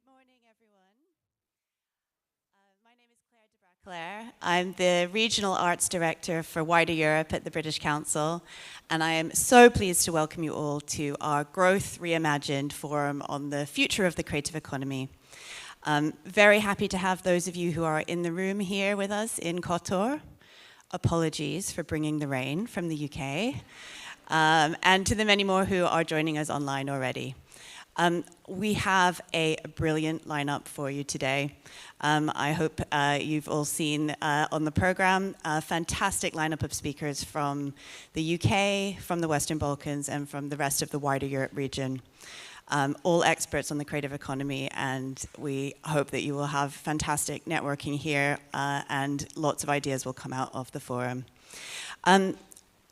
Good morning, everyone. My name is Claire. I'm the Regional Arts Director for Wider Europe at the British Council, and I am so pleased to welcome you all to our Growth Reimagined Forum on the future of the creative economy. Very happy to have those of you who are in the room here with us in Kotor. Apologies for bringing the rain from the UK. And to the many more who are joining us online already. We have a brilliant lineup for you today. I hope you've all seen on the program a fantastic lineup of speakers from the UK, from the Western Balkans, and from the rest of the wider Europe region. All experts on the creative economy, and we hope that you will have fantastic networking here and lots of ideas will come out of the forum.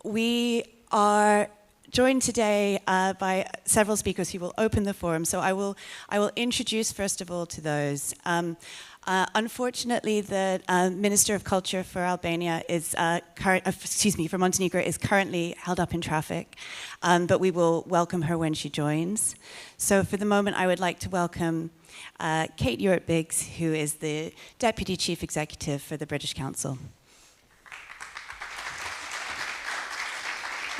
We are joined today by several speakers who will open the forum. So I will introduce first of all to those. Unfortunately, the Minister of Culture for Albania is for Montenegro is currently held up in traffic, but we will welcome her when she joins. So for the moment, I would like to welcome Kate Ewart-Biggs, who is the Deputy Chief Executive for the British Council.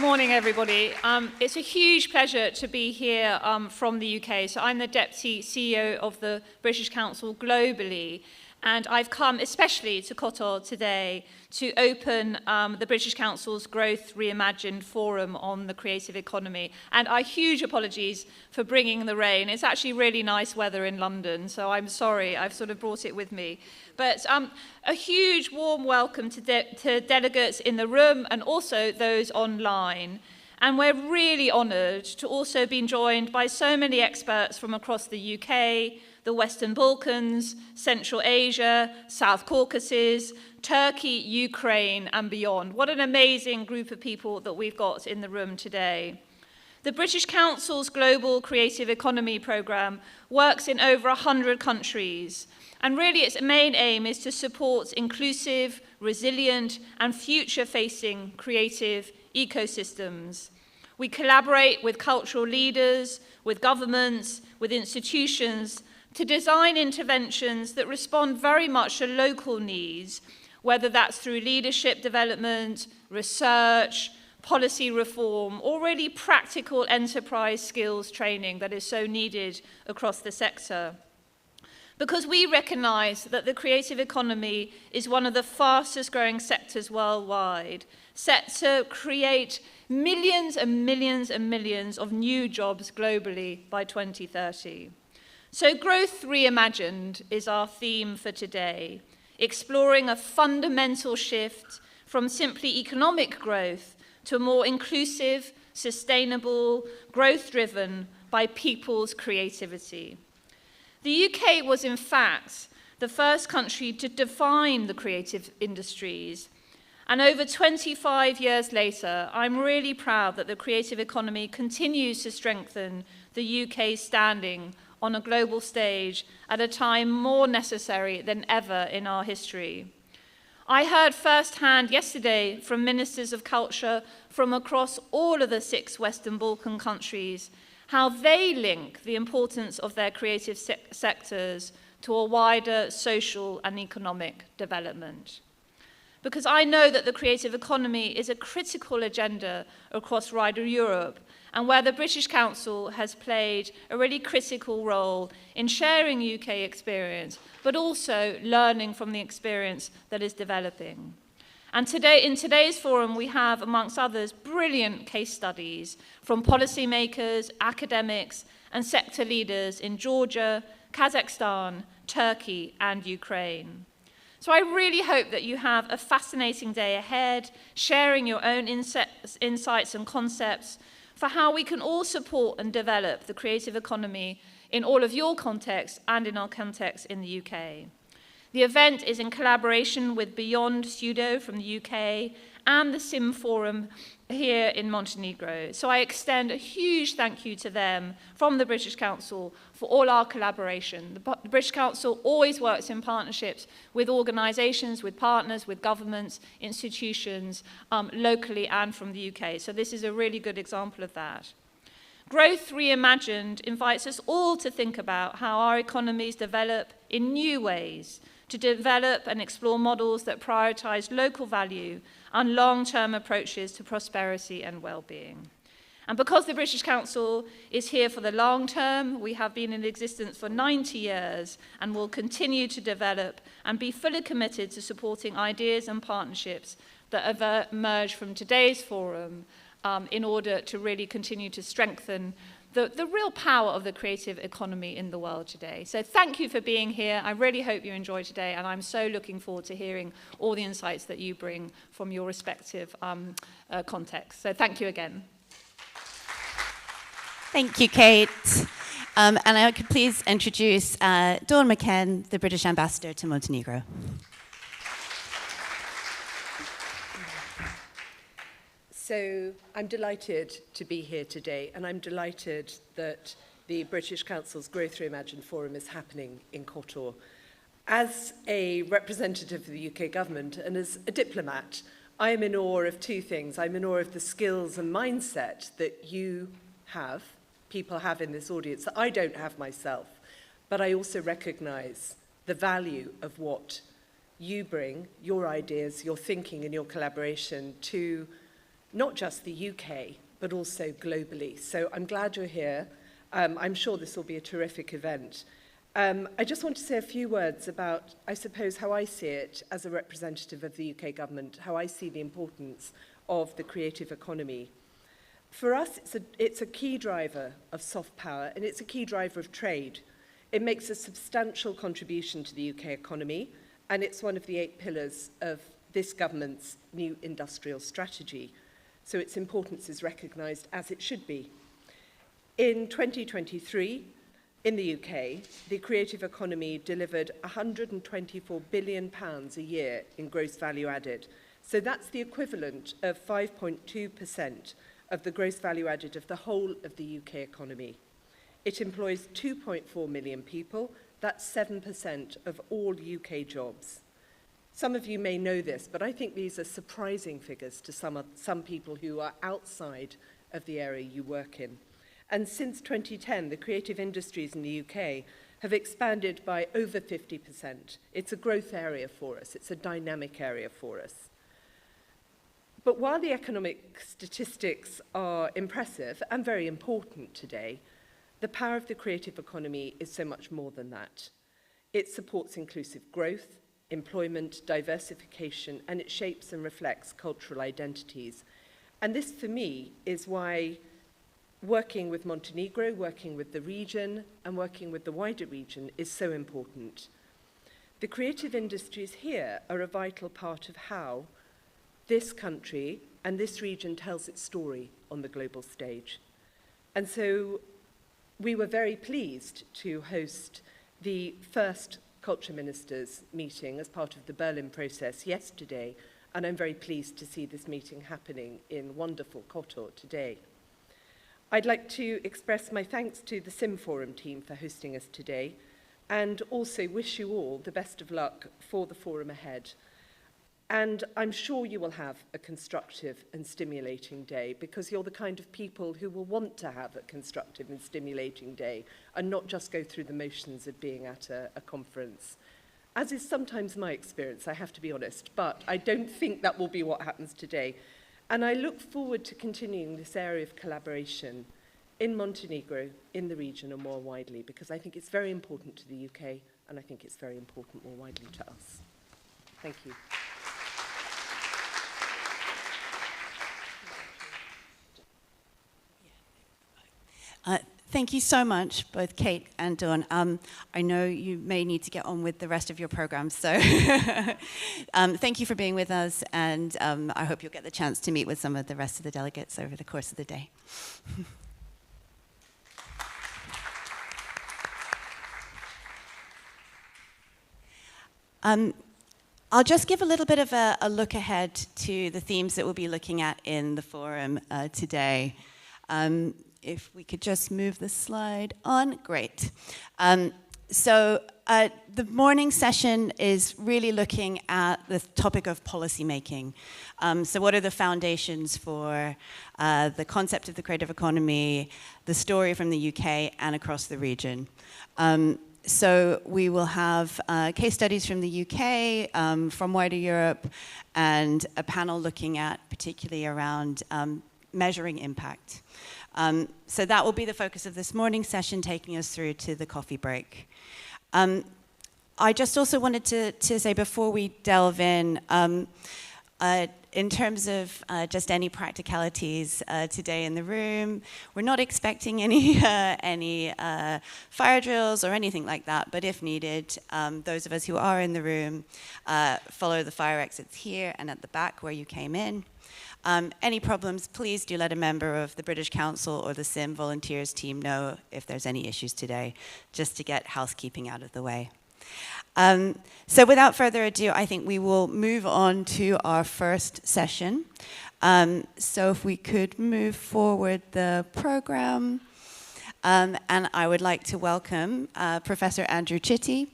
Morning, everybody. It's a huge pleasure to be here from the UK. So I'm the Deputy CEO of the British Council globally, and I've come especially to Kotor today to open the British Council's Growth Reimagined Forum on the creative economy. And huge apologies for bringing the rain. It's actually really nice weather in London, so I'm sorry, I've sort of brought it with me. But a huge warm welcome to delegates in the room and also those online. And we're really honoured to also be joined by so many experts from across the UK, the Western Balkans, Central Asia, South Caucasus, Turkey, Ukraine, and beyond. What an amazing group of people that we've got in the room today. The British Council's Global Creative Economy Programme works in over 100 countries. And really its main aim is to support inclusive, resilient, and future-facing creative ecosystems. We collaborate with cultural leaders, with governments, with institutions to design interventions that respond very much to local needs, whether that's through leadership development, research, policy reform, or really practical enterprise skills training that is so needed across the sector. Because we recognise that the creative economy is one of the fastest growing sectors worldwide, set to create millions and millions and millions of new jobs globally by 2030. So Growth Reimagined is our theme for today, exploring a fundamental shift from simply economic growth to a more inclusive, sustainable, growth driven by people's creativity. The UK was, in fact, the first country to define the creative industries. And over 25 years later, I'm really proud that the creative economy continues to strengthen the UK's standing on a global stage at a time more necessary than ever in our history. I heard firsthand yesterday from ministers of culture from across all of the 6 Western Balkan countries how they link the importance of their creative sectors to a wider social and economic development. Because I know that the creative economy is a critical agenda across wider Europe, and where the British Council has played a really critical role in sharing UK experience, but also learning from the experience that is developing. And today, in today's forum, we have, amongst others, brilliant case studies from policymakers, academics, and sector leaders in Georgia, Kazakhstan, Turkey, and Ukraine. So I really hope that you have a fascinating day ahead, sharing your own insights and concepts for how we can all support and develop the creative economy in all of your contexts and in our context in the UK. The event is in collaboration with Beyond Studio from the UK and the CIM Forum here in Montenegro. So I extend a huge thank you to them from the British Council for all our collaboration. The British Council always works in partnerships with organisations, with partners, with governments, institutions, locally and from the UK. So this is a really good example of that. Growth Reimagined invites us all to think about how our economies develop in new ways, to develop and explore models that prioritize local value and long-term approaches to prosperity and well-being. And because the British Council is here for the long term, we have been in existence for 90 years and will continue to develop and be fully committed to supporting ideas and partnerships that have emerged from today's forum in order to really continue to strengthen the real power of the creative economy in the world today. So thank you for being here. I really hope you enjoyed today, and I'm so looking forward to hearing all the insights that you bring from your respective contexts. So thank you again. Thank you, Kate. And I could please introduce Dawn McKen, the British Ambassador to Montenegro. So I'm delighted to be here today, and I'm delighted that the British Council's Growth Reimagined Forum is happening in Kotor. As a representative of the UK government and as a diplomat, I am in awe of two things. I'm in awe of the skills and mindset that you have, people have in this audience, that I don't have myself, but I also recognize the value of what you bring, your ideas, your thinking and your collaboration to not just the UK, but also globally. So I'm glad you're here. I'm sure this will be a terrific event. I just want to say a few words about, I suppose, how I see it as a representative of the UK government, how I see the importance of the creative economy. For us, it's a key driver of soft power, and it's a key driver of trade. It makes a substantial contribution to the UK economy, and it's one of the 8 pillars of this government's new industrial strategy. So its importance is recognised as it should be. In 2023, in the UK, the creative economy delivered £124 billion a year in gross value added. So that's the equivalent of 5.2% of the gross value added of the whole of the UK economy. It employs 2.4 million people. That's 7% of all UK jobs. Some of you may know this, but I think these are surprising figures to some people who are outside of the area you work in. And since 2010, the creative industries in the UK have expanded by over 50%. It's a growth area for us. It's a dynamic area for us. But while the economic statistics are impressive and very important today, the power of the creative economy is so much more than that. It supports inclusive growth, employment, diversification, and it shapes and reflects cultural identities. And this, for me, is why working with Montenegro, working with the region, and working with the wider region is so important. The creative industries here are a vital part of how this country and this region tells its story on the global stage. And so we were very pleased to host the first Culture Ministers meeting as part of the Berlin process yesterday, and I'm very pleased to see this meeting happening in wonderful Kotor today. I'd like to express my thanks to the CIM Forum team for hosting us today, and also wish you all the best of luck for the forum ahead. And I'm sure you will have a constructive and stimulating day, because you're the kind of people who will want to have a constructive and stimulating day and not just go through the motions of being at a conference. As is sometimes my experience, I have to be honest, but I don't think that will be what happens today. And I look forward to continuing this area of collaboration in Montenegro, in the region, and more widely, because I think it's very important to the UK, and I think it's very important more widely to us. Thank you. Thank you so much, both Kate and Dawn. I know you may need to get on with the rest of your program, so thank you for being with us, and I hope you'll get the chance to meet with some of the rest of the delegates over the course of the day. I'll just give a little bit of a look ahead to the themes that we'll be looking at in the forum today. If we could just move the slide on, great. The morning session is really looking at the topic of policy making. So what are the foundations for the concept of the creative economy, the story from the UK and across the region? So we will have case studies from the UK, from wider Europe, and a panel looking at particularly around measuring impact. So that will be the focus of this morning session, taking us through to the coffee break. I just also wanted to say before we delve in terms of just any practicalities today in the room, we're not expecting any fire drills or anything like that, but if needed, those of us who are in the room follow the fire exits here and at the back where you came in. Any problems, please do let a member of the British Council or the CIM volunteers team know if there's any issues today, just to get housekeeping out of the way. So without further ado, I think we will move on to our first session. So if we could move forward the program. And I would like to welcome Professor Andrew Chitty,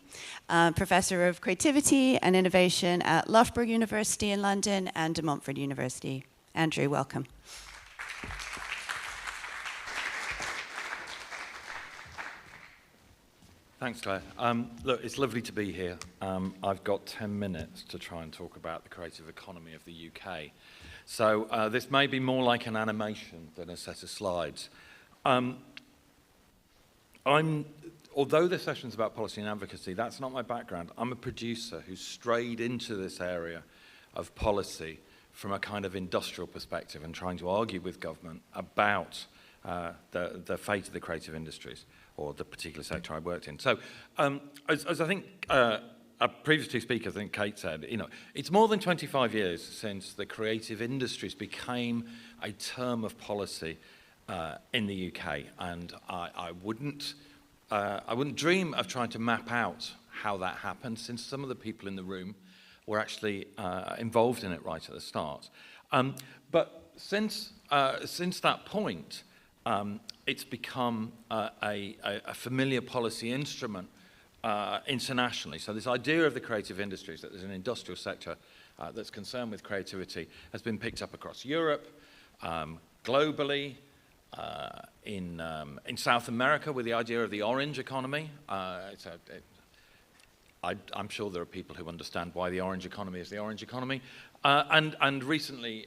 Professor of Creativity and Innovation at Loughborough University in London and De Montfort University. Andrew, welcome. Thanks, Claire. Look, it's lovely to be here. I've got 10 minutes to try and talk about the creative economy of the UK. So this may be more like an animation than a set of slides. Although this session's about policy and advocacy, that's not my background. I'm a producer who's strayed into this area of policy from a kind of industrial perspective and trying to argue with government about the fate of the creative industries, or the particular sector I worked in. So, as I think a previous two speakers, I think Kate said, it's more than 25 years since the creative industries became a term of policy in the UK, and I wouldn't dream of trying to map out how that happened, since some of the people in the room were actually involved in it right at the start. But since that point, it's become a familiar policy instrument internationally. So this idea of the creative industries, that there's an industrial sector that's concerned with creativity, has been picked up across Europe, globally, in South America with the idea of the orange economy. I'm sure there are people who understand why the orange economy is the orange economy. And recently,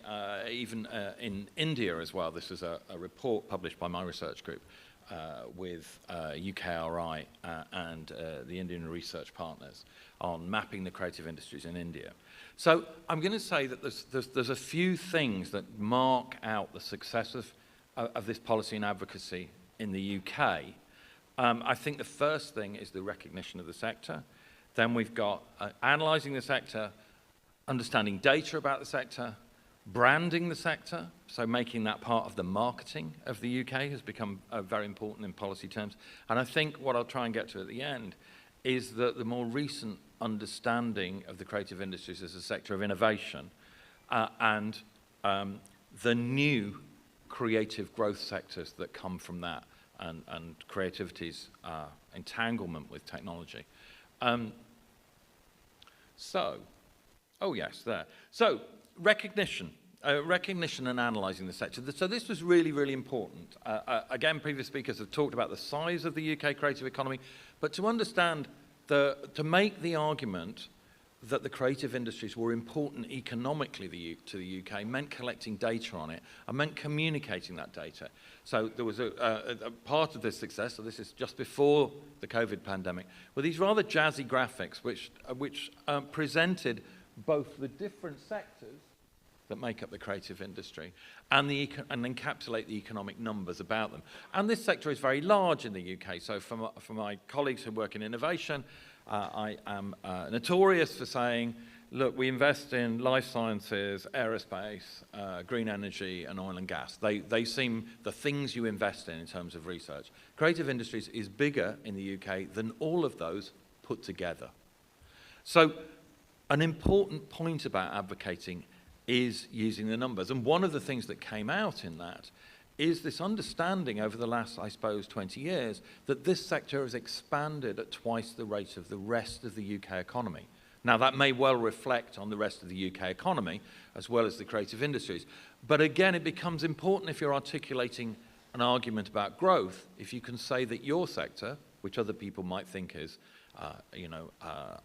even in India as well, this is a report published by my research group with UKRI and the Indian research partners on mapping the creative industries in India. So I'm going to say that there's a few things that mark out the success of this policy and advocacy in the UK. I think the first thing is the recognition of the sector. Then we've got analysing the sector, understanding data about the sector, branding the sector, so making that part of the marketing of the UK has become very important in policy terms. And I think what I'll try and get to at the end is that the more recent understanding of the creative industries as a sector of innovation and the new creative growth sectors that come from that and creativity's entanglement with technology. So recognition and analysing the sector. So this was really, really important. Again, previous speakers have talked about the size of the UK creative economy, but to understand, to make the argument that the creative industries were important economically to the UK meant collecting data on it and meant communicating that data. So there was a part of this success, so this is just before the COVID pandemic, were these rather jazzy graphics which presented both the different sectors that make up the creative industry and encapsulate the economic numbers about them. And this sector is very large in the UK, so for my colleagues who work in innovation, I am notorious for saying, look, we invest in life sciences, aerospace, green energy, and oil and gas. They seem the things you invest in terms of research. Creative industries is bigger in the UK than all of those put together. So an important point about advocating is using the numbers. And one of the things that came out in that is this understanding over the last, I suppose, 20 years that this sector has expanded at twice the rate of the rest of the UK economy. Now, that may well reflect on the rest of the UK economy, as well as the creative industries. But again, it becomes important if you're articulating an argument about growth, if you can say that your sector, which other people might think is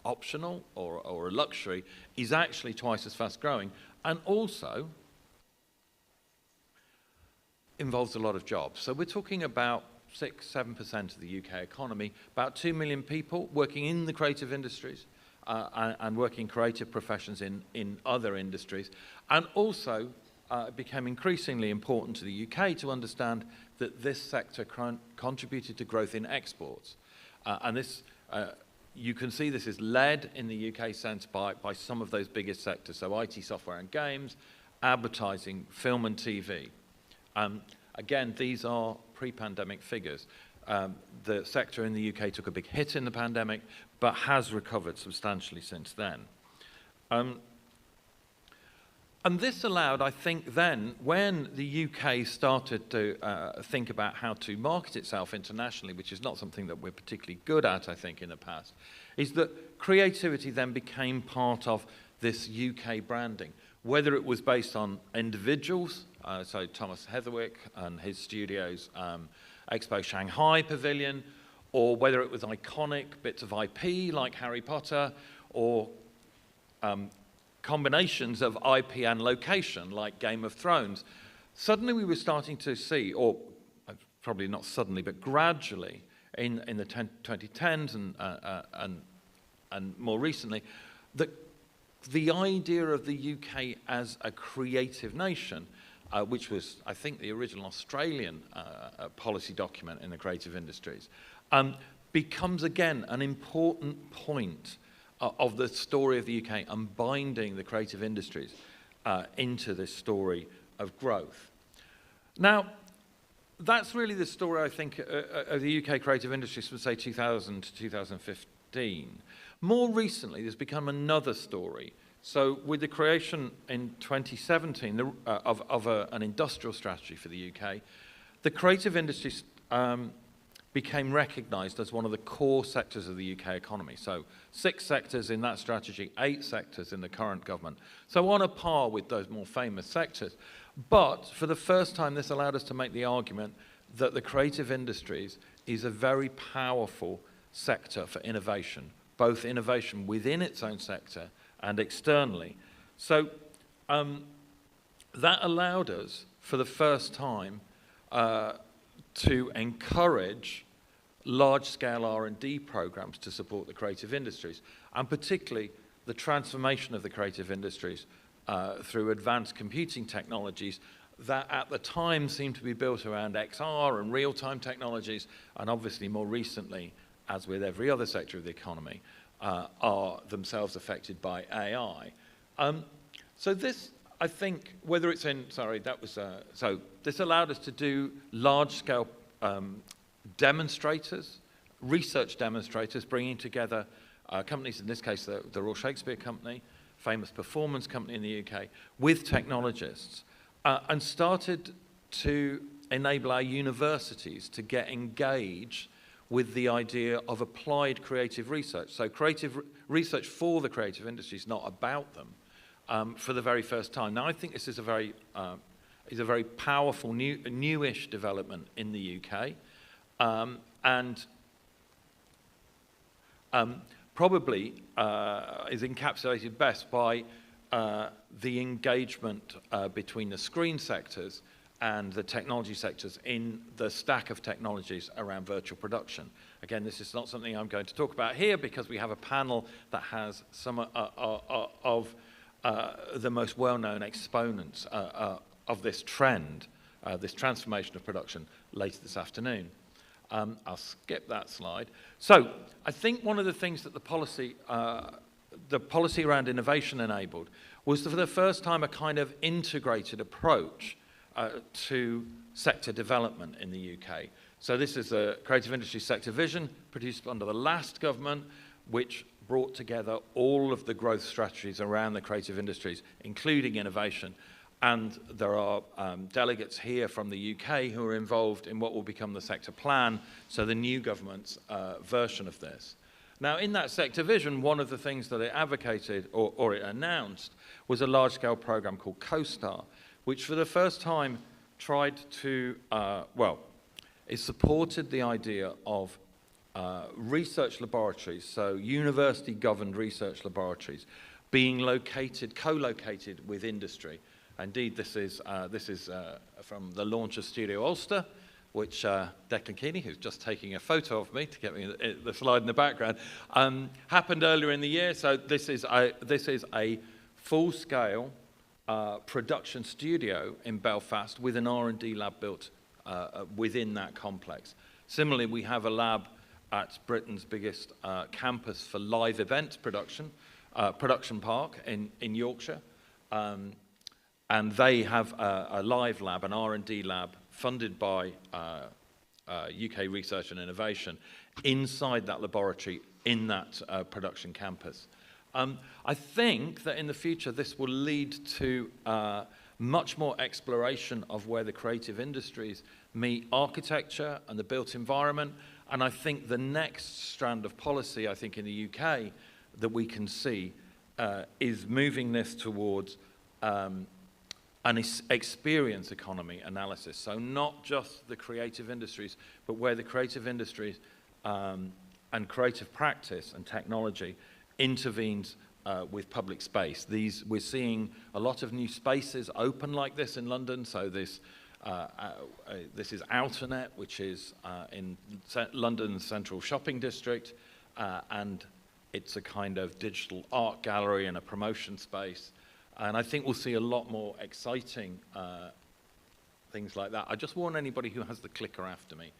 optional or a luxury, is actually twice as fast growing, and also involves a lot of jobs. So we're talking about 6-7% of the UK economy, about 2 million people working in the creative industries and working creative professions in other industries. And also it became increasingly important to the UK to understand that this sector contributed to growth in exports. And this, you can see this is led in the UK sense by some of those biggest sectors, so IT, software and games, advertising, film and TV. Again, these are pre-pandemic figures. The sector in the UK took a big hit in the pandemic, but has recovered substantially since then. And this allowed, I think then, when the UK started to think about how to market itself internationally, which is not something that we're particularly good at, I think, in the past, is that creativity then became part of this UK branding, whether it was based on individuals, so Thomas Heatherwick and his studio's Expo Shanghai Pavilion, or whether it was iconic bits of IP like Harry Potter, or combinations of IP and location like Game of Thrones. Suddenly we were starting to see, or probably not suddenly, but gradually in the 2010s and more recently, that the idea of the UK as a creative nation, which was, I think, the original Australian policy document in the creative industries, becomes again an important point of the story of the UK and binding the creative industries into this story of growth. Now, that's really the story, I think, of the UK creative industries from, say, 2000 to 2015. More recently, there's become another story. So with the creation in 2017 of an industrial strategy for the UK, the creative industries became recognised as one of the core sectors of the UK economy. So 6 sectors in that strategy, 8 sectors in the current government. So on a par with those more famous sectors. But for the first time, this allowed us to make the argument that the creative industries is a very powerful sector for innovation, both innovation within its own sector and externally. So that allowed us, for the first time, to encourage large-scale R&D programs to support the creative industries, and particularly the transformation of the creative industries through advanced computing technologies that at the time seemed to be built around XR and real-time technologies, and obviously more recently, as with every other sector of the economy, are themselves affected by AI. So this, I think, whether it's in, sorry, that was, so this allowed us to do large-scale demonstrators, research demonstrators, bringing together companies, in this case the Royal Shakespeare Company, famous performance company in the UK, with technologists, and started to enable our universities to get engaged with the idea of applied creative research. So creative research for the creative industry is not about them for the very first time. Now, I think this is a very powerful, newish development in the UK, and probably is encapsulated best by the engagement between the screen sectors and the technology sectors in the stack of technologies around virtual production. Again, this is not something I'm going to talk about here because we have a panel that has some of the most well-known exponents of this trend, this transformation of production, later this afternoon. I'll skip that slide. So I think one of the things that the policy around innovation enabled was for the first time a kind of integrated approach to sector development in the UK. So this is a creative industry sector vision produced under the last government, which brought together all of the growth strategies around the creative industries, including innovation, And there are delegates here from the UK who are involved in what will become the sector plan, so the new government's version of this. Now, in that sector vision, one of the things that it advocated or it announced was a large-scale program called COSTAR, which for the first time tried to, it supported the idea of research laboratories, so university-governed research laboratories, being co-located with industry. Indeed, this is from the launch of Studio Ulster, which Declan Keeney, who's just taking a photo of me to get me the slide in the background, happened earlier in the year. So this is a full-scale production studio in Belfast with an R&D lab built within that complex. Similarly, we have a lab at Britain's biggest campus for live event production, Production Park in Yorkshire. And they have a live lab, an R&D lab, funded by UK Research and Innovation, inside that laboratory, in that production campus. I think that in the future this will lead to much more exploration of where the creative industries meet architecture and the built environment. And I think the next strand of policy, I think in the UK, that we can see is moving this towards an experience economy analysis. So not just the creative industries, but where the creative industries and creative practice and technology intervenes with public space. We're seeing a lot of new spaces open like this in London. So this is Outernet, which is in London's central shopping district, and it's a kind of digital art gallery and a promotion space. And I think we'll see a lot more exciting things like that. I just warn anybody who has the clicker after me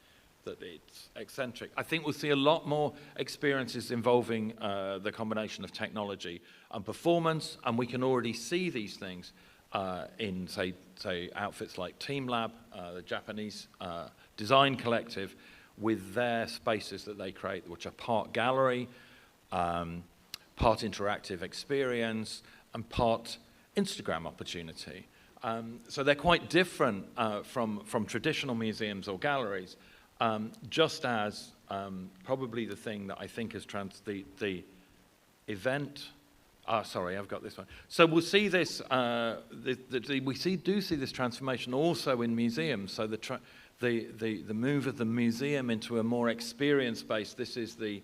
that it's eccentric. I think we'll see a lot more experiences involving the combination of technology and performance, and we can already see these things in, say, outfits like TeamLab, the Japanese design collective, with their spaces that they create, which are part gallery, part interactive experience, and part Instagram opportunity. So they're quite different from traditional museums or galleries, just as probably the thing that I think is the event. Sorry, I've got this one. So we'll see this. Do see this transformation also in museums. So the move of the museum into a more experience-based. This is the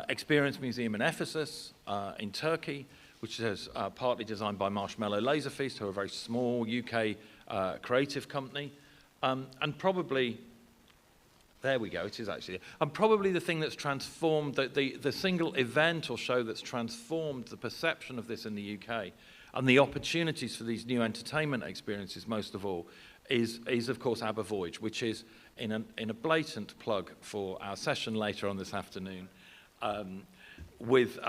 Experience Museum in Ephesus in Turkey, which is partly designed by Marshmallow Laserfeast, who are a very small UK creative company, and probably. There we go, it is actually. And probably the thing that's transformed, the single event or show that's transformed the perception of this in the UK and the opportunities for these new entertainment experiences, most of all, is of course Aber Voyage, which is in a blatant plug for our session later on this afternoon with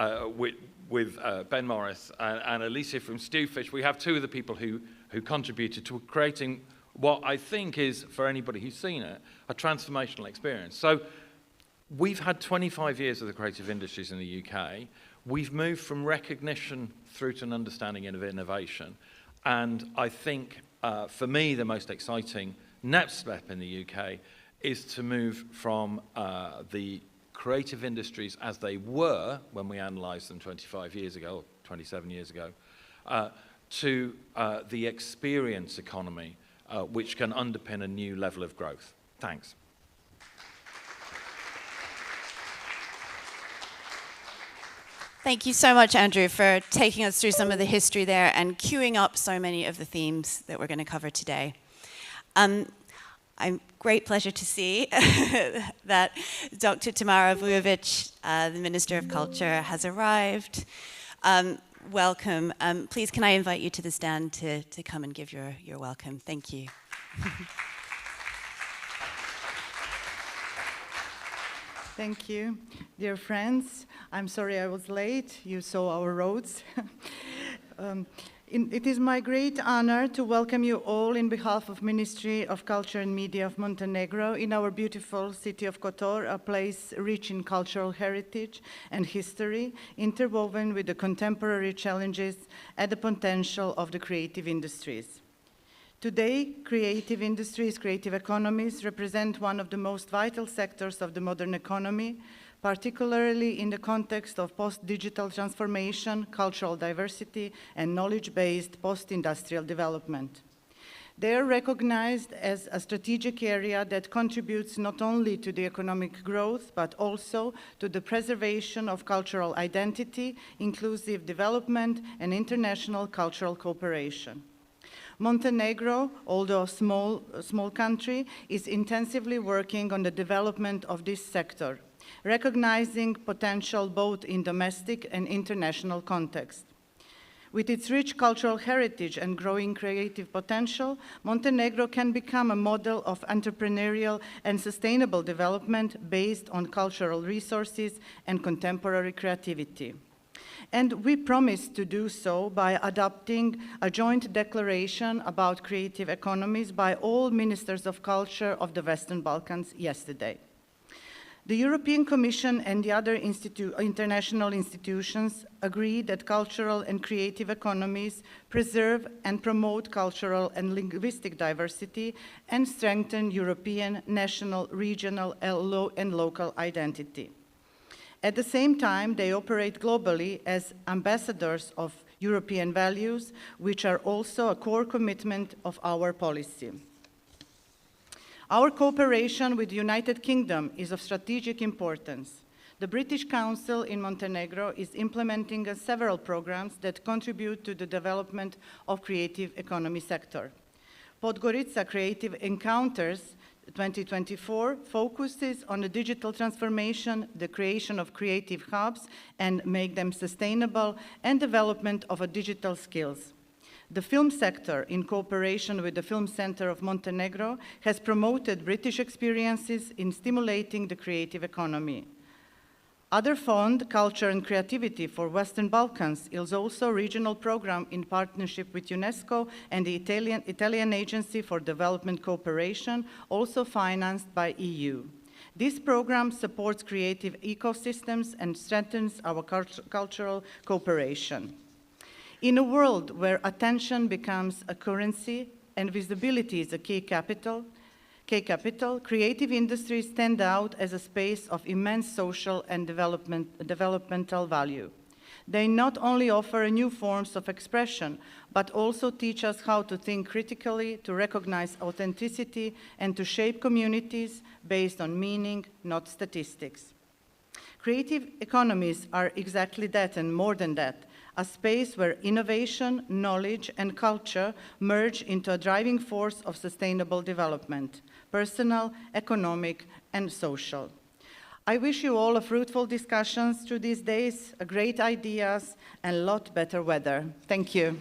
Ben Morris and Alicia from Stewfish. We have two of the people who contributed to creating what I think is, for anybody who's seen it, a transformational experience. So we've had 25 years of the creative industries in the UK. We've moved from recognition through to an understanding of innovation. And I think, for me, the most exciting next step in the UK is to move from the creative industries as they were when we analysed them 25 years ago, or 27 years ago, to the experience economy, which can underpin a new level of growth. Thanks. Thank you so much, Andrew, for taking us through some of the history there and queuing up so many of the themes that we're going to cover today. I'm great pleasure to see that Dr. Tamara Vujovic, the Minister of Culture, has arrived. Welcome. Please, can I invite you to the stand to come and give your welcome? Thank you. Thank you, dear friends. I'm sorry I was late. You saw our roads. It is my great honor to welcome you all in behalf of Ministry of Culture and Media of Montenegro in our beautiful city of Kotor, a place rich in cultural heritage and history, interwoven with the contemporary challenges and the potential of the creative industries. Today, creative industries, creative economies represent one of the most vital sectors of the modern economy, particularly in the context of post-digital transformation, cultural diversity, and knowledge-based post-industrial development. They are recognized as a strategic area that contributes not only to the economic growth, but also to the preservation of cultural identity, inclusive development, and international cultural cooperation. Montenegro, although a small country, is intensively working on the development of this sector, recognizing potential both in domestic and international context. With its rich cultural heritage and growing creative potential, Montenegro can become a model of entrepreneurial and sustainable development based on cultural resources and contemporary creativity. And we promised to do so by adopting a joint declaration about creative economies by all ministers of culture of the Western Balkans yesterday. The European Commission and the other international institutions agree that cultural and creative economies preserve and promote cultural and linguistic diversity and strengthen European, national, regional, and local identity. At the same time, they operate globally as ambassadors of European values, which are also a core commitment of our policy. Our cooperation with the United Kingdom is of strategic importance. The British Council in Montenegro is implementing several programs that contribute to the development of creative economy sector. Podgorica Creative Encounters 2024 focuses on the digital transformation, the creation of creative hubs, and make them sustainable, and development of digital skills. The film sector, in cooperation with the Film Center of Montenegro, has promoted British experiences in stimulating the creative economy. Other Fund, Culture and Creativity for Western Balkans, is also a regional program in partnership with UNESCO and the Italian Agency for Development Cooperation, also financed by EU. This program supports creative ecosystems and strengthens our cultural cooperation. In a world where attention becomes a currency and visibility is a key capital, creative industries stand out as a space of immense social and developmental value. They not only offer new forms of expression, but also teach us how to think critically, to recognize authenticity, and to shape communities based on meaning, not statistics. Creative economies are exactly that and more than that, a space where innovation, knowledge, and culture merge into a driving force of sustainable development, personal, economic, and social. I wish you all a fruitful discussions through these days, great ideas, and a lot better weather. Thank you.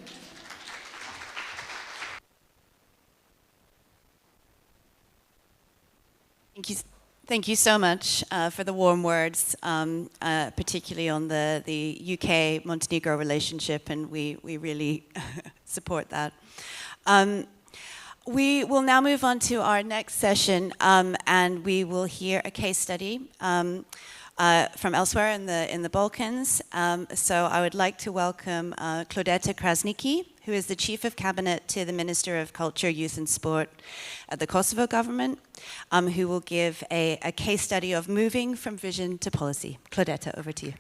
Thank you so much for the warm words, particularly on the UK-Montenegro relationship, and we really support that. We will now move on to our next session, and we will hear a case study from elsewhere in the Balkans. So I would like to welcome Claudeta Krasniqi, who is the Chief of Cabinet to the Minister of Culture, Youth and Sport at the Kosovo government, who will give a case study of moving from vision to policy. Claudeta, over to you.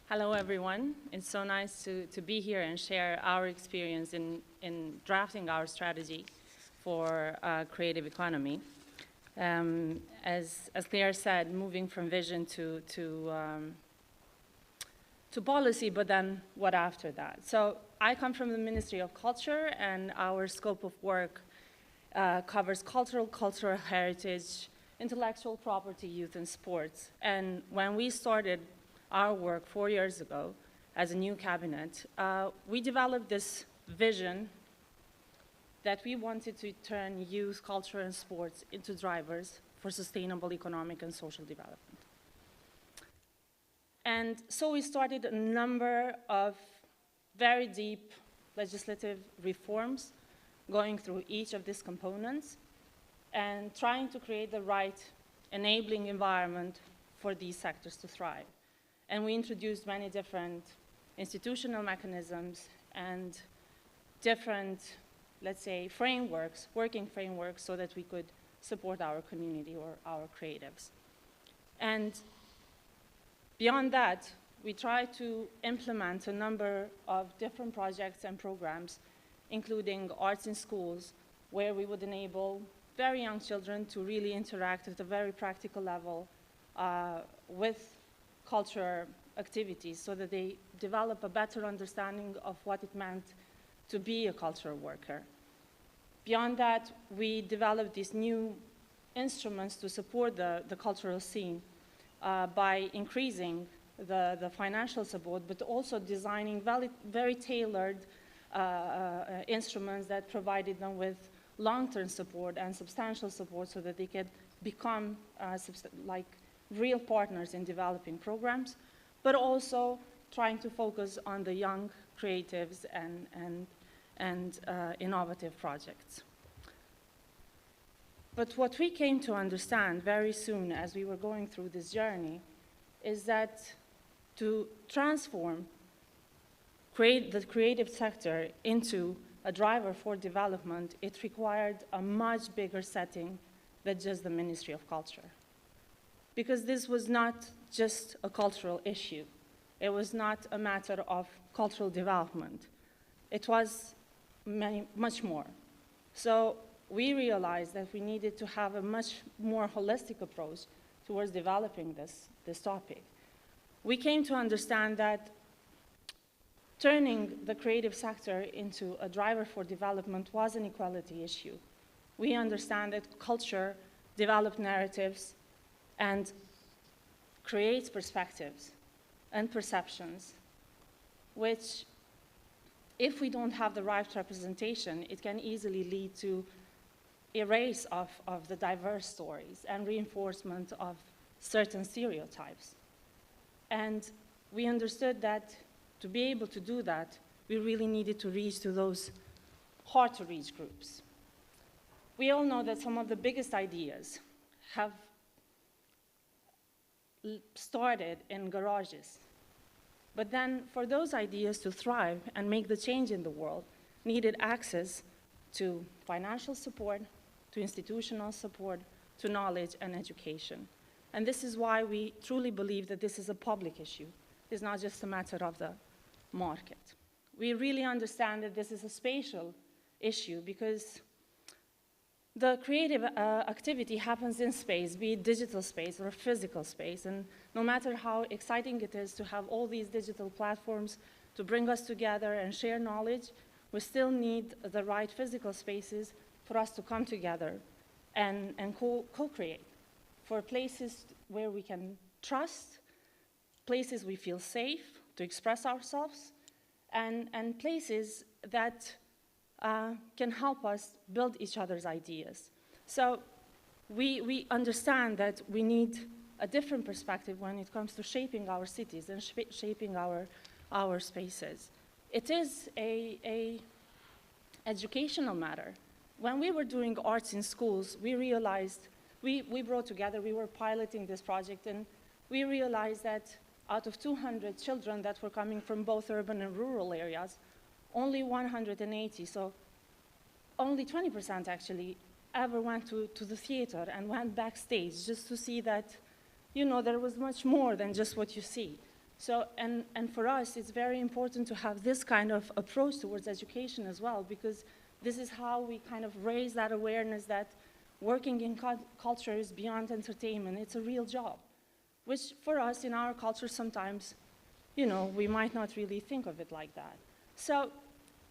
Hello, everyone. It's so nice to be here and share our experience in drafting our strategy for creative economy. As Claire said, moving from vision to policy, but then what after that? So I come from the Ministry of Culture, and our scope of work covers cultural heritage, intellectual property, youth, and sports. And when we started our work 4 years ago as a new cabinet, we developed this vision that we wanted to turn youth, culture, and sports into drivers for sustainable economic and social development. And so we started a number of very deep legislative reforms, going through each of these components and trying to create the right enabling environment for these sectors to thrive. And we introduced many different institutional mechanisms, and different, let's say, frameworks, working frameworks, so that we could support our community or our creatives. And beyond that, we try to implement a number of different projects and programs, including arts in schools, where we would enable very young children to really interact at a very practical level with culture activities, so that they develop a better understanding of what it meant to be a cultural worker. Beyond that, we developed these new instruments to support the cultural scene by increasing the financial support, but also designing very tailored instruments that provided them with long-term support and substantial support, so that they could become like real partners in developing programs, but also trying to focus on the young creatives and innovative projects. But what we came to understand very soon as we were going through this journey is that to transform the creative sector into a driver for development, it required a much bigger setting than just the Ministry of Culture. Because this was not just a cultural issue. It was not a matter of cultural development. It was much more. So we realized that we needed to have a much more holistic approach towards developing this topic. We came to understand that turning the creative sector into a driver for development was an equality issue. We understand that culture develops narratives and creates perspectives and perceptions, which, if we don't have the right representation, it can easily lead to erase of the diverse stories and reinforcement of certain stereotypes. And we understood that to be able to do that, we really needed to reach to those hard-to-reach groups. We all know that some of the biggest ideas have started in garages. But then for those ideas to thrive and make the change in the world, needed access to financial support, to institutional support, to knowledge and education. And this is why we truly believe that this is a public issue. It's not just a matter of the market. We really understand that this is a spatial issue because the creative activity happens in space, be it digital space or physical space. And no matter how exciting it is to have all these digital platforms to bring us together and share knowledge, we still need the right physical spaces for us to come together and co-create for places where we can trust, places we feel safe to express ourselves, and places that can help us build each other's ideas. So we understand that we need a different perspective when it comes to shaping our cities and shaping our spaces. It is a educational matter. When we were doing arts in schools, we realized, we brought together, we were piloting this project, and we realized that out of 200 children that were coming from both urban and rural areas, only 180, so only 20% actually, ever went to the theater and went backstage just to see that, you know, there was much more than just what you see. So, and for us, it's very important to have this kind of approach towards education as well, because this is how we kind of raise that awareness that working in culture is beyond entertainment. It's a real job, which for us in our culture sometimes, you know, we might not really think of it like that. So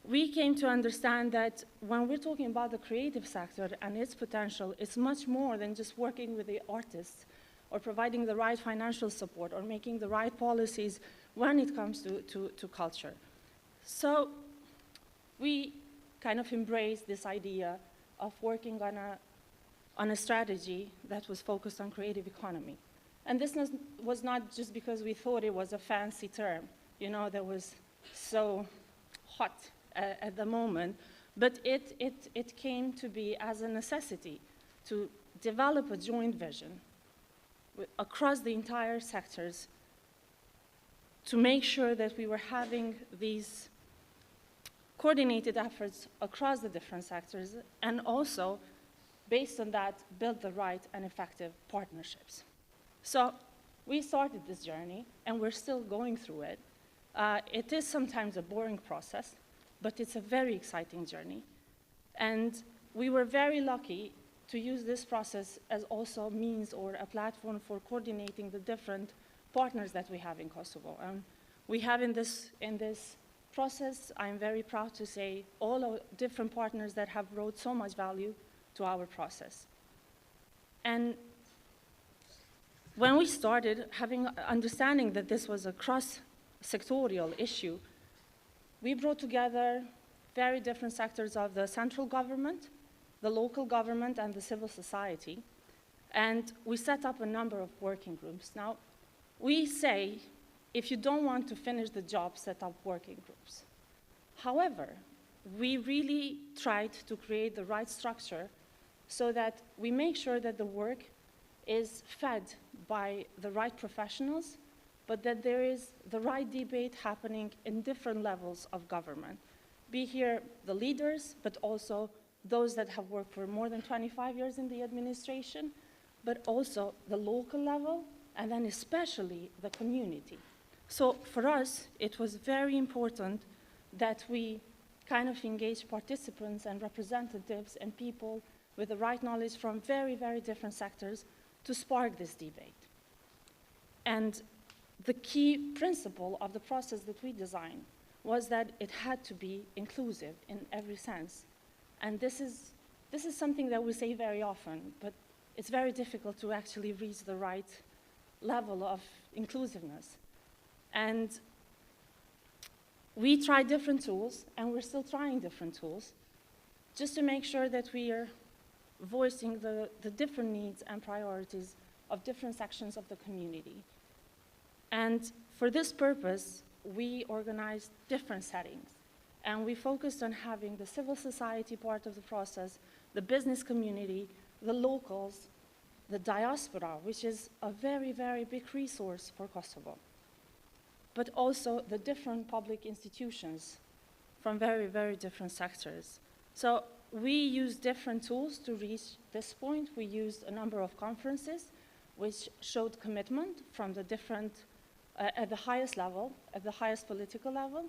we came to understand that when we're talking about the creative sector and its potential, it's much more than just working with the artists or providing the right financial support or making the right policies when it comes to culture. So we kind of embraced this idea of working on a strategy that was focused on creative economy. And this was not just because we thought it was a fancy term, you know, that was so hot at the moment, but it came to be as a necessity to develop a joint vision across the entire sectors to make sure that we were having these coordinated efforts across the different sectors, and also, based on that, build the right and effective partnerships. So we started this journey, and we're still going through it. It is sometimes a boring process, but it's a very exciting journey. And we were very lucky to use this process as also a means or a platform for coordinating the different partners that we have in Kosovo. And we have in this process, I'm very proud to say, all our different partners that have brought so much value to our process. And when we started understanding that this was a cross-sectorial issue, we brought together very different sectors of the central government, the local government, and the civil society. And we set up a number of working groups. Now, we say, if you don't want to finish the job, set up working groups. However, we really tried to create the right structure so that we make sure that the work is fed by the right professionals, but that there is the right debate happening in different levels of government. Be here the leaders, but also those that have worked for more than 25 years in the administration, but also the local level, and then especially the community. So for us, it was very important that we kind of engage participants and representatives and people with the right knowledge from very, very different sectors to spark this debate. And the key principle of the process that we designed was that it had to be inclusive in every sense. And this is something that we say very often, but it's very difficult to actually reach the right level of inclusiveness. And we tried different tools, and we're still trying different tools, just to make sure that we are voicing the different needs and priorities of different sections of the community. And for this purpose, we organized different settings. And we focused on having the civil society part of the process, the business community, the locals, the diaspora, which is a very, very big resource for Kosovo, but also the different public institutions from very, very different sectors. So we used different tools to reach this point. We used a number of conferences which showed commitment from the different, at the highest level, at the highest political level,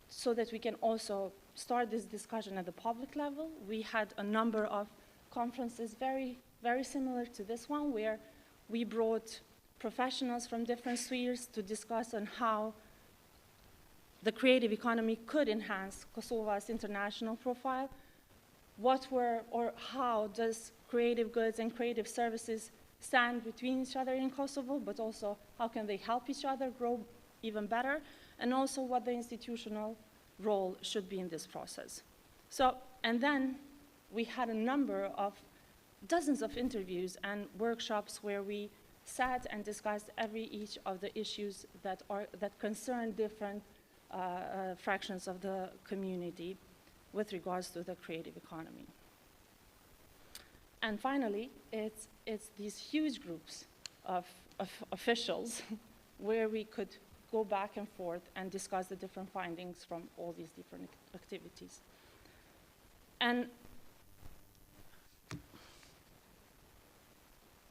so that we can also start this discussion at the public level. We had a number of conferences very, very similar to this one, where we brought professionals from different spheres to discuss on how the creative economy could enhance Kosovo's international profile. How does creative goods and creative services stand between each other in Kosovo, but also how can they help each other grow even better, and also what the institutional role should be in this process. So, and then we had a number of dozens of interviews and workshops where we sat and discussed each of the issues that concern different fractions of the community with regards to the creative economy. And finally, it's these huge groups of officials where we could go back and forth and discuss the different findings from all these different activities. And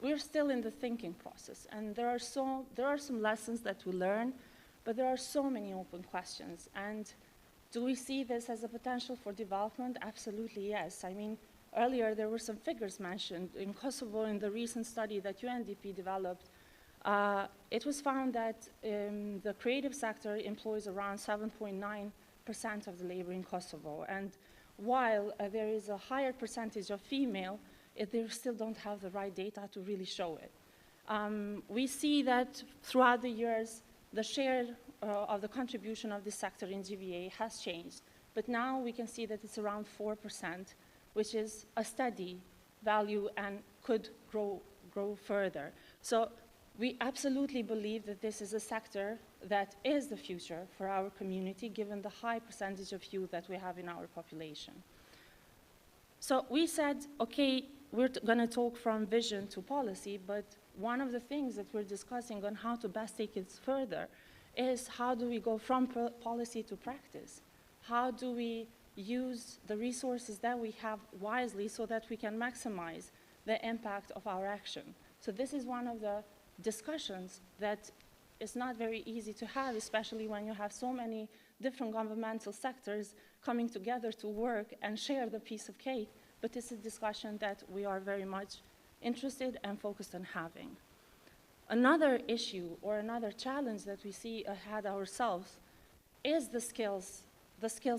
we're still in the thinking process, and there are some lessons that we learn, but there are so many open questions. And do we see this as a potential for development? Absolutely, yes. I mean, earlier there were some figures mentioned. In Kosovo, in the recent study that UNDP developed, it was found that the creative sector employs around 7.9% of the labor in Kosovo. And while there is a higher percentage of female, they still don't have the right data to really show it. We see that throughout the years, the share of the contribution of this sector in GVA has changed. But now we can see that it's around 4%, which is a steady value and could grow further. So we absolutely believe that this is a sector that is the future for our community, given the high percentage of youth that we have in our population. So we said, okay, we're going to talk from vision to policy, but one of the things that we're discussing on how to best take it further is how do we go from policy to practice? How do we use the resources that we have wisely so that we can maximize the impact of our action? So this is one of the discussions that is not very easy to have, especially when you have so many different governmental sectors coming together to work and share the piece of cake. But it's a discussion that we are very much interested and focused on having. Another issue or another challenge that we see ahead ourselves is the skills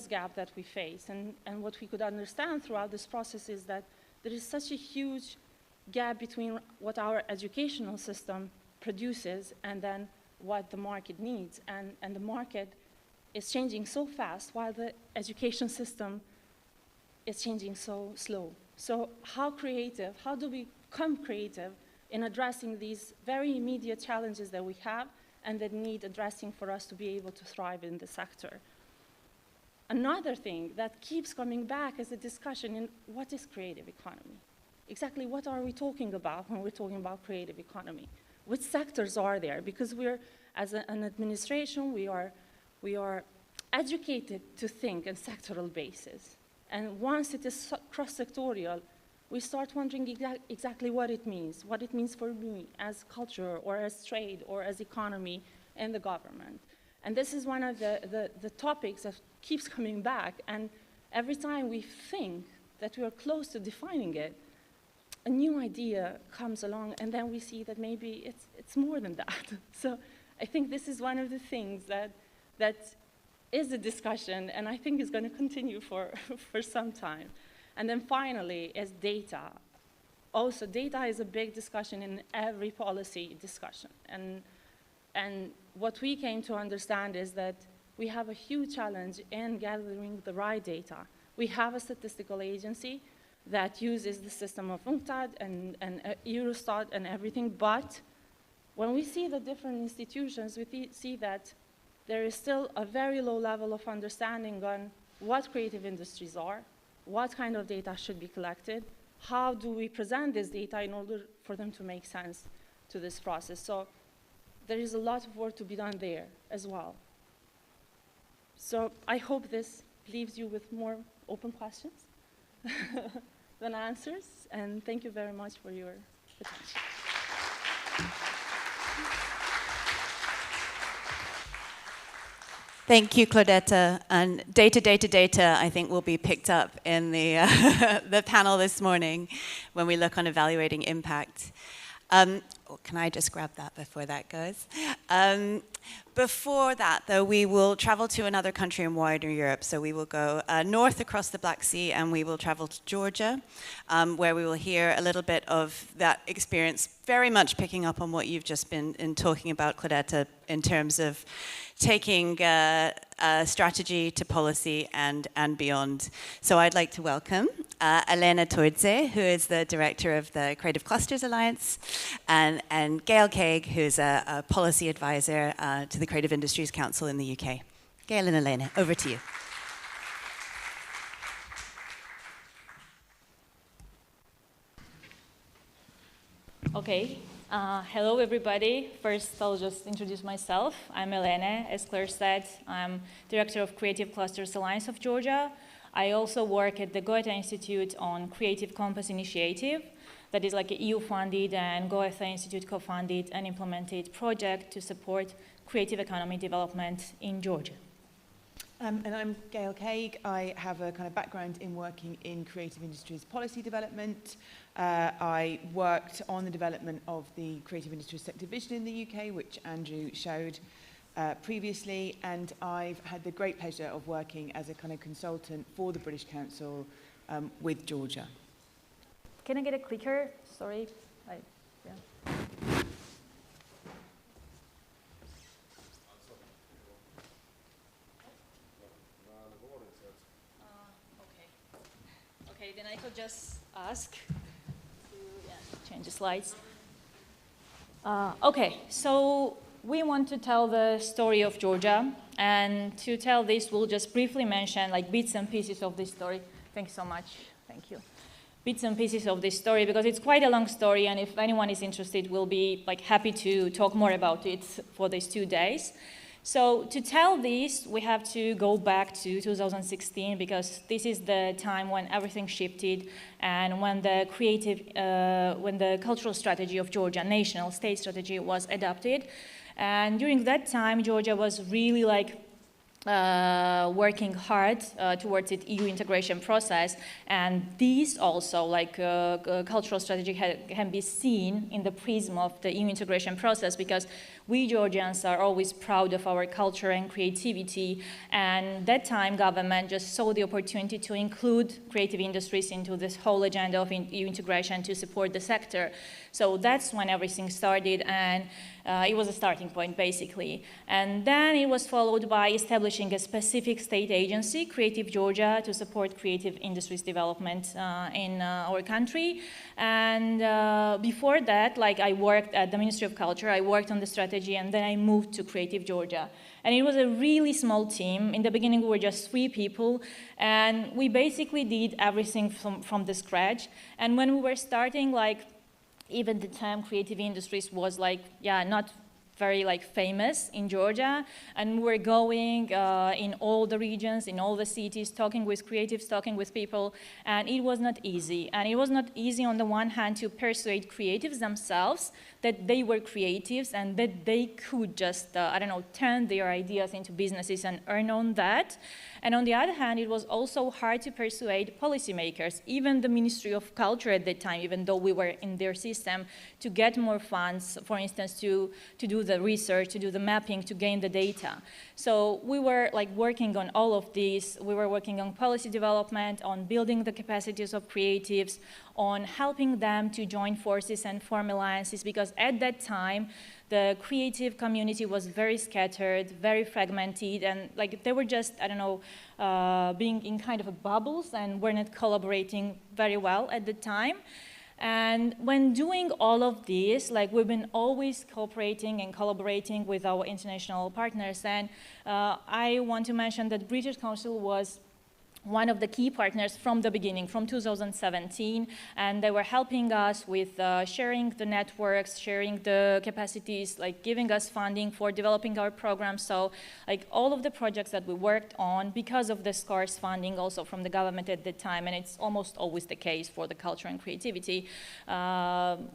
gap that we face. And what we could understand throughout this process is that there is such a huge gap between what our educational system produces and then what the market needs. And the market is changing so fast while the education system is changing so slow. So how do we become creative in addressing these very immediate challenges that we have and that need addressing for us to be able to thrive in the sector? Another thing that keeps coming back is a discussion in what is creative economy? Exactly what are we talking about when we're talking about creative economy? Which sectors are there? Because we're, as an administration, we are educated to think on sectoral basis. And once it is cross-sectorial, we start wondering exactly what it means for me as culture or as trade or as economy in the government. And this is one of the topics that keeps coming back. And every time we think that we are close to defining it, a new idea comes along, and then we see that maybe it's more than that. So I think this is one of the things that is a discussion, and I think is going to continue for some time. And then finally is data. Also, data is a big discussion in every policy discussion. And what we came to understand is that we have a huge challenge in gathering the right data. We have a statistical agency that uses the system of UNCTAD and Eurostat and everything, but when we see the different institutions, we see that there is still a very low level of understanding on what creative industries are, what kind of data should be collected, how do we present this data in order for them to make sense to this process. So there is a lot of work to be done there as well. So I hope this leaves you with more open questions than answers, and thank you very much for your attention. Thank you, Claudetta. And data, I think will be picked up in the, the panel this morning when we look on evaluating impact. Can I just grab that before that goes? Before that, though, we will travel to another country in wider Europe. So we will go north across the Black Sea, and we will travel to Georgia, where we will hear a little bit of that experience, very much picking up on what you've just been talking about, Claudetta, in terms of taking strategy to policy and beyond. So I'd like to welcome Elena Tordze, who is the director of the Creative Clusters Alliance, and Gail Craig, who's a policy advisor to the Creative Industries Council in the UK. Gail and Elena, over to you. Okay. Hello, everybody. First, I'll just introduce myself. I'm Elena. As Claire said, I'm Director of Creative Clusters Alliance of Georgia. I also work at the Goethe Institute on Creative Compass Initiative. That is like an EU-funded and Goethe Institute co-funded and implemented project to support creative economy development in Georgia. And I'm Gail Craig. I have a kind of background in working in creative industries policy development. I worked on the development of the creative industries sector vision in the UK, which Andrew showed previously, and I've had the great pleasure of working as a kind of consultant for the British Council with Georgia. Can I get a clicker? Sorry. Yeah. Okay, then I could just ask to change the slides. Okay, so we want to tell the story of Georgia, and to tell this, we'll just briefly mention like bits and pieces of this story. Thank you so much. Thank you. Bits and pieces of this story, because it's quite a long story, and if anyone is interested, we'll be like happy to talk more about it for these 2 days. So to tell this, we have to go back to 2016 because this is the time when everything shifted and when the when the cultural strategy of Georgia, national state strategy, was adopted. And during that time, Georgia was really like working hard towards its EU integration process, and these also, like cultural strategy, can be seen in the prism of the EU integration process, because we Georgians are always proud of our culture and creativity, and that time government just saw the opportunity to include creative industries into this whole agenda of EU integration to support the sector. So that's when everything started, and it was a starting point, basically. And then it was followed by establishing a specific state agency, Creative Georgia, to support creative industries development in our country. And before that, like, I worked at the Ministry of Culture, I worked on the strategy, and then I moved to Creative Georgia. And it was a really small team. In the beginning, we were just 3 people, and we basically did everything from the scratch. And when we were starting, like, even the term creative industries was like, not very like famous in Georgia, and we were going in all the regions, in all the cities, talking with creatives, talking with people, and it was not easy. And it was not easy on the one hand to persuade creatives themselves that they were creatives and that they could just, turn their ideas into businesses and earn on that. And on the other hand, it was also hard to persuade policymakers, even the Ministry of Culture at that time, even though we were in their system, to get more funds, for instance, to do the research, to do the mapping, to gain the data. So we were like working on all of these. We were working on policy development, on building the capacities of creatives, on helping them to join forces and form alliances, because at that time, the creative community was very scattered, very fragmented, and like they were just, being in kind of a bubbles and were not collaborating very well at the time. And when doing all of this, like, we've been always cooperating and collaborating with our international partners. And I want to mention that British Council was one of the key partners from the beginning, from 2017, and they were helping us with sharing the networks, sharing the capacities, like giving us funding for developing our programs. So like all of the projects that we worked on, because of the scarce funding also from the government at the time, and it's almost always the case for the culture and creativity,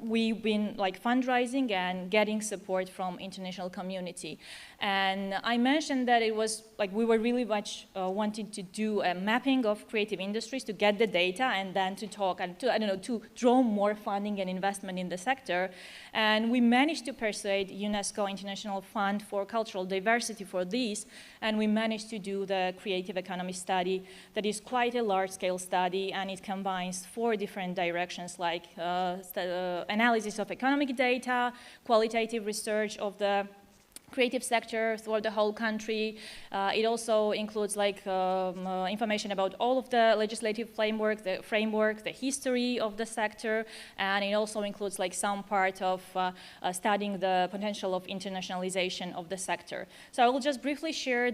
we've been like fundraising and getting support from international community. And I mentioned that it was like we were really much wanting to do a mapping of creative industries to get the data and then to talk and to draw more funding and investment in the sector. And we managed to persuade UNESCO International Fund for Cultural Diversity for this, and we managed to do the creative economy study that is quite a large-scale study, and it combines 4 different directions like analysis of economic data, qualitative research of the creative sector throughout the whole country. It also includes like information about all of the legislative framework, the history of the sector, and it also includes like some part of studying the potential of internationalization of the sector. So I will just briefly share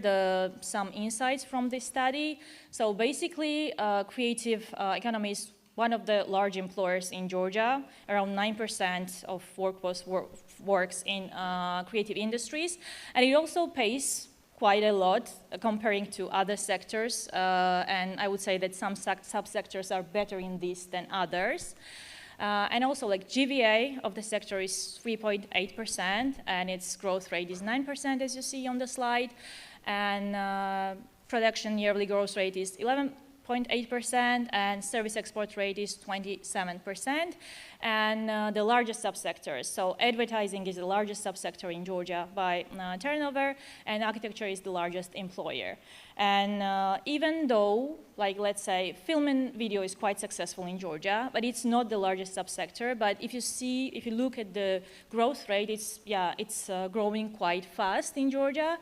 some insights from this study. So basically, creative economy is one of the large employers in Georgia. Around 9% of workforce works in creative industries. And it also pays quite a lot comparing to other sectors. And I would say that some subsectors are better in this than others. And also like GVA of the sector is 3.8%, and its growth rate is 9%, as you see on the slide. And production yearly growth rate is 11.8%, and service export rate is 27%. And the largest subsectors, so advertising is the largest subsector in Georgia by turnover, and architecture is the largest employer. And even though, like, let's say, film and video is quite successful in Georgia, but it's not the largest subsector. But if you look at the growth rate, it's growing quite fast in Georgia.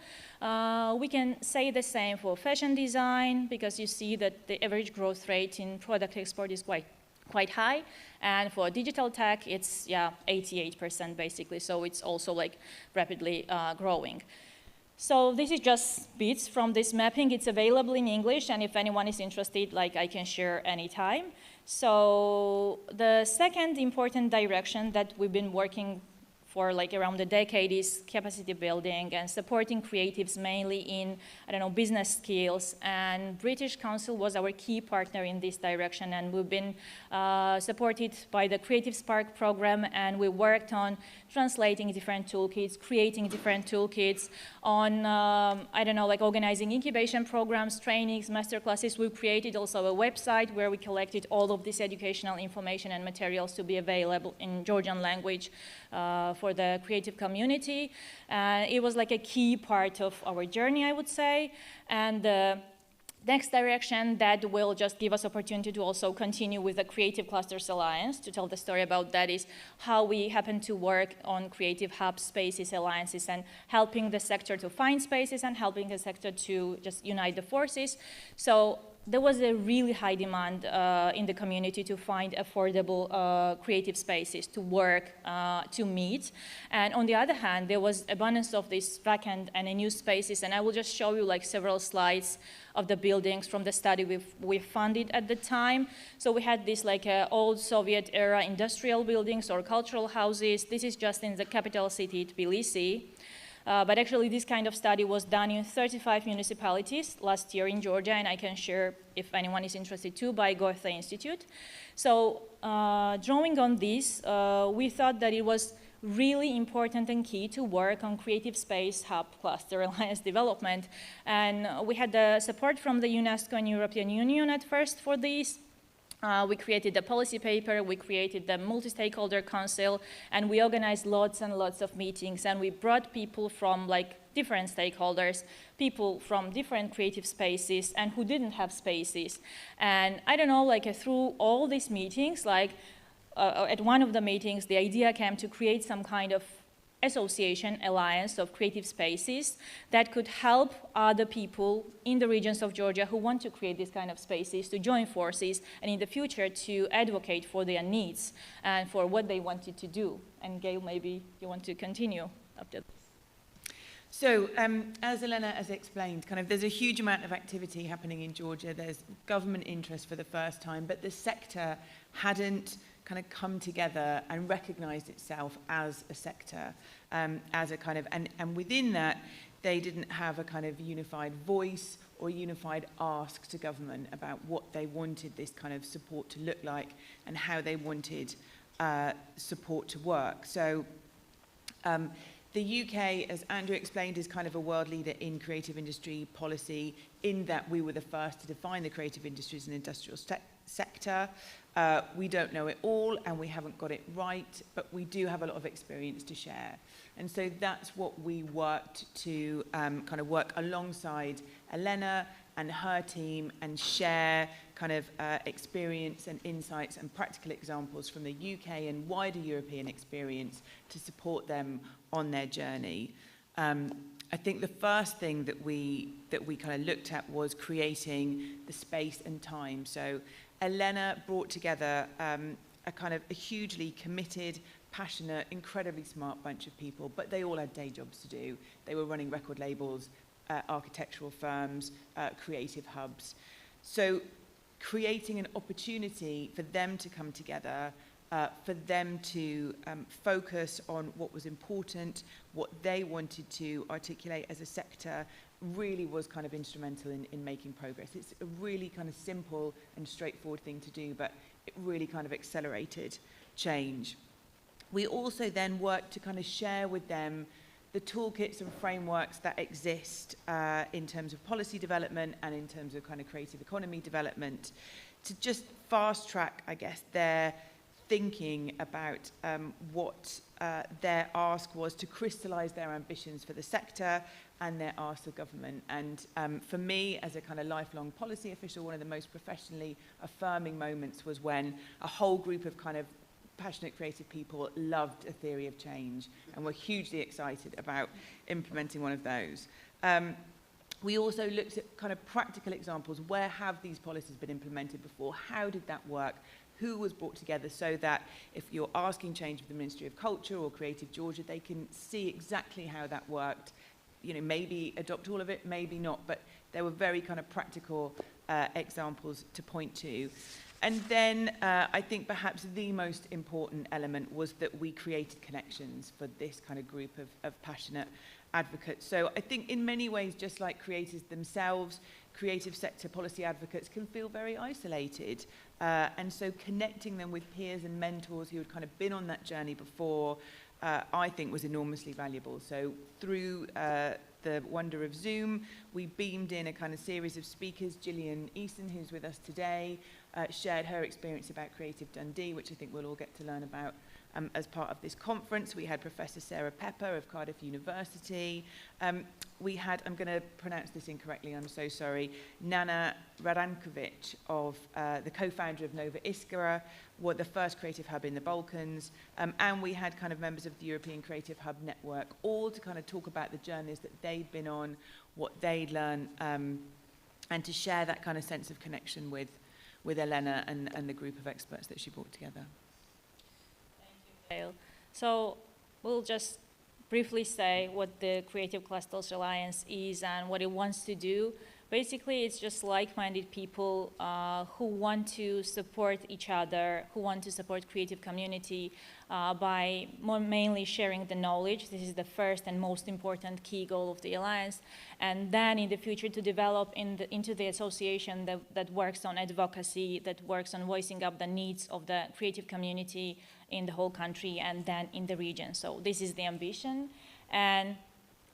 We can say the same for fashion design, because you see that the average growth rate in product export is quite high. And for digital tech, it's 88% basically. So it's also like rapidly growing. So this is just bits from this mapping. It's available in English, and if anyone is interested, like, I can share anytime. So the second important direction that we've been working for like around a decade is capacity building and supporting creatives mainly in, I don't know, business skills. And British Council was our key partner in this direction, and we've been supported by the Creative Spark program, and we worked on translating different toolkits, creating different toolkits, on, I don't know, like organizing incubation programs, trainings, masterclasses. We created also a website where we collected all of this educational information and materials to be available in Georgian language for the creative community. It was like a key part of our journey, I would say. And the next direction that will just give us opportunity to also continue with the Creative Clusters Alliance. To tell the story about that is how we happen to work on creative hubs, spaces, alliances, and helping the sector to find spaces and helping the sector to just unite the forces. So there was a really high demand in the community to find affordable creative spaces to work, to meet. And on the other hand, there was abundance of these vacant and unused spaces. And I will just show you like several slides of the buildings from the study we funded at the time. So we had these like old Soviet era industrial buildings or cultural houses. This is just in the capital city, Tbilisi. But actually, this kind of study was done in 35 municipalities last year in Georgia, and I can share, if anyone is interested too, by Goethe Institute. So drawing on this, we thought that it was really important and key to work on creative space hub cluster alliance development. And we had the support from the UNESCO and European Union at first for this. We created the policy paper, we created the multi-stakeholder council, and we organized lots and lots of meetings, and we brought people from like different stakeholders, people from different creative spaces and who didn't have spaces. And I don't know, like through all these meetings, like at one of the meetings, the idea came to create some kind of association, alliance of creative spaces that could help other people in the regions of Georgia who want to create this kind of spaces to join forces and in the future to advocate for their needs and for what they wanted to do. And Gail, maybe you want to continue after this. So, as Elena has explained, kind of there's a huge amount of activity happening in Georgia. There's government interest for the first time, but the sector hadn't kind of come together and recognized itself as a sector, as a kind of, and within that, they didn't have a kind of unified voice or unified ask to government about what they wanted this kind of support to look like and how they wanted support to work. So the UK, as Andrew explained, is kind of a world leader in creative industry policy in that we were the first to define the creative industries and industrial sector. We don't know it all and we haven't got it right, but we do have a lot of experience to share. And so that's what we worked to kind of work alongside Elena and her team and share kind of experience and insights and practical examples from the UK and wider European experience to support them on their journey. I think the first thing that we kind of looked at was creating the space and time. So Elena brought together a kind of a hugely committed, passionate, incredibly smart bunch of people, but they all had day jobs to do. They were running record labels, architectural firms, creative hubs. So creating an opportunity for them to come together, for them to focus on what was important, what they wanted to articulate as a sector, really was kind of instrumental in making progress. It's a really kind of simple and straightforward thing to do, but it really kind of accelerated change. We also then worked to kind of share with them the toolkits and frameworks that exist in terms of policy development and in terms of kind of creative economy development to just fast track, I guess, their thinking about what their ask was to crystallize their ambitions for the sector and their ask of government. And for me, as a kind of lifelong policy official, one of the most professionally affirming moments was when a whole group of kind of passionate creative people loved a theory of change and were hugely excited about implementing one of those. We also looked at kind of practical examples. Where have these policies been implemented before? How did that work? Who was brought together so that if you're asking change of the Ministry of Culture or Creative Georgia, they can see exactly how that worked. You know, maybe adopt all of it, maybe not, but there were very kind of practical examples to point to. And then I think perhaps the most important element was that we created connections for this kind of group of passionate advocates. So I think in many ways, just like creators themselves, creative sector policy advocates can feel very isolated. And so connecting them with peers and mentors who had kind of been on that journey before, I think was enormously valuable. So through the wonder of Zoom, we beamed in a kind of series of speakers. Gillian Easton, who's with us today, shared her experience about Creative Dundee, which I think we'll all get to learn about as part of this conference. We had Professor Sarah Pepper of Cardiff University. We had, I'm going to pronounce this incorrectly, I'm so sorry, Nana Radankovic, of the co-founder of Nova Iskra, the first creative hub in the Balkans, and we had kind of members of the European Creative Hub Network, all to kind of talk about the journeys that they'd been on, what they'd learned, and to share that kind of sense of connection with Elena and the group of experts that she brought together. So we'll just briefly say what the Creative Clusters Alliance is and what it wants to do. Basically, it's just like-minded people who want to support each other, who want to support creative community by mainly sharing the knowledge. This is the first and most important key goal of the Alliance. And then in the future to develop into the association that works on advocacy, that works on voicing up the needs of the creative community in the whole country and then in the region. So this is the ambition. And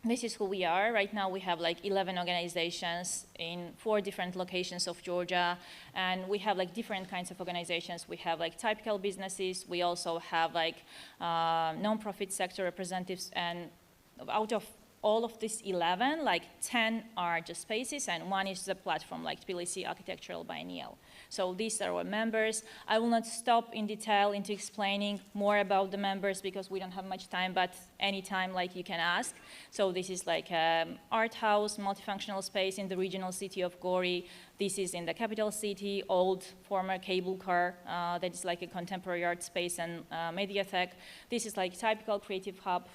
this is who we are. Right now we have like 11 organizations in 4 different locations of Georgia, and we have like different kinds of organizations. We have like typical businesses, we also have like non-profit sector representatives, and out of all of these 11, like 10 are just spaces, and 1 is the platform like Tbilisi Architectural Biennial. So these are our members. I will not stop in detail into explaining more about the members because we don't have much time, but anytime like you can ask. So this is like art house, multifunctional space in the regional city of Gori. This is in the capital city, old former cable car that is like a contemporary art space and mediathek. This is like typical creative hub,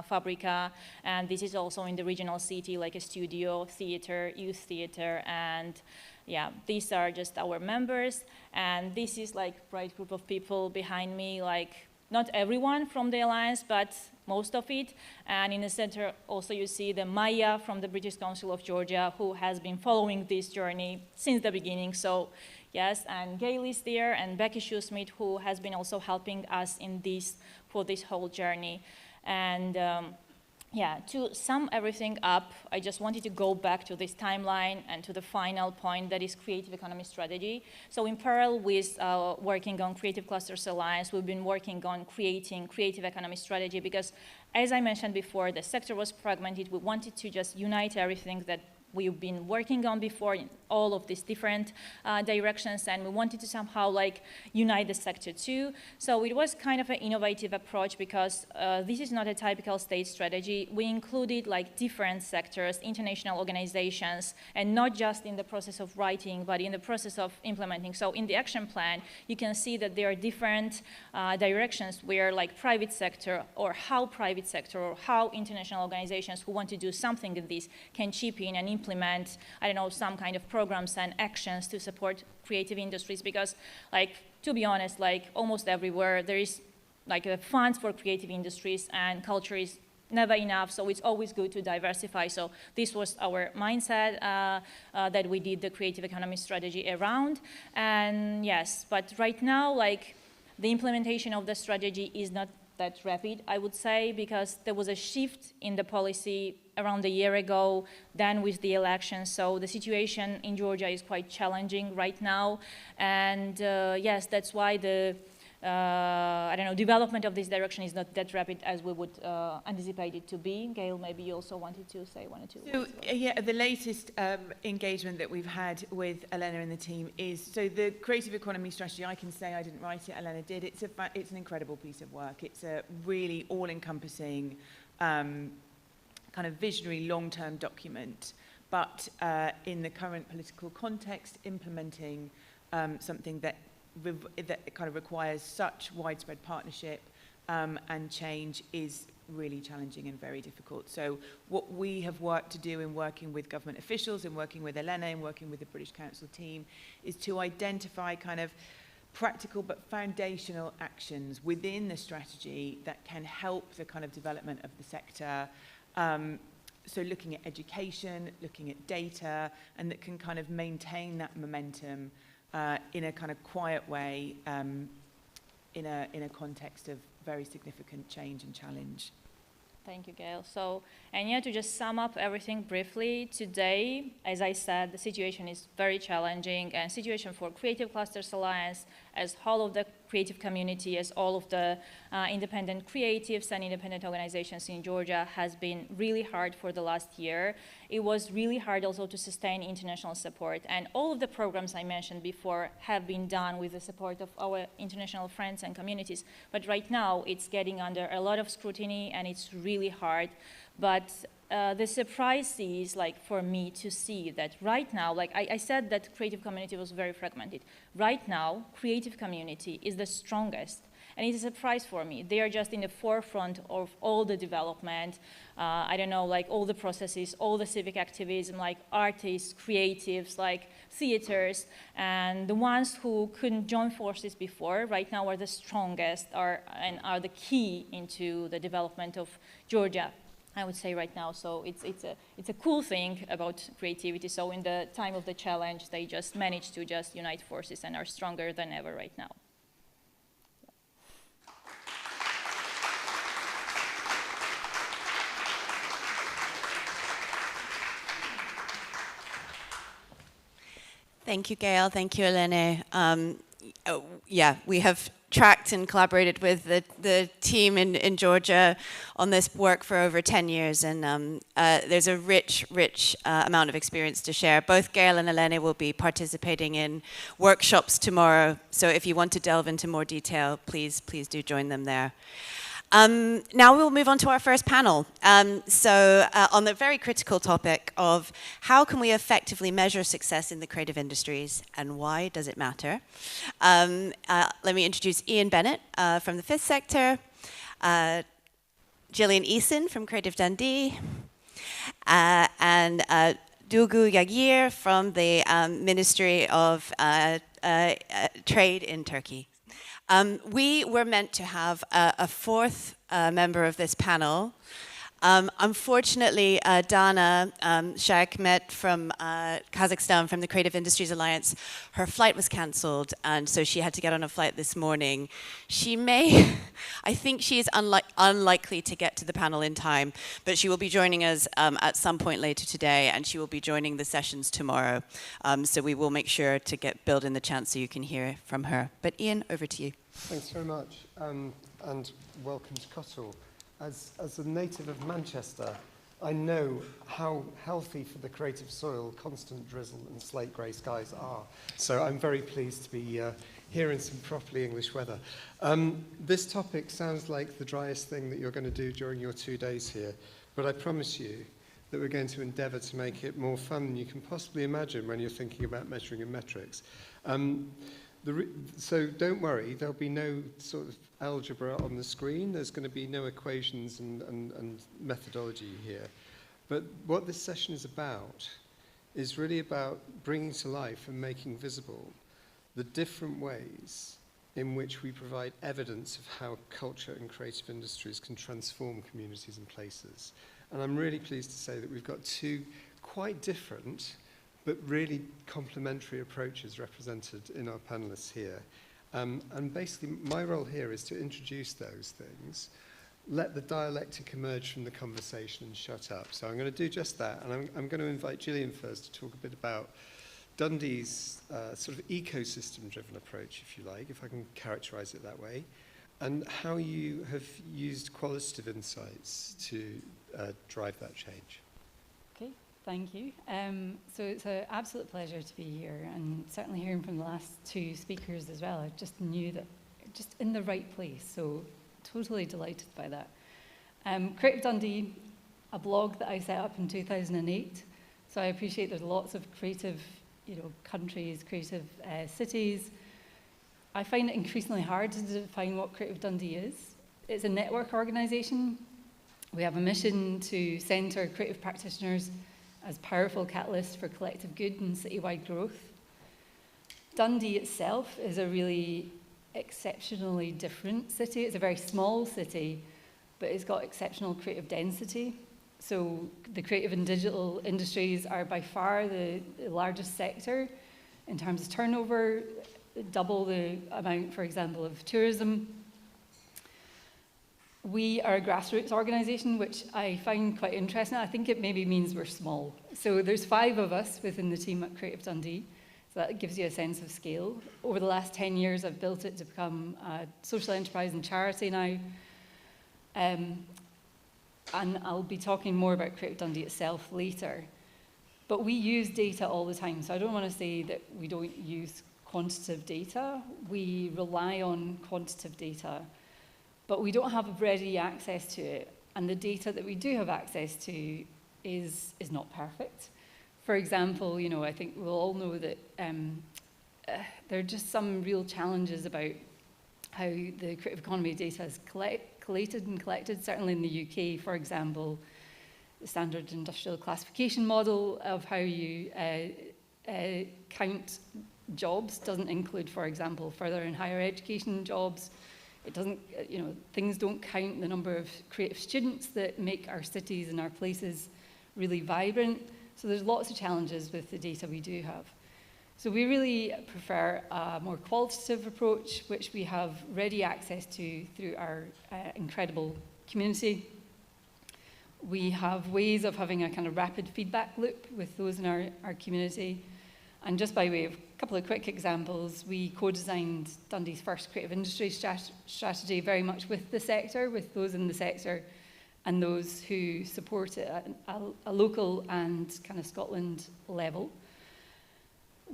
Fabrica, and this is also in the regional city like a studio, theater, youth theater, and yeah, these are just our members, and this is like bright group of people behind me, like not everyone from the Alliance, but most of it. And in the center also you see the Maya from the British Council of Georgia, who has been following this journey since the beginning. So yes, and Gail is there, and Becky Shoesmith, who has been also helping us in this, for this whole journey. And yeah, to sum everything up, I just wanted to go back to this timeline and to the final point, that is creative economy strategy. So in parallel with working on Creative Clusters Alliance, we've been working on creating creative economy strategy because, as I mentioned before, the sector was fragmented. We wanted to just unite everything that we've been working on before in all of these different directions, and we wanted to somehow like unite the sector too. So it was kind of an innovative approach because this is not a typical state strategy. We included like different sectors, international organizations, and not just in the process of writing, but in the process of implementing. So in the action plan, you can see that there are different directions where like private sector or how international organizations who want to do something in this can chip in and implement, I don't know, some kind of programs and actions to support creative industries, because like, to be honest, like almost everywhere there is like funds for creative industries, and culture is never enough, so it's always good to diversify. So this was our mindset that we did the creative economy strategy around. And yes, but right now, like the implementation of the strategy is not that rapid, I would say, because there was a shift in the policy around a year ago, then with the election. So the situation in Georgia is quite challenging right now. And yes, that's why the I don't know, development of this direction is not that rapid as we would anticipate it to be. Gail, maybe you also wanted to say 1 or 2 words. So, yeah, the latest engagement that we've had with Elena and the team is, so the creative economy strategy, I can say I didn't write it, Elena did. It's an incredible piece of work. It's a really all-encompassing kind of visionary long-term document, but in the current political context, implementing something that kind of requires such widespread partnership and change is really challenging and very difficult. So what we have worked to do in working with government officials, in working with Elena, in working with the British Council team, is to identify kind of practical but foundational actions within the strategy that can help the kind of development of the sector. So looking at education, looking at data, and that can kind of maintain that momentum in a kind of quiet way in a context of very significant change and challenge. Thank you, Gail. So, and yeah, to just sum up everything briefly, today, as I said, the situation is very challenging, and situation for Creative Clusters Alliance, as whole of the creative community, as all of the independent creatives and independent organizations in Georgia, has been really hard for the last year. It was really hard also to sustain international support, and all of the programs I mentioned before have been done with the support of our international friends and communities, but right now it's getting under a lot of scrutiny, and it's really hard. But the surprise is, like, for me to see that right now, like I said that creative community was very fragmented. Right now, creative community is the strongest, and it's a surprise for me. They are just in the forefront of all the development, I don't know, like all the processes, all the civic activism, like artists, creatives, like theaters, and the ones who couldn't join forces before, right now are the strongest, and are the key into the development of Georgia, I would say right now. So it's a cool thing about creativity. So in the time of the challenge, they just managed to just unite forces and are stronger than ever right now. Thank you, Gail. Thank you, Elena. Yeah, we have tracked and collaborated with the team in Georgia on this work for over 10 years, and there's a rich amount of experience to share. Both Gail and Elena will be participating in workshops tomorrow, so if you want to delve into more detail, please do join them there. Now we'll move on to our first panel. On the very critical topic of how can we effectively measure success in the creative industries and why does it matter? Let me introduce Ian Bennett from the Fifth Sector, Gillian Eason from Creative Dundee, and Duygu Yagir from the Ministry of Trade in Turkey. We were meant to have a fourth member of this panel. Unfortunately, Dana Shaikmet from Kazakhstan, from the Creative Industries Alliance, her flight was cancelled, and so she had to get on a flight this morning. I think she is unlikely to get to the panel in time, but she will be joining us at some point later today, and she will be joining the sessions tomorrow. So we will make sure to build in the chance so you can hear from her. But Ian, over to you. Thanks very much, and welcome to Kotor. As a native of Manchester, I know how healthy for the creative soil constant drizzle and slate grey skies are. So I'm very pleased to be here in some properly English weather. This topic sounds like the driest thing that you're going to do during your 2 days here, but I promise you that we're going to endeavour to make it more fun than you can possibly imagine when you're thinking about measuring in metrics. So don't worry, there'll be no sort of algebra on the screen. There's going to be no equations and methodology here. But what this session is about is really about bringing to life and making visible the different ways in which we provide evidence of how culture and creative industries can transform communities and places. And I'm really pleased to say that we've got two quite different but really complementary approaches represented in our panelists here. And basically, my role here is to introduce those things, let the dialectic emerge from the conversation and shut up. So I'm going to do just that, and I'm going to invite Gillian first to talk a bit about Dundee's sort of ecosystem-driven approach, if you like, if I can characterize it that way, and how you have used qualitative insights to drive that change. Okay, thank you. So it's an absolute pleasure to be here, and certainly hearing from the last two speakers as well. I just knew that just in the right place, so totally delighted by that. Creative Dundee, a blog that I set up in 2008, so I appreciate there's lots of creative countries, creative cities. I find it increasingly hard to define what Creative Dundee is. It's a network organisation We have a mission to centre creative practitioners as powerful catalysts for collective good and citywide growth. Dundee itself is a really exceptionally different city. It's a very small city, but it's got exceptional creative density. So the creative and digital industries are by far the largest sector in terms of turnover, double the amount, for example, of tourism. We are a grassroots organisation, which I find quite interesting. I think it maybe means we're small. So there's 5 of us within the team at Creative Dundee. So that gives you a sense of scale. Over the last 10 years, I've built it to become a social enterprise and charity now. And I'll be talking more about Creative Dundee itself later. But we use data all the time. So I don't want to say that we don't use quantitative data. We rely on quantitative data, but we don't have ready access to it. And the data that we do have access to is not perfect. For example, you know, I think we'll all know that there are just some real challenges about how the creative economy data is collated and collected, certainly in the UK, for example. The standard industrial classification model of how you count jobs doesn't include, for example, further and higher education jobs. It doesn't, you know, things don't count the number of creative students that make our cities and our places really vibrant. So there's lots of challenges with the data we do have. So we really prefer a more qualitative approach, which we have ready access to through our incredible community. We have ways of having a kind of rapid feedback loop with those in our community. And just by way of a couple of quick examples, we co-designed Dundee's first creative industry strategy very much with the sector, with those in the sector and those who support it at a local and kind of Scotland level.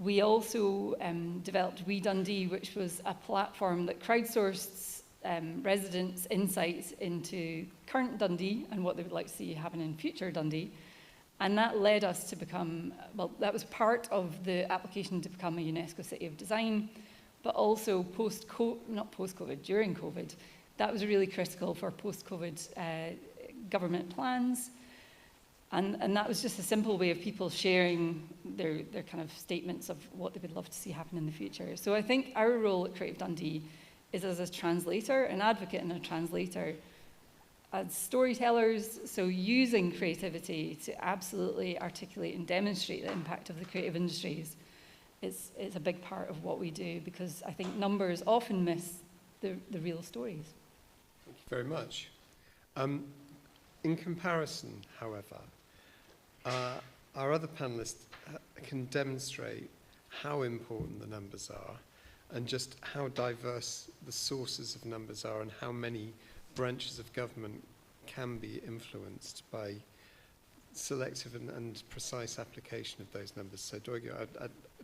We also developed We Dundee, which was a platform that crowdsourced residents' insights into current Dundee and what they would like to see happen in future Dundee. And that led us to become, well, that was part of the application to become a UNESCO City of Design, but also post-COVID, during COVID. That was really critical for post-COVID government plans. And that was just a simple way of people sharing their kind of statements of what they would love to see happen in the future. So I think our role at Creative Dundee is as a translator, an advocate and a translator, as storytellers, so using creativity to absolutely articulate and demonstrate the impact of the creative industries is a big part of what we do, because I think numbers often miss the real stories. Thank you very much. In comparison, however, our other panelists can demonstrate how important the numbers are and just how diverse the sources of numbers are and how many branches of government can be influenced by selective and precise application of those numbers. So, Doigo,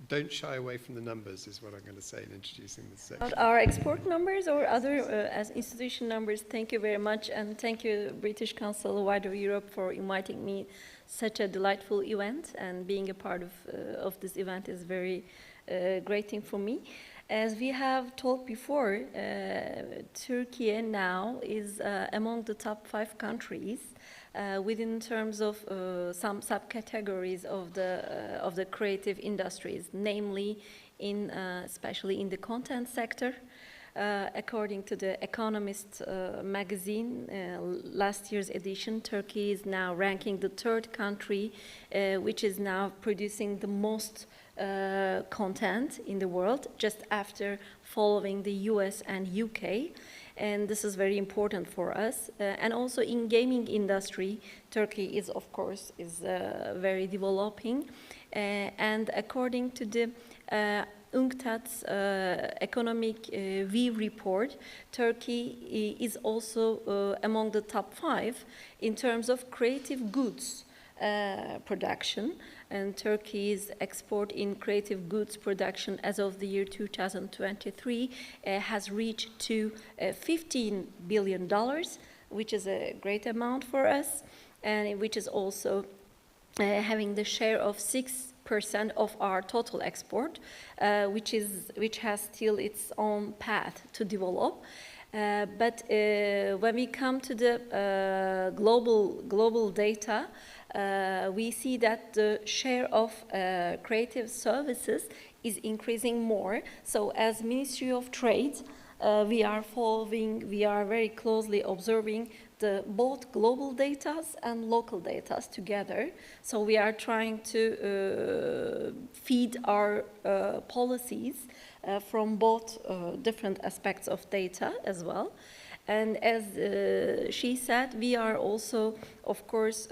don't shy away from the numbers, is what I'm going to say in introducing this section. About our export numbers or other as institution numbers, thank you very much, and thank you, British Council Wider Europe, for inviting me such a delightful event, and being a part of this event is very great thing for me. As we have talked before, Turkey now is among the top 5 countries within terms of some subcategories of the creative industries, namely especially in the content sector. According to the Economist magazine, last year's edition, Turkey is now ranking the 3rd country which is now producing the most content in the world, just after following the US and UK. And this is very important for us. And also in gaming industry, Turkey is, of course, very developing. And according to the UNCTAD's economic view report, Turkey is also among the top 5 in terms of creative goods production. And Turkey's export in creative goods production as of the year 2023 has reached to $15 billion, which is a great amount for us, and which is also having the share of 6% of our total export, which has still its own path to develop. But when we come to the global data, we see that the share of creative services is increasing more. So as Ministry of Trade, we are very closely observing both global data and local data together. So we are trying to feed our policies from both different aspects of data as well. And as she said, we are also, of course,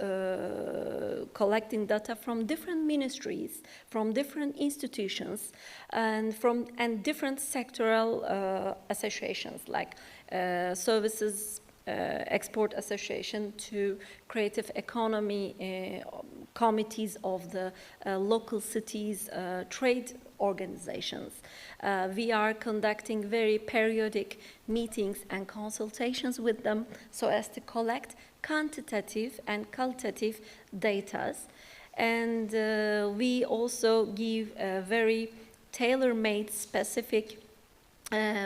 collecting data from different ministries, from different institutions, and different sectoral associations like services export association to creative economy committees of the local cities, trade organizations. We are conducting very periodic meetings and consultations with them so as to collect quantitative and qualitative data. And we also give a very tailor-made specific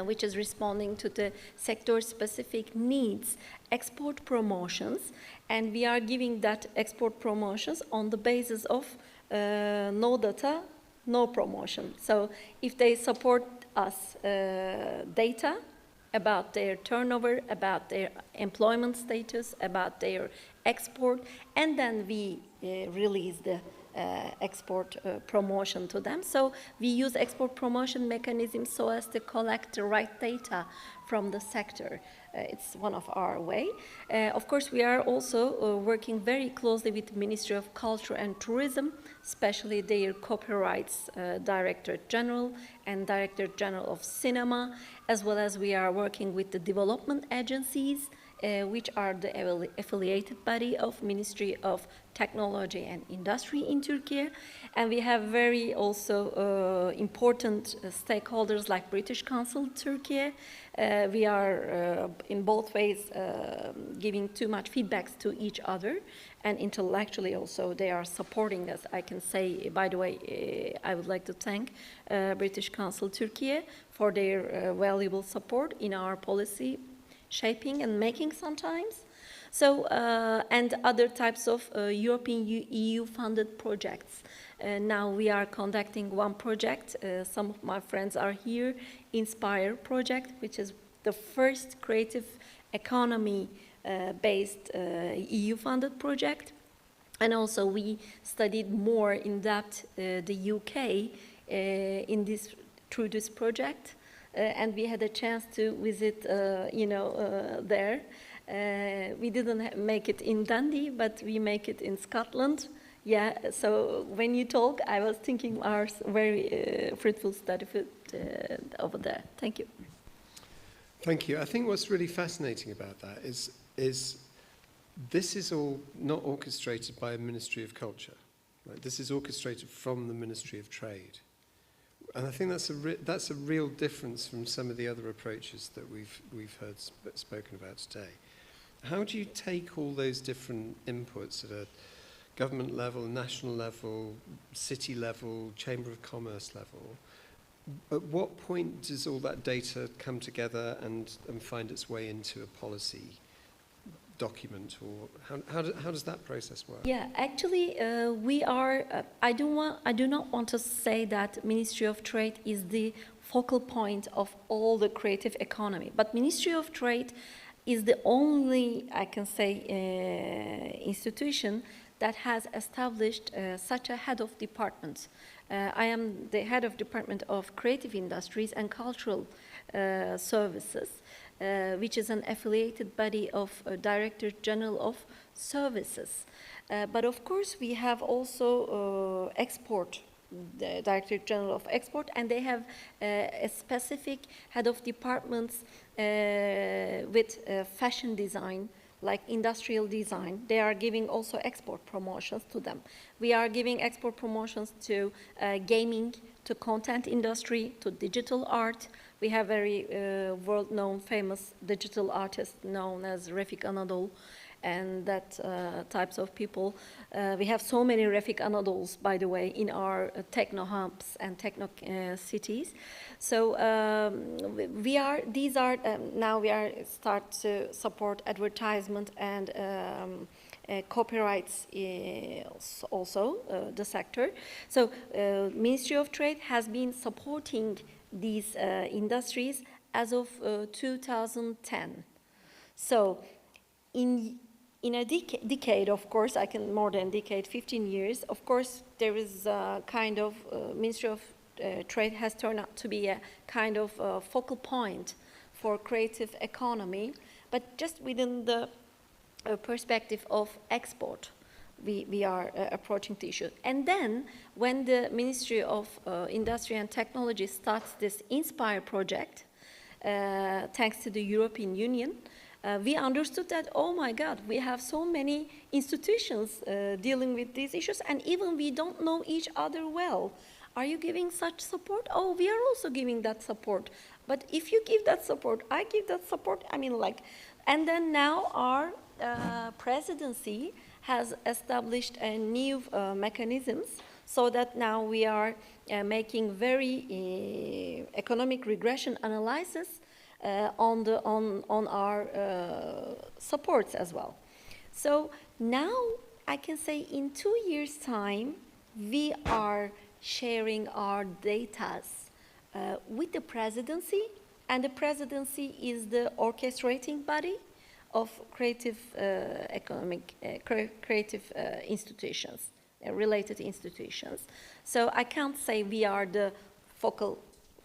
which is responding to the sector-specific needs, export promotions, and we are giving that export promotions on the basis of no data, no promotion. So if they support us data about their turnover, about their employment status, about their export, and then we release the export promotion to them. So we use export promotion mechanisms so as to collect the right data from the sector. It's one of our way. Of course, we are also working very closely with the Ministry of Culture and Tourism, especially their copyrights Director General and Director General of Cinema, as well as we are working with the development agencies, which are the affiliated body of Ministry of Technology and Industry in Turkey. And we have very also important stakeholders like British Council Turkey. We are in both ways giving too much feedbacks to each other, and intellectually also they are supporting us. I can say, by the way, I would like to thank British Council Turkey for their valuable support in our policy shaping and making sometimes. So, and other types of European EU-funded projects. Now we are conducting one project, some of my friends are here, Inspire project, which is the first creative economy-based EU-funded project. And also we studied more in depth the UK through this project. And we had a chance to visit, there. We didn't make it in Dundee, but we make it in Scotland. Yeah, so when you talk, I was thinking our very fruitful study over there. Thank you. Thank you. I think what's really fascinating about that is this is all not orchestrated by a Ministry of Culture. Right? This is orchestrated from the Ministry of Trade. And I think that's a real difference from some of the other approaches that we've heard spoken about today. How do you take all those different inputs at a government level, national level, city level, Chamber of Commerce level? At what point does all that data come together and find its way into a policy document, or how does that process work? Yeah, actually, we are. I do not want to say that Ministry of Trade is the focal point of all the creative economy, but Ministry of Trade is the only, I can say, institution that has established such a head of department. I am the head of Department of Creative Industries and Cultural Services, which is an affiliated body of Director General of Services. But of course, we have also export, the Director General of Export, and they have a specific head of departments with fashion design, like industrial design. They are giving also export promotions to them. We are giving export promotions to gaming, to content industry, to digital art. We have very world-known famous digital artist known as Refik Anadolu. and that types of people. We have so many Refik Anadols, by the way, in our techno hubs and techno cities. So now we are start to support advertisement and copyrights also, the sector. So Ministry of Trade has been supporting these industries as of 2010. So in a decade, of course, I can more than decade, 15 years, of course, there is a kind of Ministry of Trade has turned out to be a kind of focal point for creative economy, but just within the perspective of export, we are approaching the issue. And then when the Ministry of Industry and Technology starts this INSPIRE project, thanks to the European Union, we understood that, oh my God, we have so many institutions dealing with these issues, and even we don't know each other well. Are you giving such support? Oh, we are also giving that support. But if you give that support, I give that support. I mean, like, and then now our presidency has established a new mechanisms, so that now we are making very economic regression analysis on our supports as well. So now I can say in 2 years' time, we are sharing our data with the presidency, and the presidency is the orchestrating body of creative creative institutions, related institutions. So I can't say we are the focal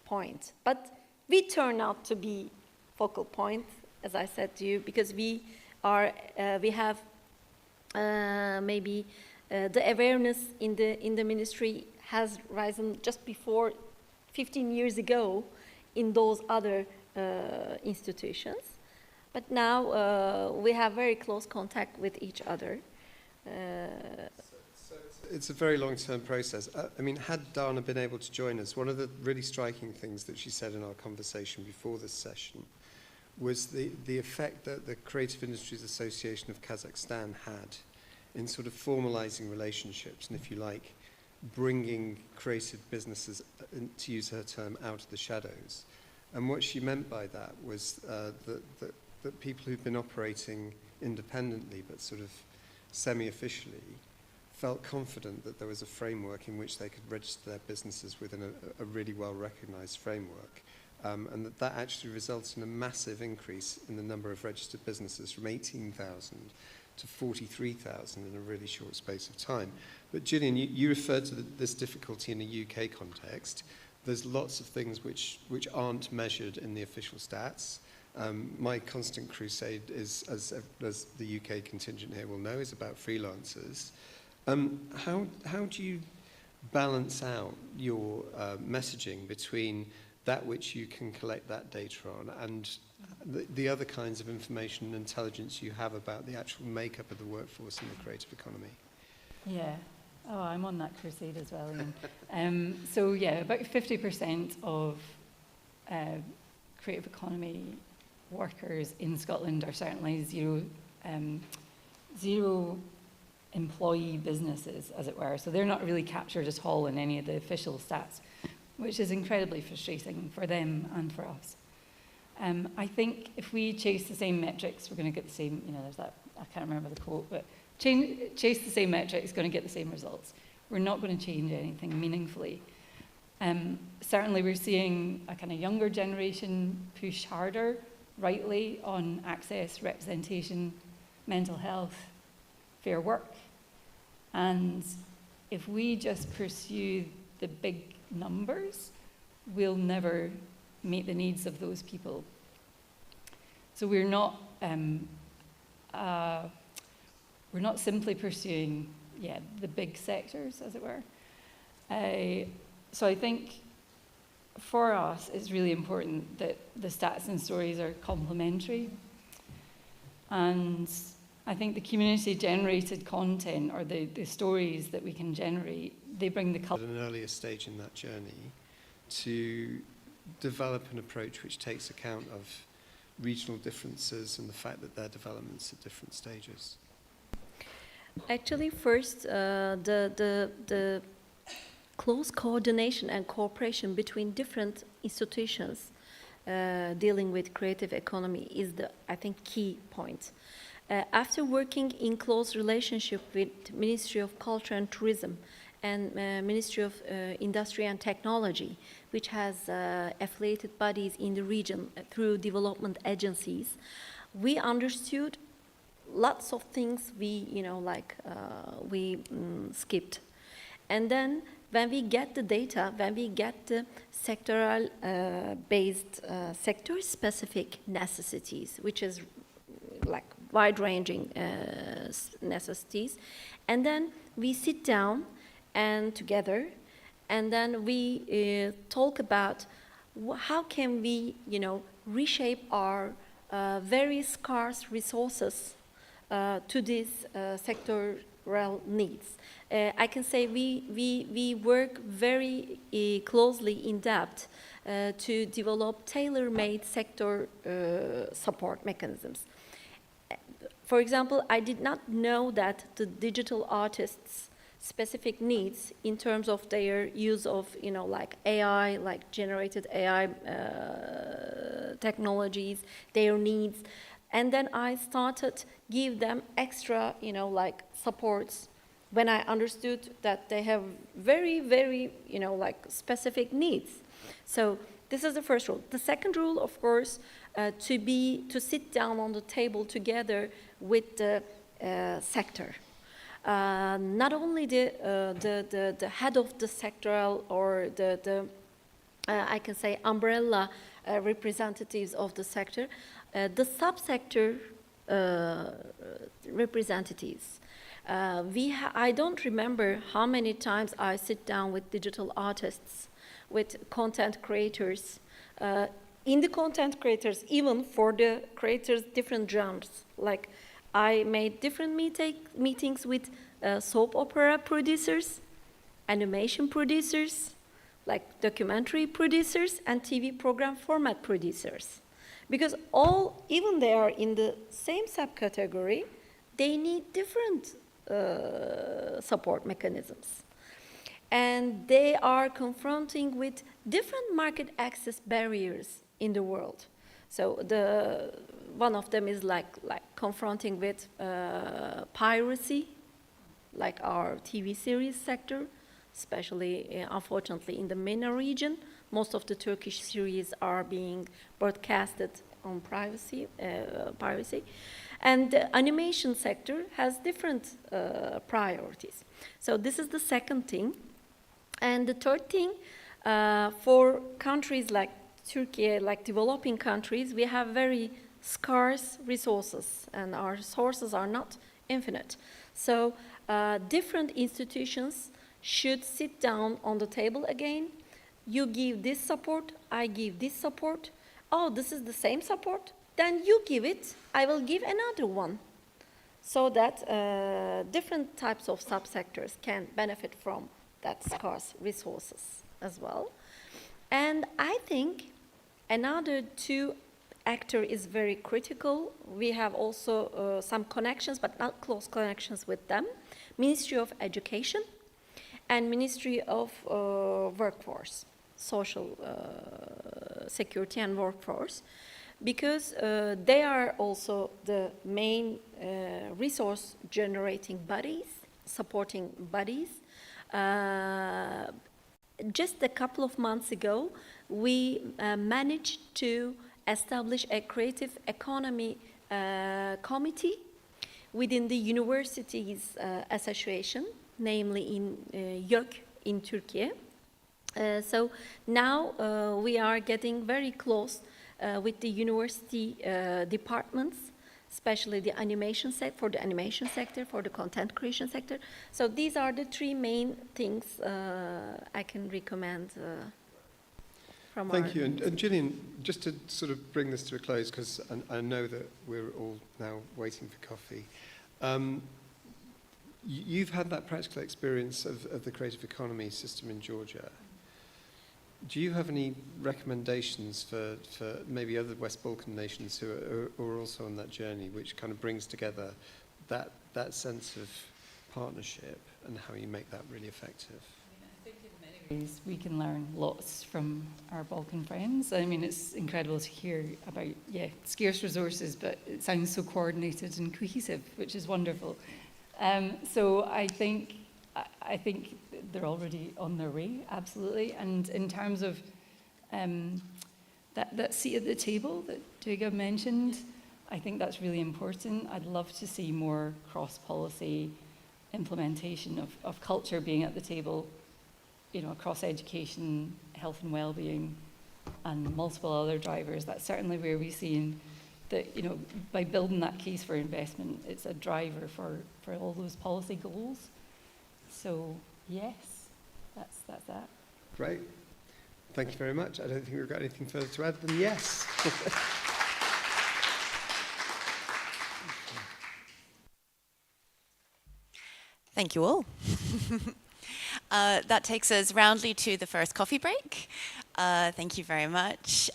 point, but we turn out to be focal point, as I said to you, because we have maybe the awareness in the ministry has risen just before 15 years ago in those other institutions. But now we have very close contact with each other. It's a very long-term process. I mean, had Dana been able to join us, one of the really striking things that she said in our conversation before this session was the effect that the Creative Industries Association of Kazakhstan had in sort of formalizing relationships and, if you like, bringing creative businesses, to use her term, out of the shadows. And what she meant by that was that people who've been operating independently but sort of semi-officially felt confident that there was a framework in which they could register their businesses within a really well-recognized framework, and that actually results in a massive increase in the number of registered businesses from 18,000 to 43,000 in a really short space of time. But Gillian, you referred to this difficulty in a UK context. There's lots of things which aren't measured in the official stats. My constant crusade is, as the UK contingent here will know, is about freelancers. How do you balance out your messaging between that which you can collect that data on and the other kinds of information and intelligence you have about the actual makeup of the workforce in the creative economy? Yeah. Oh, I'm on that crusade as well, Ian. So yeah, about 50% of creative economy workers in Scotland are certainly zero employee businesses, as it were. So they're not really captured at all in any of the official stats, which is incredibly frustrating for them and for us. I think if we chase the same metrics, we're going to get the same, there's that, I can't remember the quote, but chase the same metrics, going to get the same results. We're not going to change anything meaningfully. Certainly we're seeing a kind of younger generation push harder, rightly, on access, representation, mental health, fair work. And if we just pursue the big numbers, we'll never meet the needs of those people. So we're not simply pursuing, the big sectors, as it were. So I think for us, it's really important that the stats and stories are complementary. And I think the community-generated content, or the stories that we can generate, they bring the culture. At an earlier stage in that journey, to develop an approach which takes account of regional differences and the fact that their development's at different stages? Actually, first, the close coordination and cooperation between different institutions dealing with creative economy is the, I think, key point. After working in close relationship with Ministry of Culture and Tourism and Ministry of Industry and Technology, which has affiliated bodies in the region through development agencies, we understood lots of things we, skipped. And then when we get the data, when we get the sectoral based sector-specific necessities, which is like wide-ranging necessities, and then we sit down and together, and then we talk about how can we, reshape our very scarce resources to these sectoral needs. I can say we work very closely in depth to develop tailor-made sector support mechanisms. For example, I did not know that the digital artists' specific needs in terms of their use of, like AI, like generated AI technologies, their needs. And then I started give them extra, like supports when I understood that they have very, very, like specific needs. So this is the first rule. The second rule, of course, to sit down on the table together with the sector. Not only the head of the sectoral or I can say umbrella representatives of the sector, the subsector representatives. I don't remember how many times I sit down with digital artists, with content creators, in the content creators, even for the creators, different genres. Like I made different meetings with soap opera producers, animation producers, like documentary producers, and TV program format producers. Because even they are in the same subcategory, they need different support mechanisms. And they are confronting with different market access barriers in the world. So one of them is like confronting with piracy, like our TV series sector, especially, unfortunately, in the MENA region. Most of the Turkish series are being broadcasted on piracy. And the animation sector has different priorities. So this is the second thing. And the third thing, for countries like Turkey, like developing countries, we have very scarce resources, and our sources are not infinite. So different institutions should sit down on the table again. You give this support, I give this support. Oh, this is the same support? Then you give it, I will give another one. So that different types of subsectors can benefit from that scarce resources as well. And I think another two actor is very critical. We have also some connections, but not close connections with them. Ministry of Education and Ministry of Workforce, Social Security and Workforce, because they are also the main resource generating bodies, supporting bodies. Just a couple of months ago, we managed to establish a creative economy committee within the universities association, namely in YÖK in Turkey. So now we are getting very close with the university departments, especially the animation sector, for the animation sector, for the content creation sector. So these are the three main things I can recommend from our... Thank you. And Gillian, just to sort of bring this to a close, because I know that we're all now waiting for coffee. You've had that practical experience of the creative economy system in Georgia. do you have any recommendations for maybe other West Balkan nations who are also on that journey, which kind of brings together that sense of partnership and how you make that really effective? I think in many ways we can learn lots from our Balkan friends. I mean, it's incredible to hear about, scarce resources, but it sounds so coordinated and cohesive, which is wonderful. So I think they're already on their way, absolutely. And in terms of that seat at the table that Jacob mentioned, I think that's really important. I'd love to see more cross-policy implementation of culture being at the table, across education, health and well-being, and multiple other drivers. That's certainly where we've seen that, by building that case for investment, it's a driver for all those policy goals. So, yes, that's that. Great. Thank you very much. I don't think we've got anything further to add than yes. Thank you all. That takes us roundly to the first coffee break. Thank you very much.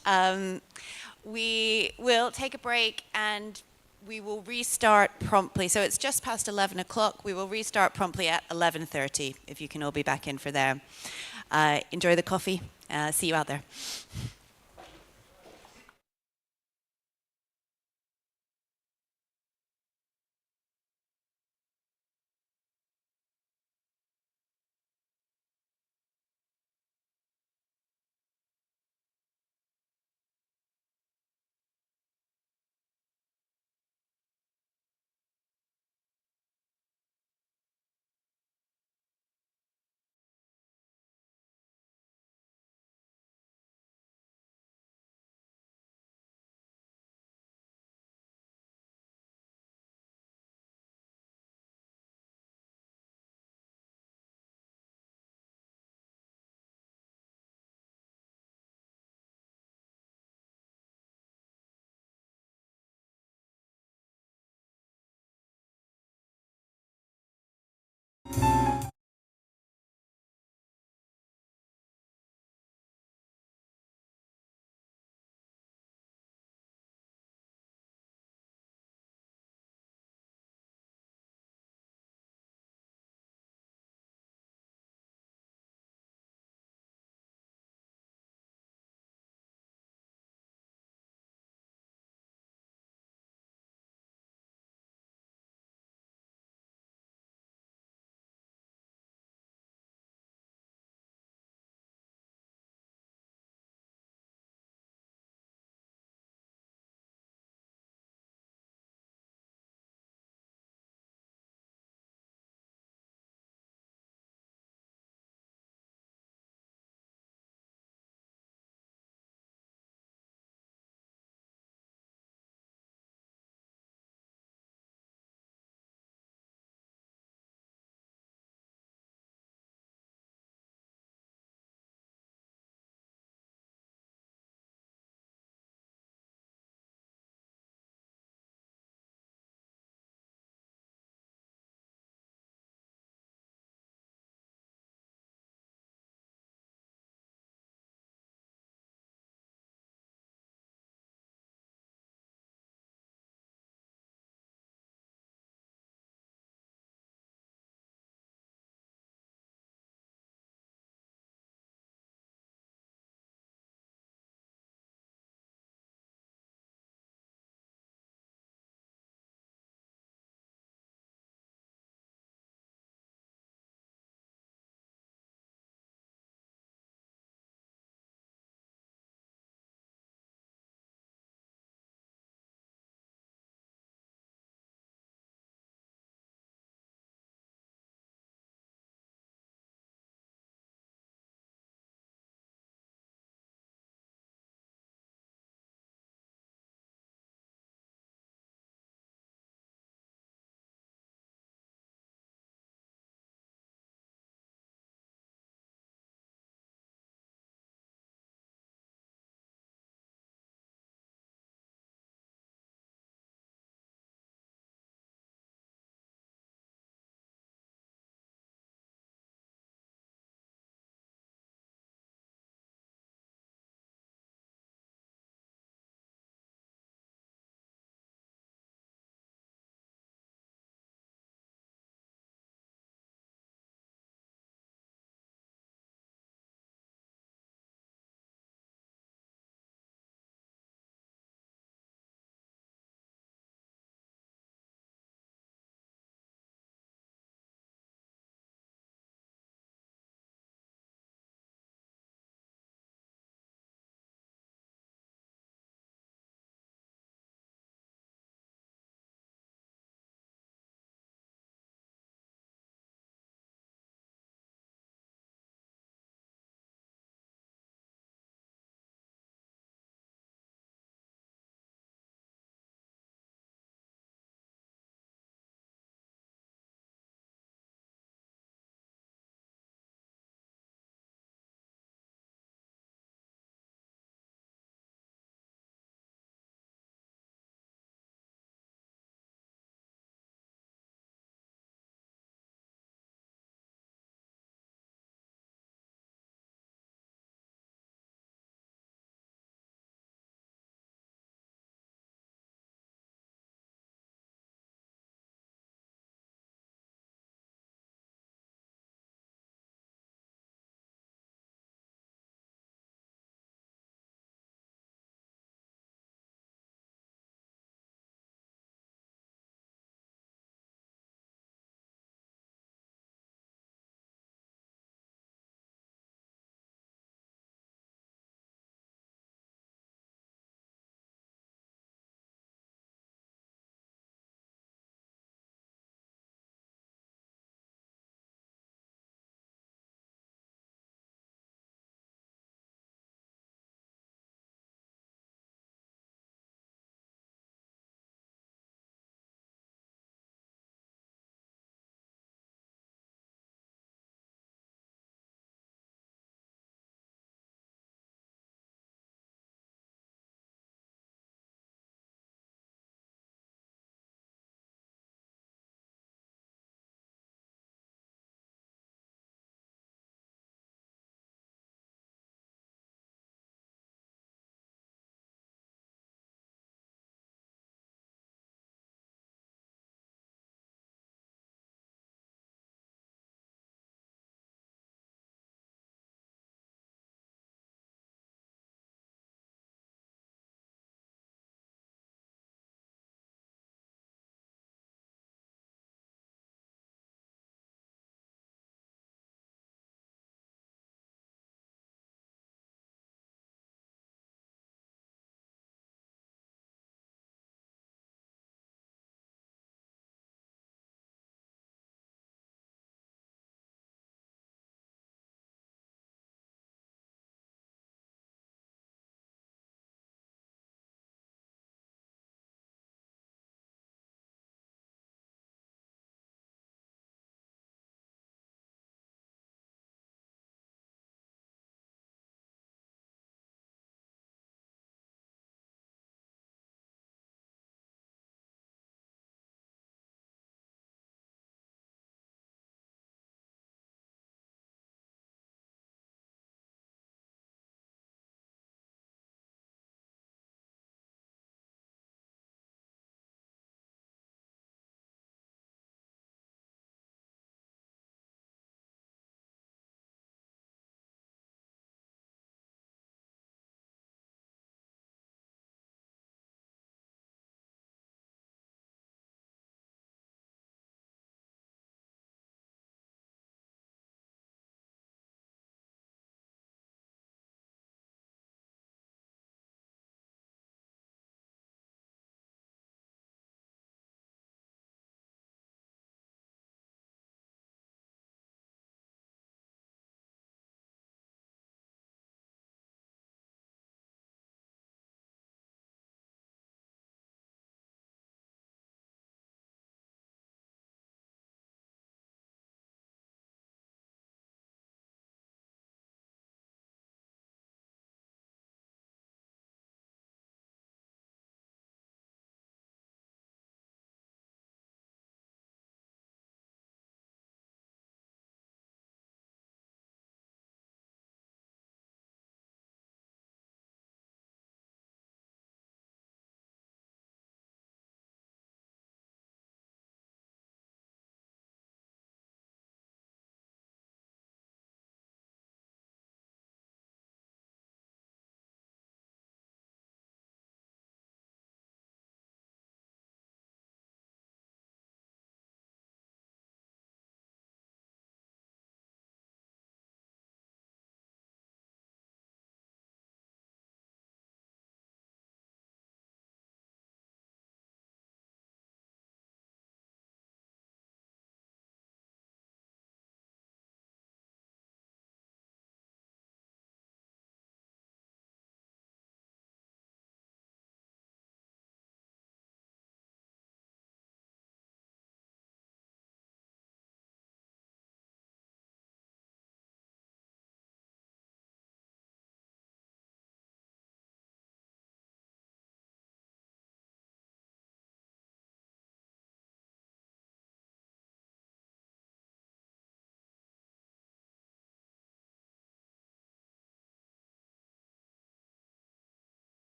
We will take a break and we will restart promptly. So it's just past 11 o'clock. We will restart promptly at 11:30, if you can all be back in for there. Enjoy the coffee. See you out there.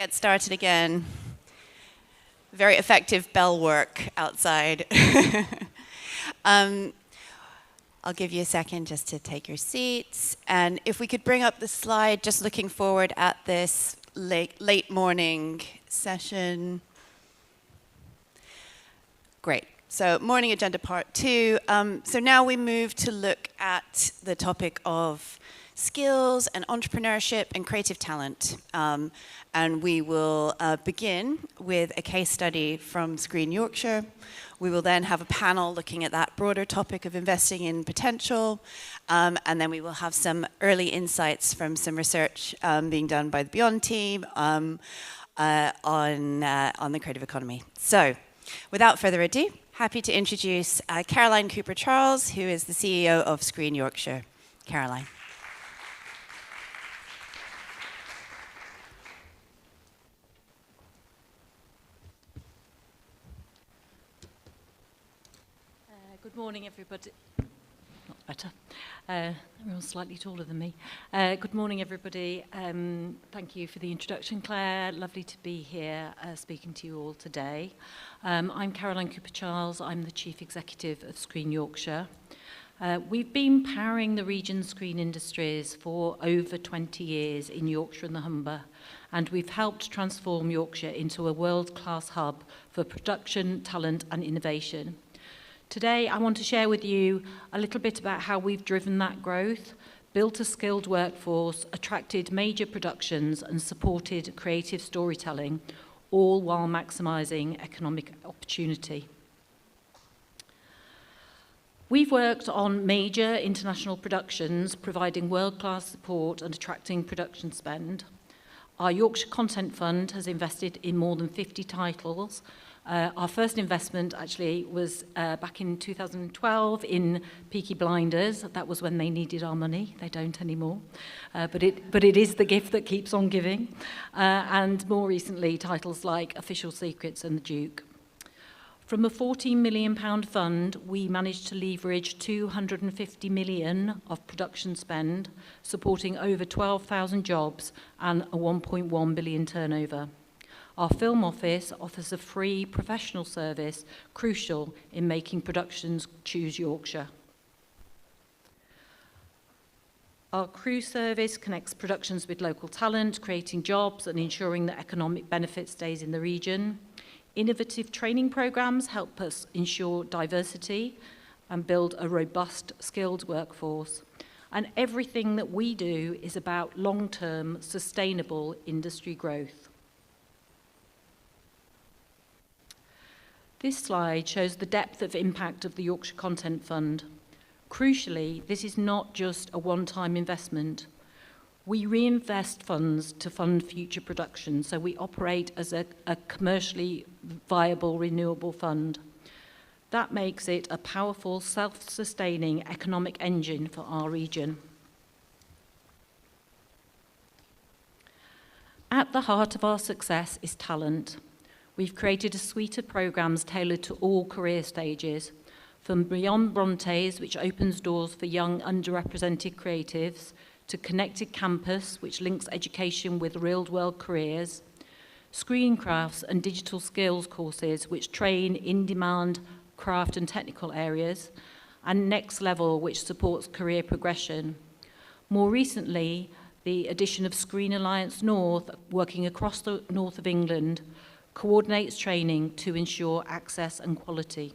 Get started again. Very effective bell work outside. I'll give you a second just to take your seats. And if we could bring up the slide, just looking forward at this late morning session. Great. So morning agenda part 2. So now we move to look at the topic of skills and entrepreneurship and creative talent. And we will begin with a case study from Screen Yorkshire. We will then have a panel looking at that broader topic of investing in potential. And then we will have some early insights from some research being done by the Beyond team on the creative economy. So without further ado, happy to introduce Caroline Cooper-Charles, who is the CEO of Screen Yorkshire. Caroline. Good morning, everybody. Not better. Everyone's slightly taller than me. Good morning, everybody. Thank you for the introduction, Claire. Lovely to be here speaking to you all today. I'm Caroline Cooper-Charles. I'm the Chief Executive of Screen Yorkshire. We've been powering the region's screen industries for over 20 years in Yorkshire and the Humber, and we've helped transform Yorkshire into a world-class hub for production, talent and innovation. Today, I want to share with you a little bit about how we've driven that growth, built a skilled workforce, attracted major productions, and supported creative storytelling, all while maximising economic opportunity. We've worked on major international productions, providing world-class support and attracting production spend. Our Yorkshire Content Fund has invested in more than 50 titles. Our first investment actually was back in 2012 in Peaky Blinders. That was when they needed our money. They don't anymore. But it is the gift that keeps on giving. And more recently, titles like Official Secrets and The Duke. From a £14 million fund, we managed to leverage 250 million of production spend, supporting over 12,000 jobs and a 1.1 billion turnover. Our film office offers a free professional service crucial in making productions choose Yorkshire. Our crew service connects productions with local talent, creating jobs and ensuring that economic benefit stays in the region. Innovative training programs help us ensure diversity and build a robust, skilled workforce. And everything that we do is about long-term, sustainable industry growth. This slide shows the depth of impact of the Yorkshire Content Fund. Crucially, this is not just a one-time investment. We reinvest funds to fund future production, so we operate as a commercially viable renewable fund. That makes it a powerful, self-sustaining economic engine for our region. At the heart of our success is talent. We've created a suite of programs tailored to all career stages, from Beyond Brontes, which opens doors for young underrepresented creatives, to Connected Campus, which links education with real-world careers, Screencrafts and digital skills courses, which train in-demand craft and technical areas, and Next Level, which supports career progression. More recently, the addition of Screen Alliance North, working across the north of England, coordinates training to ensure access and quality.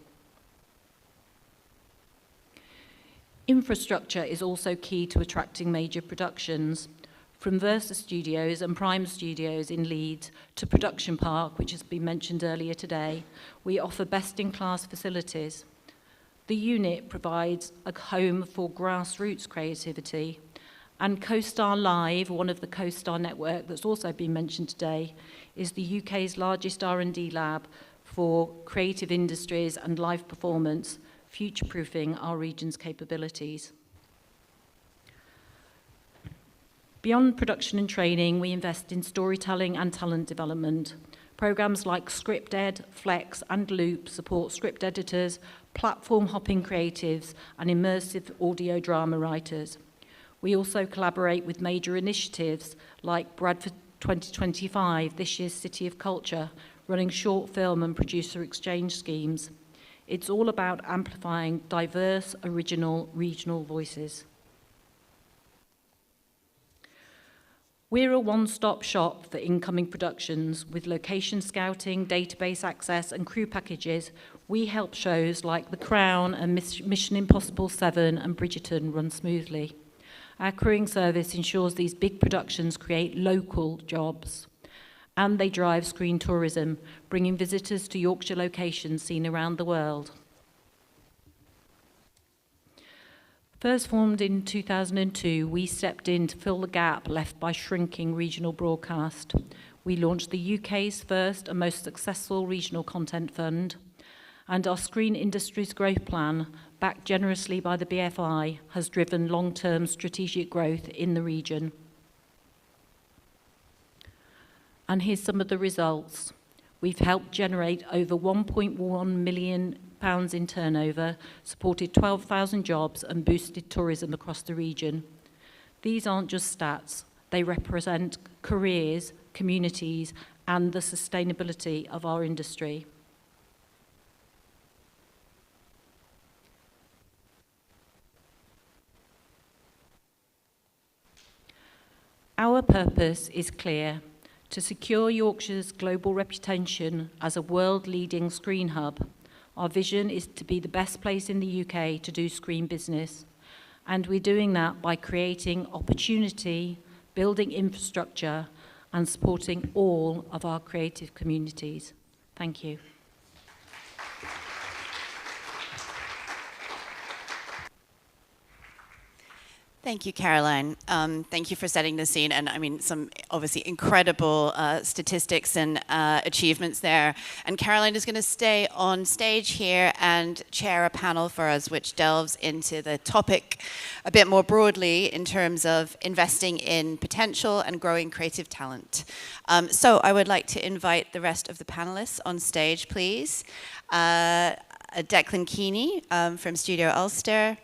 Infrastructure is also key to attracting major productions. From Versa Studios and Prime Studios in Leeds to Production Park, which has been mentioned earlier today, we offer best-in-class facilities. The unit provides a home for grassroots creativity, and CoStar Live, one of the CoStar network that's also been mentioned today, is the UK's largest R&D lab for creative industries and live performance, future-proofing our region's capabilities. Beyond production and training, we invest in storytelling and talent development. Programs like ScriptEd, Flex and Loop support script editors, platform-hopping creatives and immersive audio drama writers. We also collaborate with major initiatives like 2025, this year's City of Culture, running short film and producer exchange schemes. It's all about amplifying diverse, original, regional voices. We're a one-stop shop for incoming productions with location scouting, database access and crew packages. We help shows like The Crown and Mission Impossible 7 and Bridgerton run smoothly. Our crewing service ensures these big productions create local jobs, and they drive screen tourism, bringing visitors to Yorkshire locations seen around the world. First formed in 2002, we stepped in to fill the gap left by shrinking regional broadcast. We launched the UK's first and most successful regional content fund, and our Screen Industries Growth Plan, backed generously by the BFI, has driven long-term strategic growth in the region. And here's some of the results. We've helped generate over £1.1 million in turnover, supported 12,000 jobs and boosted tourism across the region. These aren't just stats, they represent careers, communities, and the sustainability of our industry. Our purpose is clear: to secure Yorkshire's global reputation as a world-leading screen hub. Our vision is to be the best place in the UK to do screen business, and we're doing that by creating opportunity, building infrastructure, and supporting all of our creative communities. Thank you. Thank you, Caroline. Thank you for setting the scene, and I mean, some obviously incredible statistics and achievements there. And Caroline is going to stay on stage here and chair a panel for us, which delves into the topic a bit more broadly in terms of investing in potential and growing creative talent. So I would like to invite the rest of the panelists on stage, please. Declan Keeney from Studio Ulster.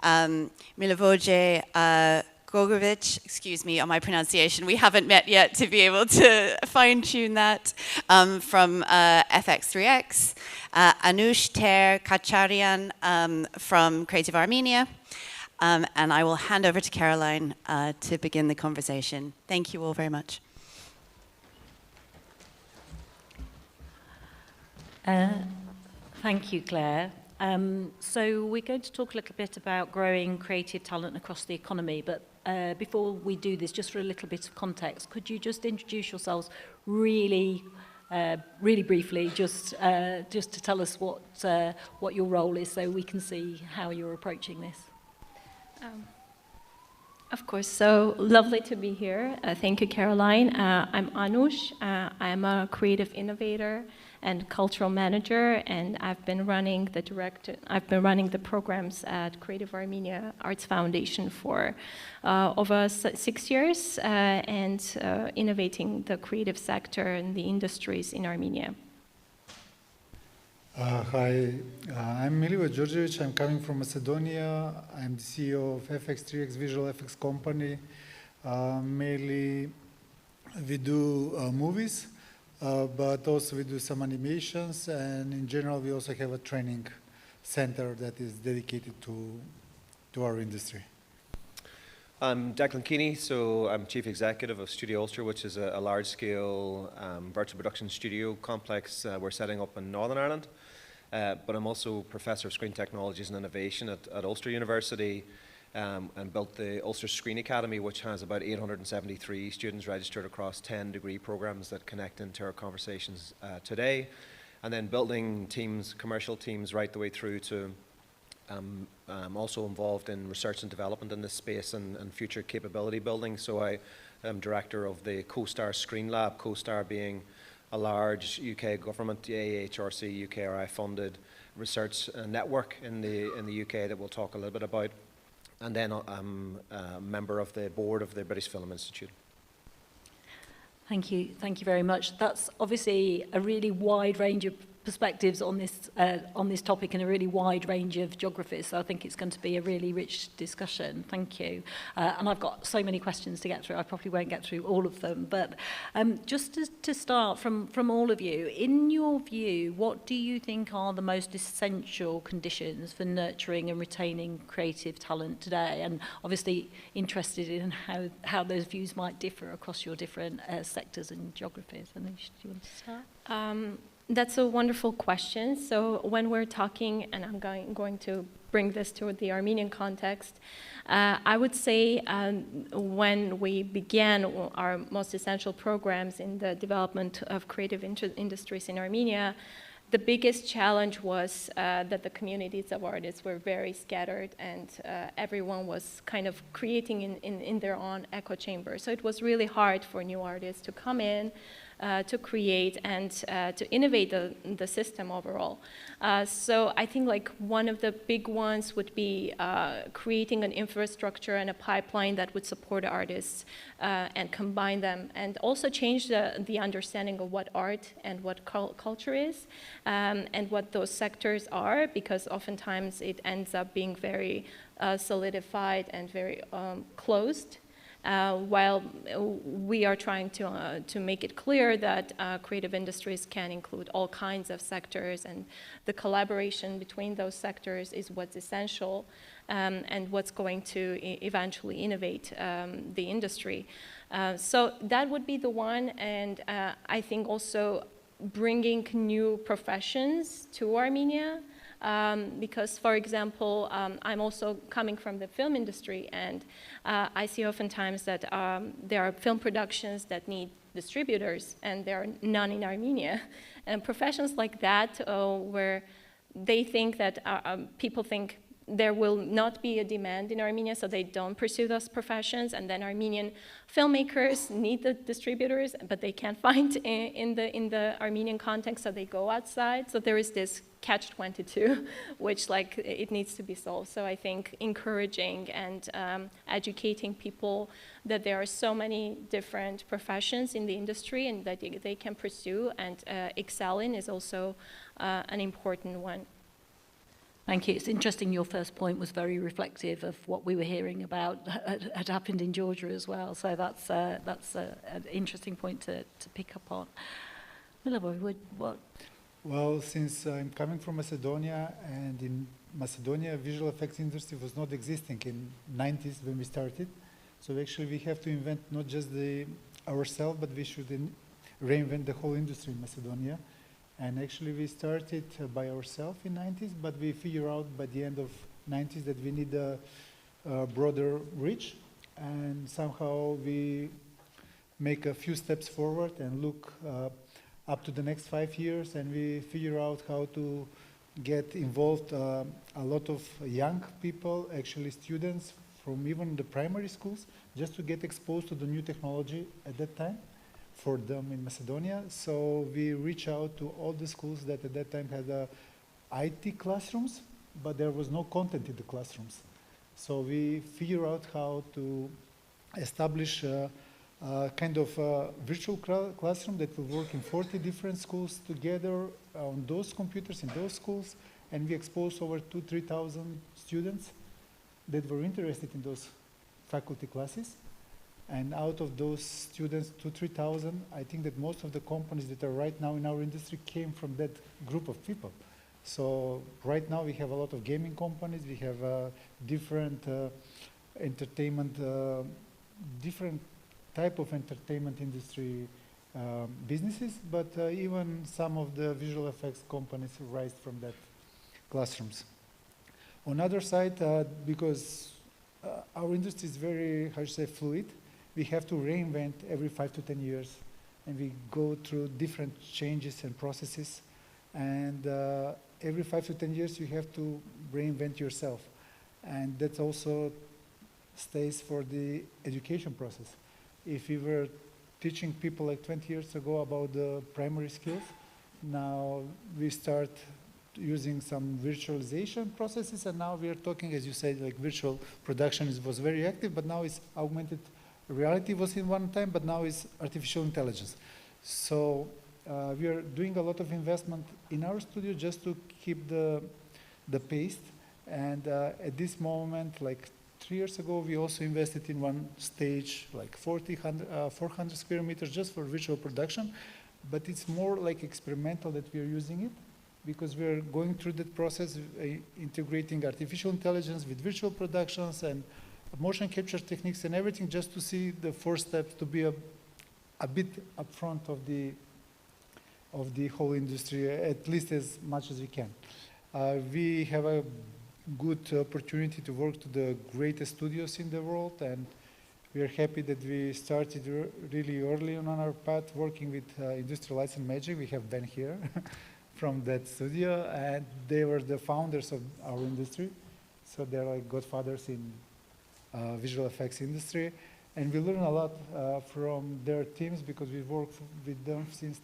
Milivoje Gogovic, excuse me on my pronunciation, we haven't met yet to be able to fine-tune that, from FX3X, Anush Ter Kacharyan from Creative Armenia, and I will hand over to Caroline to begin the conversation. Thank you all very much. Thank you, Claire. So we're going to talk a little bit about growing creative talent across the economy, but before we do this, just for a little bit of context, could you just introduce yourselves really briefly, just to tell us what your role is so we can see how you're approaching this? Of course, so lovely to be here. Thank you, Caroline. I'm Anush. I'm a creative innovator and cultural manager, and I've been running the programs at Creative Armenia Arts Foundation for over 6 years, and innovating the creative sector and the industries in Armenia. Hi, I'm Milivoje Georgievich. I'm coming from Macedonia. I'm the CEO of FX3X Visual FX company. Mainly we do movies, but also we do some animations, and in general we also have a training center that is dedicated to our industry. I'm Declan Keeney, so I'm Chief Executive of Studio Ulster, which is a large-scale virtual production studio complex we're setting up in Northern Ireland. But I'm also Professor of Screen Technologies and Innovation at Ulster University, and built the Ulster Screen Academy, which has about 873 students registered across 10 degree programs that connect into our conversations today. And then building teams, commercial teams, right the way through to I'm also involved in research and development in this space and future capability building. So I am director of the CoStar Screen Lab, CoStar being a large UK government, AHRC, UKRI funded research network in the UK that we'll talk a little bit about. And then I'm a member of the board of the British Film Institute. Thank you very much. That's obviously a really wide range of perspectives on this topic in a really wide range of geographies. So I think it's going to be a really rich discussion. Thank you. And I've got so many questions to get through. I probably won't get through all of them. But just to start from all of you, in your view, what do you think are the most essential conditions for nurturing and retaining creative talent today? And obviously interested in how those views might differ across your different sectors and geographies. Anish, do you want to start? That's a wonderful question. So when we're talking, and I'm going to bring this to the Armenian context, I would say when we began our most essential programs in the development of creative industries in Armenia, the biggest challenge was that the communities of artists were very scattered, and everyone was kind of creating in their own echo chamber. So it was really hard for new artists to come in, to create and to innovate the system overall. So I think like one of the big ones would be creating an infrastructure and a pipeline that would support artists and combine them, and also change the understanding of what art and what culture is, and what those sectors are, because oftentimes it ends up being very solidified and very closed. While we are trying to make it clear that creative industries can include all kinds of sectors, and the collaboration between those sectors is what's essential and what's going to eventually innovate the industry. So that would be the one, and I think also bringing new professions to Armenia. Because, for example, I'm also coming from the film industry, and I see oftentimes that there are film productions that need distributors, and there are none in Armenia. And professions like that, where they think that people think there will not be a demand in Armenia, so they don't pursue those professions, and then Armenian filmmakers need the distributors, but they can't find in the Armenian context, so they go outside. So there is this catch-22, which like it needs to be solved. So I think encouraging and educating people that there are so many different professions in the industry and that they can pursue and excel in is also an important one. Thank you. It's interesting your first point was very reflective of what we were hearing about had happened in Georgia as well. So that's an interesting point to pick up on. Milivoj, what? Well, since I'm coming from Macedonia, and in Macedonia, visual effects industry was not existing in 90s when we started. So actually we have to invent not just ourselves, but we should reinvent the whole industry in Macedonia. And actually we started by ourselves in 90s, but we figured out by the end of 90s that we need a broader reach, and somehow we make a few steps forward and look up to the next 5 years, and we figure out how to get involved a lot of young people, actually students from even the primary schools, just to get exposed to the new technology at that time for them in Macedonia. So we reach out to all the schools that at that time had IT classrooms, but there was no content in the classrooms. So we figure out how to establish a kind of virtual classroom that will work in 40 different schools together on those computers in those schools, and we expose over 2,000-3,000 students that were interested in those faculty classes. And out of those students, 2,000-3,000, I think that most of the companies that are right now in our industry came from that group of people. So right now we have a lot of gaming companies, we have different entertainment, different type of entertainment industry businesses, but even some of the visual effects companies rise from that classrooms. On the other side, because our industry is very, how to say, fluid, we have to reinvent every 5 to 10 years, and we go through different changes and processes, and every 5 to 10 years you have to reinvent yourself, and that also stays for the education process. If we were teaching people like 20 years ago about the primary skills, now we start using some virtualization processes, and now we are talking, as you said, like virtual production was very active, but now it's augmented reality was in one time, but now it's artificial intelligence. So we are doing a lot of investment in our studio just to keep the pace. And at this moment, like 3 years ago, we also invested in one stage, like 400 square meters just for visual production. But it's more like experimental that we are using it, because we are going through that process, integrating artificial intelligence with virtual productions and motion capture techniques and everything, just to see the first steps to be a bit upfront of the whole industry, at least as much as we can. We have a good opportunity to work to the greatest studios in the world, and we are happy that we started really early on our path working with Industrial Lights and Magic. We have Ben here from that studio, and they were the founders of our industry. So they're like godfathers in visual effects industry. And we learn a lot from their teams because we worked with them since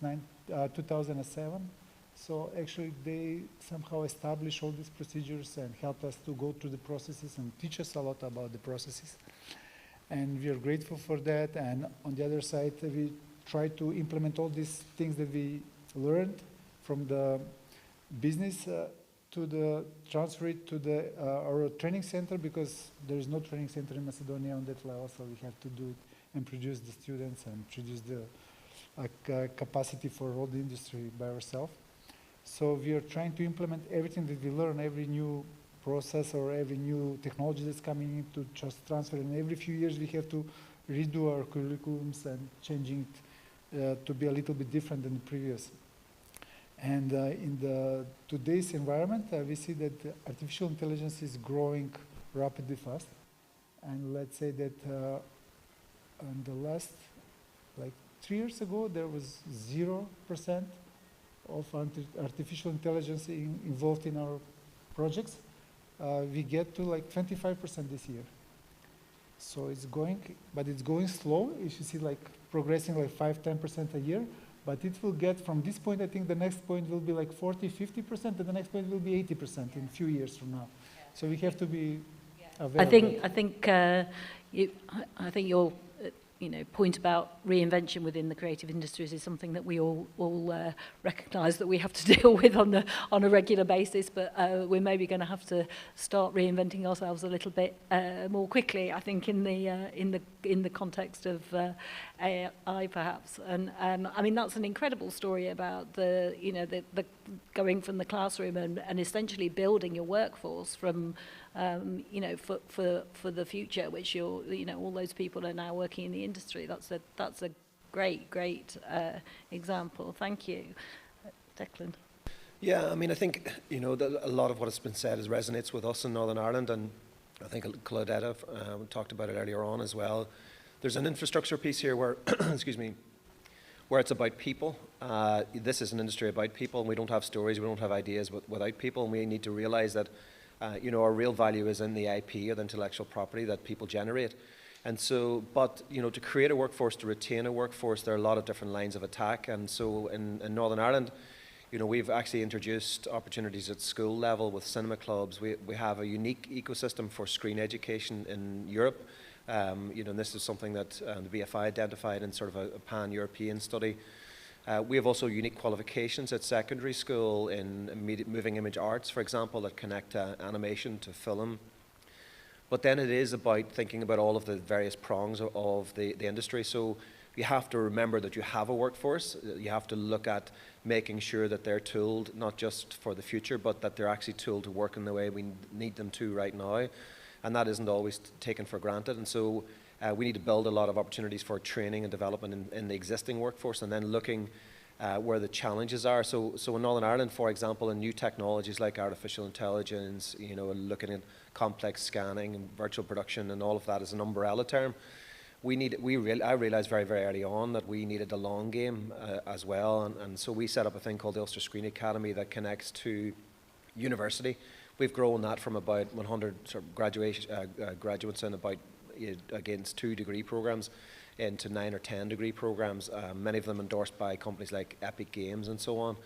2007. So actually they somehow established all these procedures and helped us to go through the processes and teach us a lot about the processes. And we are grateful for that. And on the other side, we try to implement all these things that we learned from the business to transfer it to our training center, because there is no training center in Macedonia on that level, so we have to do it and produce the students and produce the capacity for all the industry by ourselves. So we are trying to implement everything that we learn, every new process or every new technology that's coming in, to just transfer. And every few years we have to redo our curriculums and changing it to be a little bit different than the previous. And in today's environment, we see that artificial intelligence is growing rapidly fast. And let's say that in the last, like 3 years ago, there was 0% of artificial intelligence involved in our projects. We get to like 25% this year. So it's going, but it's going slow. You should see like progressing like 5–10% a year. But it will get from this point, I think the next point will be like 40–50%, and the next point will be 80% in a few years from now. So we have to be aware. I think your point about reinvention within the creative industries is something that we all recognise that we have to deal with on a regular basis, but we're maybe going to have to start reinventing ourselves a little bit more quickly, I think, in the context of AI perhaps. And I mean, that's an incredible story about the going from the classroom and essentially building your workforce from for the future, which all those people are now working in the industry. That's a great example. Thank you, Declan. Yeah, I mean, I think that a lot of what has been said resonates with us in Northern Ireland, and I think Claudetta talked about it earlier on as well. There's an infrastructure piece here where, excuse me, where it's about people. This is an industry about people, and we don't have stories, we don't have ideas without people, and we need to realise that our real value is in the IP, or the intellectual property that people generate. And so, but to create a workforce, to retain a workforce, there are a lot of different lines of attack. And so in Northern Ireland, we've actually introduced opportunities at school level with cinema clubs. We have a unique ecosystem for screen education in Europe. And this is something that the BFI identified in sort of a pan-European study. We have also unique qualifications at secondary school in moving image arts, for example, that connect animation to film. But then it is about thinking about all of the various prongs of the industry. So you have to remember that you have a workforce. You have to look at making sure that they're tooled, not just for the future, but that they're actually tooled to work in the way we need them to right now. And that isn't always taken for granted. And so we need to build a lot of opportunities for training and development in the existing workforce, and then looking where the challenges are. So in Northern Ireland, for example, in new technologies like artificial intelligence, looking at complex scanning and virtual production and all of that as an umbrella term, I realised very, very early on that we needed a long game as well. And so we set up a thing called the Ulster Screen Academy that connects to university. We've grown that from about 100 sort of graduates in about against 2 degree programs into 9 or 10 degree programs, many of them endorsed by companies like Epic Games and so on.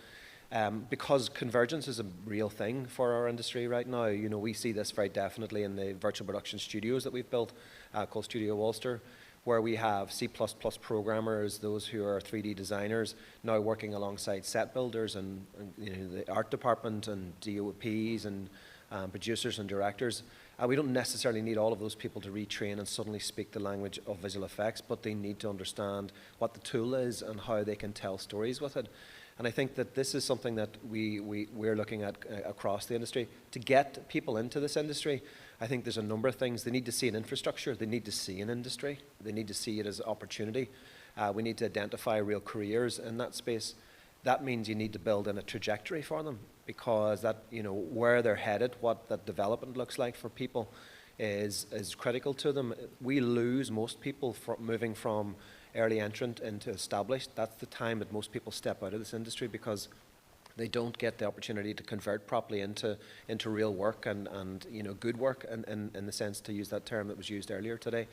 Because convergence is a real thing for our industry right now. We see this very definitely in the virtual production studios that we've built called Studio Ulster. where we have C++ programmers, those who are 3D designers, now working alongside set builders and you know, the art department and DOPs and producers and directors. We don't necessarily need all of those people to retrain and suddenly speak the language of visual effects, but they need to understand what the tool is and how they can tell stories with it. And I think that this is something that we're looking at across the industry. To get people into this industry, I think there's a number of things. They need to see an infrastructure. They need to see an industry. They need to see it as an opportunity. We need to identify real careers in that space. That means you need to build in a trajectory for them, because that, you know, where they're headed, what that development looks like for people is critical to them. We lose most people moving from early entrant into established. That's the time that most people step out of this industry, because they don't get the opportunity to convert properly into real work and you know, good work in the sense, to use that term that was used earlier today.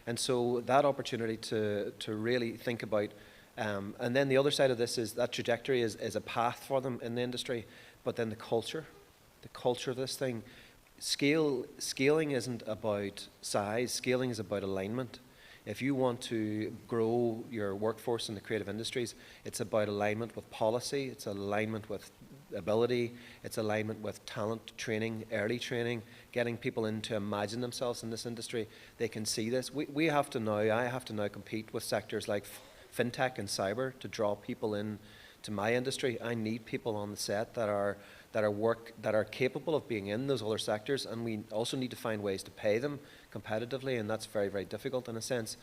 And so that opportunity to really think about, and then the other side of this is that trajectory is a path for them in the industry, but then the culture of this thing. Scaling isn't about size, scaling is about alignment. If you want to grow your workforce in the creative industries, it's about alignment with policy, it's alignment with ability, it's alignment with talent training, early training, getting people in to imagine themselves in this industry. They can see this. I have to now compete with sectors like fintech and cyber to draw people in to my industry. I need people on the set that are capable of being in those other sectors, and we also need to find ways to pay them competitively, and that's very, very difficult in a sense.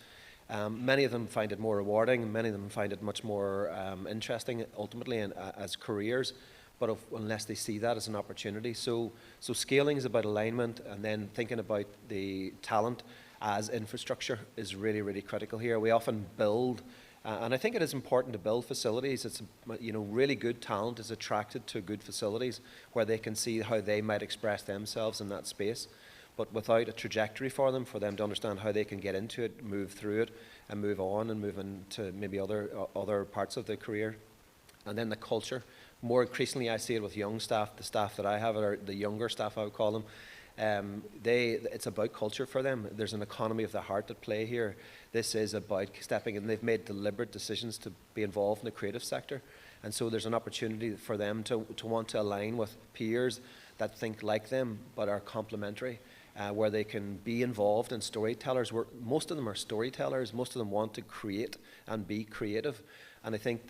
Many of them find it more rewarding, many of them find it much more interesting ultimately as careers, but unless they see that as an opportunity. So scaling is about alignment, and then thinking about the talent as infrastructure is really, really critical here. We often build, and I think it is important to build facilities. It's, you know, really good talent is attracted to good facilities where they can see how they might express themselves in that space. But without a trajectory for them to understand how they can get into it, move through it, and move on and move into maybe other parts of the career. And then the culture. More increasingly, I see it with young staff, the staff that I have, or the younger staff I would call them. It's about culture for them. There's an economy of the heart at play here. This is about stepping in. They've made deliberate decisions to be involved in the creative sector. And so there's an opportunity for them to want to align with peers that think like them but are complementary. Where they can be involved in storytellers. Most of them are storytellers. Most of them want to create and be creative. And I think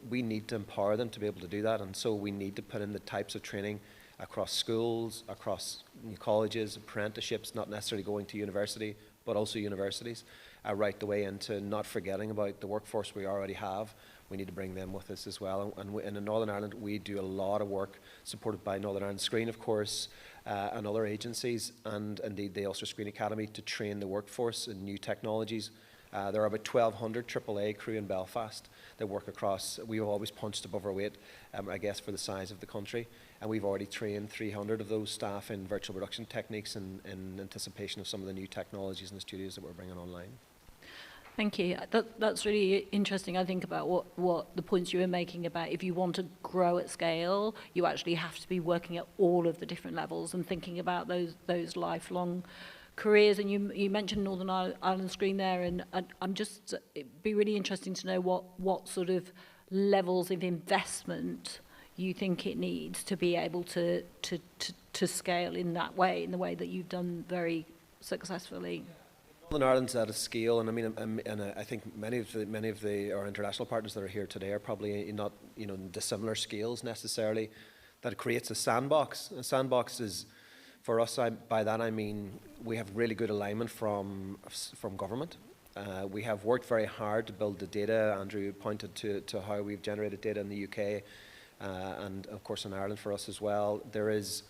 we need to empower them to be able to do that. And so we need to put in the types of training across schools, across colleges, apprenticeships, not necessarily going to university, but also universities, right the way into not forgetting about the workforce we already have. We need to bring them with us as well. And in Northern Ireland, we do a lot of work supported by Northern Ireland Screen, of course, and other agencies, and indeed the Ulster Screen Academy, to train the workforce in new technologies. There are about 1,200 AAA crew in Belfast that work across. We've always punched above our weight, I guess, for the size of the country. And we've already trained 300 of those staff in virtual production techniques in anticipation of some of the new technologies in the studios that we're bringing online. Thank you. That's really interesting. I think about what the points you were making about if you want to grow at scale, you actually have to be working at all of the different levels and thinking about those lifelong careers. And you mentioned Northern Ireland Screen there, and it'd be really interesting to know what sort of levels of investment you think it needs to be able to scale in that way, in the way that you've done very successfully. Northern Ireland's at a scale, and I mean, and I think many of our international partners that are here today are probably not, you know, dissimilar scales necessarily. That it creates a sandbox. A sandbox is, for us, by that I mean we have really good alignment from government. We have worked very hard to build the data. Andrew pointed to how we've generated data in the UK, and of course in Ireland for us as well. There is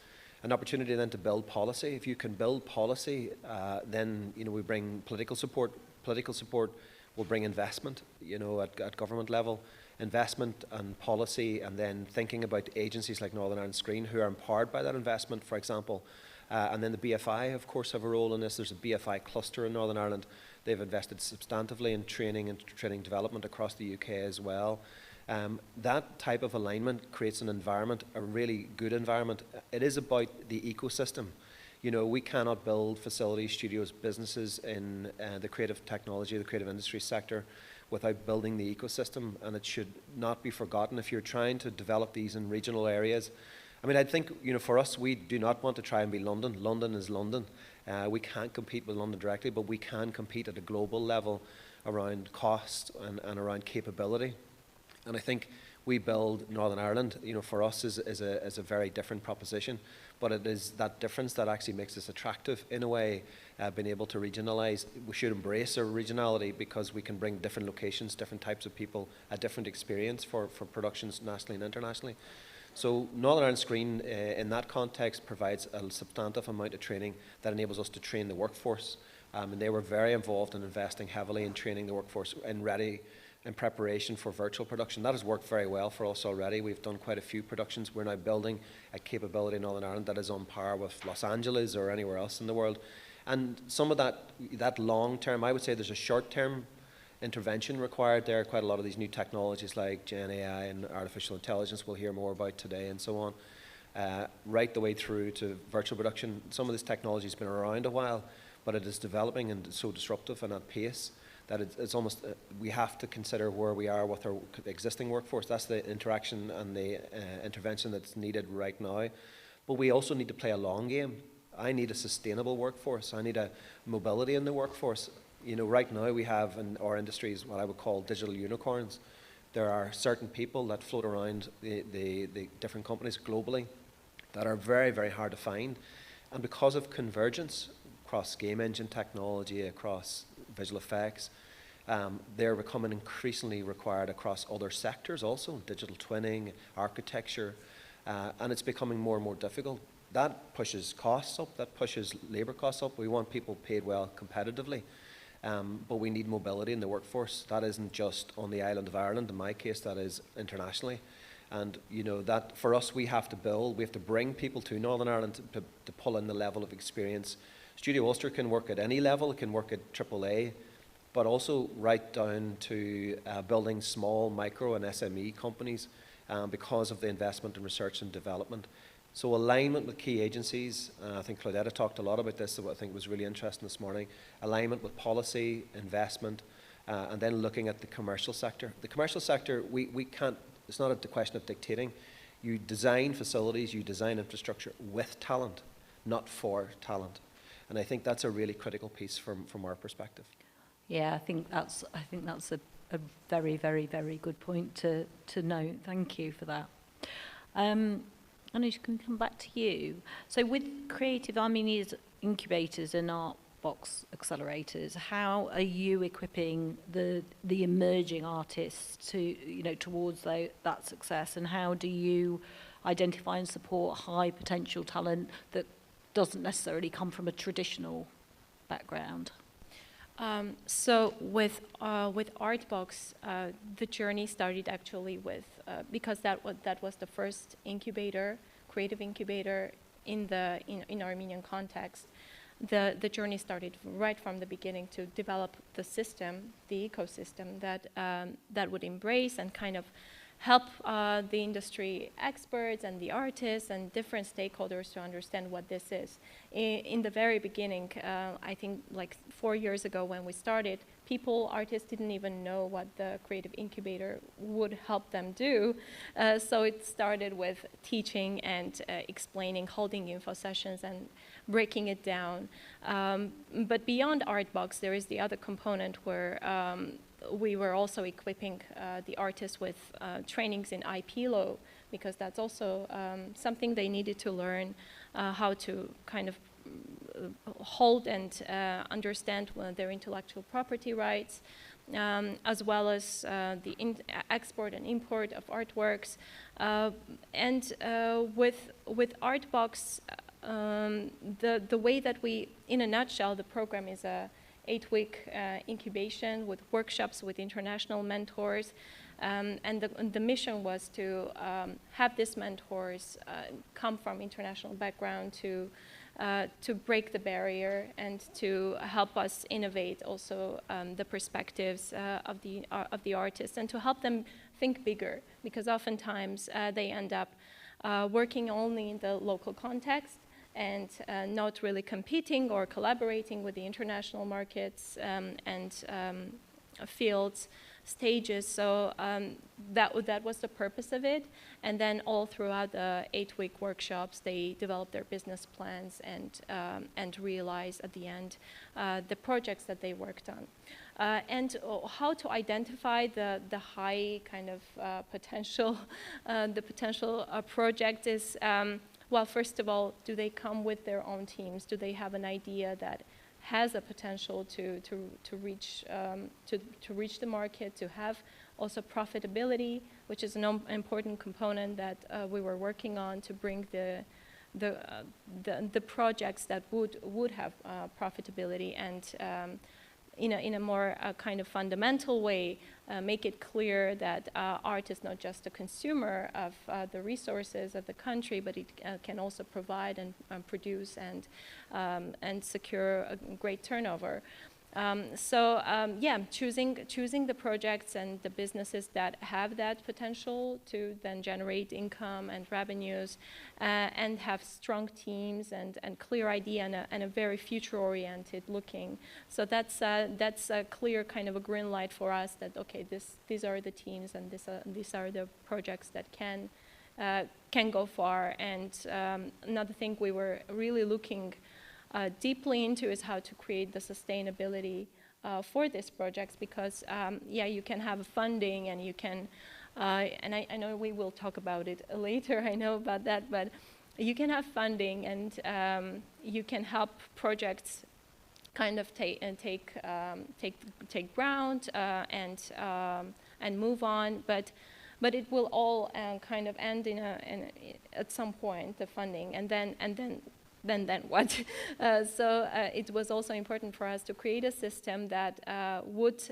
an opportunity then to build policy. If you can build policy, then, you know, we bring political support. Political support will bring investment, you know, at government level, investment and policy, and then thinking about agencies like Northern Ireland Screen who are empowered by that investment, for example. And then the BFI, of course, have a role in this. There's a BFI cluster in Northern Ireland. They've invested substantively in training and training development across the UK as well. That type of alignment creates an environment, a really good environment. It is about the ecosystem. You know, we cannot build facilities, studios, businesses in the creative technology, the creative industry sector without building the ecosystem, and it should not be forgotten if you're trying to develop these in regional areas. I mean, I think, you know, for us, we do not want to try and be London. London is London. We can't compete with London directly, but we can compete at a global level around cost and around capability. And I think we build Northern Ireland, you know, for us is a very different proposition, but it is that difference that actually makes us attractive in a way, being able to regionalise. We should embrace our regionality because we can bring different locations, different types of people, a different experience for productions nationally and internationally. So Northern Ireland Screen, in that context, provides a substantive amount of training that enables us to train the workforce. And they were very involved in investing heavily in training the workforce in preparation for virtual production. That has worked very well for us already. We've done quite a few productions. We're now building a capability in Northern Ireland that is on par with Los Angeles or anywhere else in the world. And some of that long-term, I would say there's a short-term intervention required there. Quite a lot of these new technologies like Gen AI and artificial intelligence we'll hear more about today and so on, right the way through to virtual production. Some of this technology has been around a while, but it is developing and so disruptive and at pace that it's almost, we have to consider where we are with our existing workforce. That's the interaction and the intervention that's needed right now. But we also need to play a long game. I need a sustainable workforce. I need a mobility in the workforce. You know, right now we have in our industries what I would call digital unicorns. There are certain people that float around the different companies globally that are very, very hard to find. And because of convergence across game engine technology, across visual effects, they're becoming increasingly required across other sectors also, digital twinning, architecture, and it's becoming more and more difficult. That pushes costs up, that pushes labour costs up. We want people paid well competitively, but we need mobility in the workforce. That isn't just on the island of Ireland, in my case, that is internationally. And you know, that for us, we have to bring people to Northern Ireland to pull in the level of experience. Studio Ulster can work at any level, it can work at AAA, but also right down to building small, micro and SME companies because of the investment in research and development. So alignment with key agencies, I think Claudetta talked a lot about this, so I think was really interesting this morning, alignment with policy, investment, and then looking at the commercial sector. The commercial sector, we can't, it's not a question of dictating. You design facilities, you design infrastructure with talent, not for talent. And I think that's a really critical piece from our perspective. Yeah, I think that's a very, very, very good point to note. Thank you for that. Anush, can we come back to you? So with Creative Armenia's incubators and Art Box accelerators, how are you equipping the emerging artists to, you know, towards that success, and how do you identify and support high potential talent that doesn't necessarily come from a traditional background? So with Artbox, the journey started actually with because that was the first incubator, creative incubator in Armenian context. The journey started right from the beginning to develop the system, the ecosystem that would embrace and kind of help the industry experts and the artists and different stakeholders to understand what this is. In the very beginning, I think like 4 years ago when we started, artists didn't even know what the creative incubator would help them do. So it started with teaching and explaining, holding info sessions and breaking it down. But beyond Artbox, there is the other component where we were also equipping the artists with trainings in IP law, because that's also something they needed to learn how to kind of hold and understand their intellectual property rights, as well as the export and import of artworks. And with Artbox, the way that we, in a nutshell, the program is a 8-week incubation with workshops with international mentors. And the mission was to have these mentors come from international background to break the barrier and to help us innovate also the perspectives of the artists, and to help them think bigger, because oftentimes they end up working only in the local context and not really competing or collaborating with the international markets and fields, stages. So that was the purpose of it. And then all throughout the 8-week workshops, they developed their business plans and realized at the end the projects that they worked on. And how to identify the high kind of potential, the potential project is, well, first of all, do they come with their own teams? Do they have an idea that has a potential to reach the market, to have also profitability, which is an important component that we were working on to bring the projects that would have profitability and in a more kind of fundamental way, make it clear that art is not just a consumer of the resources of the country, but it can also provide and produce and secure a great turnover. Yeah, choosing the projects and the businesses that have that potential to then generate income and revenues and have strong teams and clear idea and a very future-oriented looking. So that's a clear kind of a green light for us that, okay, these are the teams and these are the projects that can go far. And another thing we were really looking deeply into is how to create the sustainability for these projects, because yeah, you can have funding and you can, and I know we will talk about it later, I know about that, but you can have funding and you can help projects kind of take ground and move on, but it will all kind of end at some point, the funding, and then what? So it was also important for us to create a system that would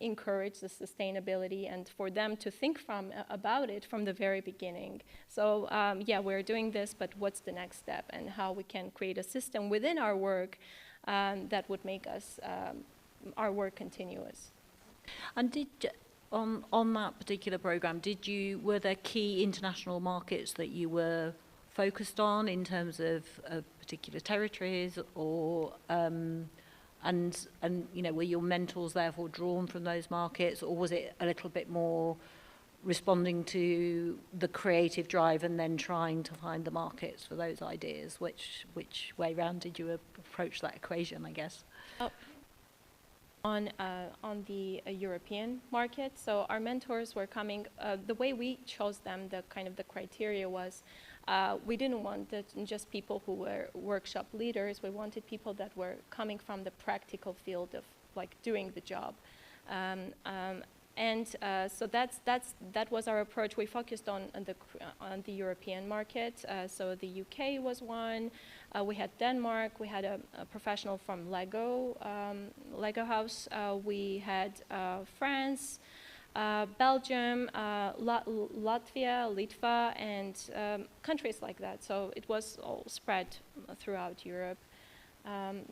encourage the sustainability and for them to think about it from the very beginning. So yeah, we're doing this, but what's the next step and how we can create a system within our work that would make us our work continuous. And on that particular program, were there key international markets that you were focused on in terms of particular territories, or and you know, were your mentors therefore drawn from those markets, or was it a little bit more responding to the creative drive and then trying to find the markets for those ideas? Which way round did you approach that equation, I guess? On the European market, so our mentors were coming. The way we chose them, the criteria was, we didn't want just people who were workshop leaders. We wanted people that were coming from the practical field of like doing the job, and so that was our approach. We focused on the European market. So the UK was one. We had Denmark. We had a professional from Lego House. We had France, Belgium, Latvia, Litva, and countries like that. So it was all spread throughout Europe.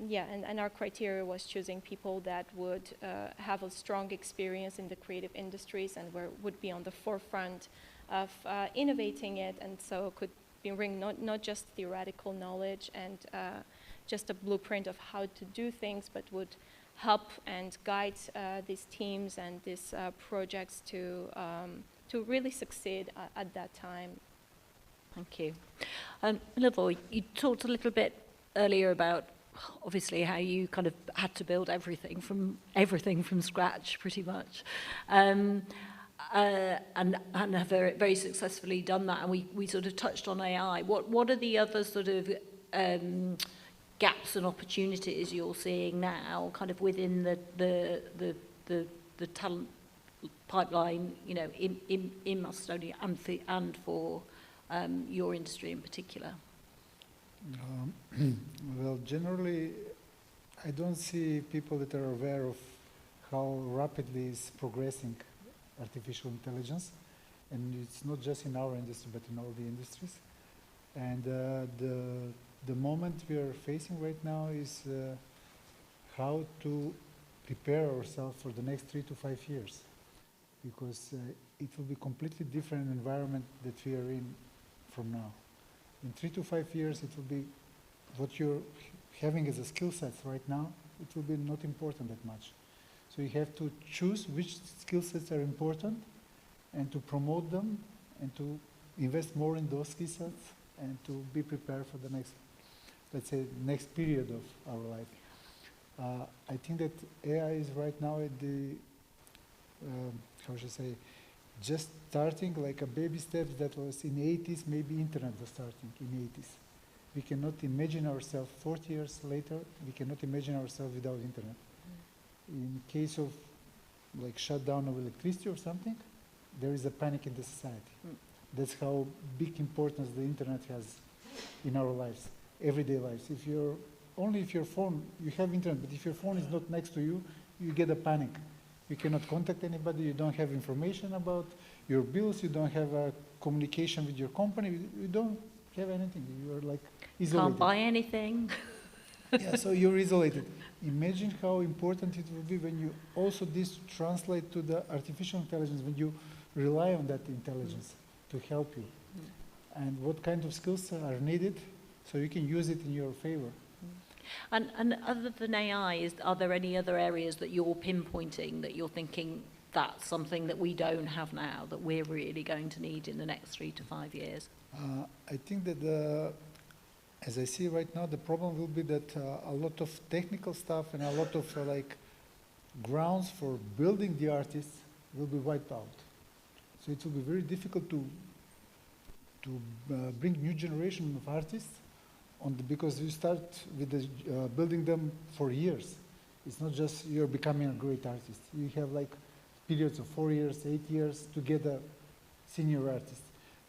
Yeah, and our criteria was choosing people that would have a strong experience in the creative industries and would be on the forefront of innovating it, and so could bring not just theoretical knowledge and just a blueprint of how to do things, but would help and guide these teams and these projects to really succeed at that time. Thank you. Lilvo, you talked a little bit earlier about obviously how you kind of had to build everything from scratch, pretty much, and have very, very successfully done that. And we sort of touched on AI. What are the other sort of gaps and opportunities you're seeing now, kind of within the talent pipeline, you know, in Macedonia and for your industry in particular? Well, generally, I don't see people that are aware of how rapidly is progressing artificial intelligence, and it's not just in our industry, but in all the industries. And the moment we are facing right now is how to prepare ourselves for the next 3 to 5 years, because it will be a completely different environment that we are in from now. In 3 to 5 years, it will be what you're having as a skill sets right now, it will be not important that much. So you have to choose which skill sets are important and to promote them and to invest more in those skill sets and to be prepared for the next, let's say, next period of our life. I think that AI is right now at the, how should I say, just starting like a baby steps that was in the 80s, maybe internet was starting in the 80s. We cannot imagine ourselves 40 years later, we cannot imagine ourselves without internet. In case of like shutdown of electricity or something, there is a panic in the society. That's how big importance the internet has in our lives, everyday lives. If you're, only if your phone, you have internet, but if your phone is not next to you, you get a panic. You cannot contact anybody, you don't have information about your bills, you don't have a communication with your company, you don't have anything, you're like isolated. Can't buy anything. Yeah, so you're isolated. Imagine how important it will be when you also this translate to the artificial intelligence, when you rely on that intelligence to help you. And what kind of skills are needed so you can use it in your favor. And other than AI, are there any other areas that you're pinpointing that you're thinking that's something that we don't have now, that we're really going to need in the next 3 to 5 years? I think that as I see right now, the problem will be that a lot of technical stuff and a lot of like grounds for building the artists will be wiped out. So it will be very difficult to bring new generation of artists because you start with building them for years. It's not just you're becoming a great artist. You have like periods of 4 years, 8 years to get a senior artist.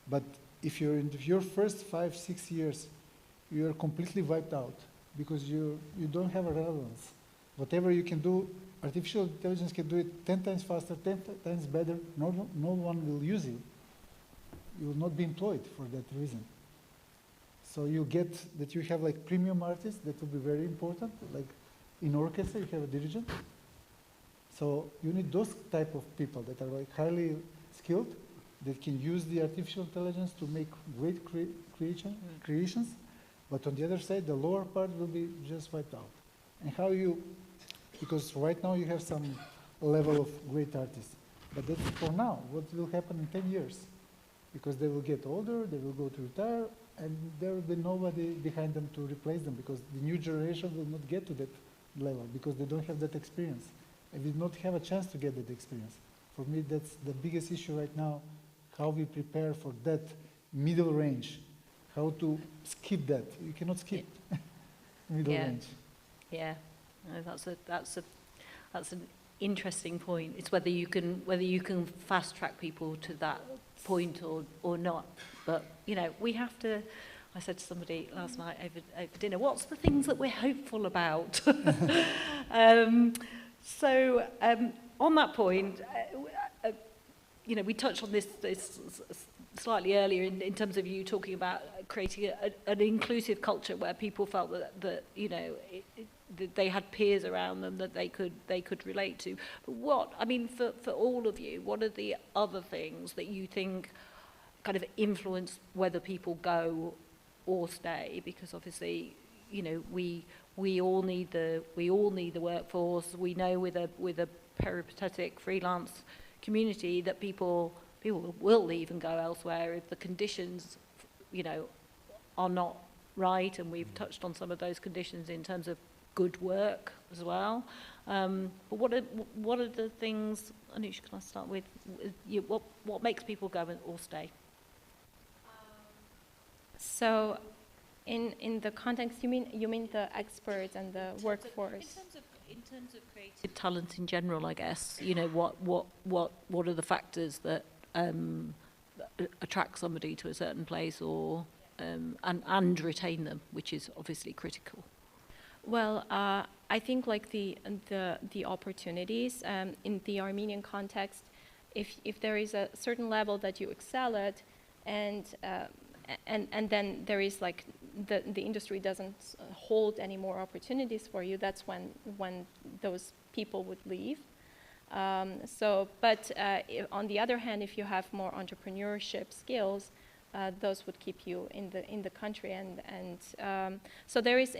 But if you're in your first 5, 6 years, you're completely wiped out because you don't have a relevance. Whatever you can do, artificial intelligence can do it 10 times faster, 10 times better. No one will use you. You will not be employed for that reason. So you get that you have like premium artists, that will be very important. Like in orchestra, you have a dirigent. So you need those type of people that are like highly skilled, that can use the artificial intelligence to make great creations. But on the other side, the lower part will be just wiped out. And how you, because right now you have some level of great artists. But that's for now. What will happen in 10 years? Because they will get older, they will go to retire, and there will be nobody behind them to replace them because the new generation will not get to that level because they don't have that experience. And will not have a chance to get that experience. For me, that's the biggest issue right now, how we prepare for that middle range, how to skip that. You cannot skip middle range. Yeah, no, that's an interesting point. It's whether you can fast track people to that point or not. But you know, we have to. I said to somebody last night over dinner, "What's the things that we're hopeful about?" So on that point, you know, we touched on this slightly earlier in terms of you talking about creating an inclusive culture where people felt that you know that they had peers around them that they could relate to. But what I mean for all of you, what are the other things that you think kind of influence whether people go or stay? Because obviously, you know, we all need the workforce. We know with a peripatetic freelance community that people will leave and go elsewhere if the conditions, you know, are not right. And we've touched on some of those conditions in terms of good work as well. But what are the things? Anoush, can I start with you? What makes people go or stay? So, in the context, you mean the experts and the workforce? In terms of creative talent in general, I guess, you know, what are the factors that attract somebody to a certain place or and retain them, which is obviously critical. Well, I think like the opportunities in the Armenian context, if there is a certain level that you excel at, and then there is like the industry doesn't hold any more opportunities for you, that's when those people would leave. But on the other hand, if you have more entrepreneurship skills, those would keep you in the country. And so there is,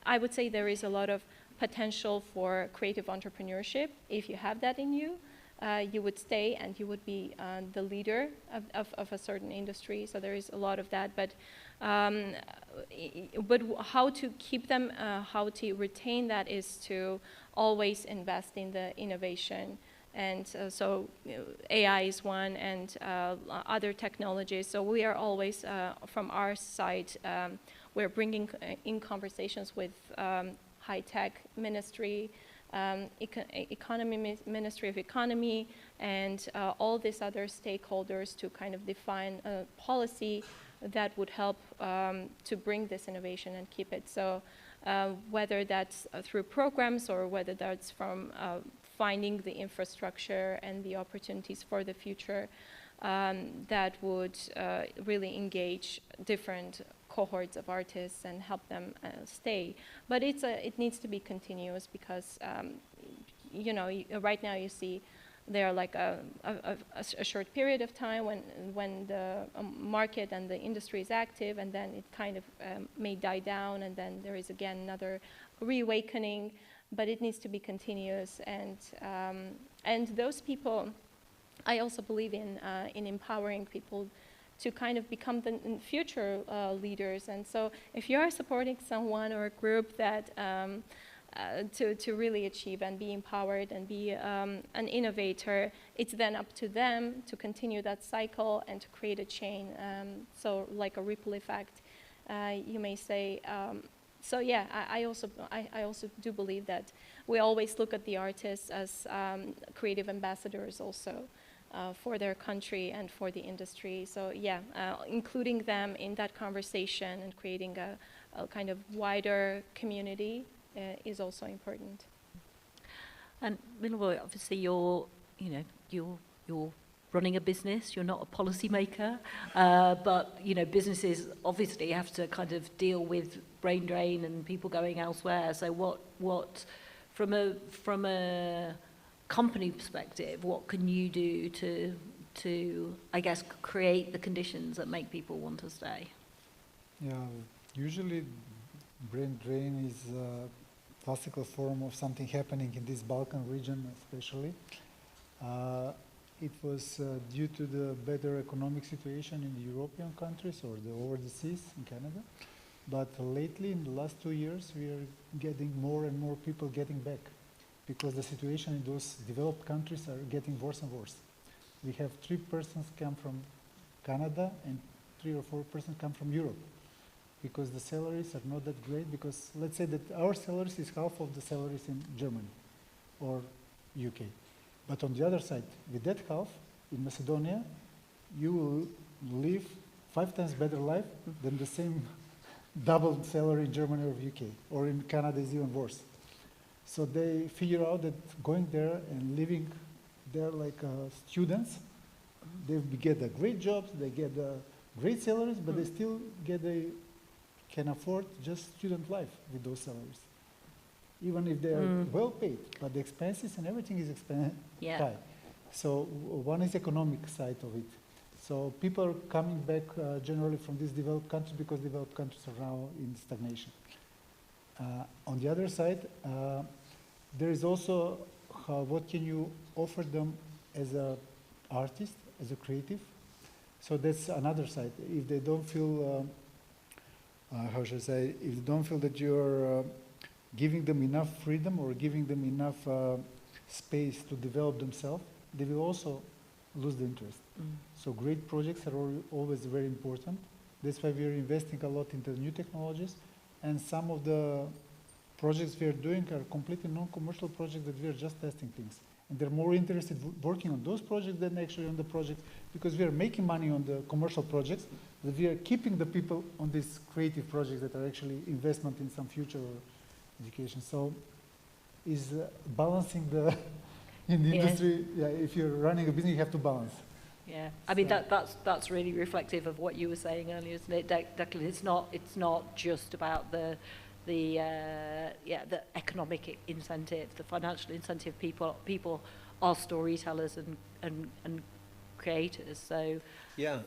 I would say there is a lot of potential for creative entrepreneurship. If you have that in you, you would stay and you would be the leader of a certain industry. So there is a lot of that. But how to keep them, how to retain that is to always invest in the innovation. And so AI is one, and other technologies. So we are always, from our side, we're bringing in conversations with high-tech ministry, Ministry of Economy, and all these other stakeholders to kind of define a policy that would help to bring this innovation and keep it. So whether that's through programs or whether that's from finding the infrastructure and the opportunities for the future that would really engage different cohorts of artists and help them stay. But it needs to be continuous because, you know, right now you see there like a short period of time when the market and the industry is active, and then it kind of may die down, and then there is again another reawakening. But it needs to be continuous, and those people, I also believe in empowering people to kind of become the future leaders. And so if you are supporting someone or a group that to really achieve and be empowered and be an innovator, it's then up to them to continue that cycle and to create a chain. So like a ripple effect, you may say. So yeah, I also do believe that we always look at the artists as creative ambassadors also for their country and for the industry. So yeah, including them in that conversation and creating a kind of wider community is also important. And Milvoy, obviously you're running a business, you're not a policymaker, but you know, businesses obviously have to kind of deal with brain drain and people going elsewhere. So what from a company perspective, what can you do to I guess create the conditions that make people want to stay? Yeah, usually brain drain is a classical form of something happening in this Balkan region especially. It was due to the better economic situation in the European countries or over the seas in Canada. But lately, in the last 2 years, we are getting more and more people getting back because the situation in those developed countries are getting worse and worse. We have 3 persons come from Canada and 3 or 4 persons come from Europe because the salaries are not that great, because let's say that our salaries is half of the salaries in Germany or UK. But on the other side, with that half, in Macedonia, you will live 5 times better life than the same double salary in Germany or UK, or in Canada is even worse. So they figure out that going there and living there like students, they get a great jobs, they get great salaries, but they still can afford just student life with those salaries. Even if they are well paid, but the expenses and everything is high. So one is economic side of it. So people are coming back generally from these developed countries because developed countries are now in stagnation. On the other side, there is also what can you offer them as an artist, as a creative. So that's another side. If they don't feel, how should I say, if they don't feel that you're giving them enough freedom or giving them enough space to develop themselves, they will also lose the interest. So great projects are always very important. That's why we are investing a lot into new technologies, and some of the projects we are doing are completely non-commercial projects that we are just testing things. And they're more interested working on those projects than actually on the projects, because we are making money on the commercial projects, but we are keeping the people on these creative projects that are actually investment in some future education. So is balancing the in the industry. Yeah, if you're running a business, you have to balance. Yeah, I mean that's really reflective of what you were saying earlier, isn't it, Declan? It's not just about the economic incentive, the financial incentive. People are storytellers and creators. So yeah,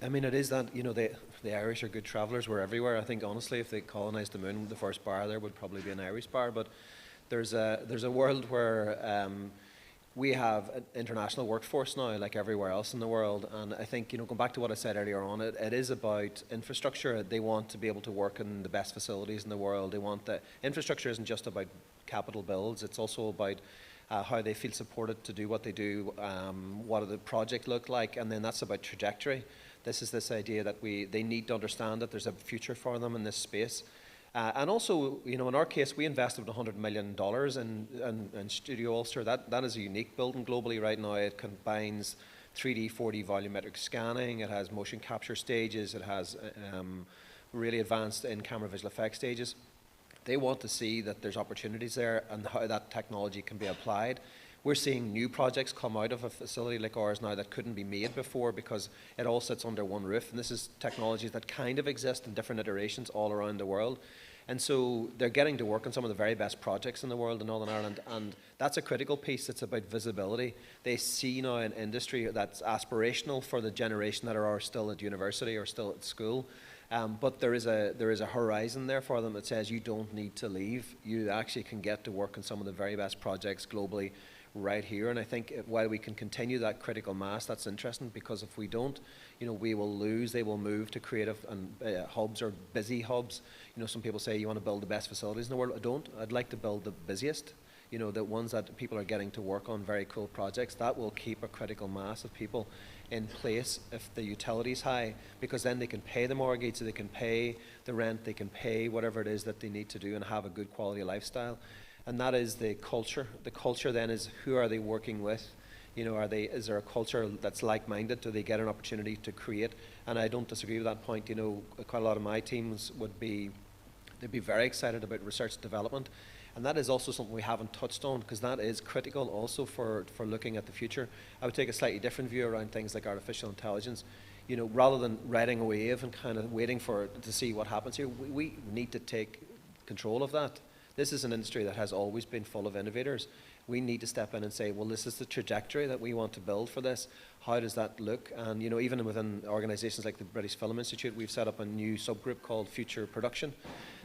I mean, it is that, you know, the Irish are good travellers. We're everywhere. I think, honestly, if they colonised the moon, the first bar there would probably be an Irish bar. But there's a world where we have an international workforce now, like everywhere else in the world. And I think, you know, going back to what I said earlier on, it is about infrastructure. They want to be able to work in the best facilities in the world. They want the infrastructure isn't just about capital builds. It's also about how they feel supported to do what they do, what do the project look like, and then that's about trajectory. This idea that they need to understand that there's a future for them in this space. And also, you know, in our case, we invested $100 million in Studio Ulster. That is a unique building globally right now. It combines 3D, 4D volumetric scanning. It has motion capture stages. It has really advanced in-camera visual effects stages. They want to see that there's opportunities there and how that technology can be applied. We're seeing new projects come out of a facility like ours now that couldn't be made before because it all sits under one roof. And this is technologies that kind of exist in different iterations all around the world. And so they're getting to work on some of the very best projects in the world in Northern Ireland, and that's a critical piece. It's about visibility. They see now an industry that's aspirational for the generation that are still at university or still at school, but there is a horizon there for them that says you don't need to leave. You actually can get to work on some of the very best projects globally right here. And I think while we can continue that critical mass, that's interesting, because if we don't, you know, we will lose. They will move to creative and hubs or busy hubs. You know, some people say you want to build the best facilities in the world. I don't. I'd like to build the busiest, you know, the ones that people are getting to work on, very cool projects. That will keep a critical mass of people in place if the utility's high, because then they can pay the mortgage, they can pay the rent, they can pay whatever it is that they need to do and have a good quality lifestyle. And that is the culture. The culture then is, who are they working with? You know, is there a culture that's like-minded? Do they get an opportunity to create? And I don't disagree with that point. You know, quite a lot of my teams they'd be very excited about research and development. And that is also something we haven't touched on, because that is critical also for looking at the future. I would take a slightly different view around things like artificial intelligence. You know, rather than riding a wave and kind of waiting to see what happens here, we need to take control of that. This is an industry that has always been full of innovators. We need to step in and say, well, this is the trajectory that we want to build for this. How does that look? And, you know, even within organizations like the British Film Institute, we've set up a new subgroup called Future Production.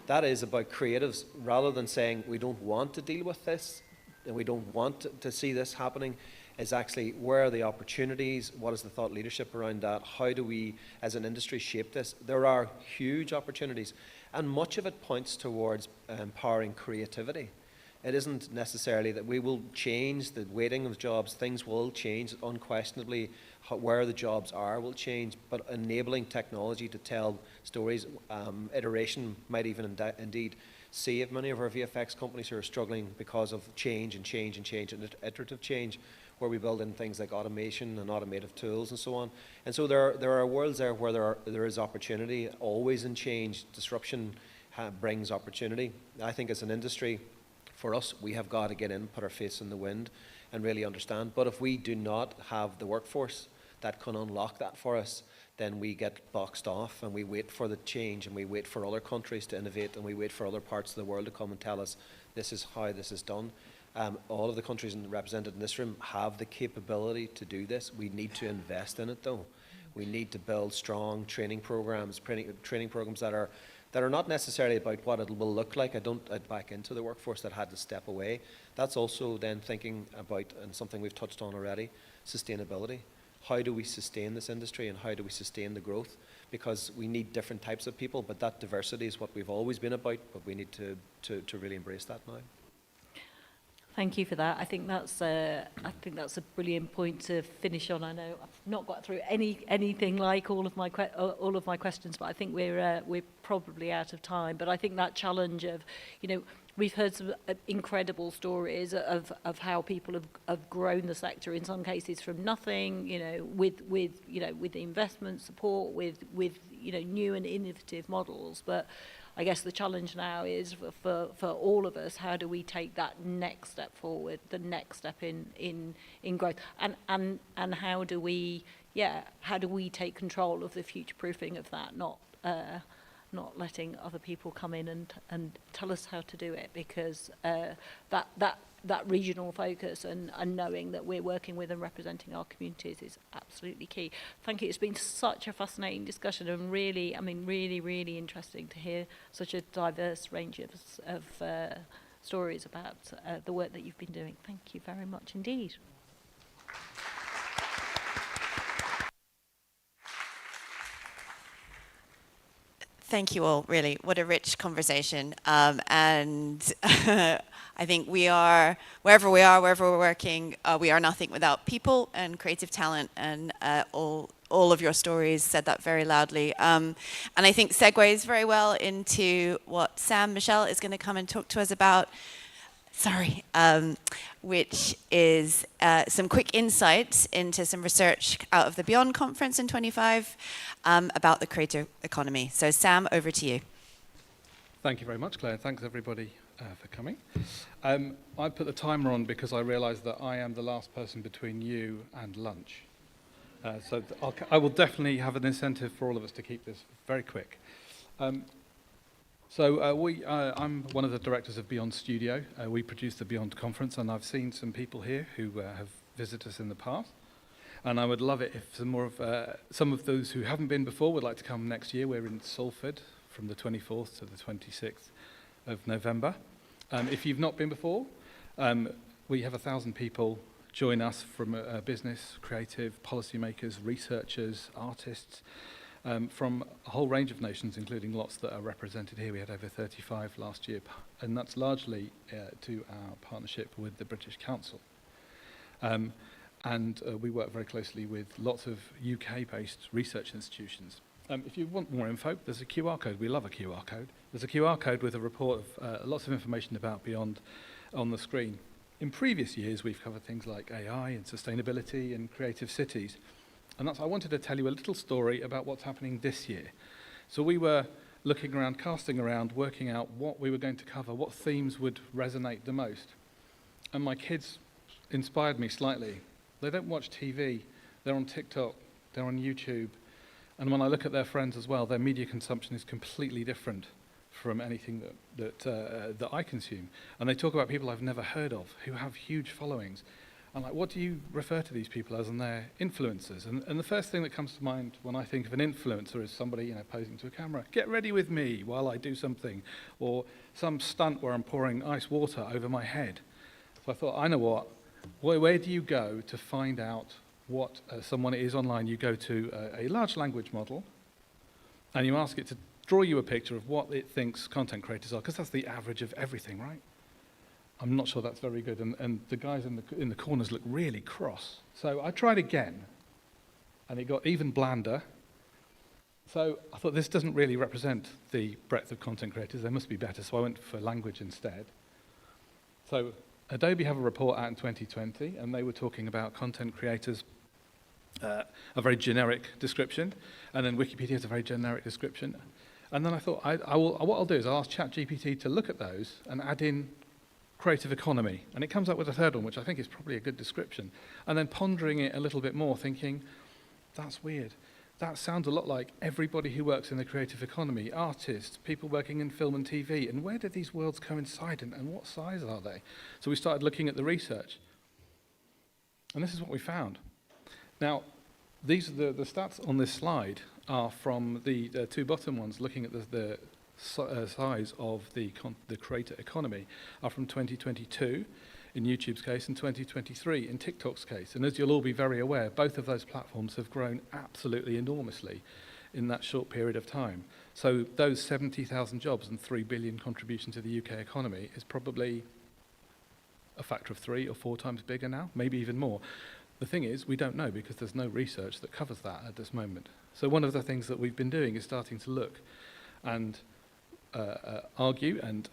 That is about creatives. Rather than saying we don't want to deal with this and we don't want to see this happening, is actually, where are the opportunities? What is the thought leadership around that? How do we, as an industry, shape this? There are huge opportunities, and much of it points towards empowering creativity. It isn't necessarily that we will change the weighting of jobs. Things will change unquestionably. Where the jobs are will change, but enabling technology to tell stories, iteration might even indeed save many of our VFX companies who are struggling because of change and iterative change, where we build in things like automation and automative tools and so on. And so there are worlds there where there is opportunity, always in change. Disruption brings opportunity. I think as an industry, for us, we have got to get in, put our face in the wind and really understand. But if we do not have the workforce that can unlock that for us, then we get boxed off and we wait for the change, and we wait for other countries to innovate, and we wait for other parts of the world to come and tell us this is how this is done. All of the countries represented in this room have the capability to do this. We need to invest in it, though. We need to build strong training programs that are not necessarily about what it will look like. I'd back into the workforce that had to step away. That's also then thinking about, and something we've touched on already, sustainability. How do we sustain this industry, and how do we sustain the growth? Because we need different types of people, but that diversity is what we've always been about, but we need to really embrace that now. Thank you for that. I think that's a brilliant point to finish on. I know I've not got through anything like all of my questions, but I think we're probably out of time. But I think that challenge of, you know, we've heard some incredible stories of how people have grown the sector, in some cases from nothing, you know, with the investment support, with you know, new and innovative models. But I guess the challenge now is for all of us, how do we take that next step forward, the next step in growth, and how do we take control of the future proofing of that, not letting other people come in and tell us how to do it, because that that regional focus and knowing that we're working with and representing our communities is absolutely key. Thank you. It's been such a fascinating discussion and really, I mean, really, really interesting to hear such a diverse range of stories about the work that you've been doing. Thank you very much indeed. Thank you all, really. What a rich conversation. And I think we are, wherever we're working, we are nothing without people and creative talent, and all of your stories said that very loudly. And I think segues very well into what Sam Michelle is going to come and talk to us about. Which is some quick insights into some research out of the Beyond conference in 25 about the creator economy. So Sam, over to you. Thank you very much, Claire. Thanks everybody for coming. I put the timer on because I realised that I am the last person between you and lunch. So I will definitely have an incentive for all of us to keep this very quick. I'm one of the directors of Beyond Studio. We produce the Beyond conference, and I've seen some people here who have visited us in the past. And I would love it if some of those who haven't been before would like to come next year. We're in Salford from the 24th to the 26th of November. If you've not been before, we have 1,000 people join us from business, creative, policymakers, researchers, artists, from a whole range of nations, including lots that are represented here. We had over 35 last year, and that's largely to our partnership with the British Council. We work very closely with lots of UK-based research institutions. If you want more info, there's a QR code. We love a QR code. There's a QR code with a report of lots of information about Beyond on the screen. In previous years, we've covered things like AI and sustainability and creative cities. And I wanted to tell you a little story about what's happening this year. So we were looking around, casting around, working out what we were going to cover, what themes would resonate the most. And my kids inspired me slightly. They don't watch TV. They're on TikTok. They're on YouTube. And when I look at their friends as well, their media consumption is completely different from anything that I consume. And they talk about people I've never heard of who have huge followings. I'm like, what do you refer to these people as? And they're influencers. And the first thing that comes to mind when I think of an influencer is somebody, posing to a camera. Get ready with me while I do something. Or some stunt where I'm pouring ice water over my head. So I thought, I know what. Where do you go to find out what someone is online? You go to a large language model, and you ask it to draw you a picture of what it thinks content creators are, because that's the average of everything, right? I'm not sure that's very good, and the guys in the corners look really cross. So I tried again, and it got even blander. So I thought this doesn't really represent the breadth of content creators. There must be better, so I went for language instead. So Adobe have a report out in 2020, and they were talking about content creators, a very generic description, and then Wikipedia has a very generic description. And then I thought, what I'll do is I'll ask ChatGPT to look at those and add in creative economy, and it comes up with a third one, which I think is probably a good description. And then pondering it a little bit more, thinking, that's weird. That sounds a lot like everybody who works in the creative economy, artists, people working in film and TV, and where do these worlds coincide, and what size are they? So we started looking at the research, and this is what we found. Now, these are the stats on this slide are from the two bottom ones, looking at the size of the creator economy, are from 2022 in YouTube's case and 2023 in TikTok's case. And as you'll all be very aware, both of those platforms have grown absolutely enormously in that short period of time. So those 70,000 jobs and 3 billion contribution to the UK economy is probably a factor of 3 or 4 times bigger now, maybe even more. The thing is, we don't know because there's no research that covers that at this moment. So one of the things that we've been doing is starting to look and argue and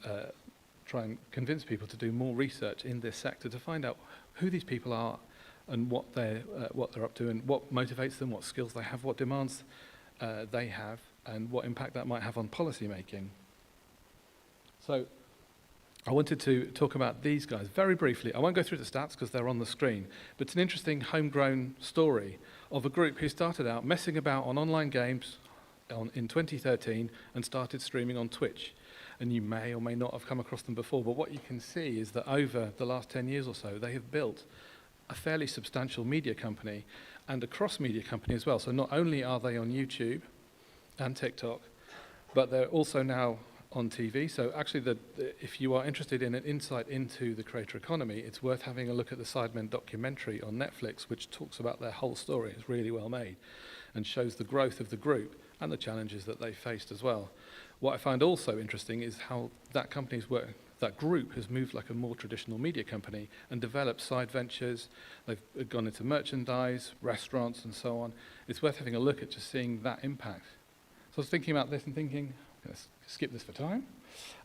try and convince people to do more research in this sector to find out who these people are and what they're up to and what motivates them, what skills they have, what demands they have, and what impact that might have on policy making. So I wanted to talk about these guys very briefly. I won't go through the stats because they're on the screen, but it's an interesting homegrown story of a group who started out messing about on online games in 2013 and started streaming on Twitch. and you may or may not have come across them before, but what you can see is that over the last 10 years or so, they have built a fairly substantial media company and a cross-media company as well. So not only are they on YouTube and TikTok, but they're also now on TV. So actually, if you are interested in an insight into the creator economy, it's worth having a look at the Sidemen documentary on Netflix, which talks about their whole story. It's really well made and shows the growth of the group and the challenges that they faced as well. What I find also interesting is how that group has moved like a more traditional media company and developed side ventures. They've gone into merchandise, restaurants, and so on. It's worth having a look at just seeing that impact. So I was thinking about this and thinking, I'm going to skip this for time,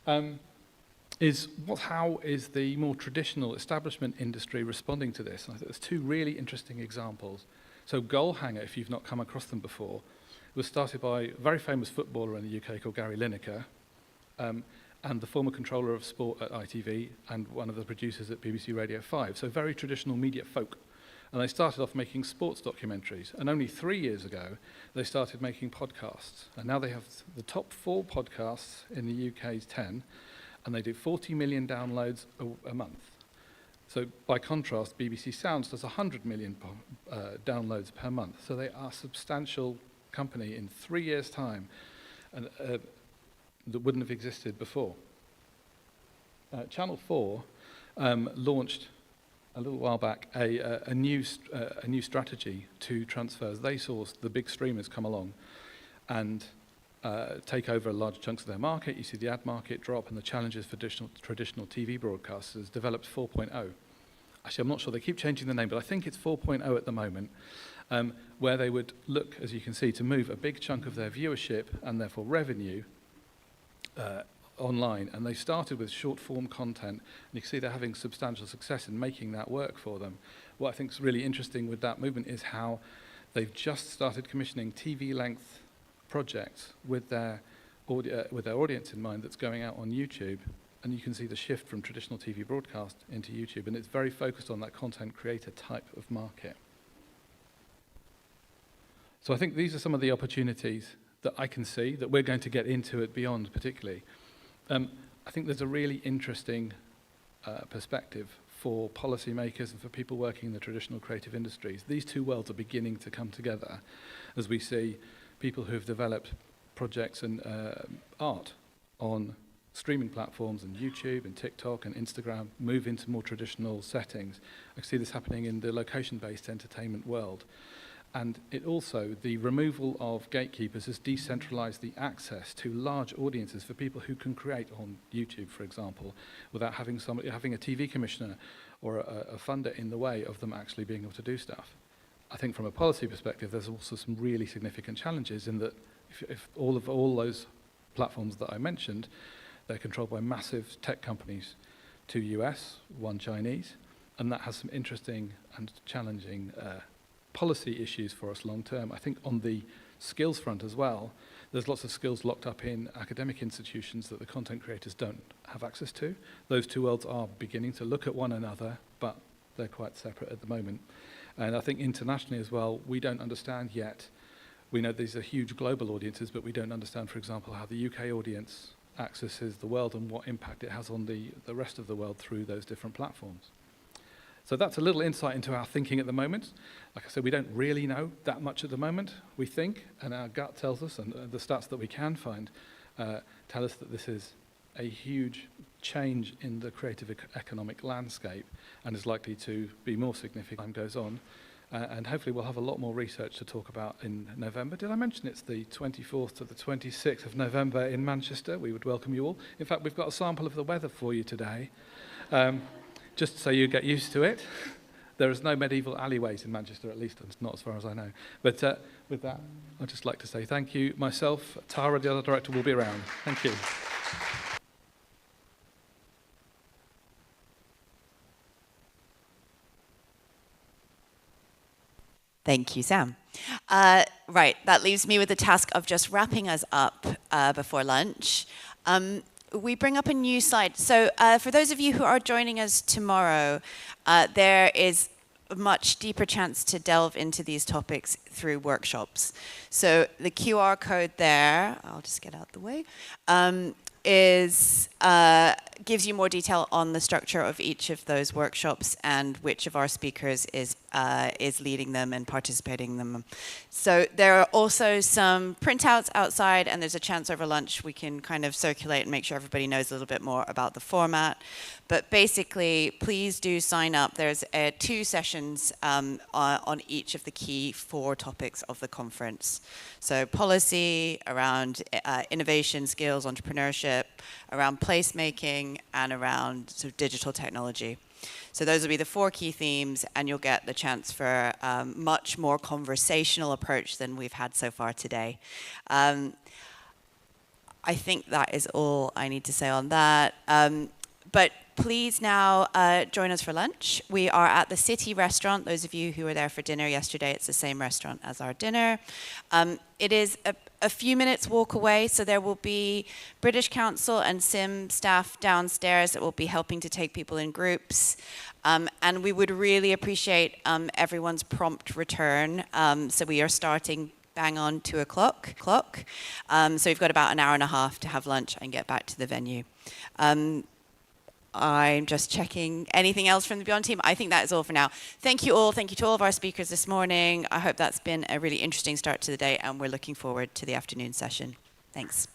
how is the more traditional establishment industry responding to this? And I think there's two really interesting examples. So Goalhanger, if you've not come across them before, was started by a very famous footballer in the UK called Gary Lineker, and the former controller of sport at ITV and one of the producers at BBC Radio 5. So very traditional media folk. And they started off making sports documentaries. And only 3 years ago, they started making podcasts. And now they have the top 4 podcasts in the UK's 10, and they do 40 million downloads a month. So by contrast, BBC Sounds does 100 million downloads per month. So they are a substantial company in 3 years' time and, that wouldn't have existed before. Channel 4 launched a little while back a new strategy to transfers. They saw the big streamers come along and take over large chunks of their market. You see the ad market drop, and the challenges for traditional TV broadcasters developed 4.0. Actually, I'm not sure. They keep changing the name, but I think it's 4.0 at the moment, where they would look, as you can see, to move a big chunk of their viewership and therefore revenue online. And they started with short-form content, and you can see they're having substantial success in making that work for them. What I think is really interesting with that movement is how they've just started commissioning TV-length projects with their audience in mind that's going out on YouTube. And you can see the shift from traditional TV broadcast into YouTube, and it's very focused on that content creator type of market. So I think these are some of the opportunities that I can see that we're going to get into at Beyond particularly. I think there's a really interesting perspective for policymakers and for people working in the traditional creative industries. These two worlds are beginning to come together as we see people who have developed projects and art on streaming platforms and YouTube and TikTok and Instagram move into more traditional settings. I see this happening in the location-based entertainment world. And it also, the removal of gatekeepers has decentralized the access to large audiences for people who can create on YouTube, for example, without having a TV commissioner or a funder in the way of them actually being able to do stuff. I think from a policy perspective, there's also some really significant challenges in that if all those platforms that I mentioned, they're controlled by massive tech companies, 2 US, 1 Chinese, and that has some interesting and challenging policy issues for us long term. I think on the skills front as well, there's lots of skills locked up in academic institutions that the content creators don't have access to. Those two worlds are beginning to look at one another, but they're quite separate at the moment. And I think internationally as well, we don't understand yet. We know these are huge global audiences, but we don't understand, for example, how the UK audience accesses the world and what impact it has on the rest of the world through those different platforms. So that's a little insight into our thinking at the moment. Like I said, we don't really know that much at the moment. We think, and our gut tells us, and the stats that we can find tell us that this is a huge change in the creative economic landscape and is likely to be more significant as time goes on. And hopefully we'll have a lot more research to talk about in November. Did I mention it's the 24th to the 26th of November in Manchester? We would welcome you all. In fact, we've got a sample of the weather for you today. Just so you get used to it. There is no medieval alleyways in Manchester, at least not as far as I know. But with that, I'd just like to say thank you. Myself, Tara, the other director, will be around. Thank you. Thank you, Sam. Right, that leaves me with the task of just wrapping us up before lunch. We bring up a new slide. So for those of you who are joining us tomorrow, there is a much deeper chance to delve into these topics through workshops. So the QR code there, I'll just get out the way, gives you more detail on the structure of each of those workshops and which of our speakers is leading them and participating in them. So there are also some printouts outside, and there's a chance over lunch we can kind of circulate and make sure everybody knows a little bit more about the format. But basically, please do sign up. There's 2 sessions on each of the key 4 topics of the conference. So policy, around innovation, skills, entrepreneurship, around placemaking, and around sort of digital technology. So those will be the 4 key themes, and you'll get the chance for a much more conversational approach than we've had so far today. I think that is all I need to say on that. But please now join us for lunch. We are at the City Restaurant. Those of you who were there for dinner yesterday, it's the same restaurant as our dinner. It is a few minutes walk away, so there will be British Council and CIM staff downstairs that will be helping to take people in groups. And we would really appreciate everyone's prompt return. So we are starting bang on 2 o'clock. So we've got about an hour and a half to have lunch and get back to the venue. I'm just checking anything else from the Beyond team. I think that is all for now. Thank you all. Thank you to all of our speakers this morning. I hope that's been a really interesting start to the day, and we're looking forward to the afternoon session. Thanks.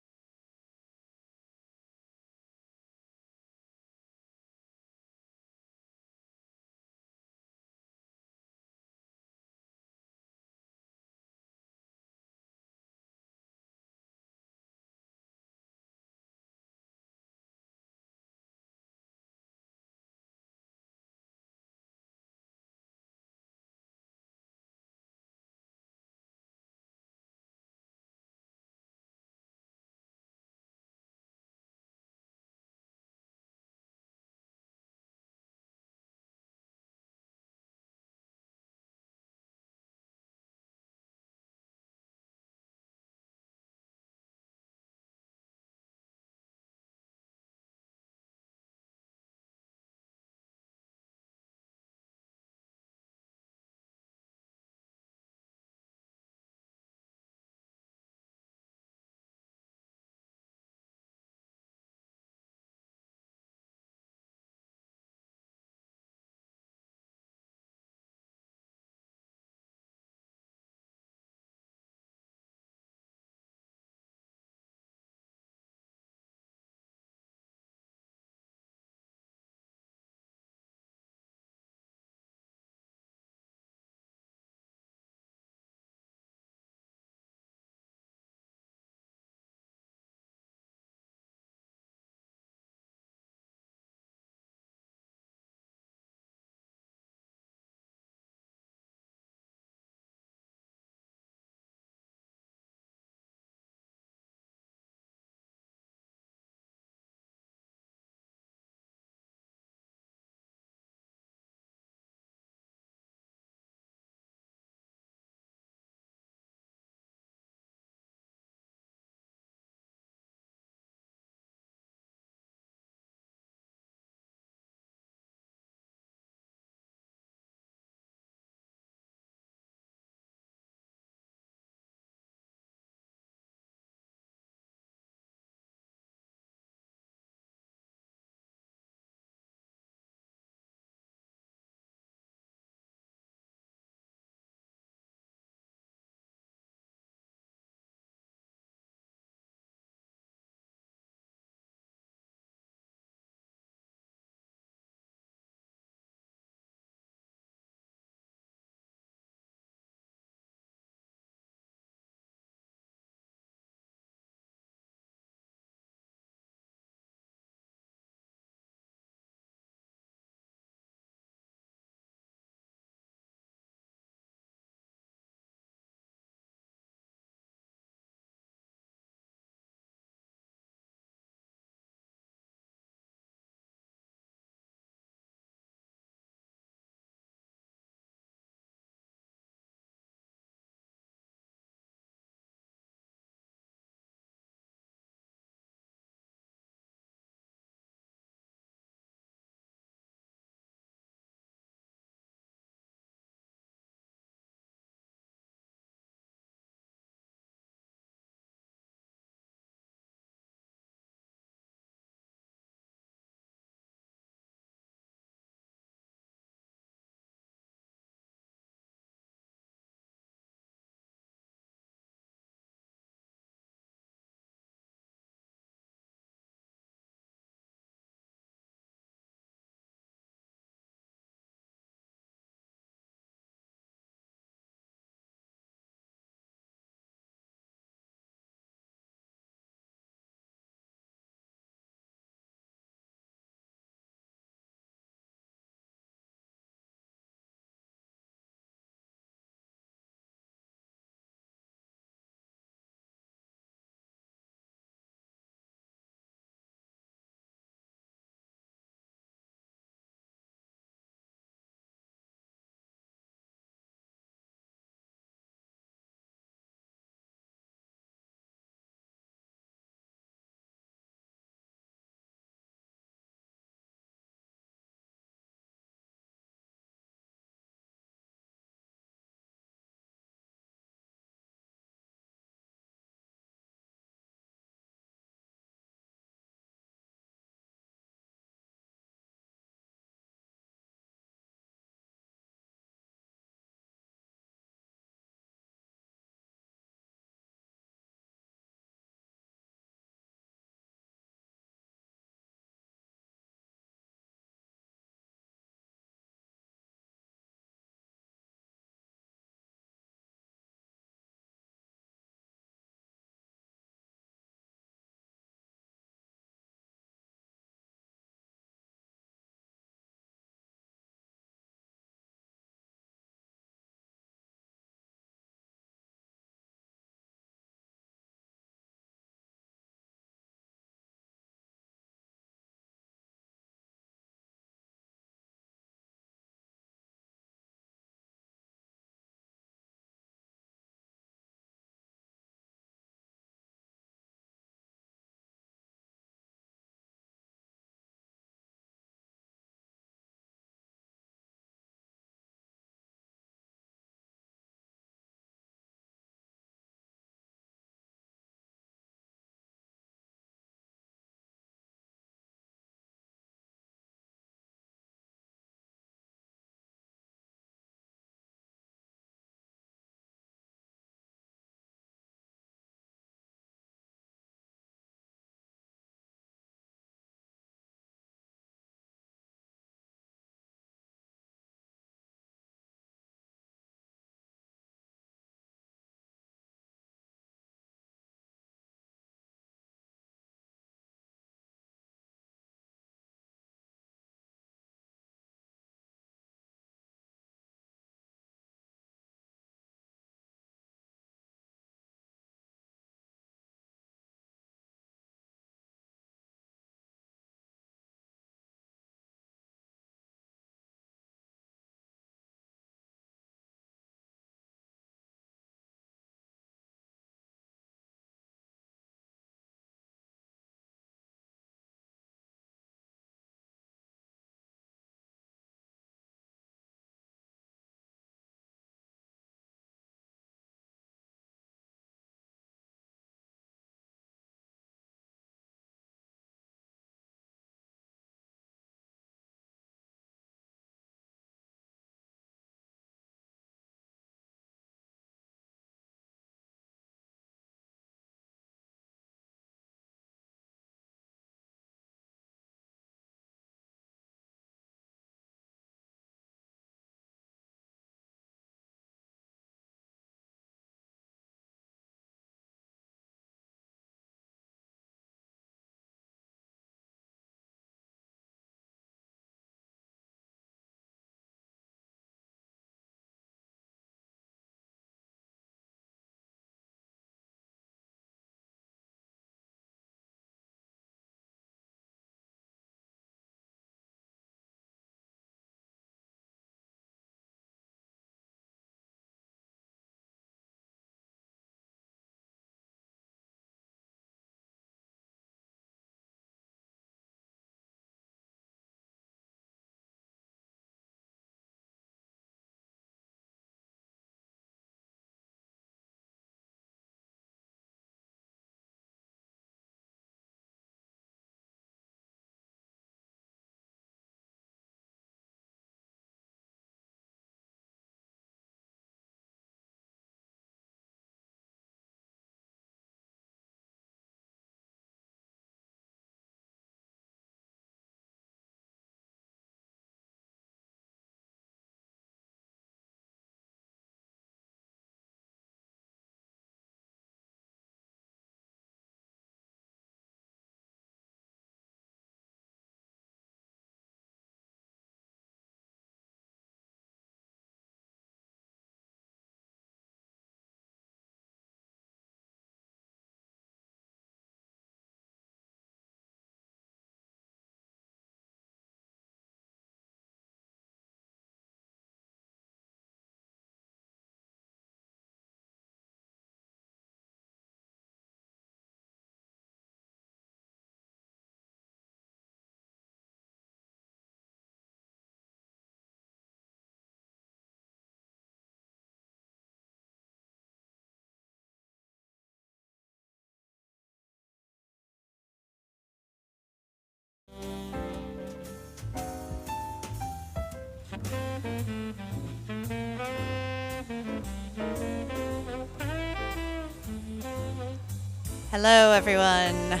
Hello, everyone.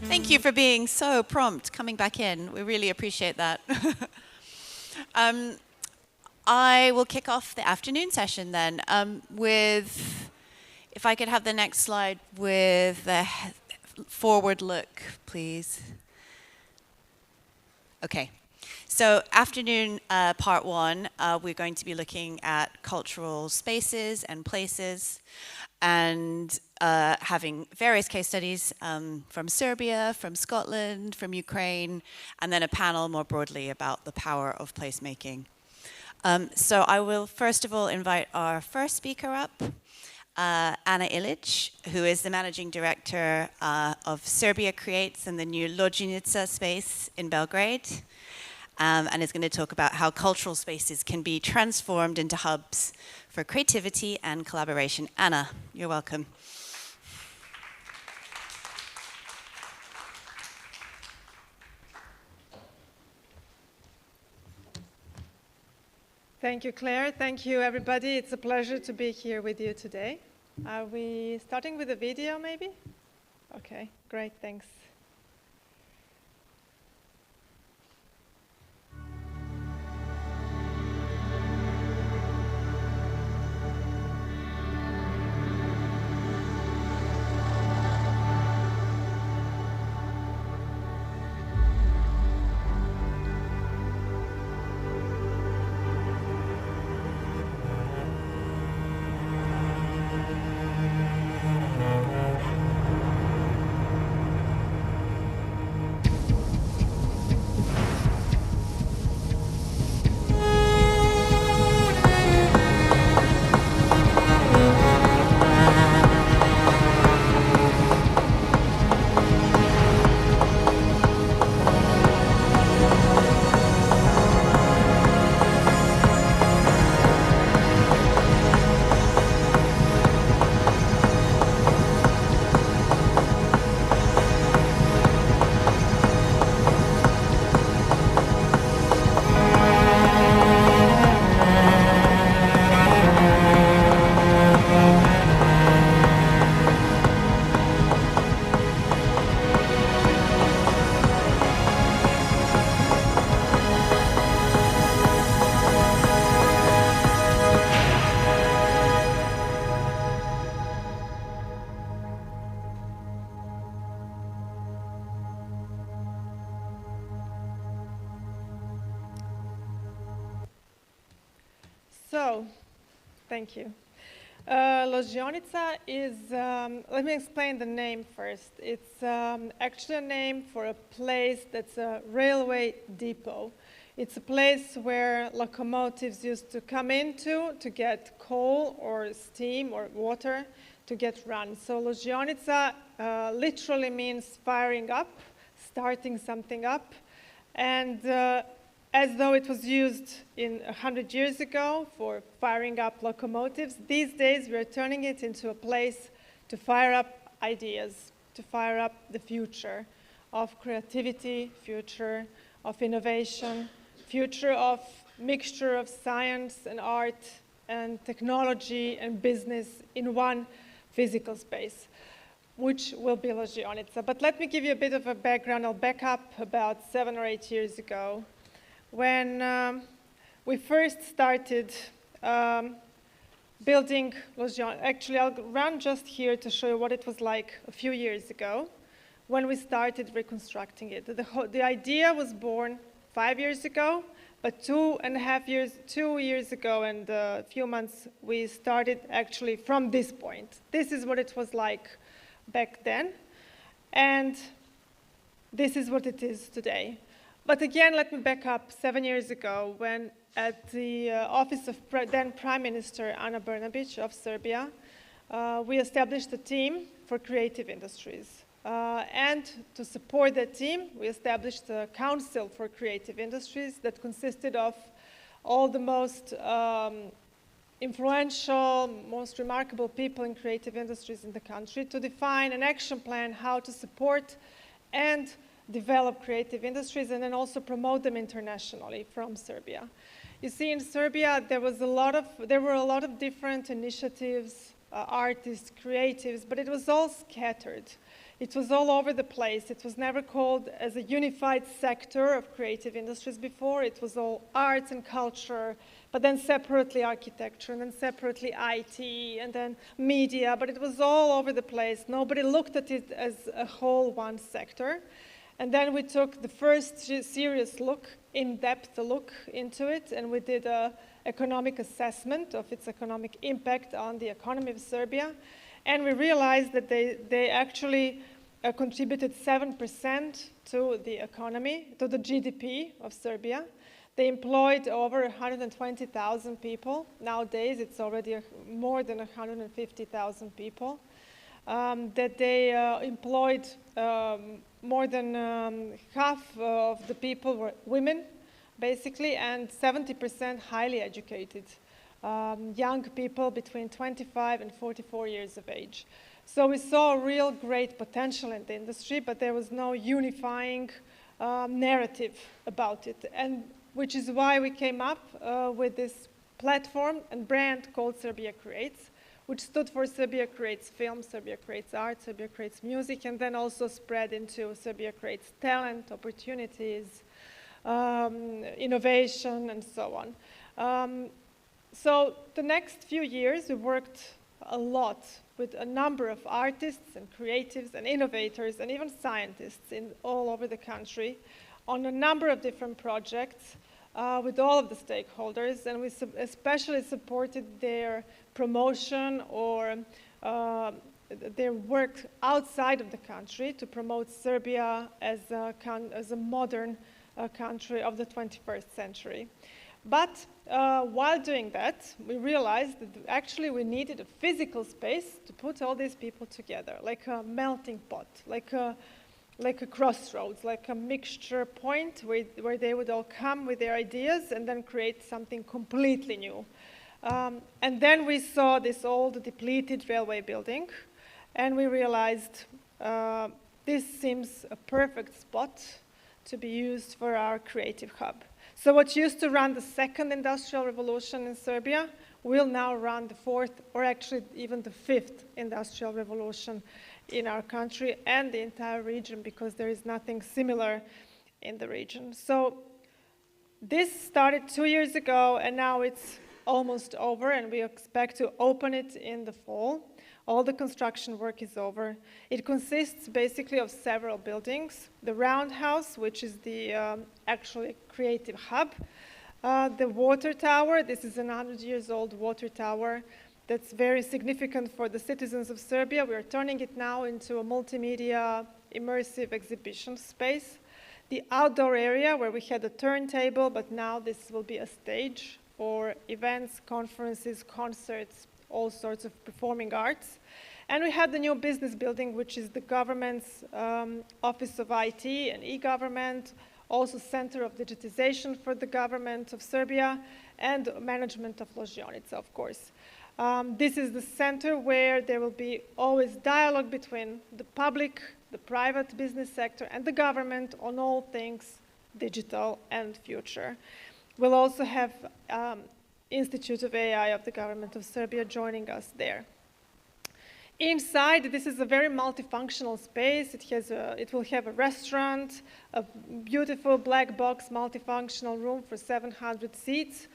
Thank you for being so prompt coming back in. We really appreciate that. I will kick off the afternoon session then with, if I could have the next slide with the forward look, please. Okay. So afternoon part one, we're going to be looking at cultural spaces and places and having various case studies from Serbia, from Scotland, from Ukraine, and then a panel more broadly about the power of placemaking. So I will first of all invite our first speaker up, Ana Ilic, who is the managing director of Serbia Creates and the new Lođenica space in Belgrade. And is going to talk about how cultural spaces can be transformed into hubs for creativity and collaboration. Anna, you're welcome. Thank you, Claire. Thank you, everybody. It's a pleasure to be here with you today. Are we starting with a video, maybe? Okay, great, thanks. So, thank you. Lođenica is, let me explain the name first. It's actually a name for a place that's a railway depot. It's a place where locomotives used to come into to get coal or steam or water to get run. So Lođenica literally means firing up, starting something up. And as though it was used 100 years ago for firing up locomotives, these days we're turning it into a place to fire up ideas, to fire up the future of creativity, future of innovation, future of mixture of science and art and technology and business in one physical space, which will be Lođenica. But let me give you a bit of a background. I'll back up about 7 or 8 years ago. When we first started building Lođenica, actually I'll run just here to show you what it was like a few years ago when we started reconstructing it. The idea was born 5 years ago, but 2 years ago and a few months we started actually from this point. This is what it was like back then, and this is what it is today. But again, let me back up 7 years ago when at the office of then Prime Minister Ana Brnabić of Serbia, we established a team for creative industries. And to support that team, we established a council for creative industries that consisted of all the most influential, most remarkable people in creative industries in the country to define an action plan how to support and develop creative industries and then also promote them internationally from Serbia. You see, in Serbia, there were a lot of different initiatives artists, creatives, but it was all scattered. It was all over the place. It was never called as a unified sector of creative industries before. It was all arts and culture, but then separately architecture, and then separately IT, and then media, but it was all over the place. Nobody looked at it as a whole one sector. And then we took the first serious look, in-depth look into it, and we did an economic assessment of its economic impact on the economy of Serbia. And we realized that they actually contributed 7% to the economy, to the GDP of Serbia. They employed over 120,000 people. Nowadays, it's already more than 150,000 people. That they employed more than half of the people were women, basically, and 70% highly educated. Young people between 25 and 44 years of age. So we saw a real great potential in the industry, but there was no unifying narrative about it, and which is why we came up with this platform and brand called Serbia Creates, which stood for Serbia Creates Film, Serbia Creates Art, Serbia Creates Music, and then also spread into Serbia Creates Talent, Opportunities, Innovation, and so on. So the next few years, we worked a lot with a number of artists and creatives and innovators and even scientists all over the country on a number of different projects with all of the stakeholders, and we especially supported their promotion or their work outside of the country to promote Serbia as a modern country of the 21st century. But while doing that, we realized that actually we needed a physical space to put all these people together, like a melting pot, like a crossroads, like a mixture point where they would all come with their ideas and then create something completely new. And then we saw this old depleted railway building, and we realized this seems a perfect spot to be used for our creative hub. So what used to run the second industrial revolution in Serbia will now run the fourth, or actually even the fifth industrial revolution in our country and the entire region, because there is nothing similar in the region. So this started 2 years ago, and now it's almost over, and we expect to open it in the fall. All the construction work is over. It consists basically of several buildings. The Roundhouse, which is the actually creative hub. The water tower, this is an 100-year-old water tower that's very significant for the citizens of Serbia. We are turning it now into a multimedia immersive exhibition space. The outdoor area where we had a turntable, but now this will be a stage for events, conferences, concerts, all sorts of performing arts. And we had the new business building, which is the government's Office of IT and e-government, also Center of Digitization for the government of Serbia, and management of Ložionica, of course. This is the center where there will be always dialogue between the public, the private business sector, and the government on all things digital and future. We'll also have Institute of AI of the government of Serbia joining us there. Inside, this is a very multifunctional space. It will have a restaurant, a beautiful black box multifunctional room for 700 seats,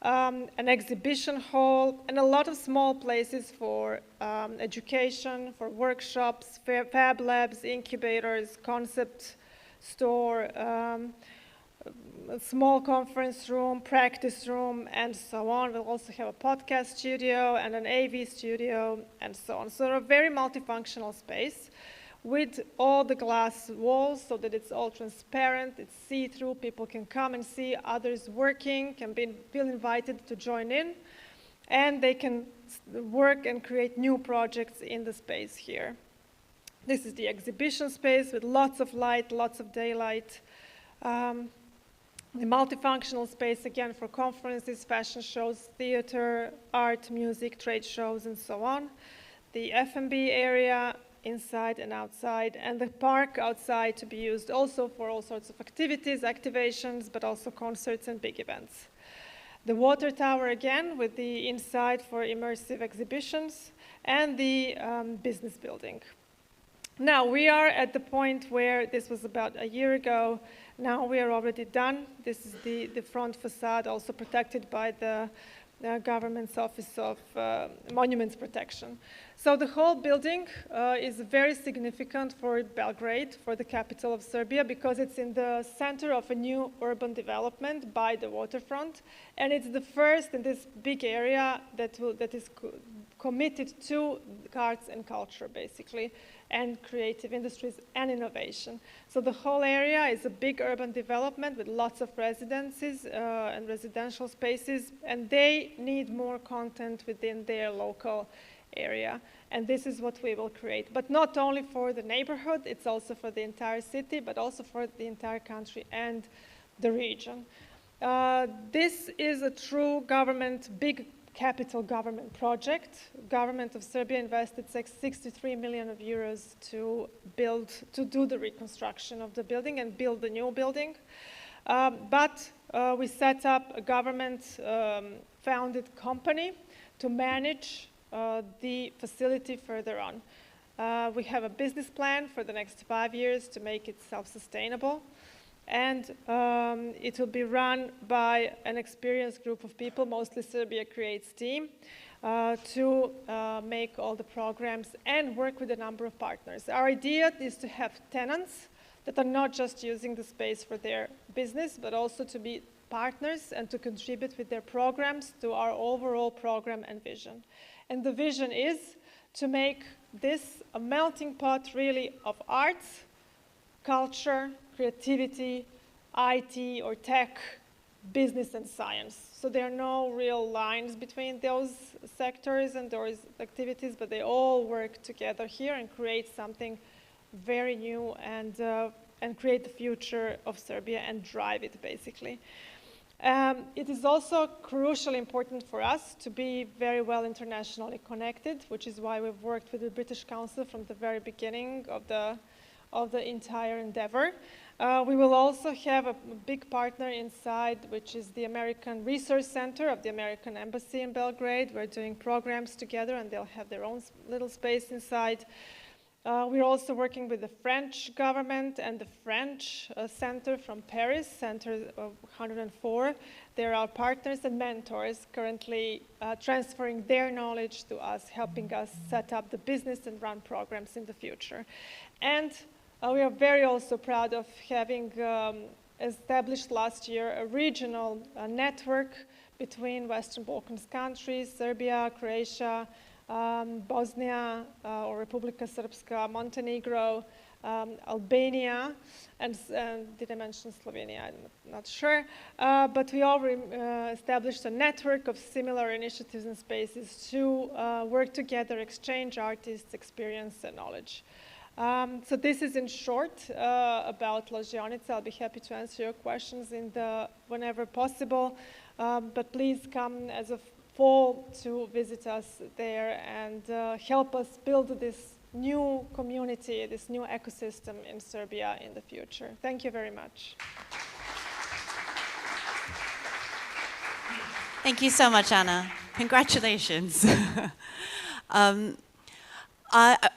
an exhibition hall, and a lot of small places for education, for workshops, fab labs, incubators, concept store, a small conference room, practice room, and so on. We'll also have a podcast studio and an AV studio, and so on. So a very multifunctional space with all the glass walls so that it's all transparent, it's see-through, people can come and see others working, can feel invited to join in, and they can work and create new projects in the space here. This is the exhibition space with lots of light, lots of daylight. The multifunctional space, again, for conferences, fashion shows, theater, art, music, trade shows, and so on. The F&B area inside and outside, and the park outside to be used also for all sorts of activities, activations, but also concerts and big events. The water tower, again, with the inside for immersive exhibitions, and the business building. Now, we are at the point where this was about a year ago. Now we are already done. This is the front facade, also protected by the government's Office of Monuments Protection. So the whole building is very significant for Belgrade, for the capital of Serbia, because it's in the center of a new urban development by the waterfront. And it's the first in this big area that is committed to arts and culture, basically, and creative industries and innovation. So the whole area is a big urban development with lots of residences and residential spaces, and they need more content within their local area. And this is what we will create. But not only for the neighborhood, it's also for the entire city, but also for the entire country and the region. This is a true government, big capital government project. Government of Serbia invested 63 million euros to do the reconstruction of the building and build the new building. But we set up a government-founded company to manage the facility further on. We have a business plan for the next 5 years to make it self-sustainable. And it will be run by an experienced group of people, mostly Serbia Creates team, to make all the programs and work with a number of partners. Our idea is to have tenants that are not just using the space for their business, but also to be partners and to contribute with their programs to our overall program and vision. And the vision is to make this a melting pot, really, of arts, culture, creativity, IT or tech, business and science. So there are no real lines between those sectors and those activities, but they all work together here and create something very new and create the future of Serbia and drive it, basically. It is also crucially important for us to be very well internationally connected, which is why we've worked with the British Council from the very beginning of the entire endeavor. We will also have a big partner inside, which is the American Research Center of the American Embassy in Belgrade. We're doing programs together, and they'll have their own little space inside. We're also working with the French government and the French Center from Paris, Center of 104. They're our partners and mentors, currently transferring their knowledge to us, helping us set up the business and run programs in the future. And we are very also proud of having established last year a regional network between Western Balkans countries, Serbia, Croatia, Bosnia or Republika Srpska, Montenegro, Albania, and did I mention Slovenia? I'm not sure. But we all established a network of similar initiatives and spaces to work together, exchange artists, experience, and knowledge. So this is in short about Lozionica. I'll be happy to answer your questions whenever possible. But please come as a fall to visit us there and help us build this new community, this new ecosystem in Serbia in the future. Thank you very much. Thank you so much, Anna. Congratulations.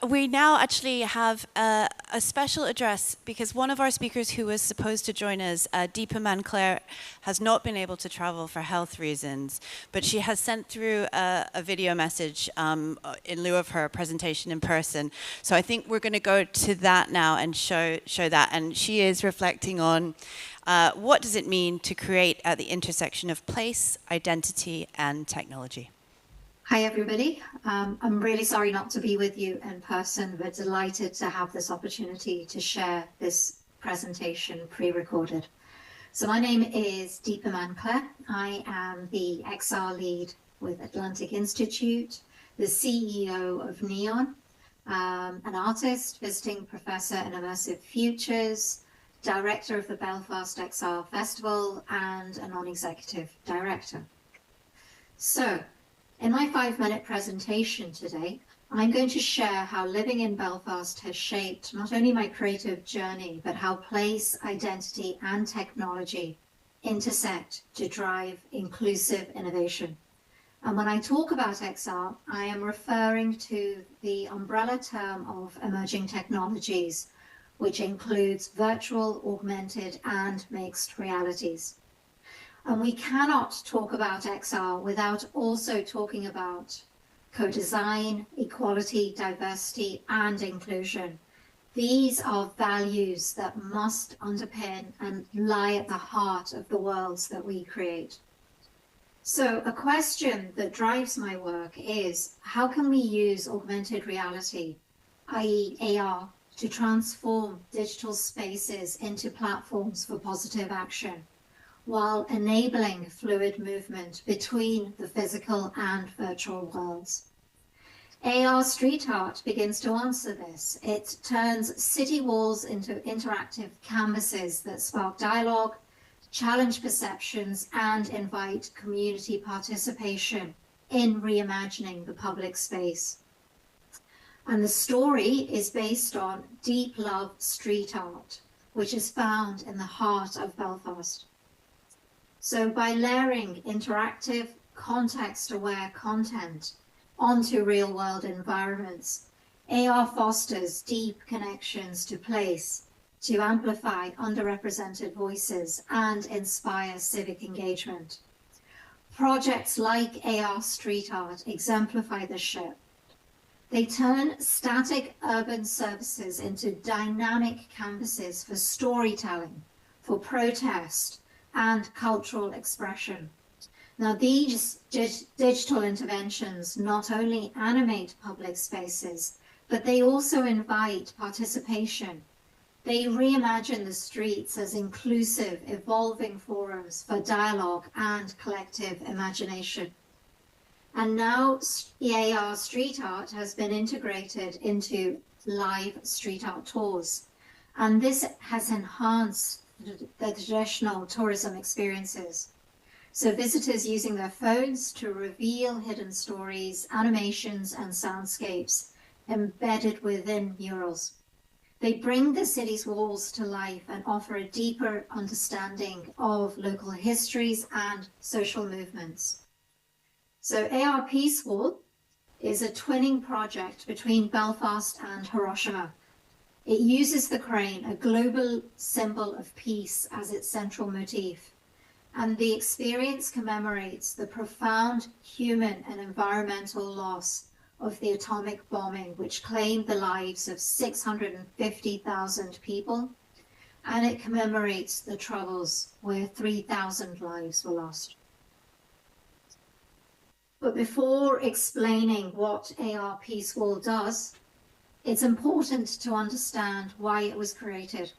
We now actually have a special address because one of our speakers who was supposed to join us, Deepa Manclair, has not been able to travel for health reasons, but she has sent through a video message in lieu of her presentation in person. So I think we're going to go to that now and show that. And she is reflecting on what does it mean to create at the intersection of place, identity, and technology. Hi, everybody. I'm really sorry not to be with you in person, but delighted to have this opportunity to share this presentation pre-recorded. So my name is Deepa Manclair. I am the XR lead with Atlantic Institute, the CEO of Neon, an artist, visiting professor in Immersive Futures, director of the Belfast XR Festival, and a non-executive director. So, in my 5-minute presentation today, I'm going to share how living in Belfast has shaped not only my creative journey, but how place, identity, and technology intersect to drive inclusive innovation. And when I talk about XR, I am referring to the umbrella term of emerging technologies, which includes virtual, augmented, and mixed realities. And we cannot talk about XR without also talking about co-design, equality, diversity, and inclusion. These are values that must underpin and lie at the heart of the worlds that we create. So a question that drives my work is, how can we use augmented reality, i.e. AR, to transform digital spaces into platforms for positive action, while enabling fluid movement between the physical and virtual worlds? AR street art begins to answer this. It turns city walls into interactive canvases that spark dialogue, challenge perceptions, and invite community participation in reimagining the public space. And the story is based on deep love street art, which is found in the heart of Belfast. So by layering interactive, context-aware content onto real-world environments, AR fosters deep connections to place, to amplify underrepresented voices and inspire civic engagement. Projects like AR street art exemplify this shift. They turn static urban services into dynamic canvases for storytelling, for protest, and cultural expression. Now, these digital interventions not only animate public spaces, but they also invite participation. They reimagine the streets as inclusive, evolving forums for dialogue and collective imagination. And now AR street art has been integrated into live street art tours. And this has enhanced the traditional tourism experiences. So visitors using their phones to reveal hidden stories, animations, and soundscapes embedded within murals. They bring the city's walls to life and offer a deeper understanding of local histories and social movements. So AR Peace Wall is a twinning project between Belfast and Hiroshima. It uses the crane, a global symbol of peace, as its central motif. And the experience commemorates the profound human and environmental loss of the atomic bombing, which claimed the lives of 650,000 people. And it commemorates the Troubles, where 3,000 lives were lost. But before explaining what AR Peace Wall does, it's important to understand why it was created.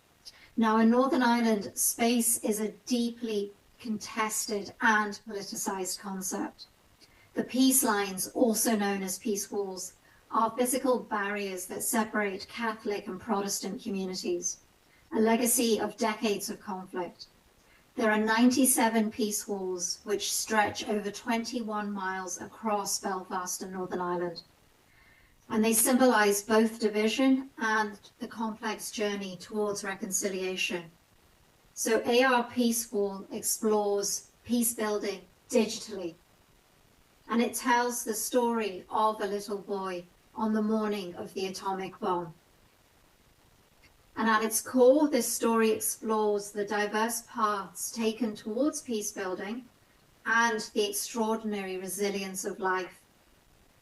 Now, in Northern Ireland, space is a deeply contested and politicized concept. The peace lines, also known as peace walls, are physical barriers that separate Catholic and Protestant communities, a legacy of decades of conflict. There are 97 peace walls which stretch over 21 miles across Belfast and Northern Ireland. And they symbolize both division and the complex journey towards reconciliation. So AR Peace Wall explores peace building digitally. And it tells the story of a little boy on the morning of the atomic bomb. And at its core, this story explores the diverse paths taken towards peace building and the extraordinary resilience of life,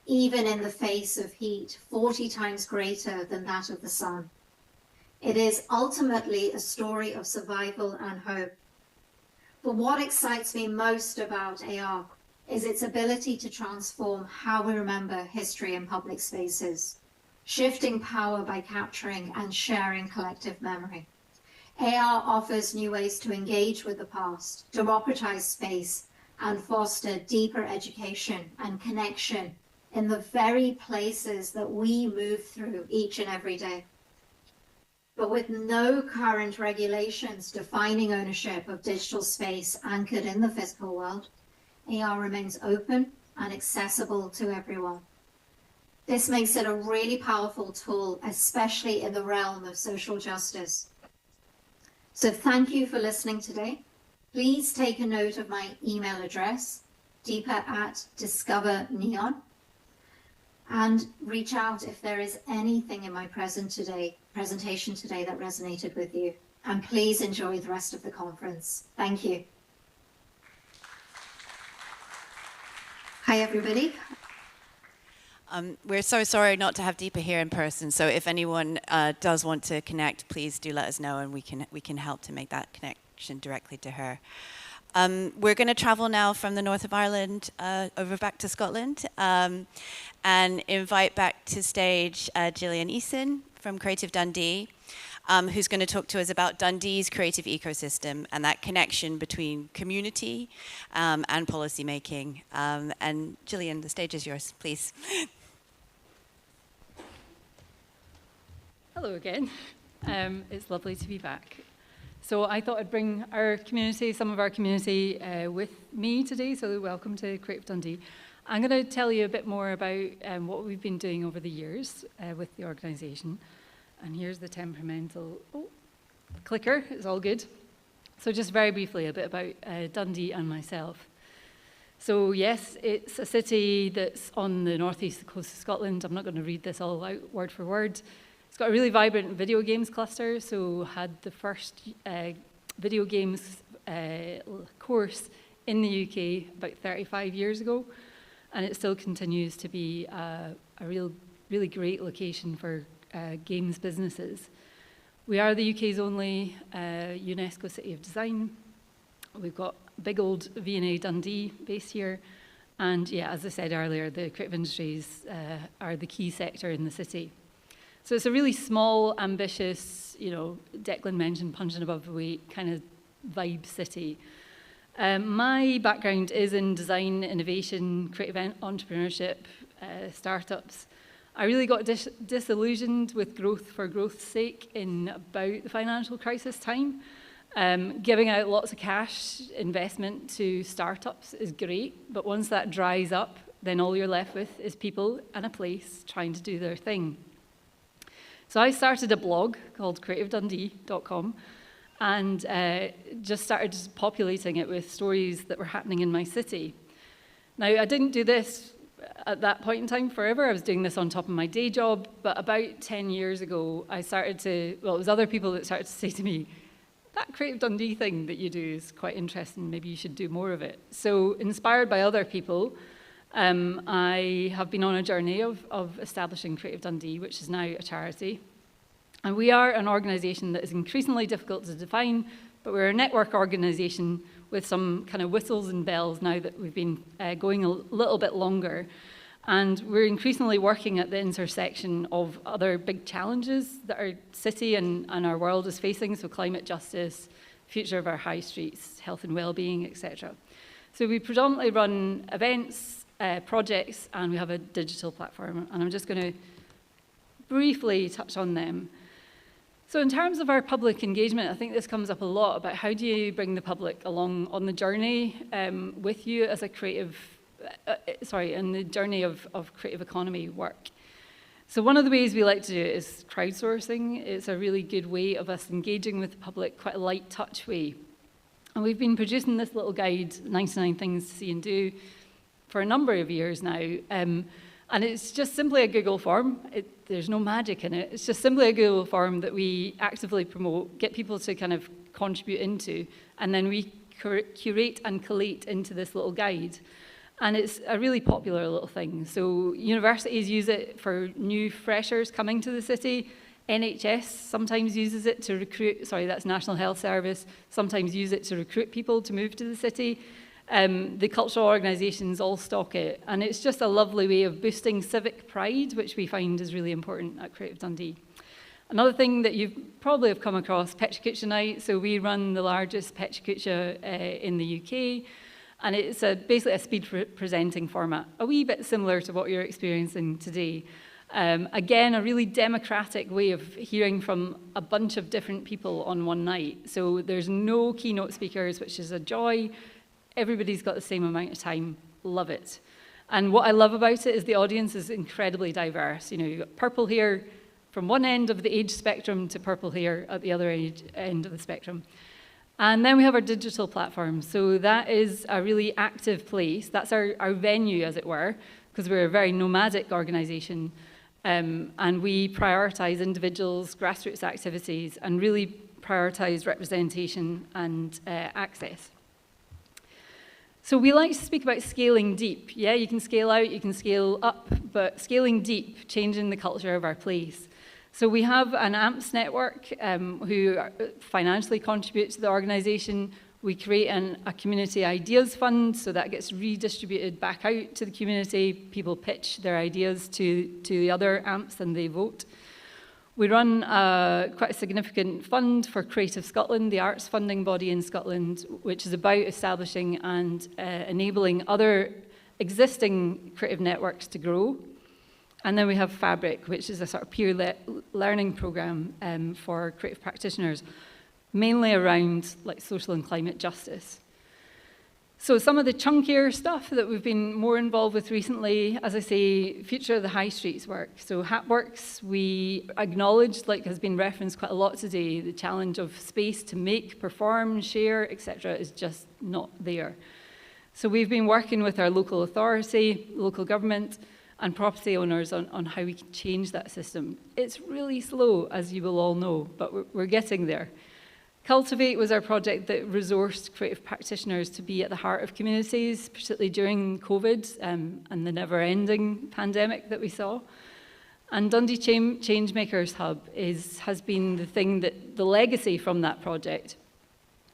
even in the face of heat 40 times greater than that of the sun. It is ultimately a story of survival and hope. But what excites me most about AR is its ability to transform how we remember history in public spaces, shifting power by capturing and sharing collective memory. AR offers new ways to engage with the past, democratize space, and foster deeper education and connection in the very places that we move through each and every day. But with no current regulations defining ownership of digital space anchored in the physical world, AR remains open and accessible to everyone. This makes it a really powerful tool, especially in the realm of social justice. So thank you for listening today. Please take a note of my email address, Deepa at Discover Neon, and reach out if there is anything in my presentation today that resonated with you. And please enjoy the rest of the conference. Thank you. Hi, everybody. We're so sorry not to have Deepa here in person, so if anyone does want to connect, please do let us know, and we can help to make that connection directly to her. We're going to travel now from the north of Ireland over back to Scotland and invite back to stage Gillian Eason from Creative Dundee, who's going to talk to us about Dundee's creative ecosystem and that connection between community and policy making. And Gillian, the stage is yours, please. Hello again. It's lovely to be back. So I thought I'd bring our community, some of our community with me today, so welcome to Creative Dundee. I'm going to tell you a bit more about what we've been doing over the years with the organisation. And here's the temperamental clicker, it's all good. So just very briefly, a bit about Dundee and myself. So yes, it's a city that's on the northeast coast of Scotland. I'm not going to read this all out word for word. It's got a really vibrant video games cluster, so had the first video games course in the UK about 35 years ago, and it still continues to be a really great location for games businesses. We are the UK's only UNESCO City of Design. We've got big old V&A Dundee based here, and yeah, as I said earlier, the creative industries are the key sector in the city. So it's a really small, ambitious, Declan mentioned punching above the weight kind of vibe city. My background is in design, innovation, creative entrepreneurship, startups. I really got disillusioned with growth for growth's sake in about the financial crisis time. Giving out lots of cash investment to startups is great, but once that dries up, then all you're left with is people and a place trying to do their thing. So I started a blog called creativedundee.com and just started populating it with stories that were happening in my city. Now, I didn't do this at that point in time forever. I was doing this on top of my day job, but about 10 years ago, I started to, well, it was other people that started to say to me, that Creative Dundee thing that you do is quite interesting, maybe you should do more of it. So inspired by other people, I have been on a journey of establishing Creative Dundee, which is now a charity. And we are an organisation that is increasingly difficult to define, but we're a network organisation with some kind of whistles and bells now that we've been going a little bit longer. And we're increasingly working at the intersection of other big challenges that our city and our world is facing, so climate justice, future of our high streets, health and well-being, etc. So we predominantly run events, projects, and we have a digital platform, and I'm just going to briefly touch on them. So in terms of our public engagement, I think this comes up a lot about how do you bring the public along on the journey with you as a creative, in the journey of creative economy work. So one of the ways we like to do it is crowdsourcing. It's a really good way of us engaging with the public, quite a light touch way. And we've been producing this little guide, 99 Things to See and Do, for a number of years now. And it's just simply a Google form. There's no magic in it. It's just simply a Google form that we actively promote, get people to kind of contribute into, and then we curate and collate into this little guide. And it's a really popular little thing. So universities use it for new freshers coming to the city. NHS sometimes uses it to recruit, that's National Health Service, sometimes use it to recruit people to move to the city. The cultural organisations all stock it, and it's just a lovely way of boosting civic pride, which we find is really important at Creative Dundee. Another thing that you probably have come across, Pecha Kucha Night. So we run the largest Pecha Kucha in the UK, and it's basically a speed presenting format, a wee bit similar to what you're experiencing today. Again, a really democratic way of hearing from a bunch of different people on one night. So there's no keynote speakers, which is a joy. Everybody's got the same amount of time. Love it. And what I love about it is the audience is incredibly diverse. You've got purple here from one end of the age spectrum to purple here at the other end of the spectrum. And then we have our digital platform. So that is a really active place. That's our venue, as it were, because we're a very nomadic organisation. And we prioritise individuals, grassroots activities, and really prioritise representation and access. So we like to speak about scaling deep. Yeah, you can scale out, you can scale up, but scaling deep, changing the culture of our place. So we have an AMPS network who financially contribute to the organisation. We create a community ideas fund, so that gets redistributed back out to the community. People pitch their ideas to the other AMPS and they vote. We run quite a significant fund for Creative Scotland, the arts funding body in Scotland, which is about establishing and enabling other existing creative networks to grow. And then we have Fabric, which is a sort of peer learning program for creative practitioners, mainly around like social and climate justice. So some of the chunkier stuff that we've been more involved with recently, as I say, Future of the High Streets work. So HatWorks, we acknowledged, like has been referenced quite a lot today, the challenge of space to make, perform, share, etc. is just not there. So we've been working with our local authority, local government, and property owners on how we can change that system. It's really slow, as you will all know, but we're getting there. Cultivate was our project that resourced creative practitioners to be at the heart of communities, particularly during COVID and the never-ending pandemic that we saw. And Dundee Changemakers Hub has been the thing that, the legacy from that project,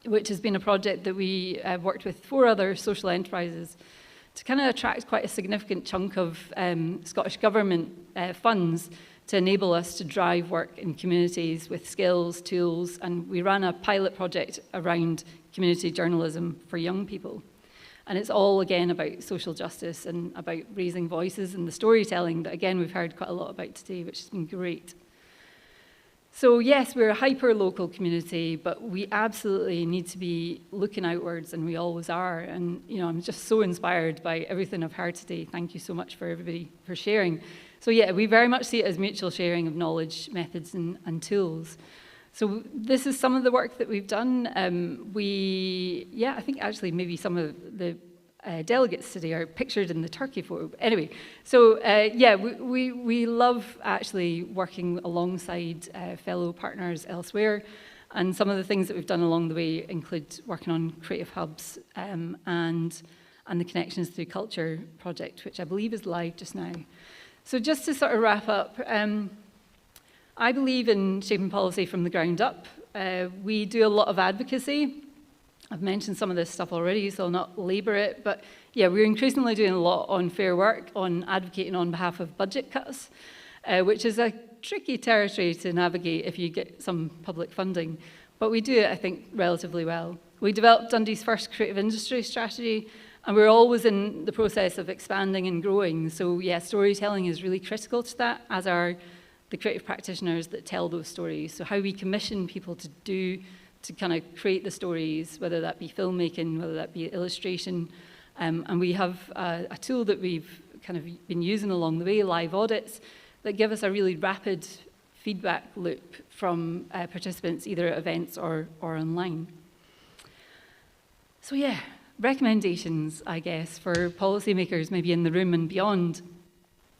which has been a project that we have worked with 4 other social enterprises to kind of attract quite a significant chunk of Scottish Government funds to enable us to drive work in communities with skills, tools, and we ran a pilot project around community journalism for young people. And it's all, again, about social justice and about raising voices and the storytelling that, again, we've heard quite a lot about today, which has been great. So yes, we're a hyper-local community, but we absolutely need to be looking outwards, and we always are. And you know, I'm just so inspired by everything I've heard today. Thank you so much for everybody for sharing. So yeah, we very much see it as mutual sharing of knowledge, methods, and tools. So this is some of the work that we've done. I think actually maybe some of the delegates today are pictured in the Turkey photo. But anyway, so we love actually working alongside fellow partners elsewhere. And some of the things that we've done along the way include working on creative hubs and the Connections Through Culture project, which I believe is live just now. So just to sort of wrap up, I believe in shaping policy from the ground up. We do a lot of advocacy. I've mentioned some of this stuff already, so I'll not labour it, but yeah, we're increasingly doing a lot on fair work, on advocating on behalf of budget cuts, which is a tricky territory to navigate if you get some public funding, but we do it, I think, relatively well. We developed Dundee's first creative industry strategy, and we're always in the process of expanding and growing, so yeah, storytelling is really critical to that, as are the creative practitioners that tell those stories. So how we commission people to kind of create the stories, whether that be filmmaking, whether that be illustration. And we have a tool that we've kind of been using along the way, live audits, that give us a really rapid feedback loop from participants, either at events or online. So yeah, recommendations, I guess, for policymakers maybe in the room and beyond.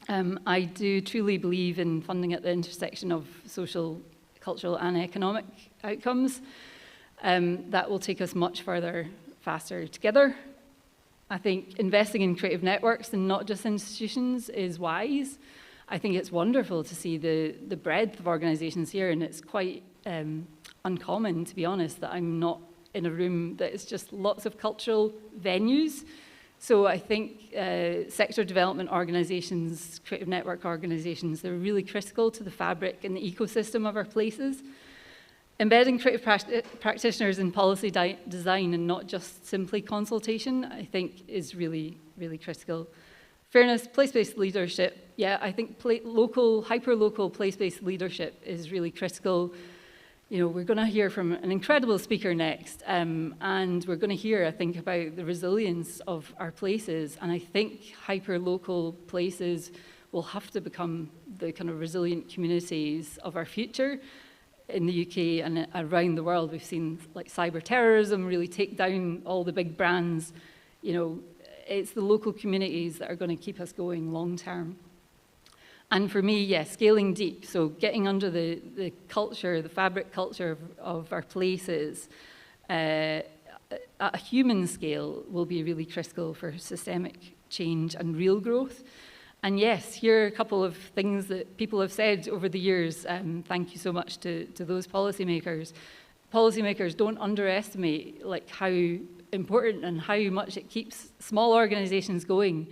I do truly believe in funding at the intersection of social, cultural and economic outcomes. That will take us much further, faster together. I think investing in creative networks and not just institutions is wise. I think it's wonderful to see the breadth of organisations here, and it's quite uncommon, to be honest, that I'm not in a room that is just lots of cultural venues. So I think sector development organisations, creative network organisations, they're really critical to the fabric and the ecosystem of our places. Embedding creative practitioners in policy design and not just simply consultation, I think is really, really critical. Fairness, place-based leadership, yeah, I think hyper-local place-based leadership is really critical. You know, we're going to hear from an incredible speaker next, and we're going to hear, I think, about the resilience of our places, and I think hyper-local places will have to become the kind of resilient communities of our future. in the UK and around the world. We've seen like cyber terrorism really take down all the big brands. You know, it's the local communities that are going to keep us going long term. And for me, yeah, scaling deep, so getting under the culture, the fabric culture of our places, at a human scale will be really critical for systemic change and real growth. And yes, here are a couple of things that people have said over the years. Thank you so much to those policymakers. Policymakers, don't underestimate like how important and how much it keeps small organizations going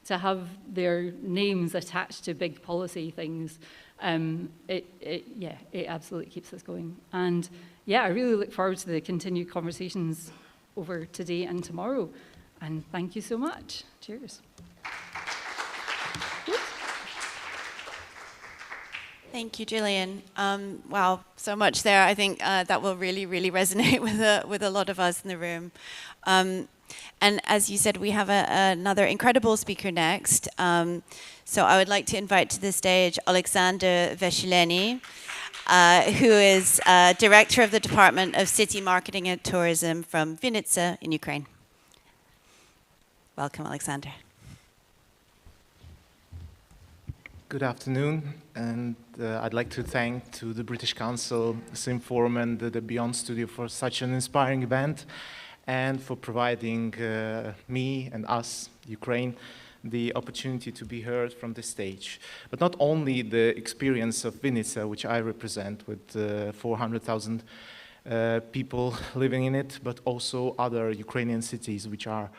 to have their names attached to big policy things. It absolutely keeps us going. And yeah, I really look forward to the continued conversations over today and tomorrow. And thank you so much. Cheers. Thank you, Gillian. Wow, so much there. I think that will really, really resonate with a lot of us in the room. And as you said, we have another incredible speaker next. So I would like to invite to the stage Alexander Veshileni, who is Director of the Department of City Marketing and Tourism from Vinnytsia in Ukraine. Welcome, Alexander. Good afternoon, and I'd like to thank to the British Council, CIM Forum, and the Beyond Studio for such an inspiring event, and for providing me and us, Ukraine, the opportunity to be heard from the stage. But not only the experience of Vinnytsia, which I represent with 400,000 people living in it, but also other Ukrainian cities which are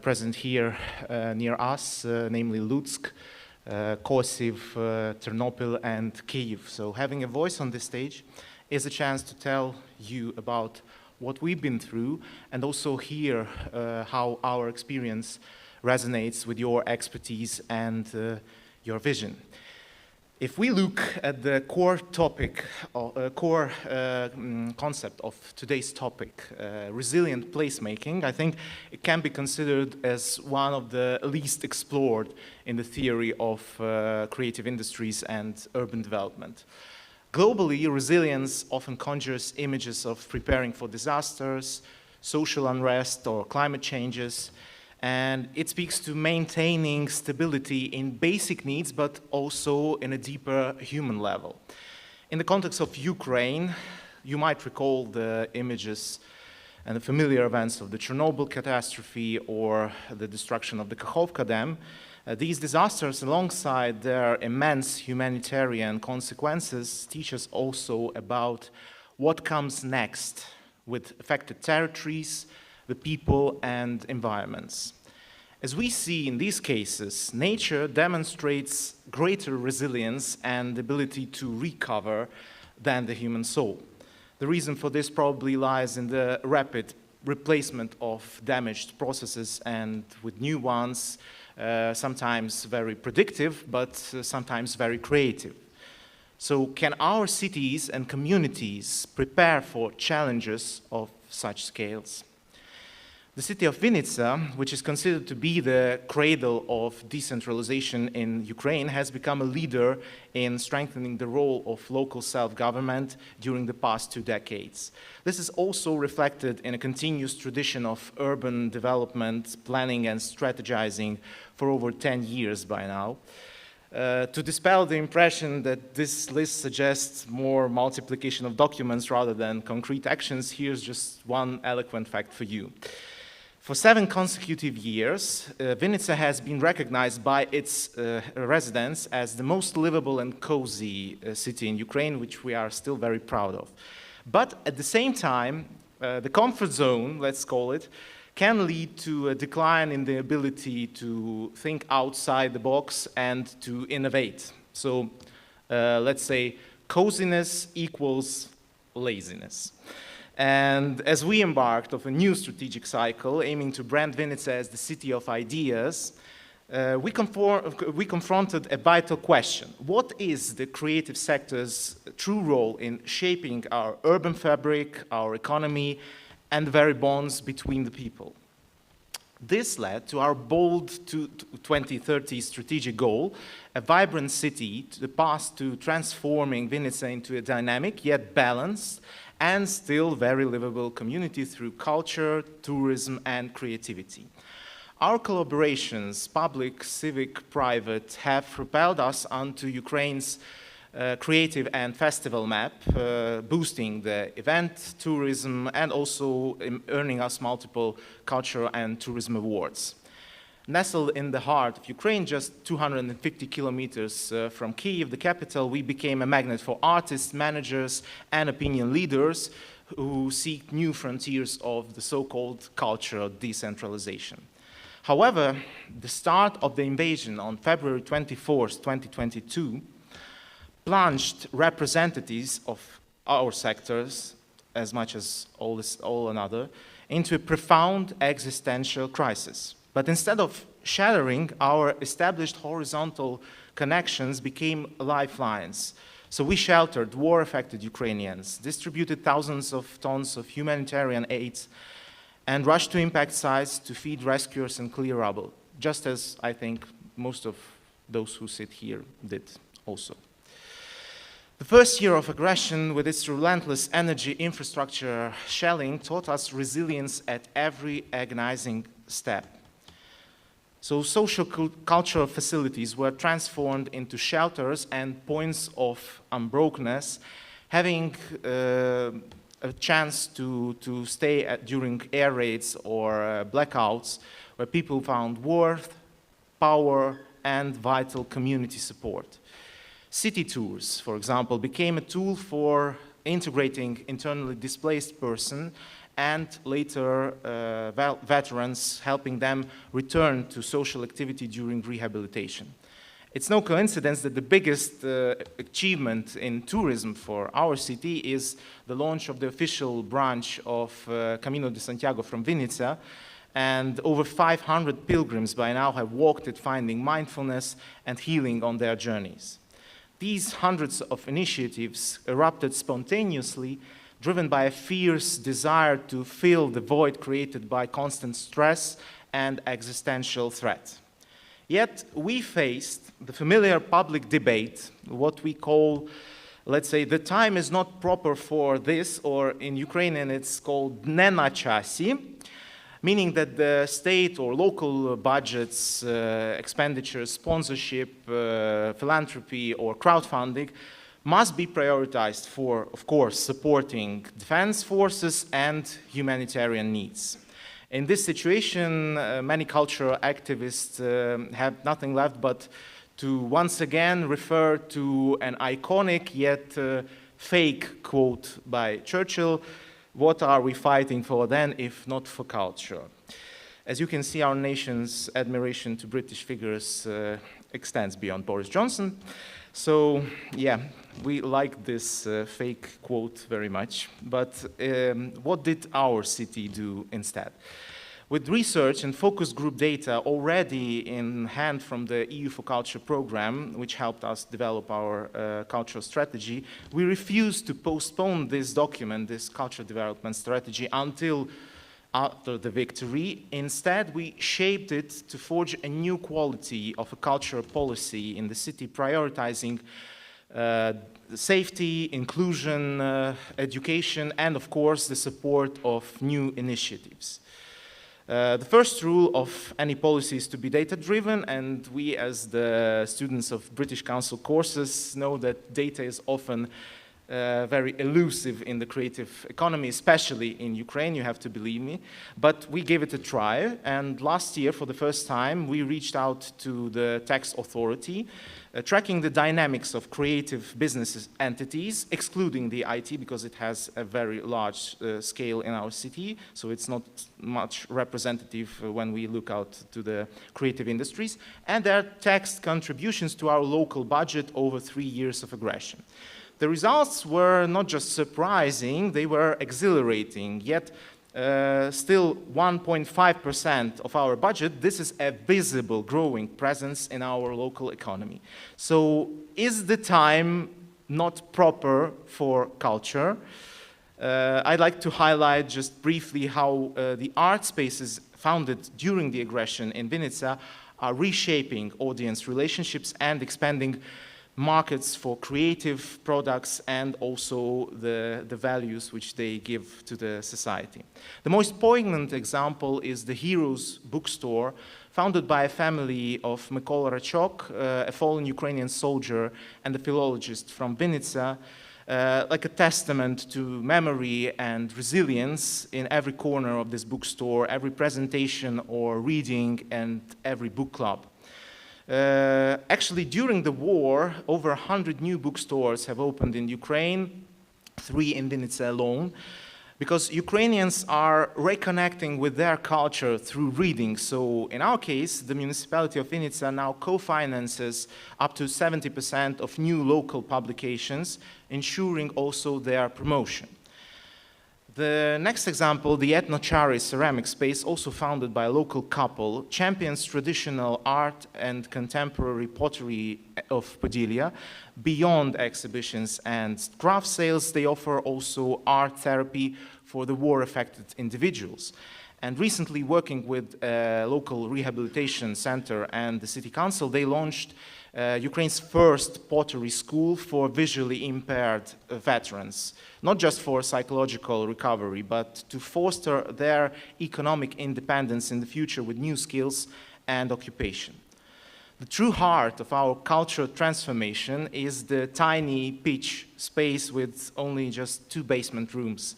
present here near us, namely Lutsk, Kosiv, Ternopil, and Kyiv. So having a voice on this stage is a chance to tell you about what we've been through and also hear how our experience resonates with your expertise and your vision. If we look at the core topic, core concept of today's topic, resilient placemaking, I think it can be considered as one of the least explored in the theory of creative industries and urban development. Globally, resilience often conjures images of preparing for disasters, social unrest, or climate changes, and it speaks to maintaining stability in basic needs, but also in a deeper human level. In the context of Ukraine, you might recall the images and the familiar events of the Chernobyl catastrophe or the destruction of the Kakhovka Dam. These disasters, alongside their immense humanitarian consequences, teach us also about what comes next with affected territories, the people, and environments. As we see in these cases, nature demonstrates greater resilience and ability to recover than the human soul. The reason for this probably lies in the rapid replacement of damaged processes and with new ones, sometimes very predictive, but sometimes very creative. So can our cities and communities prepare for challenges of such scales? The city of Vinnytsia, which is considered to be the cradle of decentralization in Ukraine, has become a leader in strengthening the role of local self-government during the past 2 decades. This is also reflected in a continuous tradition of urban development, planning and strategizing for over 10 years by now. To dispel the impression that this list suggests more multiplication of documents rather than concrete actions, here's just one eloquent fact for you. For 7 consecutive years, Vinnytsia has been recognized by its residents as the most livable and cozy city in Ukraine, which we are still very proud of. But at the same time, the comfort zone, let's call it, can lead to a decline in the ability to think outside the box and to innovate. So let's say coziness equals laziness. And as we embarked on a new strategic cycle aiming to brand Vinnytsia as the city of ideas, we confronted a vital question. What is the creative sector's true role in shaping our urban fabric, our economy, and the very bonds between the people? This led to our bold 2030 strategic goal, a vibrant city, to the path to transforming Vinica into a dynamic yet balanced and still very livable community through culture, tourism, and creativity. Our collaborations, public, civic, private, have propelled us onto Ukraine's creative and festival map, boosting the event, tourism, and also earning us multiple cultural and tourism awards. Nestled in the heart of Ukraine, just 250 kilometers from Kyiv, the capital, we became a magnet for artists, managers, and opinion leaders who seek new frontiers of the so-called cultural decentralization. However, the start of the invasion on February 24, 2022, plunged representatives of our sectors, as much as all another, into a profound existential crisis. But instead of shattering, our established horizontal connections became lifelines. So we sheltered war-affected Ukrainians, distributed thousands of tons of humanitarian aid, and rushed to impact sites to feed rescuers and clear rubble, just as I think most of those who sit here did also. The first year of aggression, with its relentless energy infrastructure shelling, taught us resilience at every agonizing step. So social cultural facilities were transformed into shelters and points of unbrokenness, having a chance to stay during air raids or blackouts, where people found worth, power, and vital community support. City tours, for example, became a tool for integrating internally displaced persons and later veterans, helping them return to social activity during rehabilitation. It's no coincidence that the biggest achievement in tourism for our city is the launch of the official branch of Camino de Santiago from Vinica, and over 500 pilgrims by now have walked it, finding mindfulness and healing on their journeys. These hundreds of initiatives erupted spontaneously, driven by a fierce desire to fill the void created by constant stress and existential threat. Yet we faced the familiar public debate, what we call, let's say, the time is not proper for this, or in Ukrainian it's called "ne na chasi," meaning that the state or local budgets, expenditures, sponsorship, philanthropy, or crowdfunding must be prioritized for, of course, supporting defense forces and humanitarian needs. In this situation, many cultural activists have nothing left but to once again refer to an iconic yet fake quote by Churchill: "What are we fighting for then, if not for culture?" As you can see, our nation's admiration to British figures extends beyond Boris Johnson. So, yeah, we like this fake quote very much. But what did our city do instead? With research and focus group data already in hand from the EU for Culture program, which helped us develop our cultural strategy, we refused to postpone this document, this cultural development strategy, until after the victory. Instead, we shaped it to forge a new quality of a cultural policy in the city, prioritizing safety, inclusion, education, and of course the support of new initiatives. The first rule of any policy is to be data-driven, and we as the students of British Council courses know that data is often very elusive in the creative economy, especially in Ukraine, you have to believe me. But we gave it a try, and last year, for the first time, we reached out to the tax authority, tracking the dynamics of creative business entities, excluding the IT, because it has a very large scale in our city, so it's not much representative when we look out to the creative industries, and their tax contributions to our local budget over 3 years of aggression. The results were not just surprising, they were exhilarating, yet still 1.5% of our budget, this is a visible growing presence in our local economy. So is the time not proper for culture? I'd like to highlight just briefly how the art spaces founded during the aggression in Vinica, are reshaping audience relationships and expanding markets for creative products and also the values which they give to the society. The most poignant example is the Heroes bookstore, founded by a family of Mykola Rachok, a fallen Ukrainian soldier and a philologist from Vinica, like a testament to memory and resilience in every corner of this bookstore, every presentation or reading, and every book club. Actually, during the war, over 100 new bookstores have opened in Ukraine, 3 in Vinica alone, because Ukrainians are reconnecting with their culture through reading. So in our case, the municipality of Vinica now co-finances up to 70% of new local publications, ensuring also their promotion. The next example, the Etnochari ceramic space, also founded by a local couple, champions traditional art and contemporary pottery of Podylia. Beyond exhibitions and craft sales, they offer also art therapy for the war-affected individuals. And recently, working with a local rehabilitation center and the city council, they launched Ukraine's first pottery school for visually impaired veterans, not just for psychological recovery, but to foster their economic independence in the future with new skills and occupation. The true heart of our cultural transformation is the tiny pitch space with only just 2 basement rooms.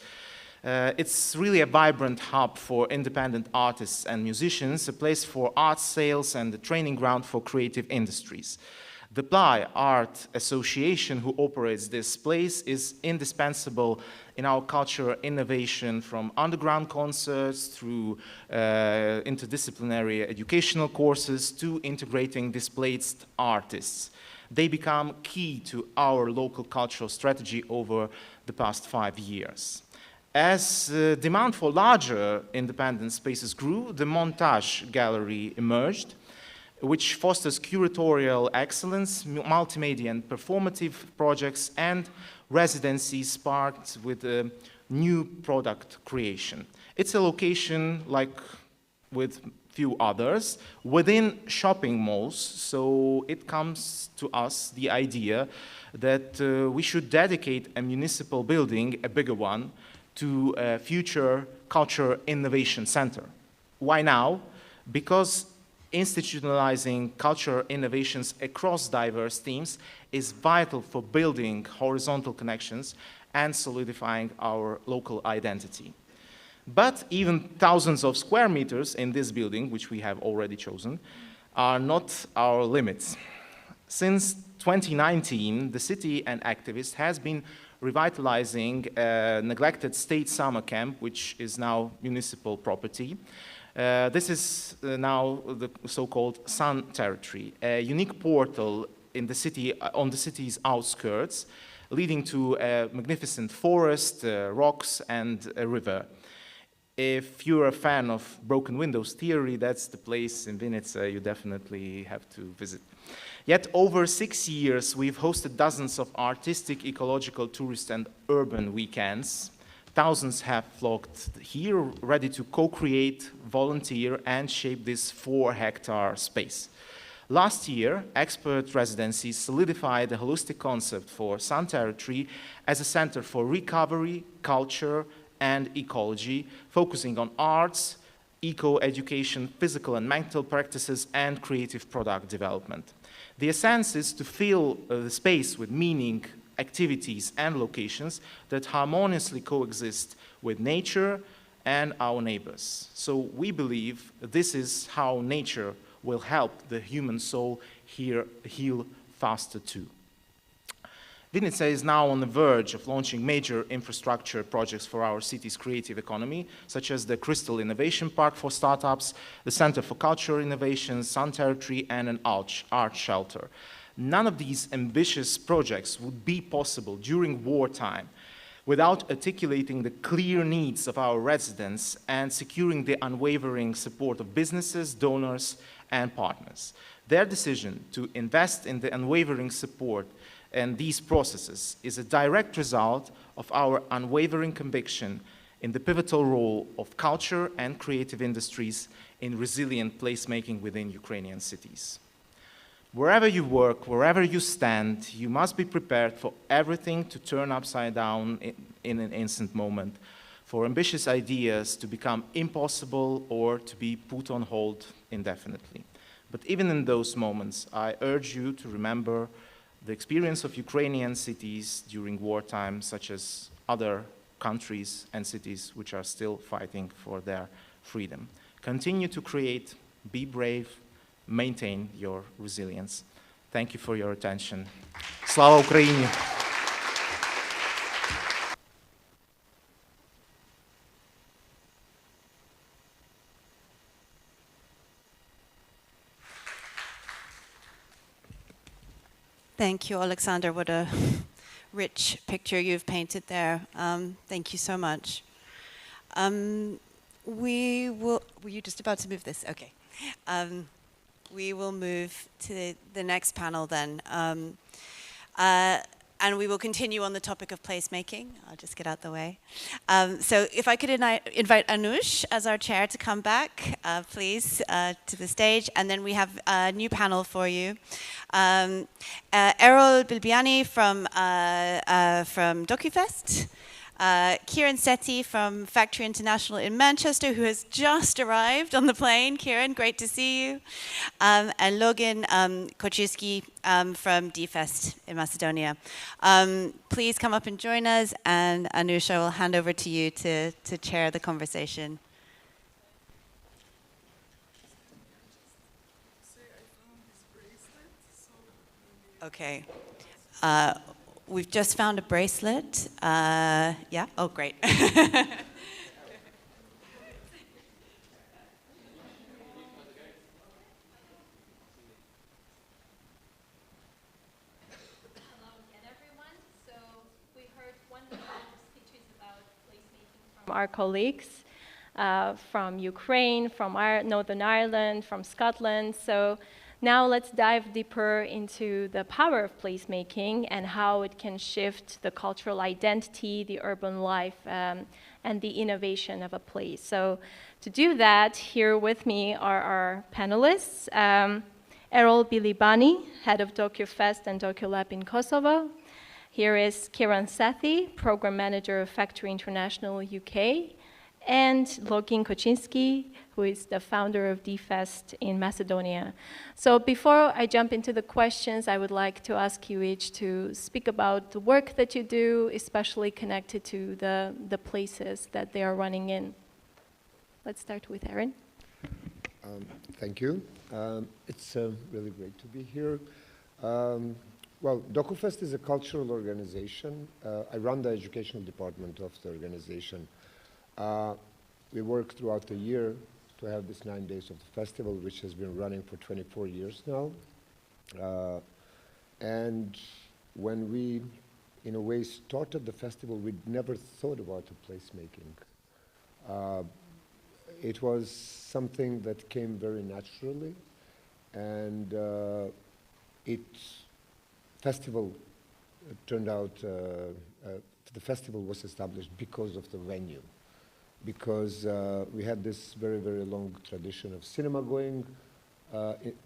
It's really a vibrant hub for independent artists and musicians, a place for art sales and a training ground for creative industries. The Ply Art Association, who operates this place, is indispensable in our cultural innovation, from underground concerts through interdisciplinary educational courses to integrating displaced artists. They become key to our local cultural strategy over the past 5 years. As demand for larger independent spaces grew, the Montage Gallery emerged, which fosters curatorial excellence, multimedia and performative projects, and residencies sparked with new product creation. It's a location, like with few others, within shopping malls, so it comes to us the idea that we should dedicate a municipal building, a bigger one, to a future culture innovation center. Why now? Because institutionalizing cultural innovations across diverse themes is vital for building horizontal connections and solidifying our local identity. But even thousands of square meters in this building, which we have already chosen, are not our limits. Since 2019, the city and activists has been revitalizing a neglected state summer camp, which is now municipal property. This is now the so-called Sun Territory, a unique portal in the city, on the city's outskirts, leading to a magnificent forest, rocks, and a river. If you're a fan of broken windows theory, that's the place in Vinica you definitely have to visit. Yet over 6 years, we've hosted dozens of artistic, ecological, tourist, and urban weekends. Thousands have flocked here, ready to co-create, volunteer, and shape this 4-hectare space. Last year, expert residencies solidified a holistic concept for Sun Territory as a center for recovery, culture, and ecology, focusing on arts, eco-education, physical and mental practices, and creative product development. The essence is to fill the space with meaning, activities, and locations that harmoniously coexist with nature and our neighbors. So we believe this is how nature will help the human soul heal faster too. Vinica is now on the verge of launching major infrastructure projects for our city's creative economy, such as the Crystal Innovation Park for startups, the Center for Cultural Innovations, Sun Territory, and an art shelter. None of these ambitious projects would be possible during wartime without articulating the clear needs of our residents and securing the unwavering support of businesses, donors, and partners. Their decision to invest in the unwavering support and these processes is a direct result of our unwavering conviction in the pivotal role of culture and creative industries in resilient placemaking within Ukrainian cities. Wherever you work, wherever you stand, you must be prepared for everything to turn upside down in an instant moment, for ambitious ideas to become impossible or to be put on hold indefinitely. But even in those moments, I urge you to remember the experience of Ukrainian cities during wartime, such as other countries and cities which are still fighting for their freedom. Continue to create, be brave, maintain your resilience. Thank you for your attention. Slava Ukraini! Thank you, Alexander. What a rich picture you've painted there. Thank you so much. Were you just about to move this? Okay. We will move to the next panel then. And we will continue on the topic of placemaking. I'll just get out the way. So if I could invite Anush as our chair to come back, please, to the stage. And then we have a new panel for you. Errol Bilbiani from DocuFest. Kieran Sethi from Factory International in Manchester, who has just arrived on the plane. Kieran, great to see you. And Logan Koczyski from DFest in Macedonia. Please come up and join us, and Anusha, I will hand over to you to chair the conversation. Okay. We've just found a bracelet. Yeah? Oh, great. From our colleagues from Ukraine, from Northern Ireland, from Scotland. So now let's dive deeper into the power of placemaking and how it can shift the cultural identity, the urban life, and the innovation of a place. So to do that, here with me are our panelists. Errol Bilibani, head of DocuFest and DocuLab in Kosovo. Here is Kieran Sethi, program manager of Factory International UK. And Logan Koczyński, who is the founder of DFest in Macedonia. So before I jump into the questions, I would like to ask you each to speak about the work that you do, especially connected to the places that they are running in. Let's start with Aaron. Thank you. It's really great to be here. Well, DocuFest is a cultural organization. I run the educational department of the organization. We work throughout the year to have this 9 days of the festival, which has been running for 24 years now. And when we, in a way, started the festival, we never thought about the placemaking. It was something that came very naturally, and festival turned out, the festival was established because of the venue. Because we had this very, very long tradition of cinema going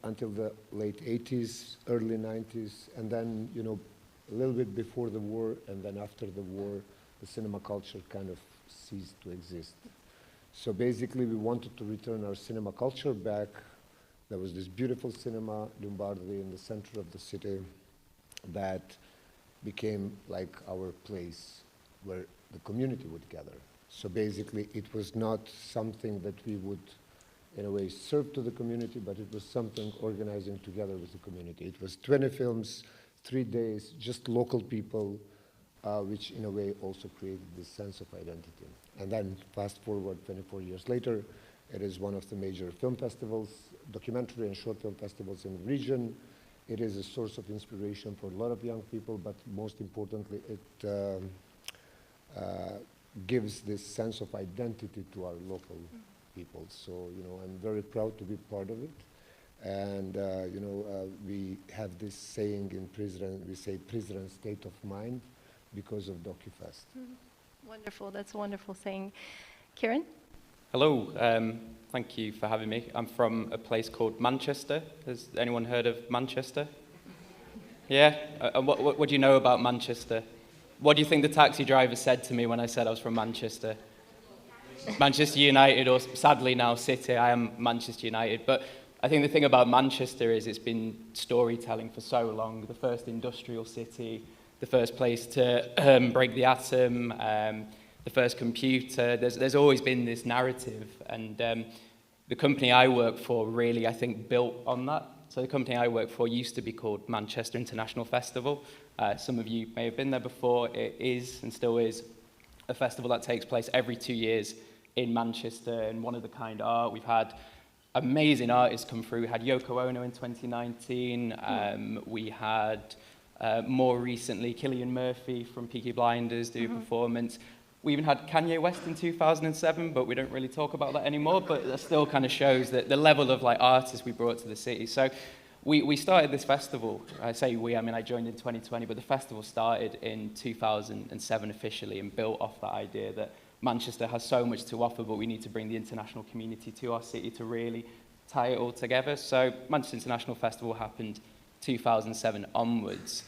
until the late 80s, early 90s, and then, you know, a little bit before the war, and then after the war, the cinema culture kind of ceased to exist. So basically, we wanted to return our cinema culture back. There was this beautiful cinema, Lombardy, in the center of the city that became like our place where the community would gather. So basically, it was not something that we would, in a way, serve to the community, but it was something organizing together with the community. It was 20 films, 3 days, just local people, which in a way also created this sense of identity. And then fast forward 24 years later, it is one of the major film festivals, documentary and short film festivals in the region. It is a source of inspiration for a lot of young people, but most importantly, it gives this sense of identity to our local people. So, you know, I'm very proud to be part of it. And, you know, we have this saying in Prizren, we say Prizren state of mind because of DocuFest. Wonderful. That's a wonderful thing. Kieran? Hello. Thank you for having me. I'm from a place called Manchester. Has anyone heard of Manchester? Yeah? And what do you know about Manchester? What do you think the taxi driver said to me when I said I was from Manchester? Manchester United, or sadly now City. I am Manchester United. But I think the thing about Manchester is it's been storytelling for so long. The first industrial city, the first place to break the atom, the first computer. There's always been this narrative. And the company I work for really, I think, built on that. So the company I work for used to be called Manchester International Festival. Some of you may have been there before. It is, and still is, a festival that takes place every 2 years in Manchester, and one-of-the-kind art. We've had amazing artists come through. We had Yoko Ono in 2019. We had, more recently, Cillian Murphy from Peaky Blinders do a performance. We even had Kanye West in 2007, but we don't really talk about that anymore. But that still kind of shows that the level of like artists we brought to the city. So we started this festival. I say we, I mean I joined in 2020, but the festival started in 2007 officially and built off that idea that Manchester has so much to offer, but we need to bring the international community to our city to really tie it all together. So Manchester International Festival happened 2007 onwards,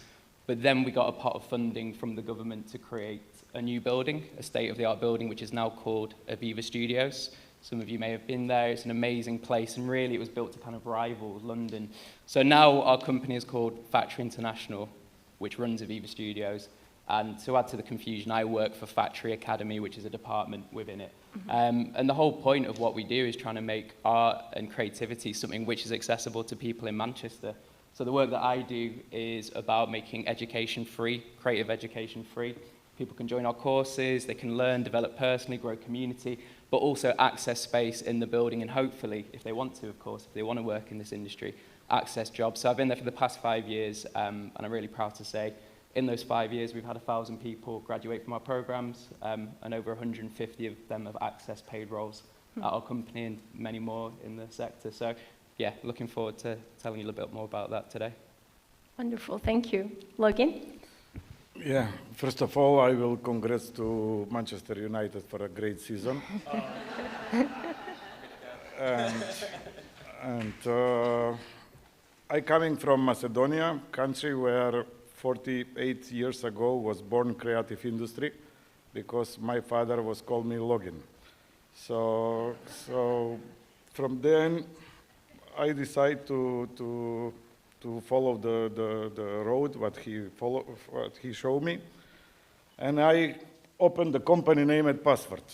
but then we got a pot of funding from the government to create a new building, a state-of-the-art building, which is now called Aviva Studios. Some of you may have been there. It's an amazing place, and really it was built to kind of rival London. So now our company is called Factory International, which runs Aviva Studios. And to add to the confusion, I work for Factory Academy, which is a department within it. And the whole point of what we do is trying to make art and creativity something which is accessible to people in Manchester. So the work that I do is about making education free, creative education free. People can join our courses, they can learn, develop personally, grow community, but also access space in the building, and hopefully, if they want to, of course, if they want to work in this industry, access jobs. So I've been there for the past 5 years, and I'm really proud to say, in those 5 years, we've had 1,000 people graduate from our programs, and over 150 of them have accessed paid roles at our company, and many more in the sector. So yeah, looking forward to telling you a little bit more about that today. Wonderful, thank you. Logan? Yeah, first of all, I will congrats to Manchester United for a great season. and I coming from Macedonia, country where 48 years ago was born creative industry, because my father was called me Login. So from then, I decided to follow the road what he showed me, and I opened the company name at Password.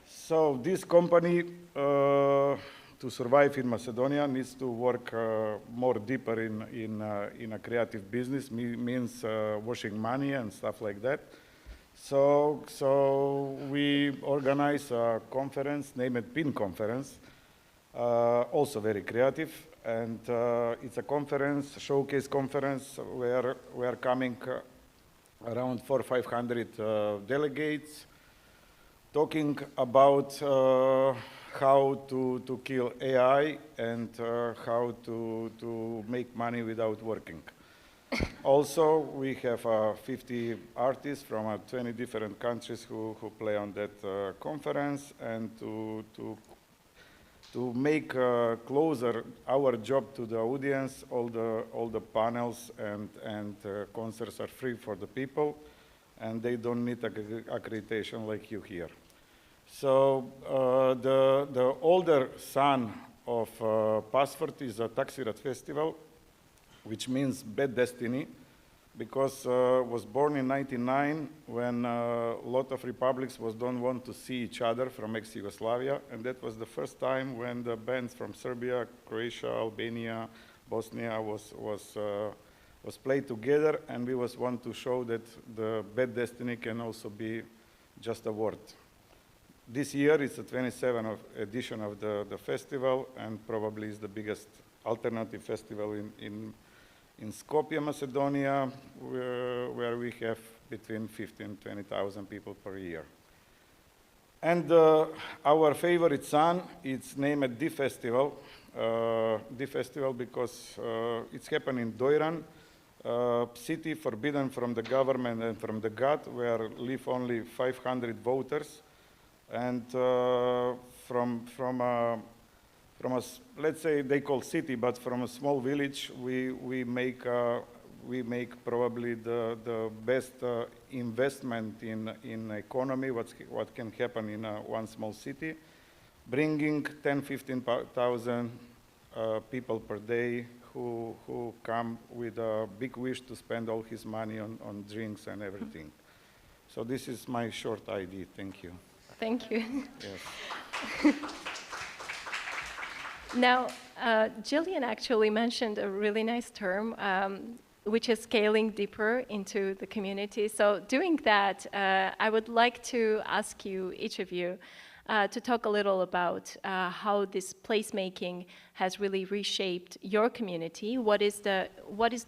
So this company, to survive in Macedonia, needs to work more deeper in a creative business, means washing money and stuff like that. So we organize a conference named PIN Conference, also very creative. And it's a conference, showcase conference, where we are coming around 400 or 500 delegates, talking about how to kill AI and how to make money without working. Also, we have 50 artists from 20 different countries who play on that conference, and to make closer our job to the audience, all the panels and concerts are free for the people, and they don't need accreditation like you here. So the older son of Password is a Taxirat Festival, which means bad destiny, because was born in 1999 when a lot of republics don't want to see each other from ex-Yugoslavia, and that was the first time when the bands from Serbia, Croatia, Albania, Bosnia was played together, and we want to show that the bad destiny can also be just a word. This year is the 27th edition of the festival, and probably is the biggest alternative festival in Skopje, Macedonia, where we have between 15,000 and 20,000 people per year. And our favorite son, it's named D Festival. D Festival because it's happening in Doiran, city forbidden from the government and from the God, where live only 500 voters. And let's say they call city, but from a small village, we make probably the best investment in economy, what can happen in one small city, bringing 10,000-15,000 people per day who come with a big wish to spend all his money on drinks and everything. So this is my short idea. Thank you. Thank you. Yes. Now, Jillian actually mentioned a really nice term, which is scaling deeper into the community. So doing that, I would like to ask you, each of you, to talk a little about how this placemaking has really reshaped your community. What is the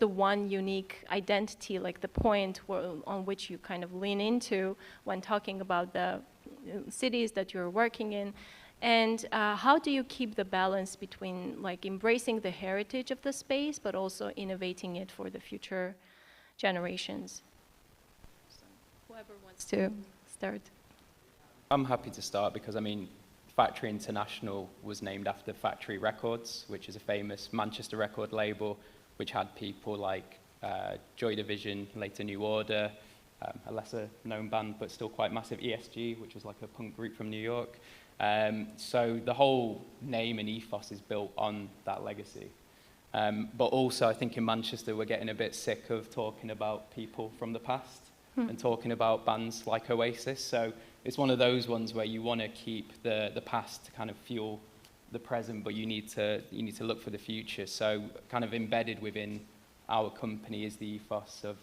one unique identity, like the point on which you kind of lean into when talking about the cities that you're working in? And how do you keep the balance between like embracing the heritage of the space, but also innovating it for the future generations? So whoever wants to start. I'm happy to start because, I mean, Factory International was named after Factory Records, which is a famous Manchester record label, which had people like Joy Division, later New Order, a lesser known band, but still quite massive, ESG, which was like a punk group from New York. So the whole name and ethos is built on that legacy. But also, I think in Manchester, we're getting a bit sick of talking about people from the past and talking about bands like Oasis. So it's one of those ones where you want to keep the past to kind of fuel the present, but you need to look for the future. So kind of embedded within our company is the ethos of,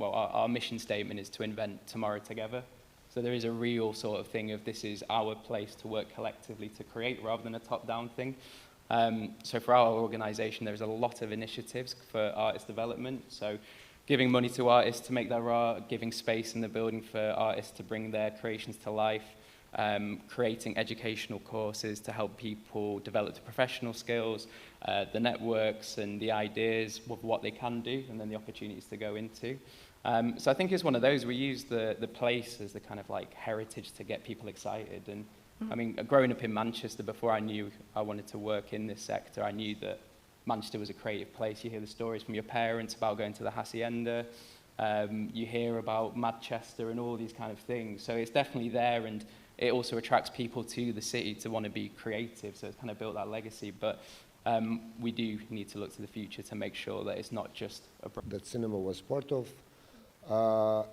our mission statement is to invent tomorrow together. So there is a real sort of thing of this is our place to work collectively to create rather than a top-down thing. So for our organization, there's a lot of initiatives for artist development. So giving money to artists to make their art, giving space in the building for artists to bring their creations to life, creating educational courses to help people develop the professional skills, the networks and the ideas of what they can do, and then the opportunities to go into. So I think it's one of those, we use the place as the kind of like heritage to get people excited. And I mean, growing up in Manchester, before I knew I wanted to work in this sector, I knew that Manchester was a creative place. You hear the stories from your parents about going to the Hacienda. You hear about Manchester and all these kind of things. So it's definitely there, and it also attracts people to the city to want to be creative. So it's kind of built that legacy. But we do need to look to the future to make sure that it's not just that cinema was part of.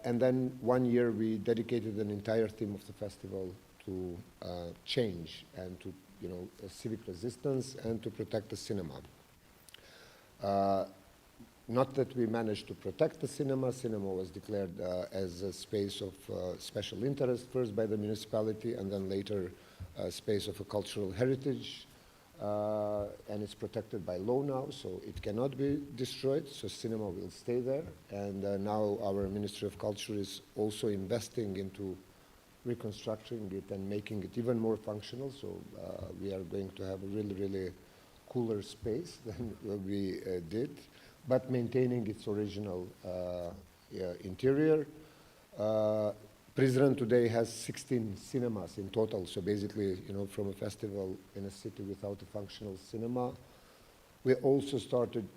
And then one year we dedicated an entire theme of the festival to change and to, civic resistance and to protect the cinema. Not that we managed to protect the cinema. Cinema was declared as a space of special interest, first by the municipality and then later a space of a cultural heritage. And it's protected by law now, so it cannot be destroyed, so cinema will stay there. And now our Ministry of Culture is also investing into reconstructing it and making it even more functional, so we are going to have a really, really cooler space than what we did, but maintaining its original interior. Prizren today has 16 cinemas in total, so basically, from a festival in a city without a functional cinema. We also started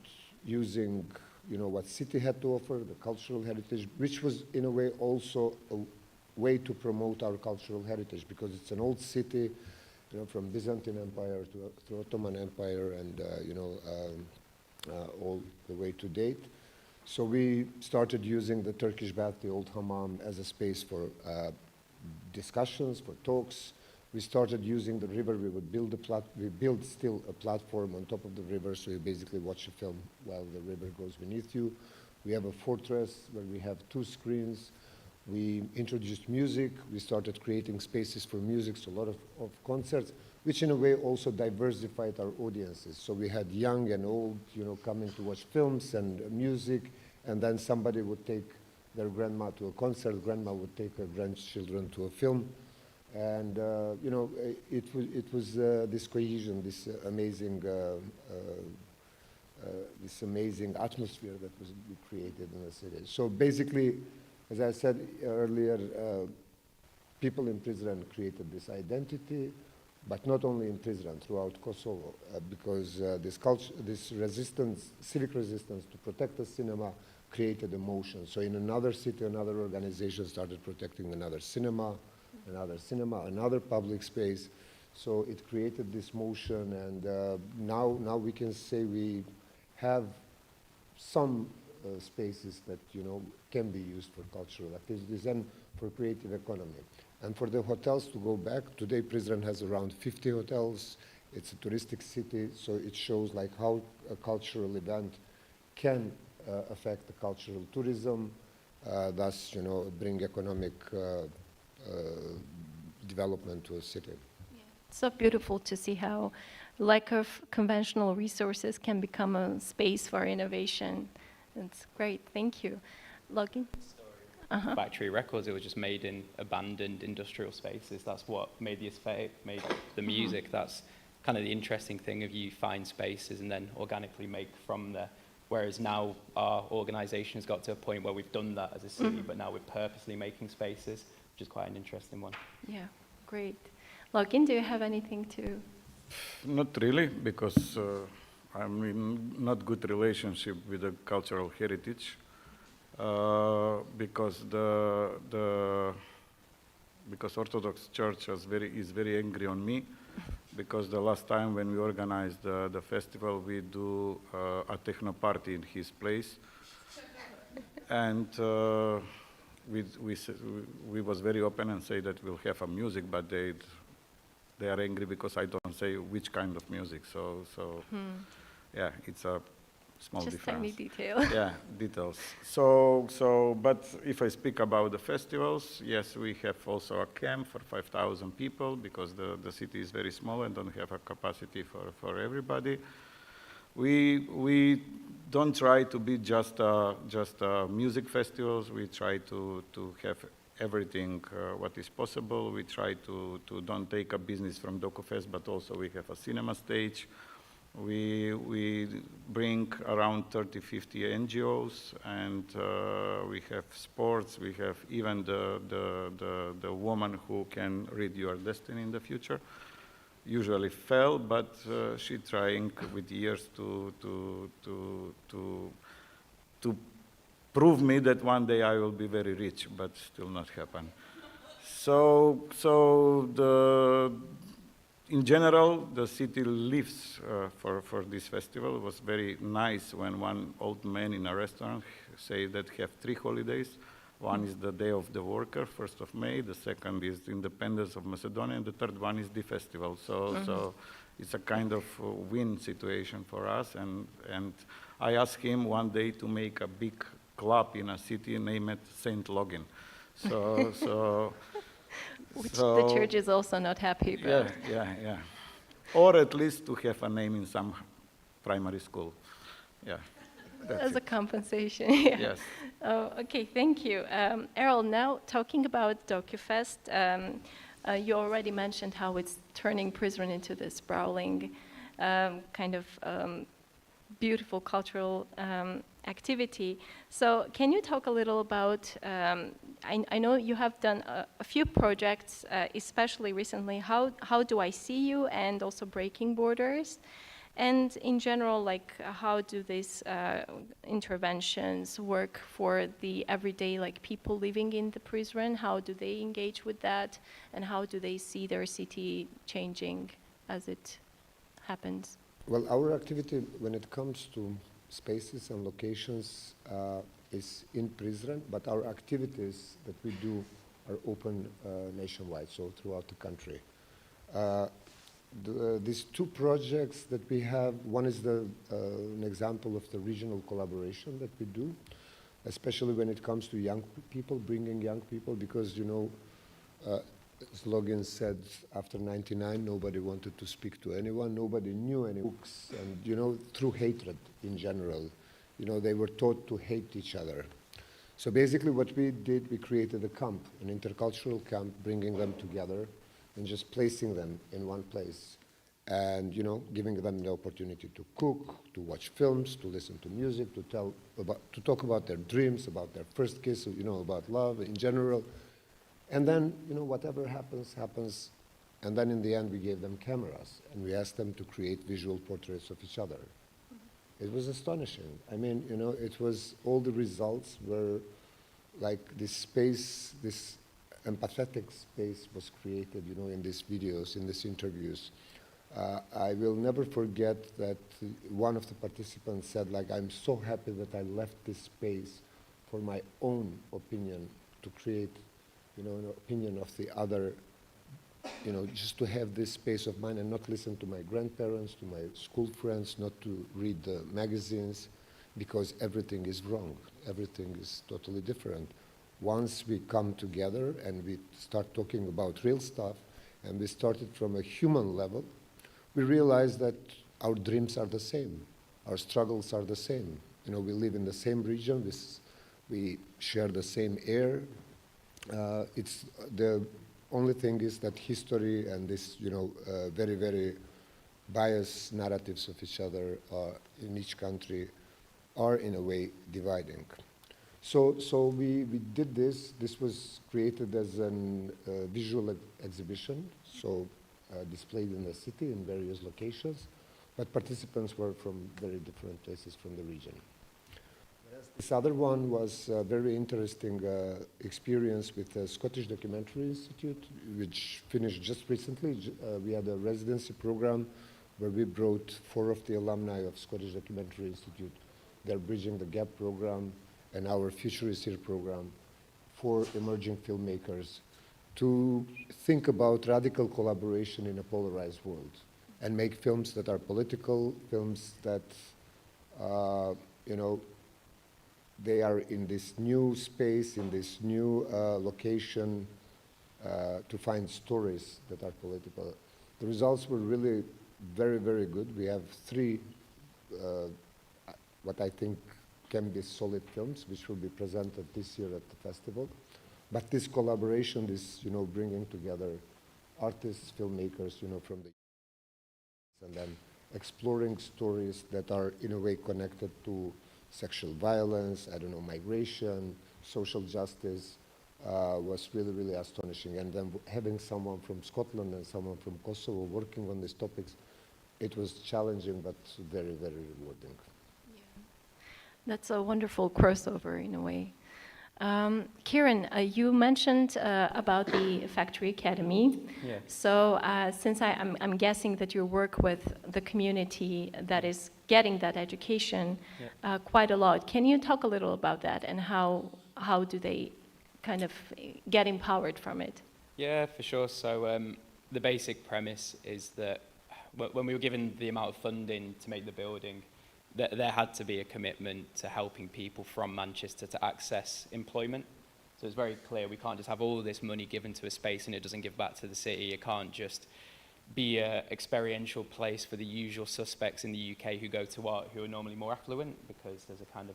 using, what city had to offer, the cultural heritage, which was in a way also a way to promote our cultural heritage, because it's an old city, from Byzantine Empire to Ottoman Empire and, all the way to date. So we started using the Turkish bath, the old hammam, as a space for discussions, for talks. We started using the river. We would build we build still a platform on top of the river, so you basically watch a film while the river goes beneath you. We have a fortress where we have 2 screens. We introduced music. We started creating spaces for music, so a lot of concerts, which in a way also diversified our audiences. So we had young and old, coming to watch films and music, and then somebody would take their grandma to a concert, grandma would take her grandchildren to a film. And, it was this cohesion, this amazing this amazing atmosphere that was created in the city. So basically, as I said earlier, people in Prizren created this identity, but not only in Prizren, throughout Kosovo, because this resistance, civic resistance to protect the cinema created emotion. So in another city, another organization started protecting another cinema, another public space. So it created this motion, and now we can say we have some spaces that can be used for cultural activities and for creative economy. And for the hotels to go back, today Prizren has around 50 hotels. It's a touristic city, so it shows like how a cultural event can affect the cultural tourism, thus bring economic development to a city. It's so beautiful to see how lack of conventional resources can become a space for innovation. It's great, thank you. Logan? Factory records, it was just made in abandoned industrial spaces. That's what made the aesthetic, made the music. That's kind of the interesting thing of you find spaces and then organically make from there. Whereas now our organisation has got to a point where we've done that as a city, but now we're purposely making spaces, which is quite an interesting one. Yeah, great. Logan, do you have anything to? Not really, because I'm in not good relationship with the cultural heritage. Because because Orthodox Church is very angry on me, because the last time when we organized the festival, we do a techno party in his place, and we was very open and say that we'll have a music, but they are angry because I don't say which kind of music. So yeah, it's a small just difference. tiny detail. Yeah, details. So, but if I speak about the festivals, yes, we have also a camp for 5,000 people, because the city is very small and don't have a capacity for everybody. We don't try to be just music festivals. We try to have everything what is possible. We try to don't take a business from DocuFest, but also we have a cinema stage. We bring around 30-50 NGOs, and we have sports. We have even the woman who can read your destiny in the future. Usually fail, but she trying with years to prove me that one day I will be very rich, but still not happen. In general, the city lives for this festival. It was very nice when one old man in a restaurant say that have 3 holidays. One is the Day of the Worker, 1st of May. The second is Independence of Macedonia, and the third one is the festival. So it's a kind of win situation for us. And I asked him one day to make a big club in a city and name it Saint Login. Which the church is also not happy about. Yeah. Or at least to have a name in some primary school. Yeah. As a compensation. Yeah. Yes. Oh, okay, thank you. Errol, now talking about DocuFest, you already mentioned how it's turning Prizren into this sprawling kind of beautiful cultural activity. So can you talk a little about, I know you have done a few projects, especially recently, How Do I See You, and also Breaking Borders. And in general, like, how do these interventions work for the everyday, like, people living in the Prizren? How do they engage with that? And how do they see their city changing as it happens? Well, our activity when it comes to spaces and locations is in Prizren, but our activities that we do are open nationwide, so throughout the country. These 2 projects that we have, one is an example of the regional collaboration that we do, especially when it comes to young people, bringing young people, because, as Logan said, after '99, nobody wanted to speak to anyone, nobody knew any books, and, through hatred in general, they were taught to hate each other. So basically what we did, we created a camp, an intercultural camp, bringing them together and just placing them in one place. and, you know, giving them the opportunity to cook, to watch films, to listen to music, to talk about their dreams, about their first kiss, you know, about love in general. And then, you know, whatever happens, happens. And then in the end, we gave them cameras, and we asked them to create visual portraits of each other. It was astonishing. I mean, you know, it was, all the results were like this space, this empathetic space was created, you know, in these videos, in these interviews. I will never forget that one of the participants said, like, I'm so happy that I left this space for my own opinion to create, you know, an opinion of the other, you know, just to have this space of mine and not listen to my grandparents, to my school friends, not to read the magazines, because everything is wrong. Everything is totally different. Once we come together and we start talking about real stuff, and we started from a human level, we realize that our dreams are the same. Our struggles are the same. You know, we live in the same region, we share the same air. It's the only thing is that history and this, you know, very, very biased narratives of each other in each country are in a way dividing. So we did this. This was created as a visual exhibition, so displayed in the city in various locations, but participants were from very different places from the region. This other one was a very interesting experience with the Scottish Documentary Institute, which finished just recently. We had a residency program where we brought 4 of the alumni of Scottish Documentary Institute, their Bridging the Gap program, and our Future is Here program for emerging filmmakers to think about radical collaboration in a polarized world and make films that are political, films that, you know, they are in this new space, in this new location to find stories that are political. The results were really very, very good. We have 3, what I think can be solid films, which will be presented this year at the festival. But this collaboration, this, you know, bringing together artists, filmmakers, you know, from the and then exploring stories that are in a way connected to sexual violence, I don't know, migration, social justice, was really, really astonishing. And then having someone from Scotland and someone from Kosovo working on these topics, it was challenging but very, very rewarding. That's a wonderful crossover in a way. Kieran, you mentioned about the Factory Academy. Yeah. So since I'm guessing that you work with the community that is getting that education quite a lot, can you talk a little about that and how do they kind of get empowered from it? Yeah, for sure. So the basic premise is that when we were given the amount of funding to make the building, there had to be a commitment to helping people from Manchester to access employment. So it's very clear we can't just have all this money given to a space and it doesn't give back to the city. It can't just be an experiential place for the usual suspects in the UK who go to art who are normally more affluent, because there's a kind of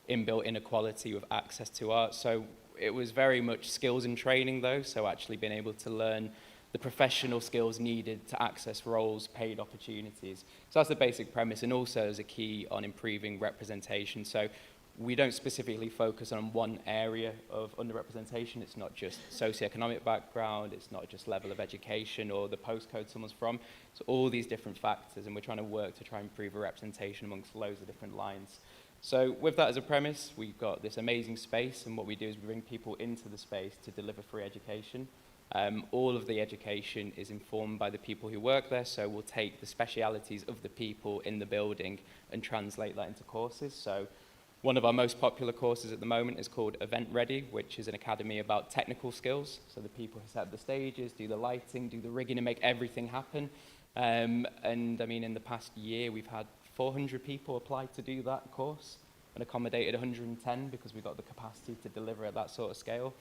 inbuilt inequality with access to art. So it was very much skills and training though, so actually being able to learn the professional skills needed to access roles, paid opportunities. So that's the basic premise, and also as a key on improving representation. So we don't specifically focus on one area of underrepresentation. It's not just socioeconomic background, it's not just level of education or the postcode someone's from. So all these different factors, and we're trying to work to try and improve a representation amongst loads of different lines. So with that as a premise, we've got this amazing space, and what we do is we bring people into the space to deliver free education. All of the education is informed by the people who work there, so we'll take the specialities of the people in the building and translate that into courses. So one of our most popular courses at the moment is called Event Ready, which is an academy about technical skills. So the people who set up the stages, do the lighting, do the rigging, and make everything happen. And I mean, in the past year, we've had 400 people apply to do that course and accommodated 110 because we've got the capacity to deliver at that sort of scale.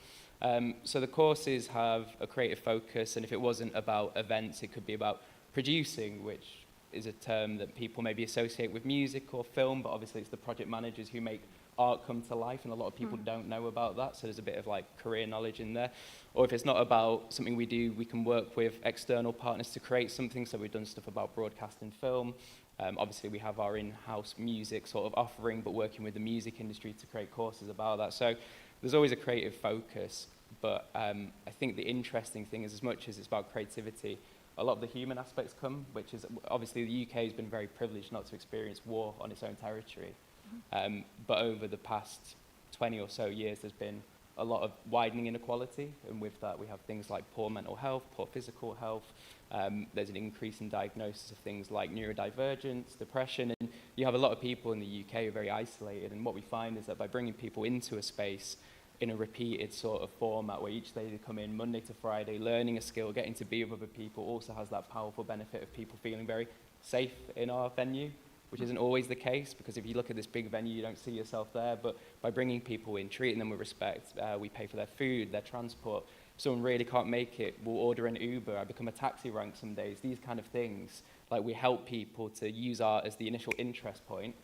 So the courses have a creative focus, and if it wasn't about events, it could be about producing, which is a term that people maybe associate with music or film, but obviously it's the project managers who make art come to life, and a lot of people don't know about that, so there's a bit of like career knowledge in there. Or if it's not about something we do, we can work with external partners to create something, so we've done stuff about broadcasting film. Obviously we have our in-house music sort of offering, but working with the music industry to create courses about that. So there's always a creative focus, but I think the interesting thing is, as much as it's about creativity, a lot of the human aspects come, which is obviously the UK has been very privileged not to experience war on its own territory. But over the past 20 or so years, there's been a lot of widening inequality, and with that we have things like poor mental health, poor physical health. There's an increase in diagnosis of things like neurodivergence, depression, and you have a lot of people in the UK who are very isolated, and what we find is that by bringing people into a space in a repeated sort of format where each day they come in Monday to Friday, learning a skill, getting to be with other people, also has that powerful benefit of people feeling very safe in our venue, which isn't always the case, because if you look at this big venue, you don't see yourself there. But by bringing people in, treating them with respect, we pay for their food, their transport. If someone really can't make it, we'll order an Uber. I become a taxi rank some days. These kind of things, like we help people to use art as the initial interest point,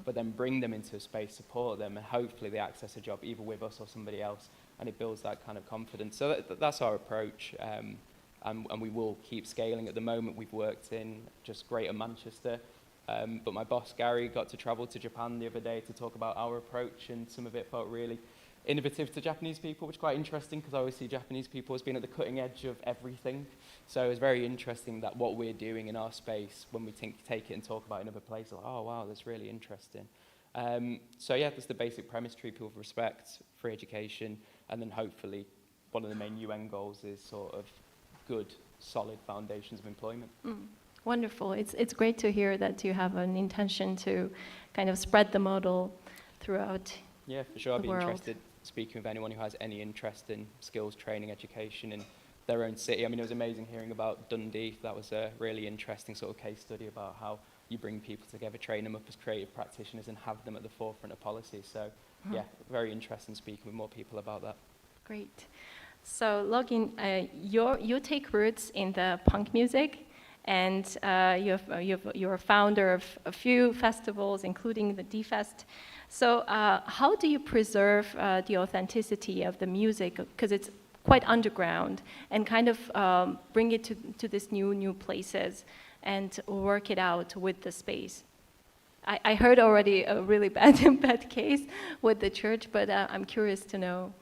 but then bring them into a space, support them, and hopefully they access a job either with us or somebody else, and it builds that kind of confidence. So that's our approach, and we will keep scaling. At the moment, we've worked in just Greater Manchester. But my boss, Gary, got to travel to Japan the other day to talk about our approach, and some of it felt really innovative to Japanese people, which is quite interesting, because I always see Japanese people as being at the cutting edge of everything. So it was very interesting that what we're doing in our space, when we take it and talk about it in other places, like, oh, wow, that's really interesting. So yeah, that's the basic premise: treat people with respect, free education, and then hopefully one of the main UN goals is sort of good, solid foundations of employment. Wonderful. It's great to hear that you have an intention to kind of spread the model throughout. Yeah, for sure. I'd be world. interested speaking with anyone who has any interest in skills training, education in their own city. I mean, it was amazing hearing about Dundee. That was a really interesting sort of case study about how you bring people together, train them up as creative practitioners, and have them at the forefront of policy. So, yeah, very interesting speaking with more people about that. Great. So, Login, you take roots in the punk music. And you're a founder of a few festivals, including the D-Fest. So how do you preserve the authenticity of the music? Because it's quite underground, and kind of bring it to these new places and work it out with the space. I heard already a really bad case with the church, but I'm curious to know.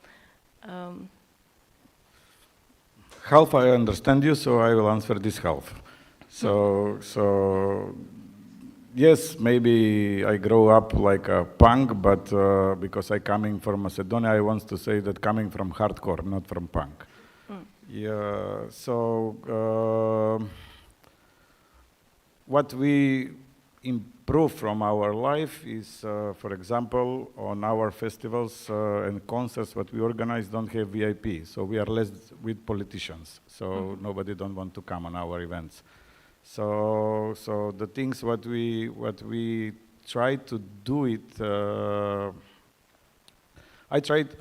Half I understand you, so I will answer this half. So yes, maybe I grow up like a punk, but because I coming from Macedonia, I want to say that coming from hardcore, not from punk. Yeah. So what we improve from our life is, for example, on our festivals and concerts, what we organize don't have VIP, so we are less with politicians. So nobody don't want to come on our events. So the things what we try to do it, I tried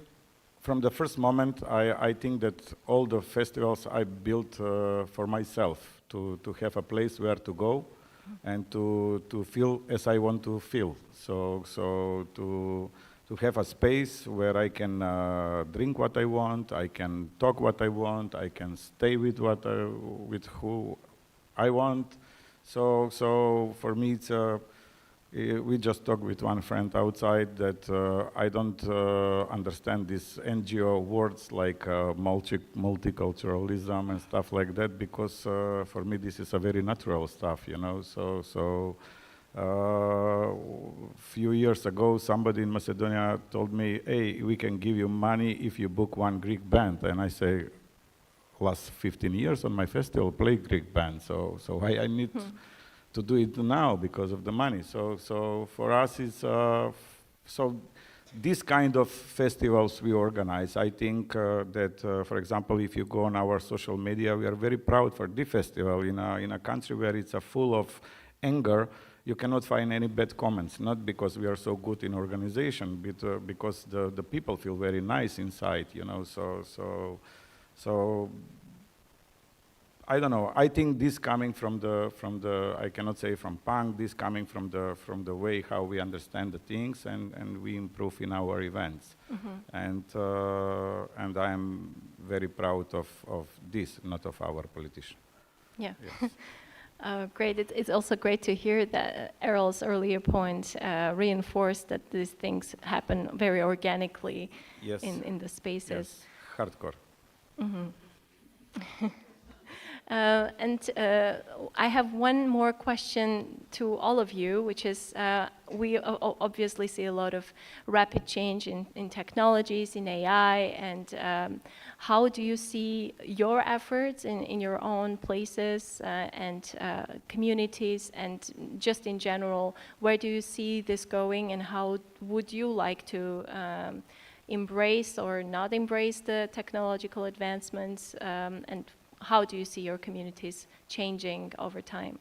from the first moment. I think that all the festivals I built for myself to have a place where to go and to feel as I want to feel. So to have a space where I can drink what I want, I can talk what I want, I can stay with with who I want. So for me, it's we just talked with one friend outside that I don't understand these NGO words like multiculturalism and stuff like that, because for me this is a very natural stuff, you know. So few years ago, somebody in Macedonia told me, "Hey, we can give you money if you book one Greek band," and I say, last 15 years on my festival play Greek band, so I need to do it now because of the money. So for us it's so these kind of festivals we organize. I think that for example, if you go on our social media, we are very proud for the festival in a country where it's full of anger. You cannot find any bad comments, not because we are so good in organization, but because the people feel very nice inside, you know. So I don't know. I think this coming from the I cannot say from punk. This coming from the way how we understand the things and we improve in our events. And I am very proud of this, not of our politician. Yeah. Yes. Great. It's also great to hear that Errol's earlier point reinforced that these things happen very organically in the spaces. Yes. Hardcore. And I have one more question to all of you, which is we obviously see a lot of rapid change in technologies, in AI, and how do you see your efforts in your own places and communities, and just in general, where do you see this going, and how would you like to embrace or not embrace the technological advancements, and how do you see your communities changing over time?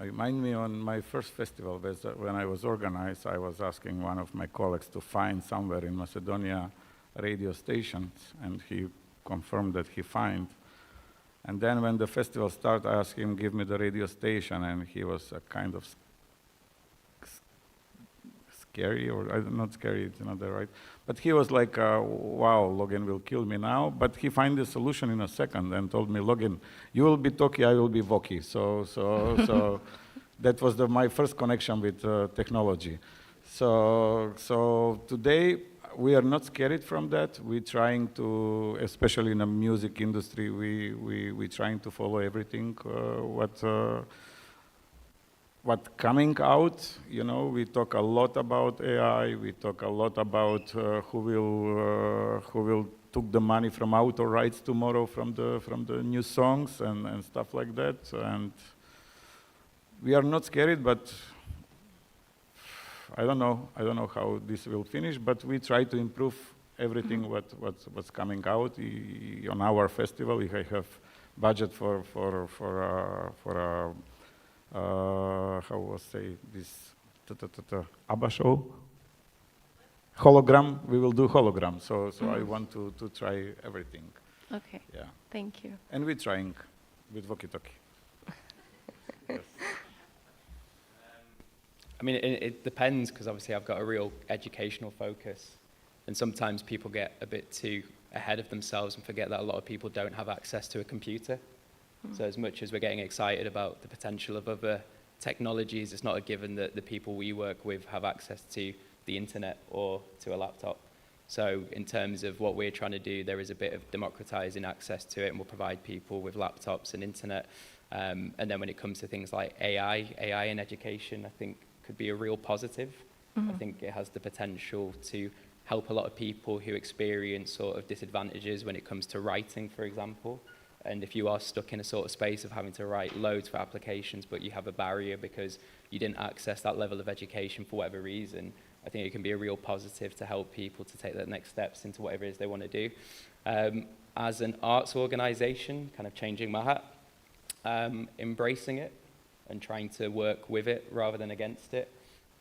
Remind me on my first festival, when I was organized, I was asking one of my colleagues to find somewhere in Macedonia radio stations, and he confirmed that he found. And then when the festival started, I asked him, give me the radio station, and he was a kind of scary, or not scary, it's not the right, but he was like, wow, Logan will kill me now, but he found the solution in a second and told me, Logan, you will be Toki, I will be Voki. So that was my first connection with technology. So today, we are not scared from that. We're trying to, especially in the music industry, we're trying to follow everything what coming out. You know, we talk a lot about AI. We talk a lot about who will took the money from author rights tomorrow from the new songs and stuff like that. And we are not scared, but I don't know how this will finish. But we try to improve everything what's coming out on our festival. If I have budget for how was say this ABBA show? Hologram, we will do hologram. So I want to try everything. Okay. Yeah. Thank you. And we're trying with walkie-talkie. Yes. I mean, it depends, because obviously I've got a real educational focus, and sometimes people get a bit too ahead of themselves and forget that a lot of people don't have access to a computer. So as much as we're getting excited about the potential of other technologies, it's not a given that the people we work with have access to the internet or to a laptop. So in terms of what we're trying to do, there is a bit of democratizing access to it, and we'll provide people with laptops and internet. And then when it comes to things like AI in education, I think could be a real positive. I think it has the potential to help a lot of people who experience sort of disadvantages when it comes to writing, for example. And if you are stuck in a sort of space of having to write loads for applications, but you have a barrier because you didn't access that level of education for whatever reason, I think it can be a real positive to help people to take their next steps into whatever it is they want to do. As an arts organization, kind of changing my hat, embracing it and trying to work with it rather than against it.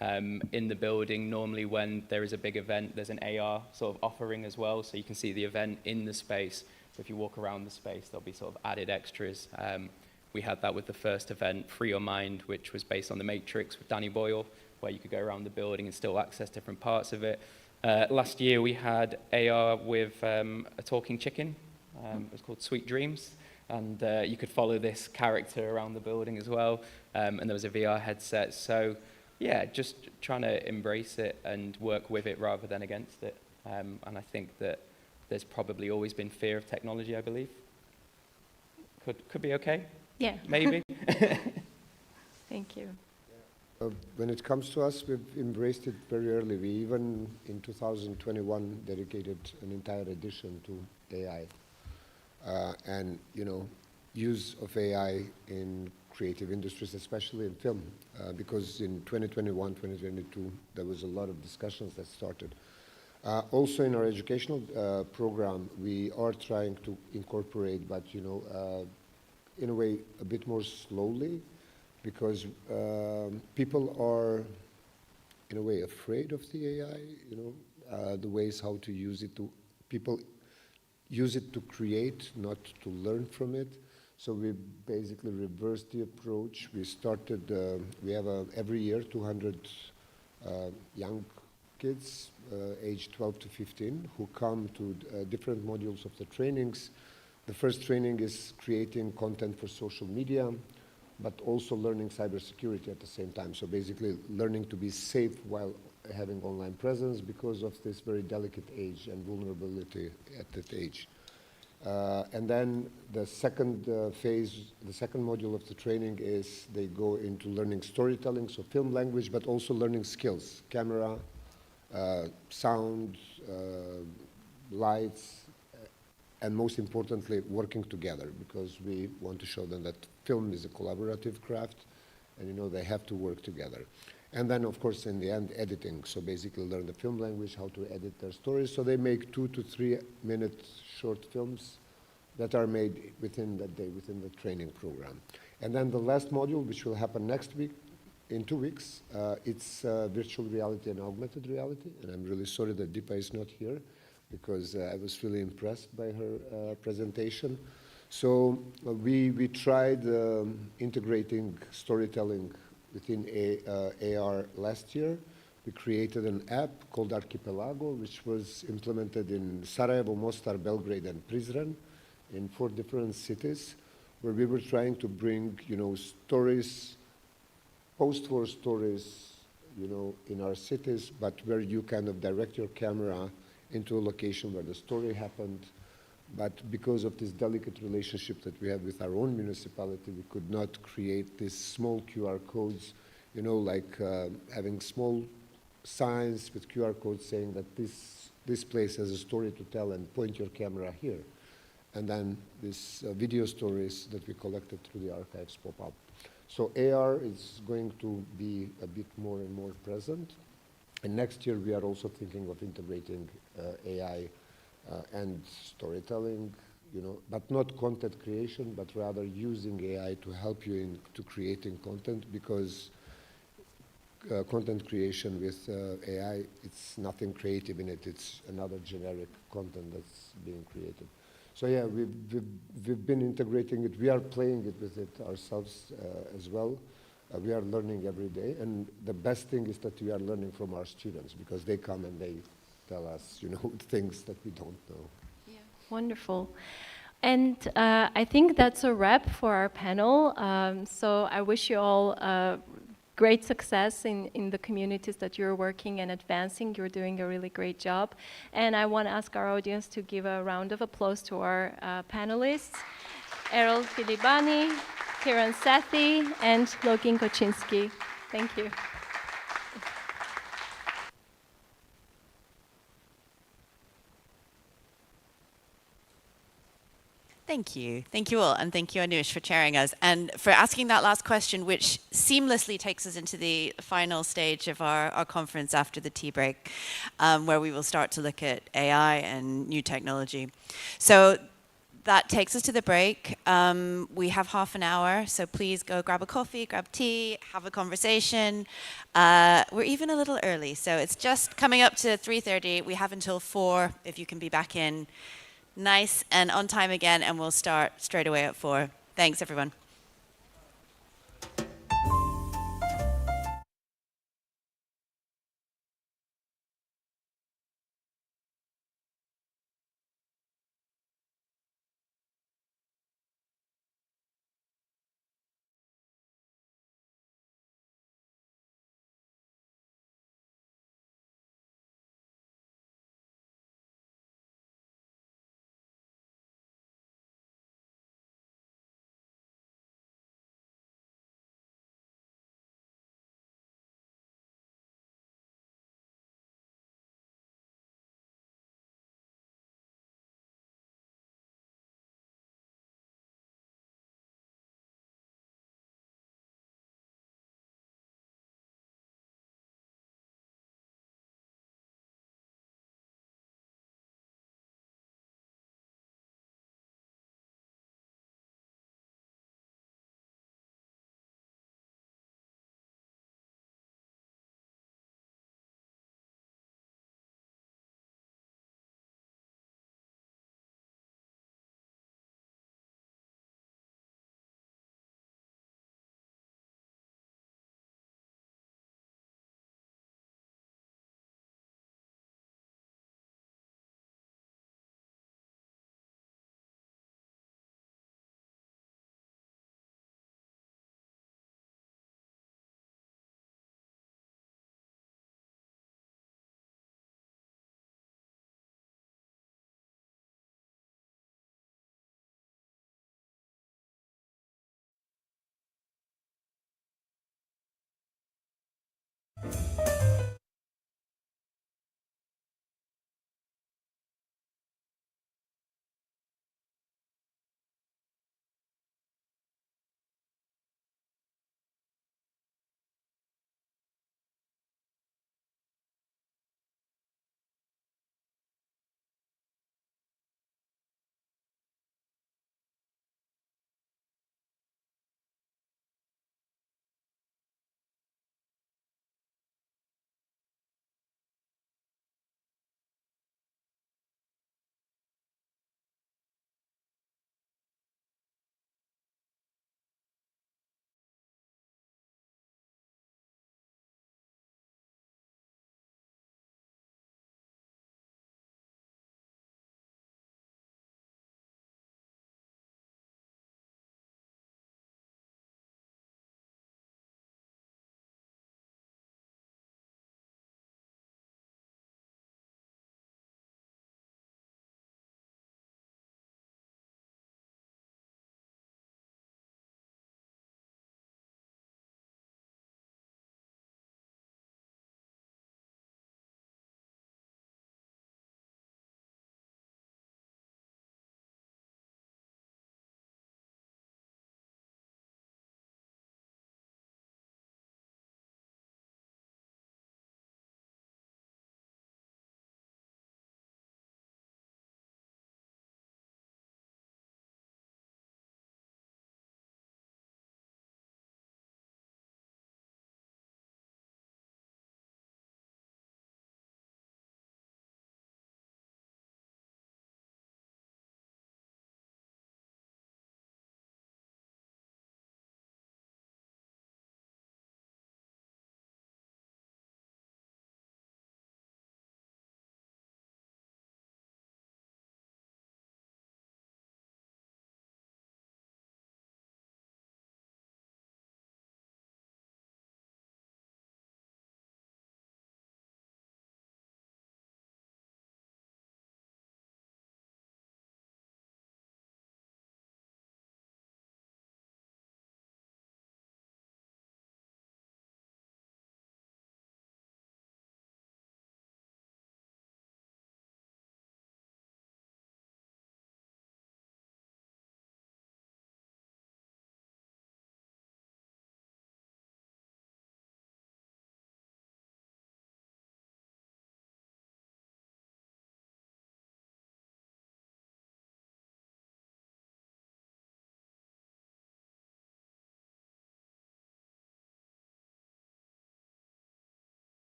In the building, normally when there is a big event, there's an AR sort of offering as well, so you can see the event in the space. If you walk around the space, there'll be sort of added extras. We had that with the first event, Free Your Mind, which was based on The Matrix with Danny Boyle, where you could go around the building and still access different parts of it. Last year, we had AR with a talking chicken. It was called Sweet Dreams. And you could follow this character around the building as well. And there was a VR headset. So, yeah, just trying to embrace it and work with it rather than against it. And I think that there's probably always been fear of technology, I believe. Could be okay. Yeah. Maybe. Thank you. When it comes to us, we've embraced it very early. We even, in 2021, dedicated an entire edition to AI. And, you know, use of AI in creative industries, especially in film, because in 2021, 2022, there was a lot of discussions that started. Also in our educational program, we are trying to incorporate, but, you know, in a way, a bit more slowly, because people are, in a way, afraid of the AI, you know, the ways how to use it to people use it to create, not to learn from it. So we basically reversed the approach. We started, we have every year 200 young kids aged 12 to 15 who come to different modules of the trainings. The first training is creating content for social media, but also learning cybersecurity at the same time. So basically learning to be safe while having online presence because of this very delicate age and vulnerability at that age. And then the second phase, the second module of the training is they go into learning storytelling, so film language, but also learning skills, camera, sound, lights, and most importantly, working together, because we want to show them that film is a collaborative craft, and you know they have to work together. And then, of course, in the end, editing. So basically learn the film language, how to edit their stories. So they make 2 to 3 minute short films that are made within that day, within the training program. And then the last module, which will happen next week, in 2 weeks, it's virtual reality and augmented reality. And I'm really sorry that Deepa is not here, because I was really impressed by her presentation. So we tried integrating storytelling within AR last year. We created an app called Archipelago, which was implemented in Sarajevo, Mostar, Belgrade, and Prizren in 4 different cities, where we were trying to bring, you know, stories, post-war stories, you know, in our cities, but where you kind of direct your camera into a location where the story happened. But because of this delicate relationship that we have with our own municipality, we could not create these small QR codes, you know, like having small signs with QR codes saying that this place has a story to tell and point your camera here. And then these video stories that we collected through the archives pop up. So AR is going to be a bit more and more present. And next year we are also thinking of integrating AI and storytelling, you know, but not content creation, but rather using AI to help you into creating content, because content creation with AI, it's nothing creative in it. It's another generic content that's being created. So yeah, we've been integrating it. We are playing it with it ourselves as well. We are learning every day, and the best thing is that we are learning from our students, because they come and they tell us, you know, things that we don't know. Yeah. Wonderful. And I think that's a wrap for our panel. So I wish you all great success in the communities that you're working and advancing. You're doing a really great job. And I want to ask our audience to give a round of applause to our panelists, Errol Filibani, Kiran Sethi, and Login Koczynski. Thank you. Thank you. Thank you all. And thank you, Anush, for chairing us and for asking that last question, which seamlessly takes us into the final stage of our conference after the tea break, where we will start to look at AI and new technology. So that takes us to the break. We have half an hour, so please go grab a coffee, grab tea, have a conversation. We're even a little early, so it's just coming up to 3:30. We have until 4 if you can be back in nice and on time again, and we'll start straight away at 4. Thanks, everyone.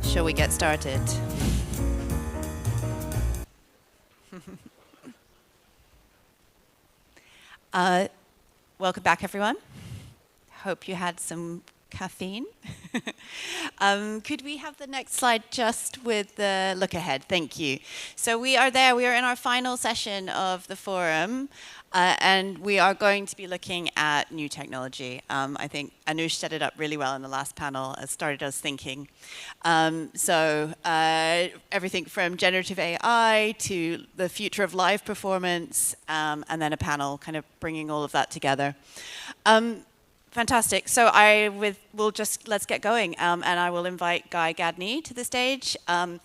shall we get started? Welcome back, everyone. Hope you had some caffeine. Could we have the next slide just with the look ahead? Thank you. So we are there. We are in our final session of the forum, and we are going to be looking at new technology. I think Anush set it up really well in the last panel, as started us thinking. Everything from generative AI to the future of live performance, and then a panel kind of bringing all of that together. Fantastic. So let's get going, and I will invite Guy Gadney to the stage, who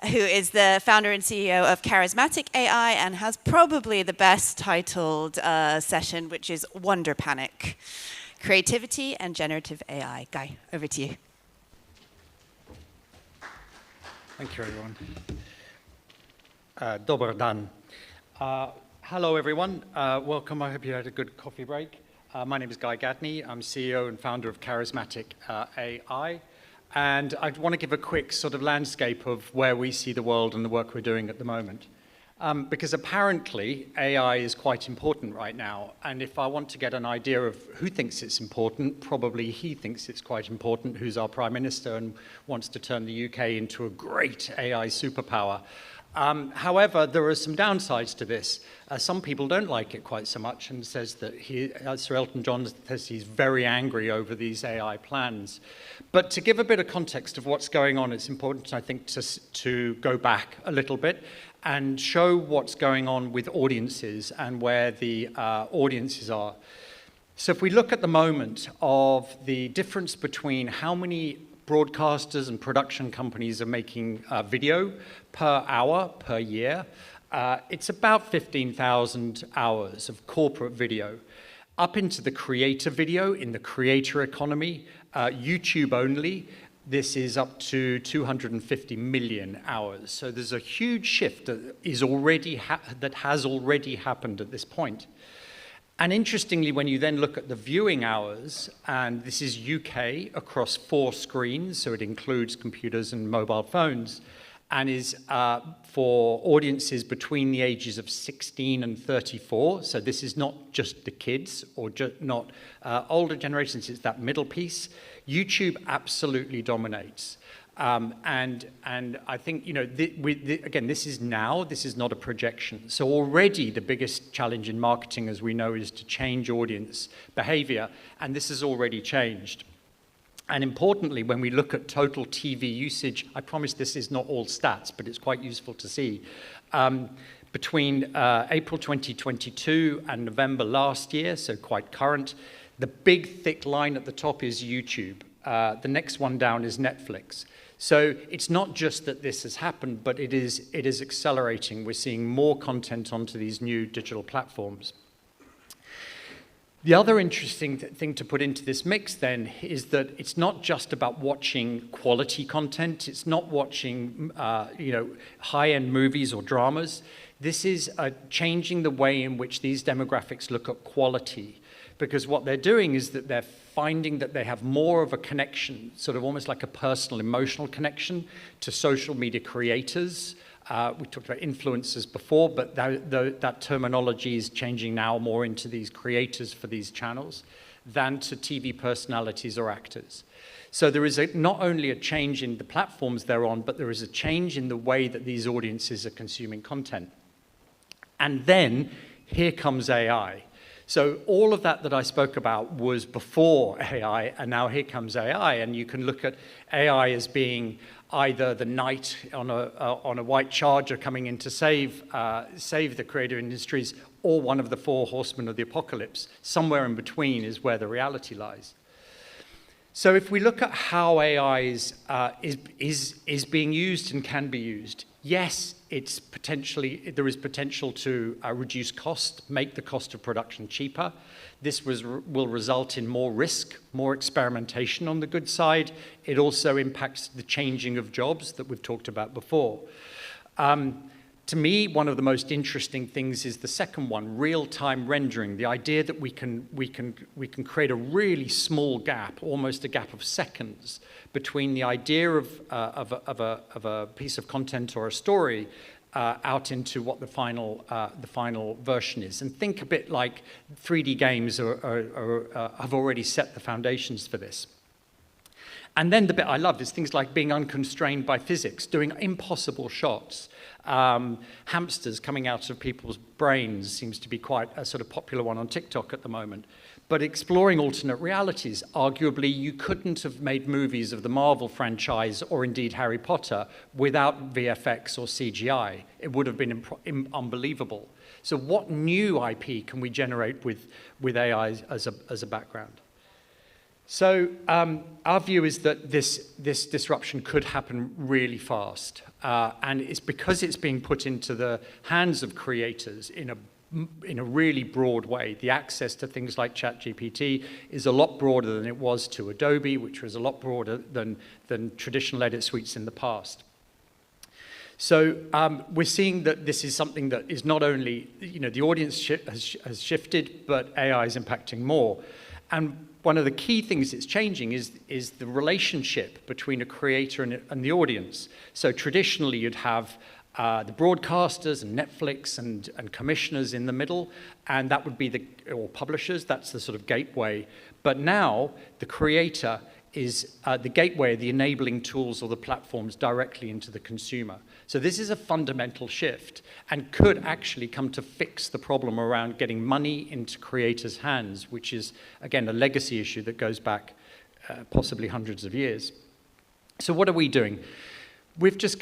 is the founder and CEO of Charismatic AI and has probably the best titled session, which is Wonder Panic, Creativity and Generative AI. Guy, over to you. Thank you, everyone. Dobar dan. Hello, everyone. Welcome. I hope you had a good coffee break. My name is Guy Gadney. I'm CEO and founder of Charismatic AI. And I want to give a quick sort of landscape of where we see the world and the work we're doing at the moment. Because apparently AI is quite important right now. And if I want to get an idea of who thinks it's important, probably he thinks it's quite important, who's our Prime Minister and wants to turn the UK into a great AI superpower. However, there are some downsides to this. Some people don't like it quite so much and says that Sir Elton John says he's very angry over these AI plans. But to give a bit of context of what's going on, it's important, I think, to go back a little bit and show what's going on with audiences and where the audiences are. So if we look at the moment of the difference between how many broadcasters and production companies are making video per hour, per year, it's about 15,000 hours of corporate video. Up into the creator video, in the creator economy, YouTube only, this is up to 250 million hours. So there's a huge shift that has already happened at this point. And interestingly, when you then look at the viewing hours, and this is UK across 4 screens, so it includes computers and mobile phones, and is for audiences between the ages of 16 and 34. So this is not just the kids or not older generations, it's that middle piece. YouTube absolutely dominates. And I think, you know, again, this is not a projection. So already the biggest challenge in marketing, as we know, is to change audience behavior, and this has already changed. And importantly, when we look at total TV usage, I promise this is not all stats, but it's quite useful to see. Between April 2022 and November last year, so quite current, the big thick line at the top is YouTube. The next one down is Netflix. So it's not just that this has happened, but it is accelerating. We're seeing more content onto these new digital platforms. The other interesting thing to put into this mix then is that it's not just about watching quality content. It's not watching high-end movies or dramas. This is changing the way in which these demographics look at quality, because what they're doing is that they're finding that they have more of a connection, sort of almost like a personal, emotional connection to social media creators. We talked about influencers before, but that terminology is changing now more into these creators for these channels than to TV personalities or actors. So there is not only a change in the platforms they're on, but there is a change in the way that these audiences are consuming content. And then here comes AI. So all of that I spoke about was before AI, and now here comes AI, and you can look at AI as being either the knight on a white charger coming in to save the creative industries, or one of the 4 horsemen of the apocalypse. Somewhere in between is where the reality lies. So if we look at how AI is being used and can be used, yes, there is potential to reduce cost, make the cost of production cheaper. This will result in more risk, more experimentation on the good side. It also impacts the changing of jobs that we've talked about before. To me, one of the most interesting things is the second one, real-time rendering, the idea that we can create a really small gap, almost a gap of seconds, between the idea of a piece of content or a story out into what the final version is. And think a bit like 3D games have already set the foundations for this. And then the bit I love is things like being unconstrained by physics, doing impossible shots. Hamsters coming out of people's brains seems to be quite a sort of popular one on TikTok at the moment. But exploring alternate realities, arguably you couldn't have made movies of the Marvel franchise or indeed Harry Potter without VFX or CGI. It would have been unbelievable. So what new IP can we generate with AI as a background? So our view is that this disruption could happen really fast. And it's because it's being put into the hands of creators in a really broad way. The access to things like ChatGPT is a lot broader than it was to Adobe, which was a lot broader than traditional edit suites in the past. So we're seeing that this is something that is not only, the audience has shifted, but AI is impacting more. And one of the key things it's changing is the relationship between a creator and the audience. So traditionally, you'd have the broadcasters and Netflix and commissioners in the middle, and that would be or publishers, that's the sort of gateway. But now, the creator is the gateway, the enabling tools or the platforms directly into the consumer. So this is a fundamental shift and could actually come to fix the problem around getting money into creators' hands, which is, again, a legacy issue that goes back possibly hundreds of years. So what are we doing? We've just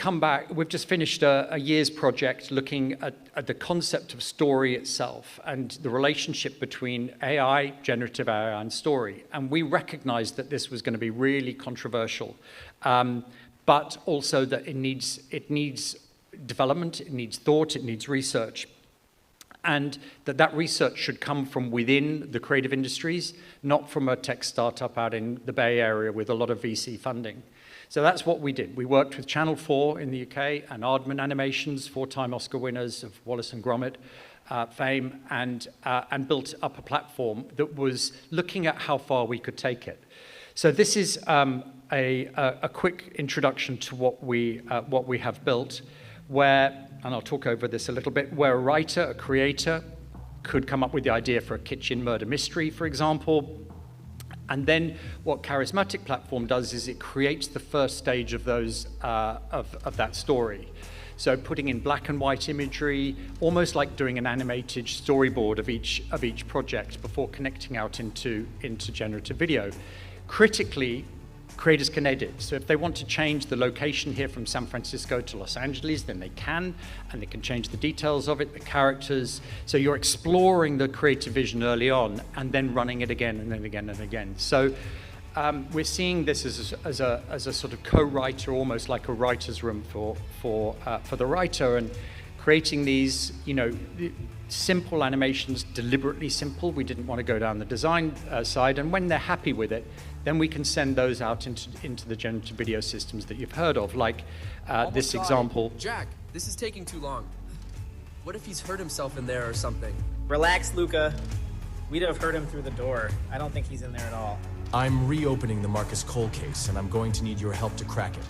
finished a year's project looking at the concept of story itself and the relationship between AI, generative AI, and story. And we recognized that this was going to be really controversial, but also that it needs development, it needs thought, it needs research. And that research should come from within the creative industries, not from a tech startup out in the Bay Area with a lot of VC funding. So that's what we did. We worked with Channel 4 in the UK and Aardman Animations, 4-time Oscar winners of Wallace and Gromit fame, and built up a platform that was looking at how far we could take it. So this is a quick introduction to what we have built, where, and I'll talk over this a little bit, where a writer, a creator, could come up with the idea for a kitchen murder mystery, for example. And then what Charismatic Platform does is it creates the first stage of those of that story. So putting in black and white imagery, almost like doing an animated storyboard of each project before connecting out into generative video. Critically, creators can edit. So if they want to change the location here from San Francisco to Los Angeles, then they can, and they can change the details of it, the characters. So you're exploring the creative vision early on and then running it again and then again and again. So we're seeing this as a sort of co-writer, almost like a writer's room for the writer, and creating these, simple animations, deliberately simple. We didn't want to go down the design side, and when they're happy with it, then we can send those out into the generative video systems that you've heard of, like this example. Jack, this is taking too long. What if he's hurt himself in there or something? Relax, Luca. We'd have heard him through the door. I don't think he's in there at all. I'm reopening the Marcus Cole case, and I'm going to need your help to crack it.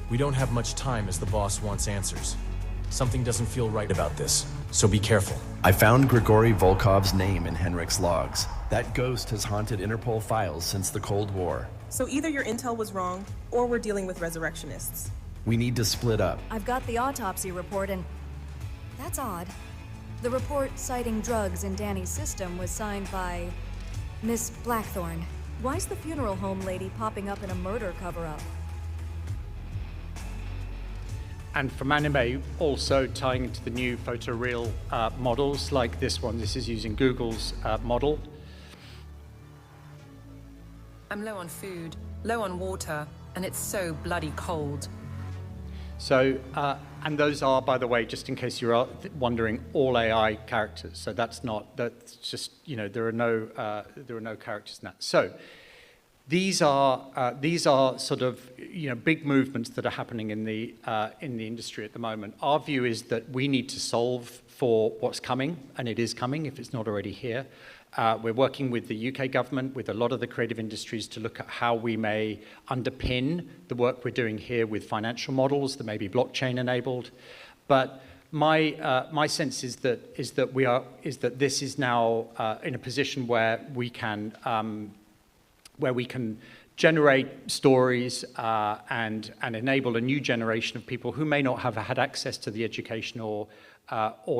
We don't have much time as the boss wants answers. Something doesn't feel right about this, so be careful. I found Grigory Volkov's name in Henrik's logs. That ghost has haunted Interpol files since the Cold War. So either your intel was wrong, or we're dealing with resurrectionists. We need to split up. I've got the autopsy report, and that's odd. The report citing drugs in Danny's system was signed by Miss Blackthorne. Why's the funeral home lady popping up in a murder cover-up? And from anime, also tying into the new photoreal models like this one. This is using Google's model. I'm low on food, low on water, and it's so bloody cold. So, and those are, by the way, just in case you're wondering, all AI characters. So that's just, there are no characters in that. So, These are sort of big movements that are happening in the industry at the moment. Our view is that we need to solve for what's coming, and it is coming if it's not already here. We're working with the UK government, with a lot of the creative industries, to look at how we may underpin the work we're doing here with financial models that may be blockchain enabled. But my sense is that this is now in a position where we can generate stories and enable a new generation of people who may not have had access to the education or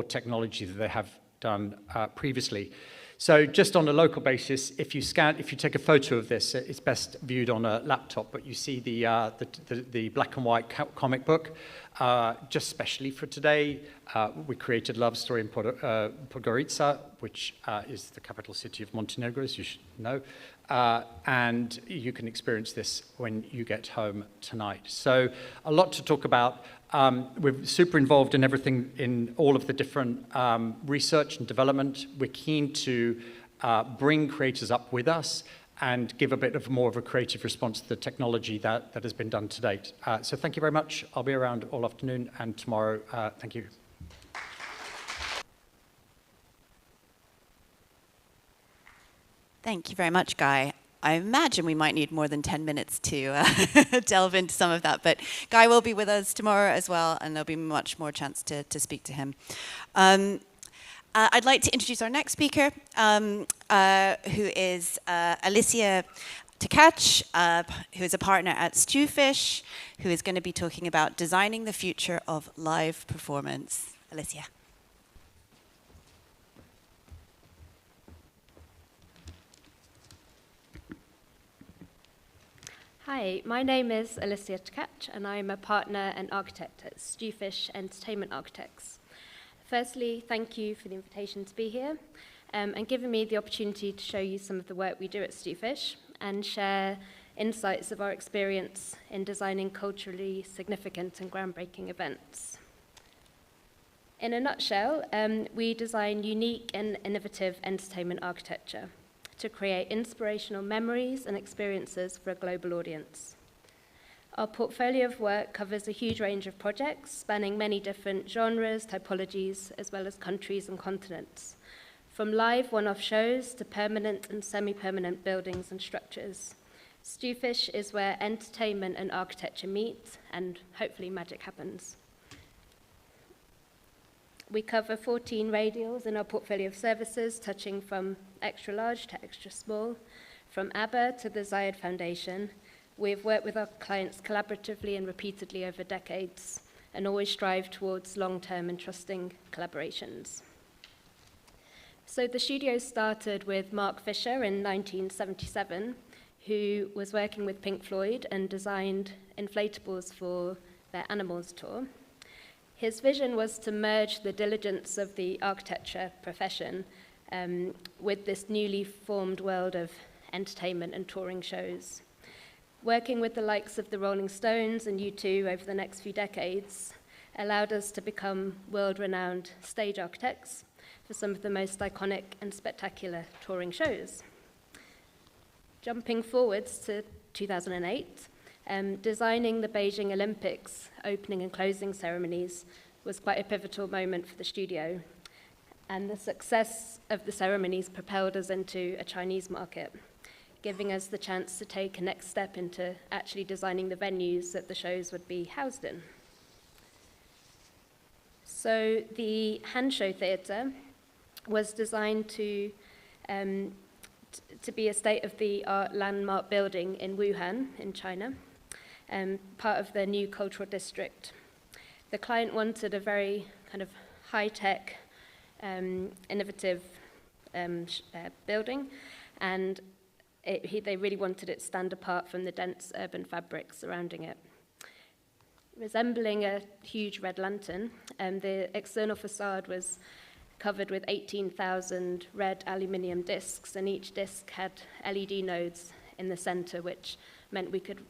technology that they have done previously. So just on a local basis, if you take a photo of this, it's best viewed on a laptop, but you see the black and white comic book. Just specially for today, we created Love Story in Podgorica, which is the capital city of Montenegro, as you should know. And you can experience this when you get home tonight. So a lot to talk about. We're super involved in everything, in all of the different research and development. We're keen to bring creators up with us and give a bit of more of a creative response to the technology that has been done to date. So thank you very much. I'll be around all afternoon and tomorrow. Thank you. Thank you very much, Guy. I imagine we might need more than 10 minutes to delve into some of that, but Guy will be with us tomorrow as well, and there'll be much more chance to speak to him. I'd like to introduce our next speaker, who is Alicia Tkach, who is a partner at Stewfish, who is going to be talking about designing the future of live performance. Alicia. Hi, my name is Alicia Tkach, and I'm a partner and architect at Stewfish Entertainment Architects. Firstly, thank you for the invitation to be here and giving me the opportunity to show you some of the work we do at Stewfish and share insights of our experience in designing culturally significant and groundbreaking events. In a nutshell, we design unique and innovative entertainment architecture to create inspirational memories and experiences for a global audience. Our portfolio of work covers a huge range of projects spanning many different genres, typologies, as well as countries and continents, from live one-off shows to permanent and semi-permanent buildings and structures. Stewfish is where entertainment and architecture meet, and hopefully magic happens. We cover 14 radials in our portfolio of services, touching from extra large to extra small, from ABBA to the Zayed Foundation. We've worked with our clients collaboratively and repeatedly over decades, and always strive towards long-term and trusting collaborations. So the studio started with Mark Fisher in 1977, who was working with Pink Floyd and designed inflatables for their Animals tour. His vision was to merge the diligence of the architecture profession with this newly formed world of entertainment and touring shows. Working with the likes of the Rolling Stones and U2 over the next few decades allowed us to become world-renowned stage architects for some of the most iconic and spectacular touring shows. Jumping forwards to 2008, designing the Beijing Olympics opening and closing ceremonies was quite a pivotal moment for the studio, and the success of the ceremonies propelled us into a Chinese market, giving us the chance to take a next step into actually designing the venues that the shows would be housed in. So the Hanshow Theatre was designed to be a state-of-the-art landmark building in Wuhan, in China, part of the new cultural district. The client wanted a very kind of high-tech, innovative building, and they really wanted it to stand apart from the dense urban fabric surrounding it. Resembling a huge red lantern, the external facade was covered with 18,000 red aluminium discs, and each disc had LED nodes in the center, which meant we could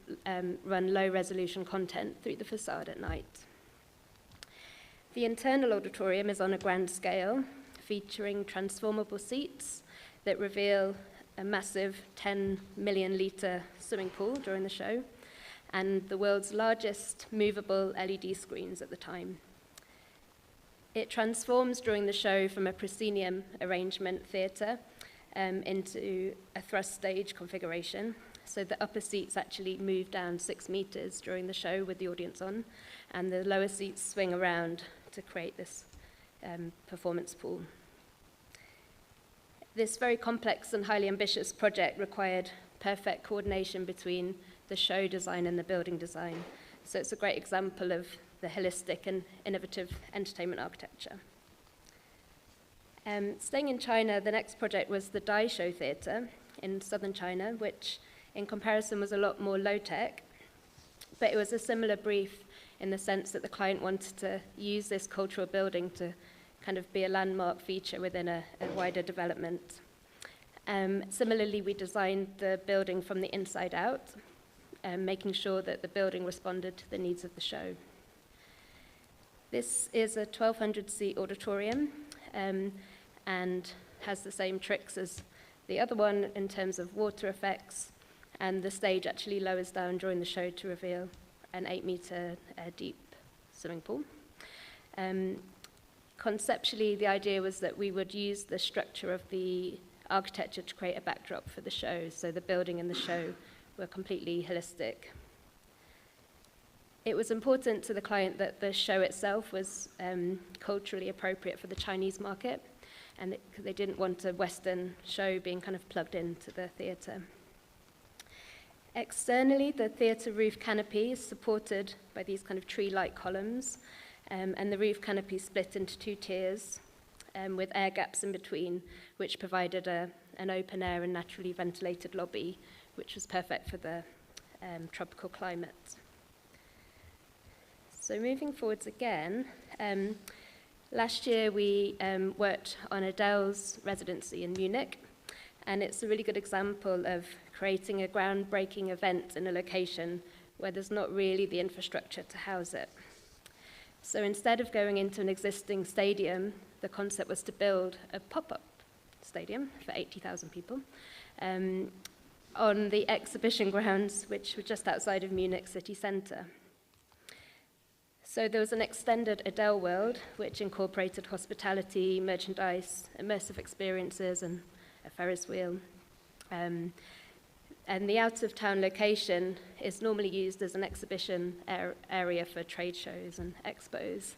run low-resolution content through the facade at night. The internal auditorium is on a grand scale, featuring transformable seats that reveal a massive 10 million litre swimming pool during the show, and the world's largest movable LED screens at the time. It transforms during the show from a proscenium arrangement theatre into a thrust stage configuration. So the upper seats actually move down 6 meters during the show with the audience on, and the lower seats swing around to create this performance pool. This very complex and highly ambitious project required perfect coordination between the show design and the building design. So it's a great example of the holistic and innovative entertainment architecture. Staying in China, the next project was the Dai Show Theatre in southern China, which in comparison was a lot more low-tech, but it was a similar brief in the sense that the client wanted to use this cultural building to kind of be a landmark feature within a wider development. Similarly, we designed the building from the inside out, making sure that the building responded to the needs of the show. This is a 1,200-seat auditorium and has the same tricks as the other one in terms of water effects, and the stage actually lowers down during the show to reveal an 8-meter deep swimming pool. Conceptually, the idea was that we would use the structure of the architecture to create a backdrop for the show, so the building and the show were completely holistic. It was important to the client that the show itself was culturally appropriate for the Chinese market, and they didn't want a Western show being kind of plugged into the theatre. Externally, the theatre roof canopy is supported by these kind of tree-like columns, and the roof canopy split into 2 tiers with air gaps in between, which provided an open air and naturally ventilated lobby, which was perfect for the tropical climate. So moving forwards again, last year we worked on Adele's residency in Munich, and it's a really good example of creating a groundbreaking event in a location where there's not really the infrastructure to house it. So instead of going into an existing stadium, the concept was to build a pop-up stadium for 80,000 people on the exhibition grounds, which were just outside of Munich city centre. So there was an extended Adele world, which incorporated hospitality, merchandise, immersive experiences, and a Ferris wheel. And the out-of-town location is normally used as an exhibition area for trade shows and expos,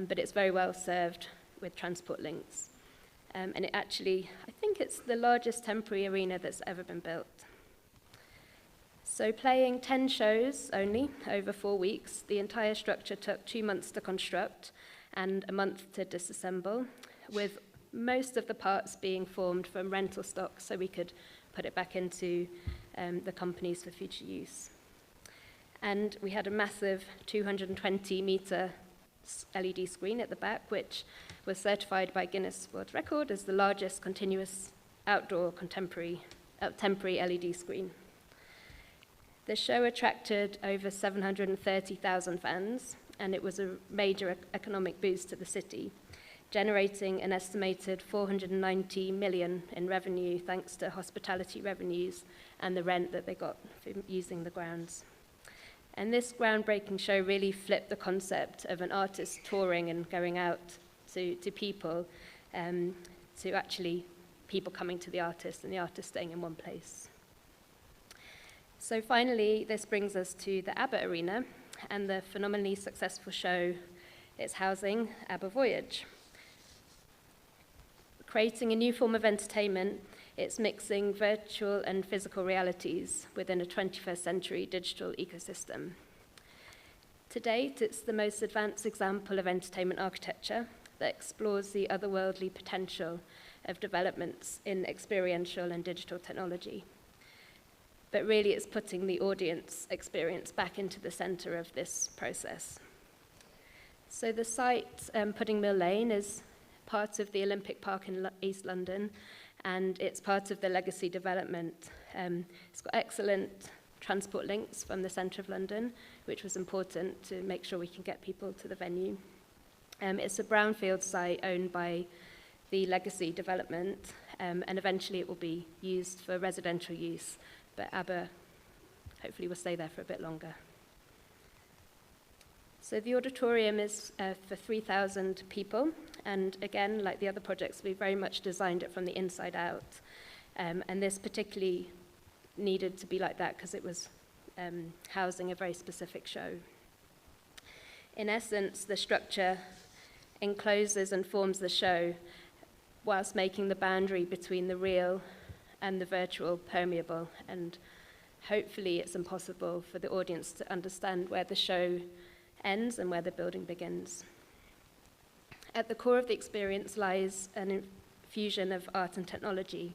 but it's very well served with transport links. And it actually, I think it's the largest temporary arena that's ever been built. So playing 10 shows only over 4 weeks, the entire structure took 2 months to construct and a month to disassemble, with most of the parts being formed from rental stock so we could put it back into the companies for future use. And we had a massive 220-meter LED screen at the back, which was certified by Guinness World Record as the largest continuous outdoor temporary LED screen. The show attracted over 730,000 fans, and it was a major economic boost to the city, generating an estimated 490 million in revenue thanks to hospitality revenues and the rent that they got for using the grounds. And this groundbreaking show really flipped the concept of an artist touring and going out to people to actually people coming to the artist and the artist staying in one place. So finally, this brings us to the ABBA Arena and the phenomenally successful show it's housing, ABBA Voyage. Creating a new form of entertainment, it's mixing virtual and physical realities within a 21st century digital ecosystem. To date, it's the most advanced example of entertainment architecture that explores the otherworldly potential of developments in experiential and digital technology. But really, it's putting the audience experience back into the center of this process. So the site, Pudding Mill Lane, is part of the Olympic Park in East London, and it's part of the legacy development. It's got excellent transport links from the centre of London, which was important to make sure we can get people to the venue. It's a brownfield site owned by the legacy development, and eventually it will be used for residential use, but ABBA hopefully will stay there for a bit longer. So the auditorium is for 3,000 people, and again, like the other projects, we very much designed it from the inside out, and this particularly needed to be like that because it was housing a very specific show. In essence, the structure encloses and forms the show whilst making the boundary between the real and the virtual permeable, and hopefully it's impossible for the audience to understand where the show ends and where the building begins. At the core of the experience lies an infusion of art and technology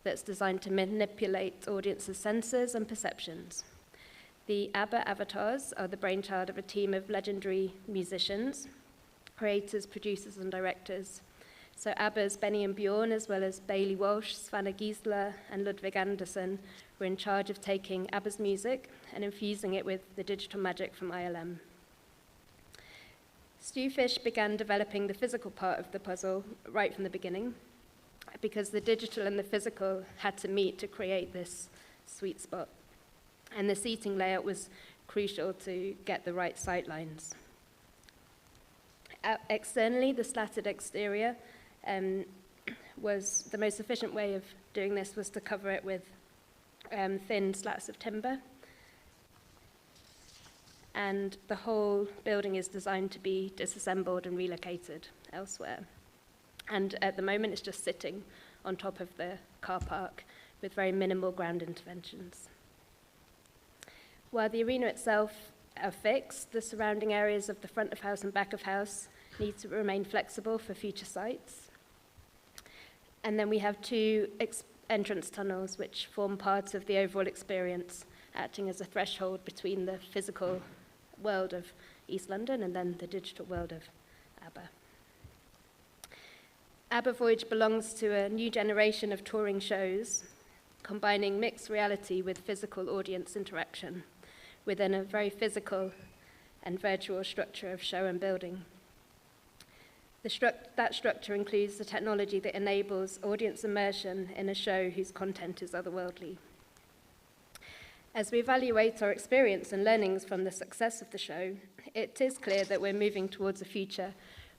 that's designed to manipulate audiences' senses and perceptions. The ABBA avatars are the brainchild of a team of legendary musicians, creators, producers, and directors. So ABBA's Benny and Bjorn, as well as Bailey Walsh, Svanna Gisela, and Ludwig Andersson, were in charge of taking ABBA's music and infusing it with the digital magic from ILM. Stu Fish began developing the physical part of the puzzle right from the beginning, because the digital and the physical had to meet to create this sweet spot. And the seating layout was crucial to get the right sight lines. Externally, the slatted exterior was the most efficient way of doing this was to cover it with thin slats of timber. And the whole building is designed to be disassembled and relocated elsewhere. And at the moment, it's just sitting on top of the car park with very minimal ground interventions. While the arena itself are fixed, the surrounding areas of the front of house and back of house need to remain flexible for future sites. And then we have two entrance tunnels which form part of the overall experience, acting as a threshold between the physical world of East London and then the digital world of ABBA. ABBA Voyage belongs to a new generation of touring shows, combining mixed reality with physical audience interaction within a very physical and virtual structure of show and building. That structure includes the technology that enables audience immersion in a show whose content is otherworldly. As we evaluate our experience and learnings from the success of the show, it is clear that we're moving towards a future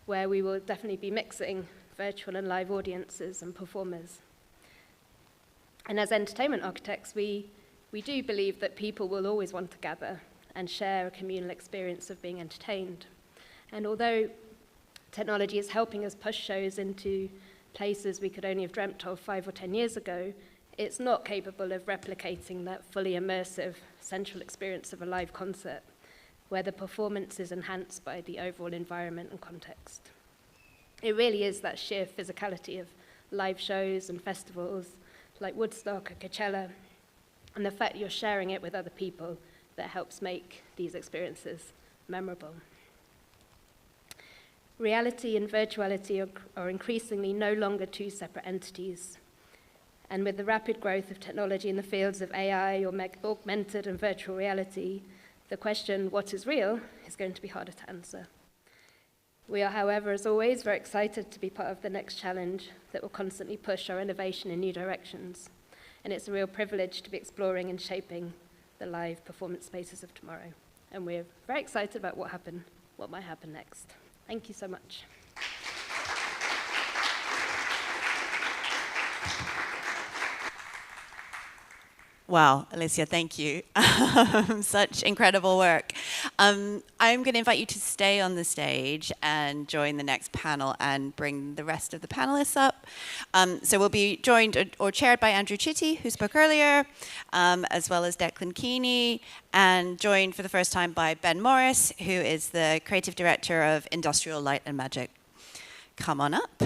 where we will definitely be mixing virtual and live audiences and performers. And as entertainment architects, we do believe that people will always want to gather and share a communal experience of being entertained. And although technology is helping us push shows into places we could only have dreamt of 5 or 10 years ago, it's not capable of replicating that fully immersive central experience of a live concert, where the performance is enhanced by the overall environment and context. It really is that sheer physicality of live shows and festivals like Woodstock or Coachella, and the fact you're sharing it with other people that helps make these experiences memorable. Reality and virtuality are increasingly no longer two separate entities. And with the rapid growth of technology in the fields of AI or augmented and virtual reality, the question, what is real, is going to be harder to answer. We are, however, as always, very excited to be part of the next challenge that will constantly push our innovation in new directions. And it's a real privilege to be exploring and shaping the live performance spaces of tomorrow. And we're very excited about what might happen next. Thank you so much. Wow, Alicia, thank you. Such incredible work. I'm going to invite you to stay on the stage and join the next panel and bring the rest of the panelists up. So we'll be joined or chaired by Andrew Chitty, who spoke earlier, as well as Declan Keeney, and joined for the first time by Ben Morris, who is the creative director of Industrial Light and Magic. Come on up.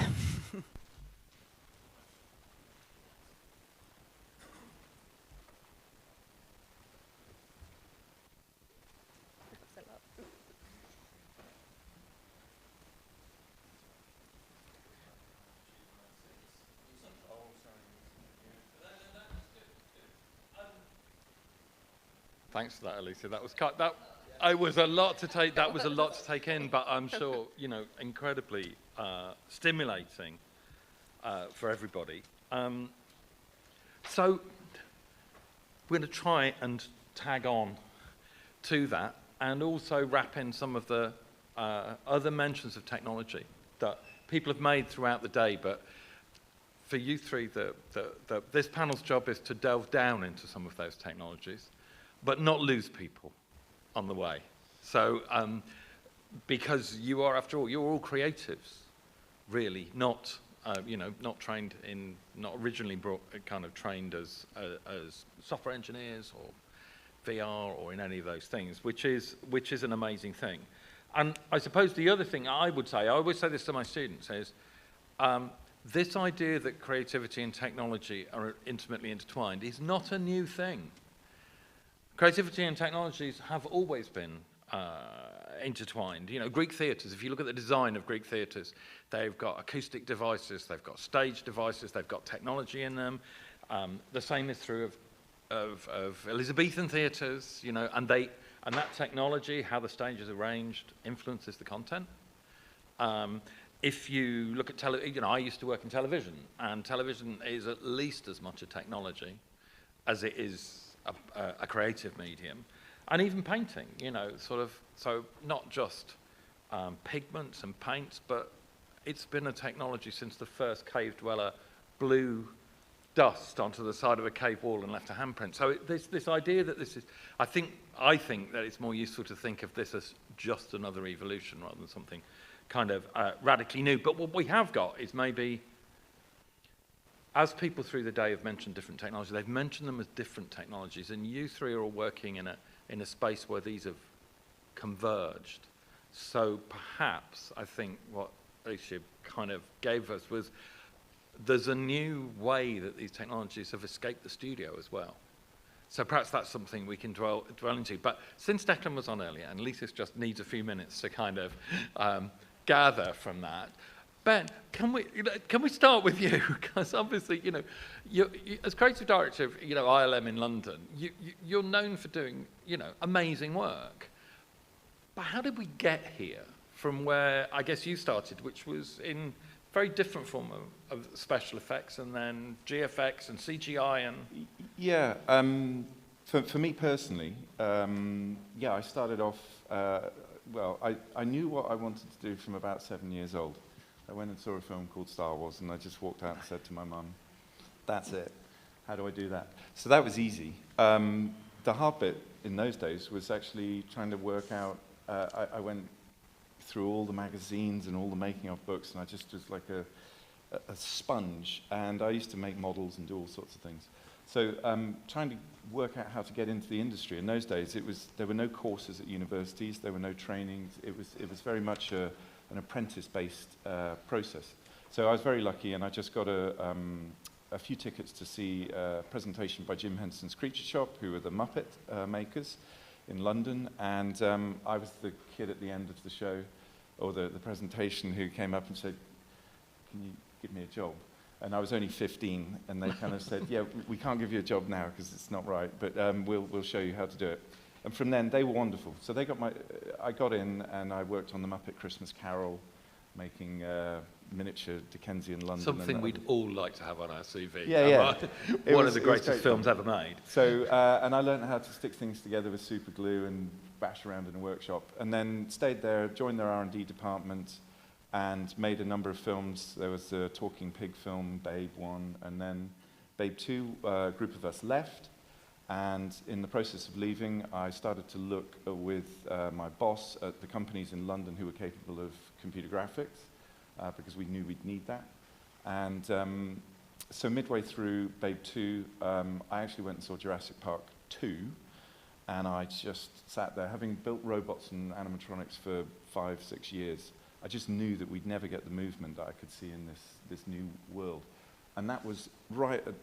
Thanks for that, Alicia. That was it was a lot to take. That was a lot to take in, but I'm sure incredibly stimulating for everybody. So we're going to try and tag on to that and also wrap in some of the other mentions of technology that people have made throughout the day. But for you three, this panel's job is to delve down into some of those technologies, but not lose people on the way. So because you are, after all, you're all creatives, really, not not trained in, not originally kind of trained as software engineers or VR or in any of those things, which is an amazing thing. And I suppose the other thing I would say, I always say this to my students, is this idea that creativity and technology are intimately intertwined is not a new thing. Creativity and technologies have always been intertwined. You know, Greek theatres, if you look at the design of Greek theatres, they've got acoustic devices, they've got stage devices, they've got technology in them. The same is true of Elizabethan theatres, you know, and that technology, how the stage is arranged, influences the content. If you look at television, you know, I used to work in television, and television is at least as much a technology as it is a creative medium. And even painting, you know, sort of, so not just pigments and paints, but it's been a technology since the first cave dweller blew dust onto the side of a cave wall and left a handprint. So this idea that this is, I think that it's more useful to think of this as just another evolution rather than something kind of radically new. But what we have got is maybe, as people through the day have mentioned different technologies, they've mentioned them as different technologies, and you three are all working in a space where these have converged. So perhaps, I think what Alicia kind of gave us was, there's a new way that these technologies have escaped the studio as well. So perhaps that's something we can dwell into. But since Declan was on earlier, and Lisa's just needs a few minutes to kind of gather from that, Ben, can we start with you? Because obviously, you know, you as creative director of, you know, ILM in London, you're known for doing, you know, amazing work. But how did we get here from where I guess you started, which was in very different form of special effects, and then GFX and CGI and... Yeah, for me personally, yeah, I started off, well, I knew what I wanted to do from about 7 years old. I went and saw a film called Star Wars, and I just walked out and said to my mum, that's it. How do I do that? So that was easy. The hard bit in those days was actually trying to work out, I went through all the magazines and all the making of books, and I just was like a sponge, and I used to make models and do all sorts of things. So trying to work out how to get into the industry. In those days, there were no courses at universities, there were no trainings. It was very much an apprentice-based process. So I was very lucky, and I just got a few tickets to see a presentation by Jim Henson's Creature Shop, who were the Muppet makers in London, and I was the kid at the end of the show, or the presentation, who came up and said, can you give me a job? And I was only 15, and they kind of said, yeah, we can't give you a job now because it's not right, but we'll show you how to do it. And from then, they were wonderful. So they got I got in, and I worked on the Muppet Christmas Carol, making miniature Dickensian London. Something we'd all like to have on our CV. Yeah, yeah. One of the greatest films ever made. So, and I learned how to stick things together with super glue and bash around in a workshop, and then stayed there, joined their R&D department, and made a number of films. There was a Talking Pig film, Babe 1, and then Babe 2, a group of us left. And in the process of leaving, I started to look with my boss at the companies in London who were capable of computer graphics, because we knew we'd need that. And so midway through Babe 2, I actually went and saw Jurassic Park 2, and I just sat there, having built robots and animatronics for 5-6 years. I just knew that we'd never get the movement that I could see in this new world. And that was right at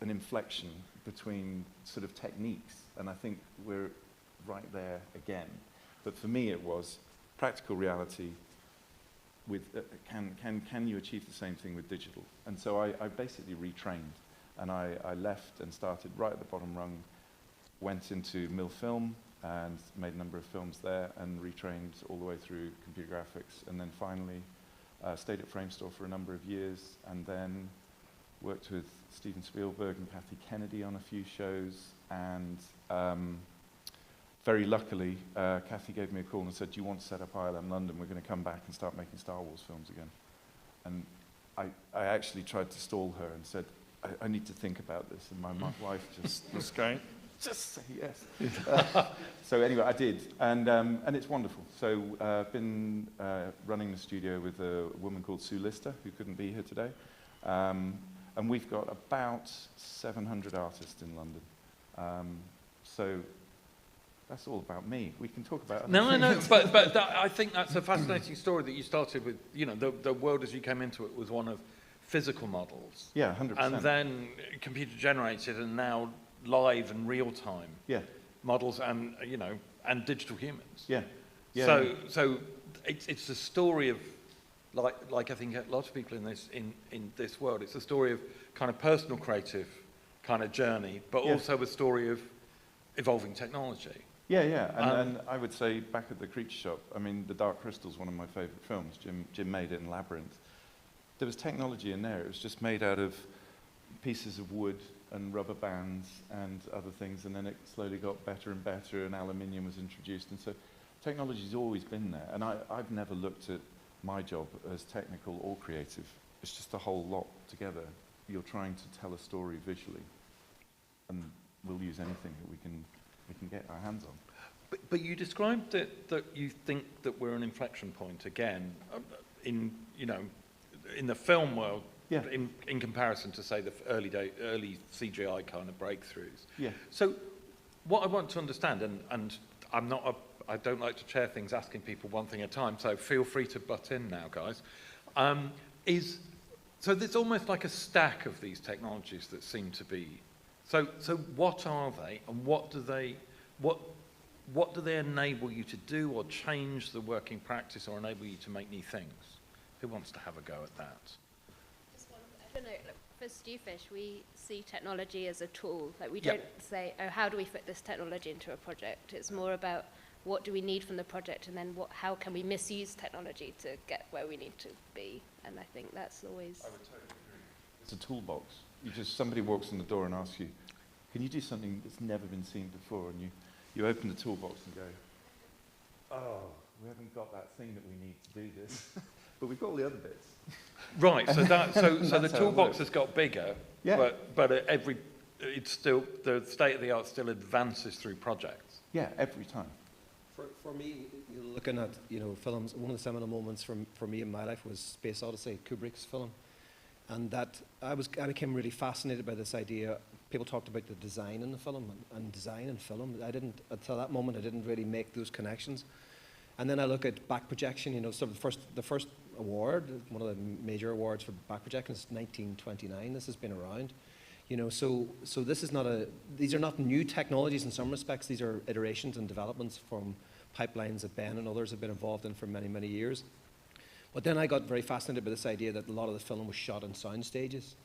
an inflection between sort of techniques, and I think we're right there again. But for me, it was practical reality with can you achieve the same thing with digital? And so I basically retrained, and I left and started right at the bottom rung, went into Mill Film and made a number of films there, and retrained all the way through computer graphics, and then finally stayed at Framestore for a number of years, and then worked with Steven Spielberg and Kathy Kennedy on a few shows, and very luckily, Kathy gave me a call and said, do you want to set up ILM London? We're going to come back and start making Star Wars films again. And I actually tried to stall her and said, I need to think about this. And my wife just was going, just say yes. So anyway, I did. And it's wonderful. So I've been running the studio with a woman called Sue Lister, who couldn't be here today. And we've got about 700 artists in London. So that's all about me. We can talk about No, but I think that's a fascinating story that you started with. You know, the world as you came into it was one of physical models. Yeah, 100%. And then computer generated, and now live and real time. Yeah. Models and and digital humans. Yeah. Yeah. So it's a story of like I think a lot of people in this world. It's a story of kind of personal creative kind of journey, but also a story of evolving technology. Yeah. And I would say back at the Creature Shop, I mean, The Dark Crystal's one of my favourite films. Jim made it in Labyrinth. There was technology in there. It was just made out of pieces of wood and rubber bands and other things, and then it slowly got better and better, and aluminium was introduced. And so technology's always been there. And I've never looked at my job as technical or creative. It's just a whole lot together. You're trying to tell a story visually, and we'll use anything that we can get our hands on. But you described it that you think that we're an inflection point again in the film world. Yeah. In comparison to say the early CGI kind of breakthroughs. Yeah. So what I want to understand, and I don't like to chair things asking people one thing at a time, so feel free to butt in now, guys, so there's almost like a stack of these technologies that seem to be, so what are they, and what do they enable you to do, or change the working practice, or enable you to make new things? Who wants to have a go at that? I don't know, for Stewfish, we see technology as a tool. Like, we don't say, oh, how do we fit this technology into a project? It's more about what do we need from the project, and then how can we misuse technology to get where we need to be? And I think that's always... I would totally agree. It's a toolbox. Somebody walks in the door and asks you, can you do something that's never been seen before? And you open the toolbox and go, oh, we haven't got that thing that we need to do this. But we've got all the other bits. Right, so the toolbox has got bigger, but it's still, the state of the art still advances through projects. Yeah, every time. For me, looking at films, one of the seminal moments for me in my life was Space Odyssey, Kubrick's film, and that I became really fascinated by this idea. People talked about the design in the film and design in film. Until that moment, I didn't really make those connections. And then I look at back projection. So the first award, one of the major awards for back projection, is 1929. This has been around. So this is these are not new technologies in some respects. These are iterations and developments from pipelines that Ben and others have been involved in for many, many years. But then I got very fascinated by this idea that a lot of the film was shot on sound stages.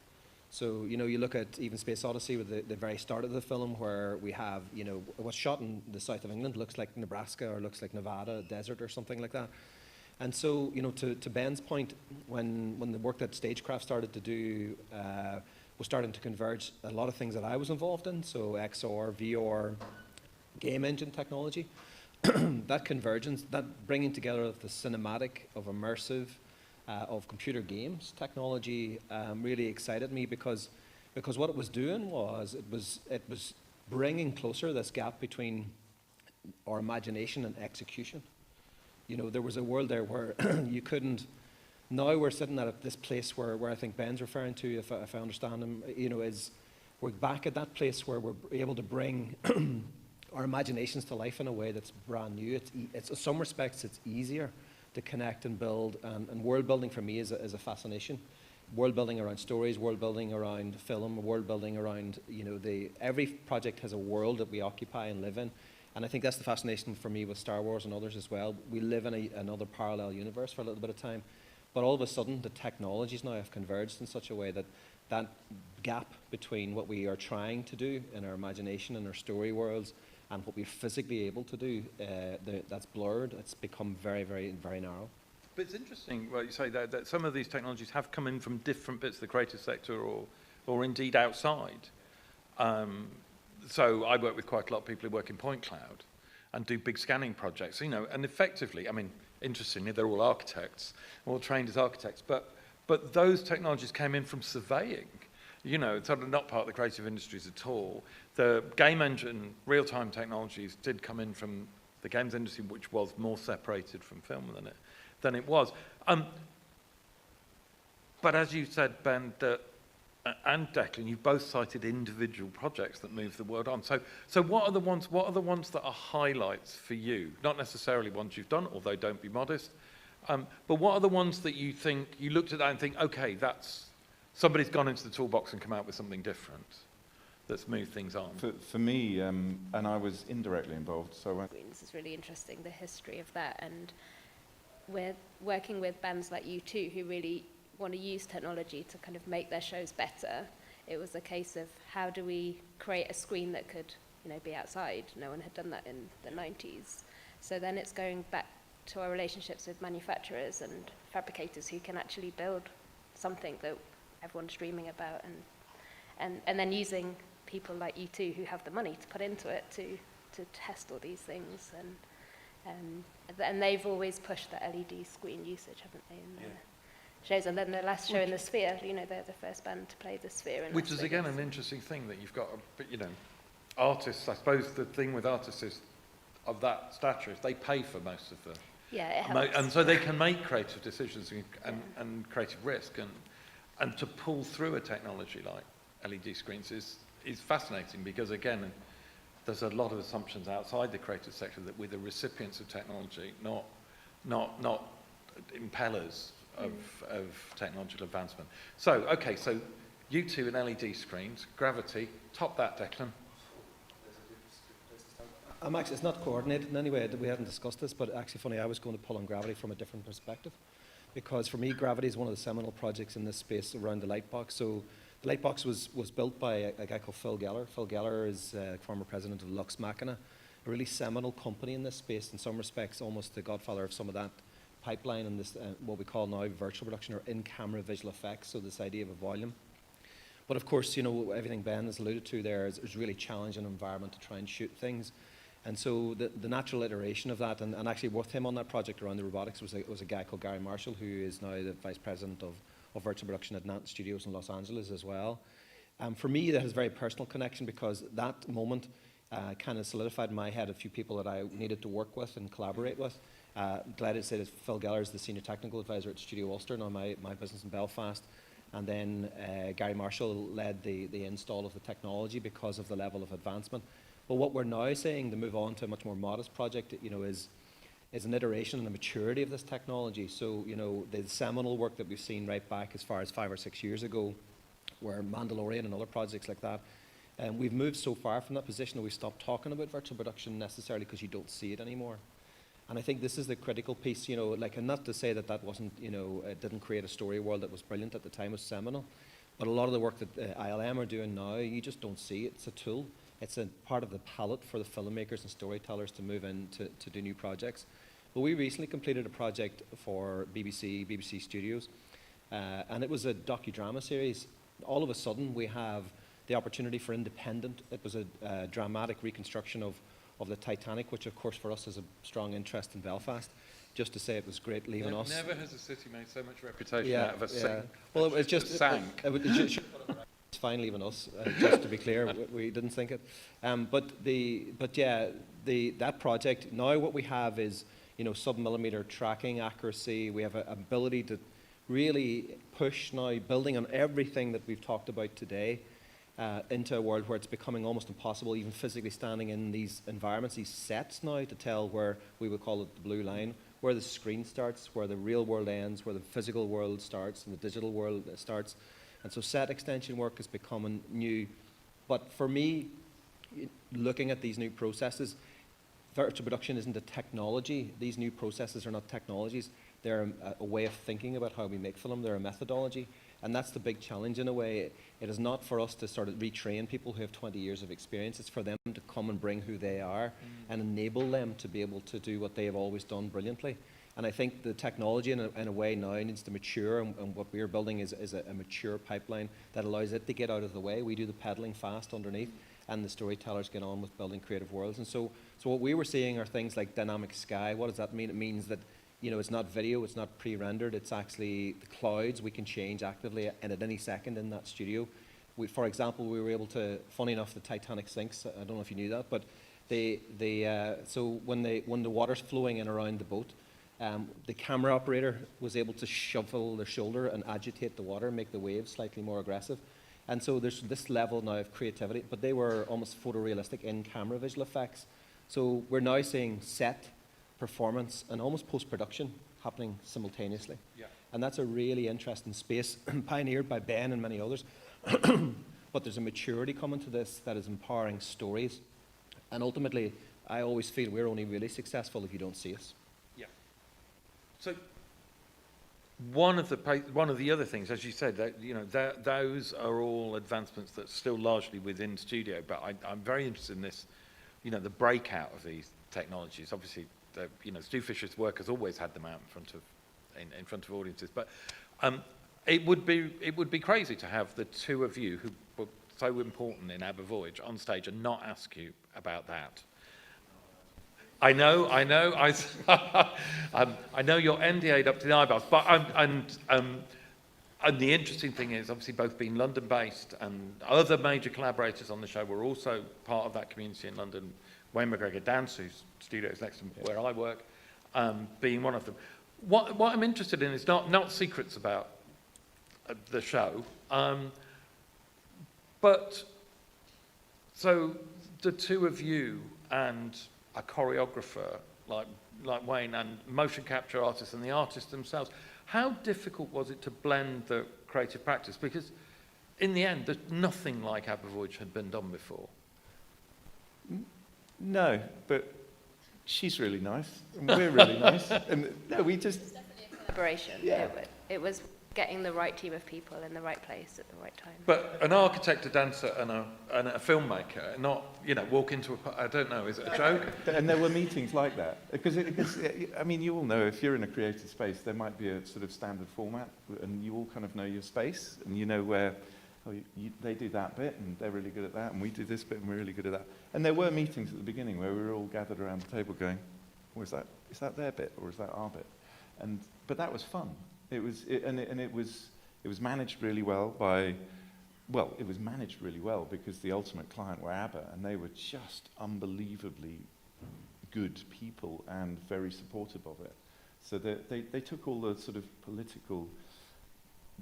So, you look at even Space Odyssey with the very start of the film, where we have, it was shot in the south of England, looks like Nebraska or looks like Nevada, a desert or something like that. And so, to Ben's point, when the work that Stagecraft started to do was starting to converge a lot of things that I was involved in, so XR, VR, game engine technology, that convergence, that bringing together of the cinematic, of immersive, of computer games technology really excited me because what it was doing was it was bringing closer this gap between our imagination and execution. There was a world there where you couldn't. Now we're sitting at this place where I think Ben's referring to, if I understand him, is we're back at that place where we're able to bring our imaginations to life in a way that's brand new. It's in some respects it's easier to connect and build, and world building for me is a fascination. World building around stories, world building around film, world building around, every project has a world that we occupy and live in. And I think that's the fascination for me with Star Wars and others as well. We live in another parallel universe for a little bit of time, but all of a sudden the technologies now have converged in such a way that that gap between what we are trying to do in our imagination and our story worlds and what we're physically able to do, that's blurred. It's become very, very, very narrow. But it's interesting, well, you say that some of these technologies have come in from different bits of the creative sector or or indeed outside. So I work with quite a lot of people who work in point cloud and do big scanning projects, you know, and effectively, I mean, interestingly, they're all architects, all trained as architects, but those technologies came in from surveying, you know, it's sort of not part of the creative industries at all. The game engine, real-time technologies did come in from the games industry, which was more separated from film than it was. But as you said, Ben, and Declan, you've both cited individual projects that move the world on. So what are the ones that are highlights for you? Not necessarily ones you've done, although don't be modest. But what are the ones that you think, you looked at that and think, okay, that's, somebody's gone into the toolbox and come out with something different that's moved things on? For me, and I was indirectly involved, so... This is really interesting, the history of that, and we're working with bands like U2 who really want to use technology to kind of make their shows better. It was a case of how do we create a screen that could, you know, be outside. No one had done that in the 90s. So then it's going back to our relationships with manufacturers and fabricators who can actually build something that everyone's dreaming about, and then using people like you two who have the money to put into it to test all these things, and they've always pushed the LED screen usage, haven't they? Shows, and then the last show in the Sphere, you know, they're the first band to play the Sphere. Which is again an interesting thing that you've got, you know, artists. I suppose the thing with artists is, of that stature, is they pay for most of the. Yeah, it helps. And so they can make creative decisions and creative risk, and to pull through a technology like LED screens is fascinating, because again, there's a lot of assumptions outside the creative sector that we're the recipients of technology, not impellers of technological advancement. So, okay, so you two and LED screens, Gravity, top that, Declan. Actually, it's not coordinated in any way. We haven't discussed this, but actually funny, I was going to pull on Gravity from a different perspective, because for me, Gravity is one of the seminal projects in this space around the Lightbox. So the Lightbox was built by a guy called Phil Geller. Phil Geller is former president of Lux Machina, a really seminal company in this space, in some respects almost the godfather of some of that pipeline and this what we call now virtual production or in-camera visual effects, so this idea of a volume. But of course, you know, everything Ben has alluded to there is really challenging environment to try and shoot things. And so the natural iteration of that, and actually with him on that project around the robotics was a guy called Gary Marshall, who is now the vice president of virtual production at Nant Studios in Los Angeles as well. For me, that has a very personal connection, because that moment kind of solidified in my head a few people that I needed to work with and collaborate with. Delighted to say that Phil Geller is the senior technical advisor at Studio Ulster, now my business in Belfast. And then Gary Marshall led the install of the technology because of the level of advancement. But what we're now saying to move on to a much more modest project, you know, is an iteration and a maturity of this technology. So, you know, the seminal work that we've seen right back as far as 5 or 6 years ago, where Mandalorian and other projects like that, and we've moved so far from that position that we've stopped talking about virtual production necessarily because you don't see it anymore. And I think this is the critical piece, you know, like, and not to say that that wasn't, you know, it didn't create a story world that was brilliant at the time, was seminal, but a lot of the work that ILM are doing now, you just don't see it. It's a tool. It's a part of the palette for the filmmakers and storytellers to move in to do new projects. But we recently completed a project for BBC Studios, and it was a docudrama series. All of a sudden, we have the opportunity for independent. It was a dramatic reconstruction of the Titanic, which of course for us is a strong interest in Belfast. Just to say it was great leaving us. Never has a city made so much reputation out of a sink. Well, it was just sank. It's fine leaving us, just to be clear, we didn't think it. That project, now what we have is, you know, sub-millimeter tracking accuracy. We have an ability to really push now, building on everything that we've talked about today, into a world where it's becoming almost impossible, even physically standing in these environments, these sets now, to tell where we would call it the blue line, where the screen starts, where the real world ends, where the physical world starts, and the digital world starts. And so set extension work is becoming new. But for me, looking at these new processes, virtual production isn't a technology. These new processes are not technologies. They're a way of thinking about how we make film. They're a methodology. And that's the big challenge in a way. It is not for us to sort of retrain people who have 20 years of experience. It's for them to come and bring who they are and enable them to be able to do what they have always done brilliantly. And I think the technology in a way now needs to mature, and what we're building is a mature pipeline that allows it to get out of the way. We do the peddling fast underneath, and the storytellers get on with building creative worlds. And so what we were seeing are things like dynamic sky. What does that mean? It means that, you know, it's not video, it's not pre-rendered, it's actually the clouds we can change actively and at any second in that studio. For example, we were able to, funny enough, the Titanic sinks, I don't know if you knew that, but so when the water's flowing in around the boat, the camera operator was able to shuffle their shoulder and agitate the water, make the waves slightly more aggressive. And so there's this level now of creativity, but they were almost photorealistic in-camera visual effects. So we're now seeing set, performance, and almost post-production happening simultaneously. Yeah. And that's a really interesting space, pioneered by Ben and many others. But there's a maturity coming to this that is empowering stories. And ultimately, I always feel we're only really successful if you don't see us. Yeah. So one of the other things, as you said, that, you know, those are all advancements that's still largely within studio. But I'm very interested in this, you know, the breakout of these technologies. Obviously, you know, Stu Fisher's work has always had them out in front of audiences. But it would be crazy to have the two of you who were so important in Aber Voyage on stage and not ask you about that. I know. I know you're NDA'd up to the eyeballs, but and the interesting thing is, obviously, both being London-based and other major collaborators on the show were also part of that community in London. Wayne McGregor Dance, whose studio is next to where I work, being one of them. What I'm interested in is not secrets about the show, but so the two of you and a choreographer like Wayne and motion capture artists and the artists themselves, how difficult was it to blend the creative practice? Because in the end, there's nothing like Aber Voyage had been done before. No, but she's really nice, and we're really nice, and no, we just... It's definitely a collaboration. Yeah. It was getting the right team of people in the right place at the right time. But an architect, a dancer, and a filmmaker, not, you know, walk into I don't know, is it a joke? And there were meetings like that. Because, I mean, you all know, if you're in a creative space, there might be a sort of standard format, and you all kind of know your space, and you know where, they do that bit, and they're really good at that, and we do this bit, and we're really good at that. And there were meetings at the beginning where we were all gathered around the table going, oh, is that their bit, or is that our bit? But that was fun. It was managed really well it was managed really well because the ultimate client were ABBA, and they were just unbelievably good people and very supportive of it. So they took all the sort of political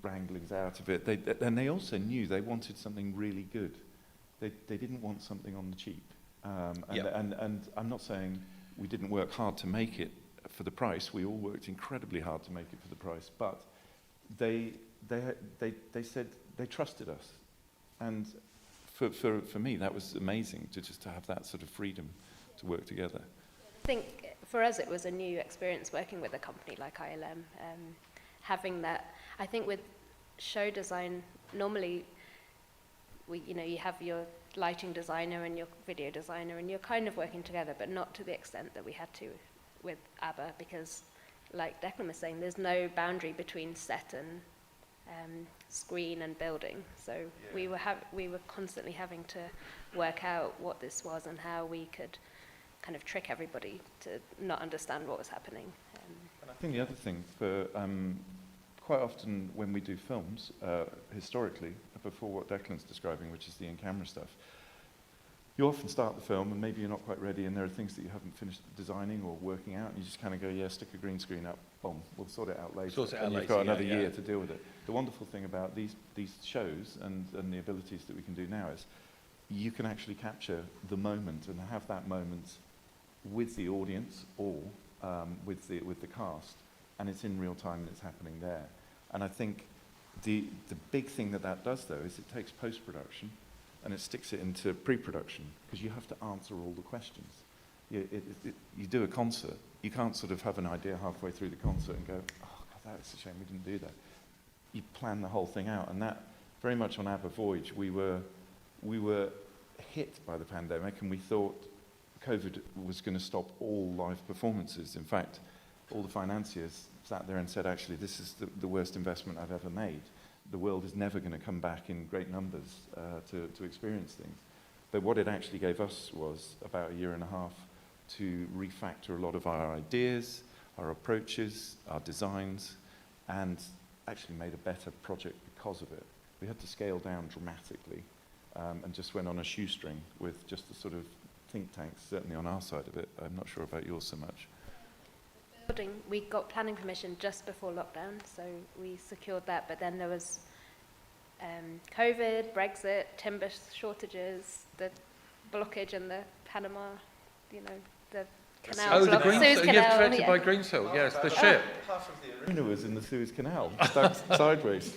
wranglings out of it. And they also knew they wanted something really good. They didn't want something on the cheap. And I'm not saying we didn't work hard to make it for the price. We all worked incredibly hard to make it for the price, but they said they trusted us, and for me that was amazing to have that sort of freedom to work together. I think for us it was a new experience working with a company like ILM, having that. I think with show design, normally you have your lighting designer and your video designer, and you're kind of working together, but not to the extent that we had to with ABBA, because like Declan was saying, there's no boundary between set and screen and building. So we were constantly having to work out what this was and how we could kind of trick everybody to not understand what was happening. And I think the other thing, quite often when we do films, historically, before what Declan's describing, which is the in-camera stuff, you often start the film and maybe you're not quite ready and there are things that you haven't finished designing or working out, and you just kind of go, yeah, stick a green screen up, boom, we'll sort it out later. And you've got another year to deal with it. The wonderful thing about these shows and the abilities that we can do now is you can actually capture the moment and have that moment with the audience or with the cast, and it's in real time and it's happening there. And I think the big thing that does, though, is it takes post-production and it sticks it into pre-production, because you have to answer all the questions. You do a concert, you can't sort of have an idea halfway through the concert and go, oh, God, that's a shame we didn't do that. You plan the whole thing out, and that, very much on Aber Voyage, we were hit by the pandemic, and we thought COVID was going to stop all live performances. In fact, all the financiers sat there and said, actually, this is the worst investment I've ever made. The world is never going to come back in great numbers to experience things. But what it actually gave us was about a year and a half to refactor a lot of our ideas, our approaches, our designs, and actually made a better project because of it. We had to scale down dramatically and just went on a shoestring with just the sort of think tanks, certainly on our side of it. I'm not sure about yours so much. Building, we got planning permission just before lockdown, so we secured that, but then there was COVID, Brexit, timber shortages, the blockage in the Panama, the canal. Oh, the Suez Canal, yes, created by Greensill, yes, the ship. Half of the arena was in the Suez Canal, stuck sideways.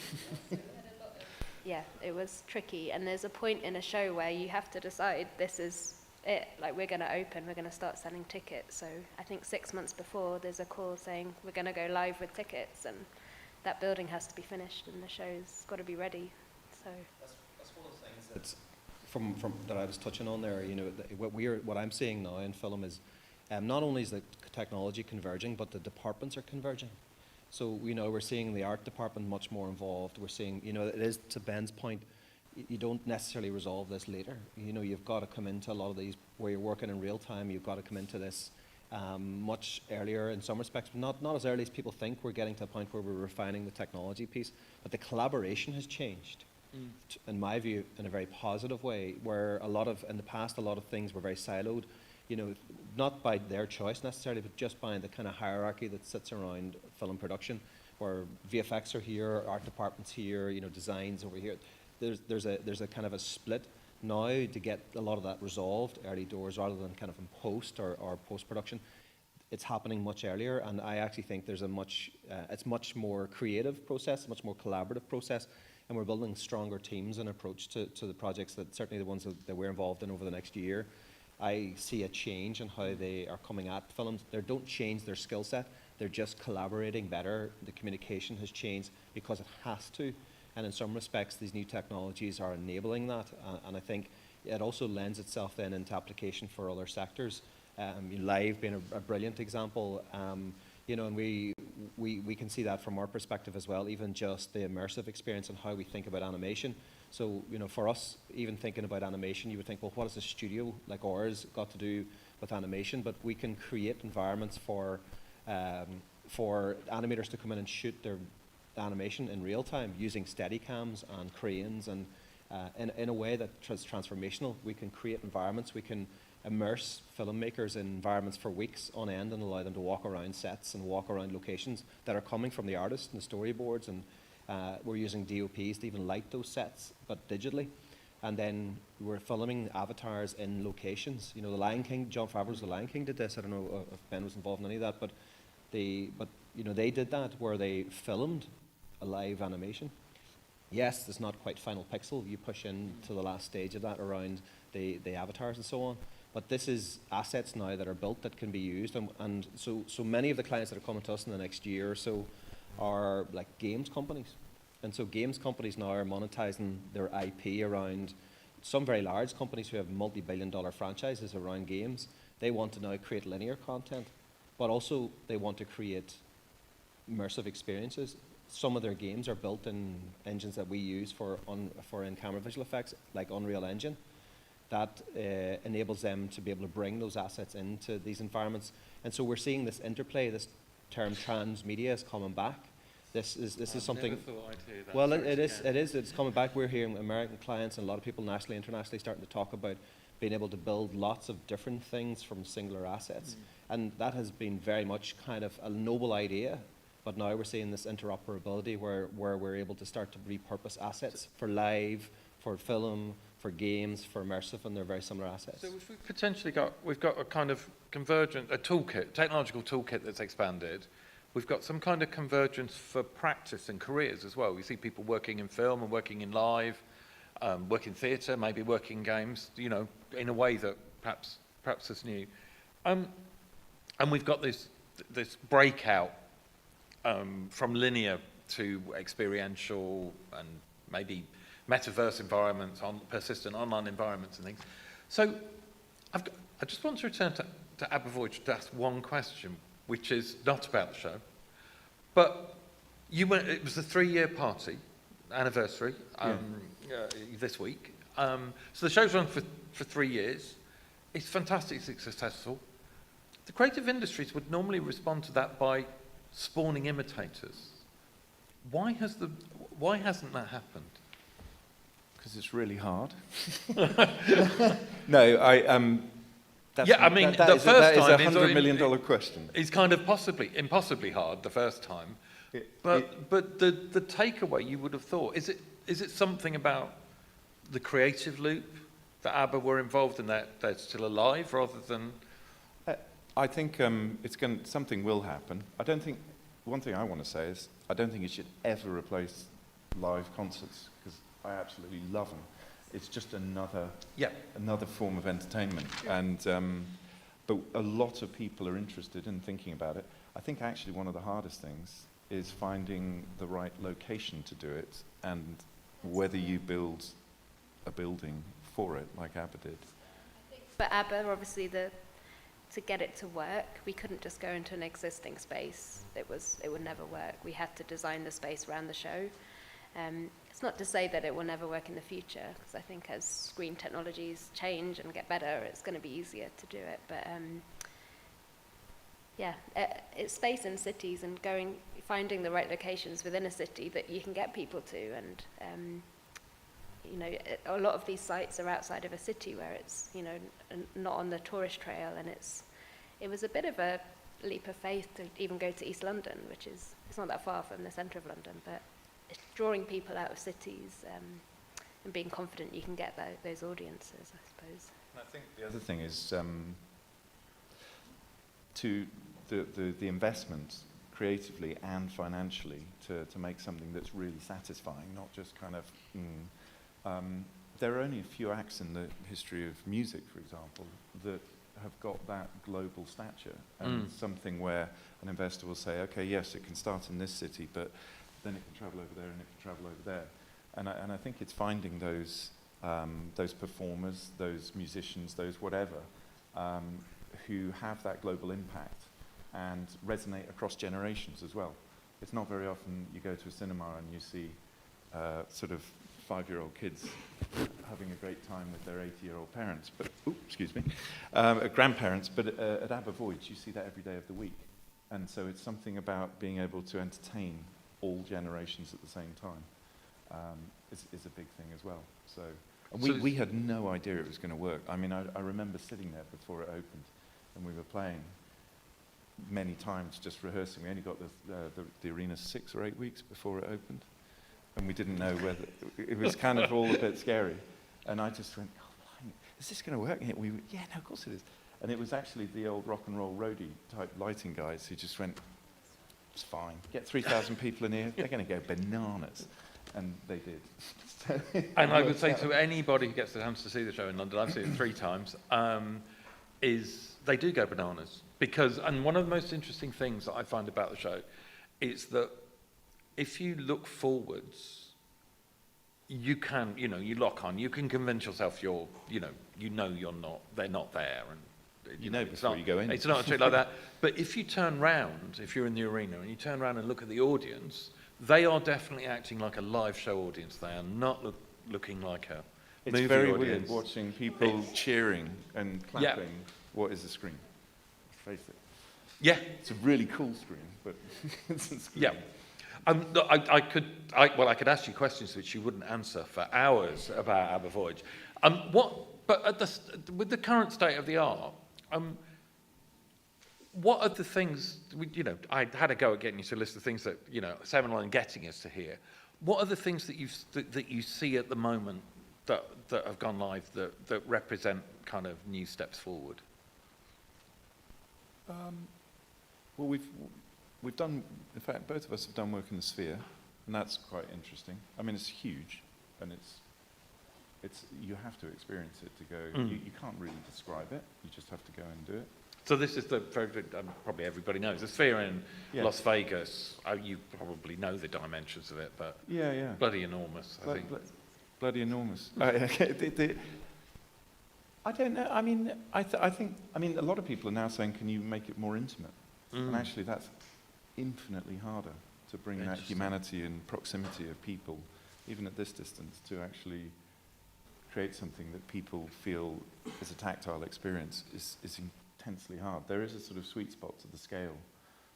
Yeah, it was tricky, and there's a point in a show where you have to decide this is it, like we're going to open, we're going to start selling tickets. So I think 6 months before there's a call saying we're going to go live with tickets, and that building has to be finished and the show's got to be ready. So that's one of the things that's from that I was touching on there. What I'm seeing now in film is not only is the technology converging, but the departments are converging. So we're seeing the art department much more involved. We're seeing it is, to Ben's point, you don't necessarily resolve this later. You've got to come into a lot of these where you're working in real time. You've got to come into this much earlier in some respects, but not as early as people think. We're getting to a point where we're refining the technology piece, but the collaboration has changed, in my view, in a very positive way. Where in the past, a lot of things were very siloed. Not by their choice necessarily, but just by the kind of hierarchy that sits around film production, where VFX are here, art department's here, designs over here. There's a kind of a split now to get a lot of that resolved early doors rather than kind of in post or post-production. It's happening much earlier, and I actually think there's it's much more creative process, much more collaborative process, and we're building stronger teams and approach to the projects, that certainly the ones that we're involved in over the next year. I see a change in how they are coming at films. They don't change their skill set, they're just collaborating better. The communication has changed because it has to. And in some respects, these new technologies are enabling that. And I think it also lends itself then into application for other sectors. Live being a brilliant example. And we can see that from our perspective as well, even just the immersive experience and how we think about animation. So, for us, even thinking about animation, you would think, well, what has a studio like ours got to do with animation? But we can create environments for animators to come in and shoot their animation in real time using Steadicams and cranes, and in a way that is transformational. We can create environments, we can immerse filmmakers in environments for weeks on end and allow them to walk around sets and walk around locations that are coming from the artists and the storyboards, and we're using DOPs to even light those sets, but digitally. And then we're filming avatars in locations. The Lion King, Jon Favreau's The Lion King did this. I don't know if Ben was involved in any of that, but they did that where they filmed a live animation. Yes, there's not quite final pixel. You push into the last stage of that around the avatars and so on. But this is assets now that are built that can be used. And so many of the clients that are coming to us in the next year or so are like games companies. And so games companies now are monetizing their IP around some very large companies who have multi-billion-dollar franchises around games. They want to now create linear content, but also they want to create immersive experiences. Some of their games are built in engines that we use for in-camera visual effects, like Unreal Engine. That enables them to be able to bring those assets into these environments. And so we're seeing this interplay. This term transmedia is coming back. This is something. Never thought I'd hear that. Well, it is. It's coming back. We're hearing American clients and a lot of people nationally, internationally, starting to talk about being able to build lots of different things from singular assets, and that has been very much kind of a noble idea. But now we're seeing this interoperability where we're able to start to repurpose assets for live, for film, for games, for immersive, and they're very similar assets. So if we've potentially we've got a kind of convergent, a toolkit, technological toolkit that's expanded. We've got some kind of convergence for practice and careers as well. We see people working in film and working in live, working theatre, maybe working games, in a way that perhaps is new. And we've got this breakout from linear to experiential and maybe metaverse environments, persistent online environments and things. So I just want to return to Abervoy to ask one question, which is not about the show. But it was a 3-year party, anniversary, this week. So the show's run for 3 years. It's fantastically successful. The creative industries would normally respond to that by spawning imitators. Why hasn't that happened? Because it's really hard. No, that is a $100 million question. It's kind of impossibly hard the first time. But the takeaway, you would have thought, is it something about the creative loop that ABBA were involved in, that they're still alive, rather than? I think something will happen. One thing I want to say is I don't think it should ever replace live concerts, because I absolutely love them. It's just another form of entertainment, and but a lot of people are interested in thinking about it. I think actually one of the hardest things is finding the right location to do it, and whether you build a building for it, like ABBA did. For ABBA, obviously, to get it to work, we couldn't just go into an existing space. It would never work. We had to design the space around the show. It's not to say that it will never work in the future, because I think as screen technologies change and get better, it's going to be easier to do it. But it's space in cities, and finding the right locations within a city that you can get people to. And a lot of these sites are outside of a city where it's not on the tourist trail, and it was a bit of a leap of faith to even go to East London, which it's not that far from the centre of London, but it's drawing people out of cities and being confident you can get those audiences, I suppose. I think the other thing is to the investment creatively and financially to make something that's really satisfying, not just kind of. There are only a few acts in the history of music, for example, that have got that global stature, and something where an investor will say, okay, yes, it can start in this city, but then it can travel over there and it can travel over there. And I think it's finding those performers, those musicians, those whatever, who have that global impact and resonate across generations as well. It's not very often you go to a cinema and you see sort of 5-year-old kids having a great time with their 80-year-old parents, but grandparents. But at ABBA Voyage, you see that every day of the week, and so it's something about being able to entertain all generations at the same time. Is a big thing as well. So we had no idea it was going to work. I mean, I remember sitting there before it opened, and we were playing many times, just rehearsing. We only got the arena 6 or 8 weeks before it opened. And we didn't know whether, it was kind of all a bit scary. And I just went, is this going to work? And no, of course it is. And it was actually the old rock and roll roadie type lighting guys who just went, it's fine. Get 3,000 people in here, they're going to go bananas. And they did. And I would say to anybody who gets the chance to see the show in London, I've seen it 3 times, is they do go bananas. And one of the most interesting things that I find about the show is that if you look forwards, you can, you lock on, you can convince yourself you're not, they're not there. And before you go in. It's not a trick like that. But if you turn round, if you're in the arena and you turn around and look at the audience, they are definitely acting like a live show audience. They are not looking like a movie very audience. Weird watching people cheering and clapping. Yeah. What is the screen? Let's face it. Yeah. It's a really cool screen, but it's a screen. Yeah. I could ask you questions which you wouldn't answer for hours about ABBA Voyage. With the current state of the art, what are the things, I had a go at getting you to list the things that, seminal and getting us to here. What are the things that you see at the moment that have gone live that represent kind of new steps forward? Well, we've done, in fact, both of us have done work in the Sphere, and that's quite interesting. I mean, it's huge, and it's you have to experience it to go. You can't really describe it. You just have to go and do it. So this is probably everybody knows, the Sphere in Las Vegas. You probably know the dimensions of it, but bloody enormous, I think. Bloody enormous. I don't know. I mean, I think a lot of people are now saying, can you make it more intimate? And actually that's infinitely harder to bring that Interesting. humanity and proximity of people, even at this distance, to actually create something that people feel is a tactile experience is intensely hard. There is a sort of sweet spot to the scale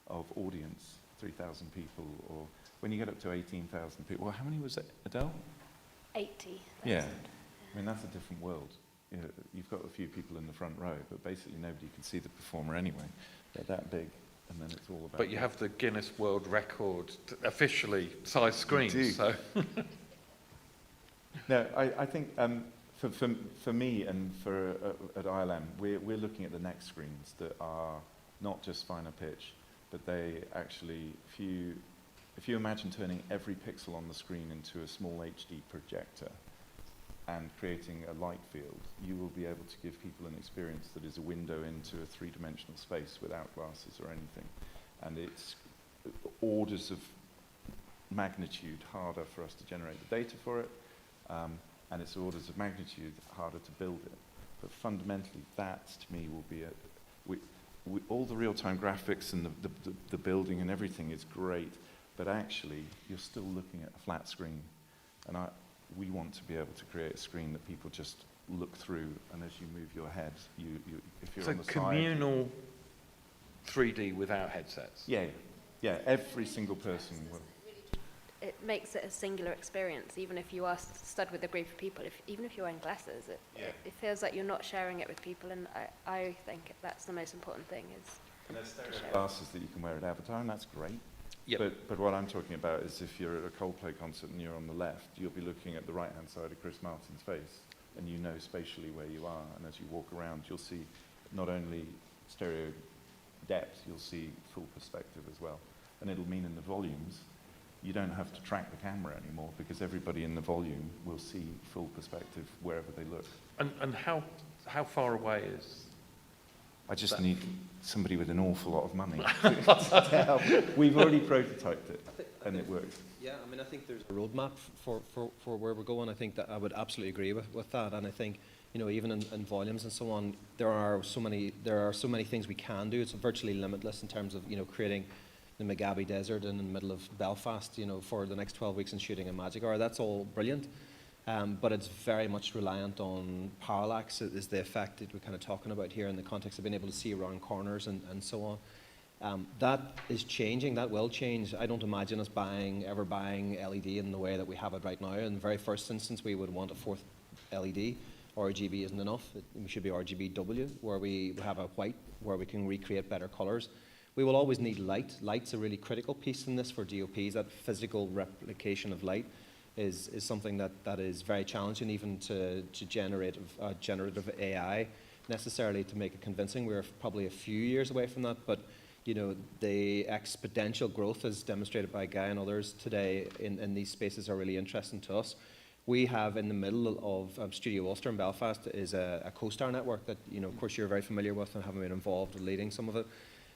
of audience, 3,000 people, or when you get up to 18,000 people. Well, how many was it, Adele? 80. Yeah. I mean, that's a different world. You know, you've got a few people in the front row, but basically nobody can see the performer anyway. They're that big, and then it's all about... But you have the Guinness World Record officially size screens, so... No, I think for me and for at ILM, we're looking at the next screens that are not just finer pitch, but they actually, if you imagine turning every pixel on the screen into a small HD projector and creating a light field, you will be able to give people an experience that is a window into a three-dimensional space without glasses or anything. And it's orders of magnitude harder for us to generate the data for it, and it's orders of magnitude harder to build it. But fundamentally, that to me will be all the real-time graphics and the building and everything is great, but actually you're still looking at a flat screen. And we want to be able to create a screen that people just look through, and as you move your head, if you're So on the communal 3D without headsets? Yeah, every single person will. It makes it a singular experience, even if you are stood with a group of people. Even if you're wearing glasses, it feels like you're not sharing it with people, and I think that's the most important thing. And there's stereo glasses that you can wear at Avatar, and that's great. Yep. But what I'm talking about is if you're at a Coldplay concert and you're on the left, you'll be looking at the right-hand side of Chris Martin's face, and you know spatially where you are. And as you walk around, you'll see not only stereo depth, you'll see full perspective as well. And it'll mean in the volumes, you don't have to track the camera anymore, because everybody in the volume will see full perspective wherever they look. And how far away is... I just need somebody with an awful lot of money to help. We've already prototyped it, and it works. Yeah, I mean, I think there's a roadmap for where we're going. I think that I would absolutely agree with that. And I think, you know, even in volumes and so on, there are so many things we can do. It's virtually limitless in terms of, you know, creating the Mugabe Desert in the middle of Belfast, you know, for the next 12 weeks and shooting a Magic Hour. That's all brilliant. But it's very much reliant on parallax is the effect that we're kind of talking about here in the context of being able to see around corners and so on. That is changing. That will change. I don't imagine us ever buying LED in the way that we have it right now. In the very first instance, we would want a fourth LED. RGB isn't enough. We should be RGBW, where we have a white, where we can recreate better colors. We will always need light. Light's a really critical piece in this for DOPs. That physical replication of light is something that is very challenging, even to generative AI necessarily to make it convincing. We're probably a few years away from that, but you know, the exponential growth as demonstrated by Guy and others today in these spaces are really interesting to us. We have in the middle of Studio Ulster in Belfast is a CoStar network that, you know, of course you're very familiar with and having been involved in leading some of it.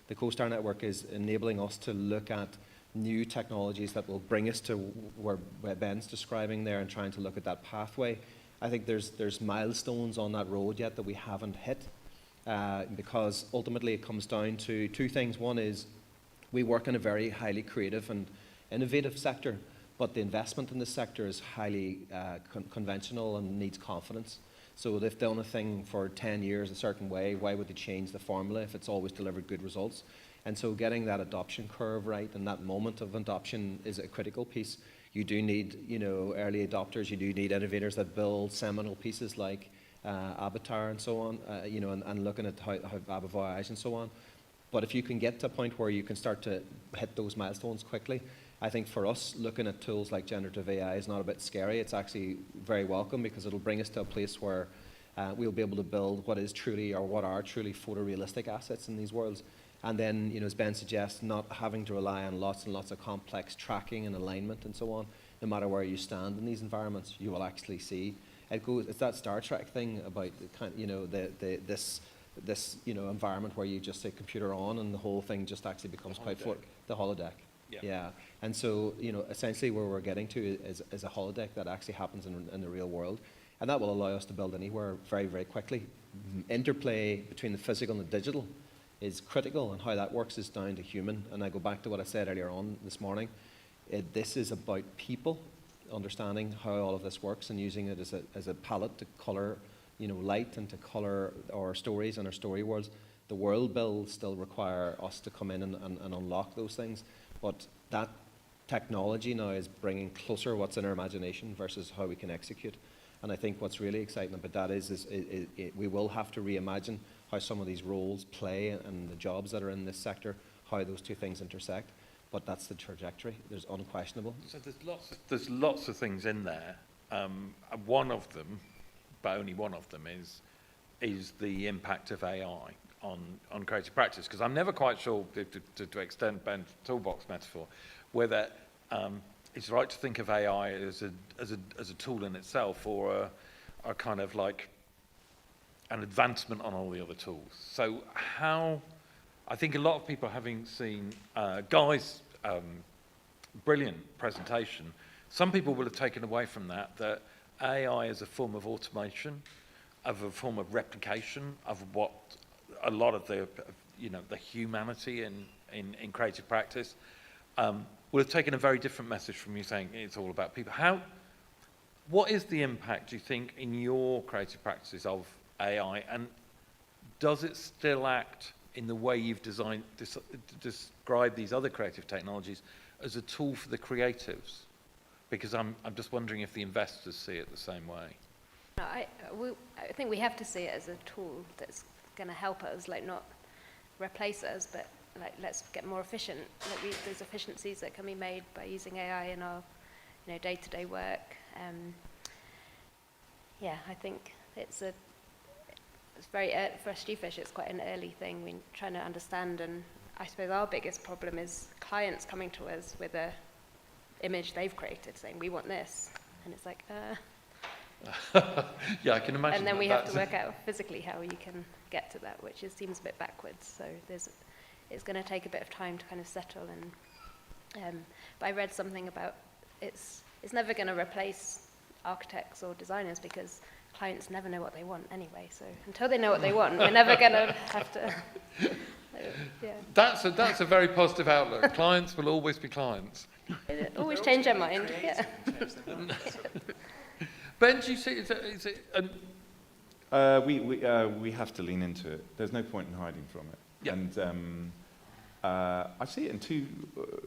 The CoStar network is enabling us to look at new technologies that will bring us to where Ben's describing there and trying to look at that pathway. I think there's milestones on that road yet that we haven't hit because ultimately it comes down to two things. One is we work in a very highly creative and innovative sector, but the investment in this sector is highly conventional and needs confidence. So they've done a thing for 10 years a certain way, why would they change the formula if it's always delivered good results? And so getting that adoption curve right and that moment of adoption is a critical piece. You do need, you know, early adopters. You do need innovators that build seminal pieces like Avatar and so on, you know, and looking at how Abba Voyage and so on. But if you can get to a point where you can start to hit those milestones quickly, I think for us, looking at tools like generative AI is not a bit scary. It's actually very welcome because it'll bring us to a place where we'll be able to build what are truly photorealistic assets in these worlds. And then, you know, as Ben suggests, not having to rely on lots and lots of complex tracking and alignment and so on. No matter where you stand in these environments, you will actually see. It's that Star Trek thing about you know, this you know, environment where you just say computer on and the whole thing just actually becomes quite the holodeck. Yeah. And so, you know, essentially where we're getting to is a holodeck that actually happens in the real world. And that will allow us to build anywhere very, very quickly. Interplay between the physical and the digital is critical, and how that works is down to human. And I go back to what I said earlier on this morning. This is about people understanding how all of this works and using it as a palette to colour, light and to colour our stories and our story worlds. The world builds still require us to come in and unlock those things, but that technology now is bringing closer what's in our imagination versus how we can execute. And I think what's really exciting about that is we will have to reimagine how some of these roles play and the jobs that are in this sector, how those two things intersect. But that's the trajectory. There's unquestionable. So there's lots of things in there. One of them, but only one of them, is the impact of AI on creative practice. Because I'm never quite sure, to extend Ben's toolbox metaphor, whether it's right to think of AI as a tool in itself, or a kind of like an advancement on all the other tools. So I think a lot of people, having seen Guy's brilliant presentation, some people will have taken away from that AI is a form of automation, of a form of replication of what a lot of the humanity in creative practice. Will have taken a very different message from you saying it's all about people. What is the impact, do you think, in your creative practices of AI, and does it still act in the way you've described these other creative technologies as a tool for the creatives? Because I'm just wondering if the investors see it the same way. No, I think we have to see it as a tool that's going to help us, like not replace us, but like let's get more efficient. Like there's efficiencies that can be made by using AI in our day-to-day work. I think it's very, for Stifish, it's quite an early thing. We're trying to understand, and I suppose our biggest problem is clients coming to us with a image they've created saying, we want this. And it's like, Yeah, I can imagine. And then we have to work out physically how you can get to that, which seems a bit backwards. So it's going to take a bit of time to kind of settle. And but I read something about it's never going to replace architects or designers, because clients never know what they want anyway. So until they know what they want, we're never going to have to. Yeah. That's a very positive outlook. Clients will always be clients. Always change their mind. Yeah. Ben, do you see? Is it we have to lean into it. There's no point in hiding from it. Yep. And I see it in two.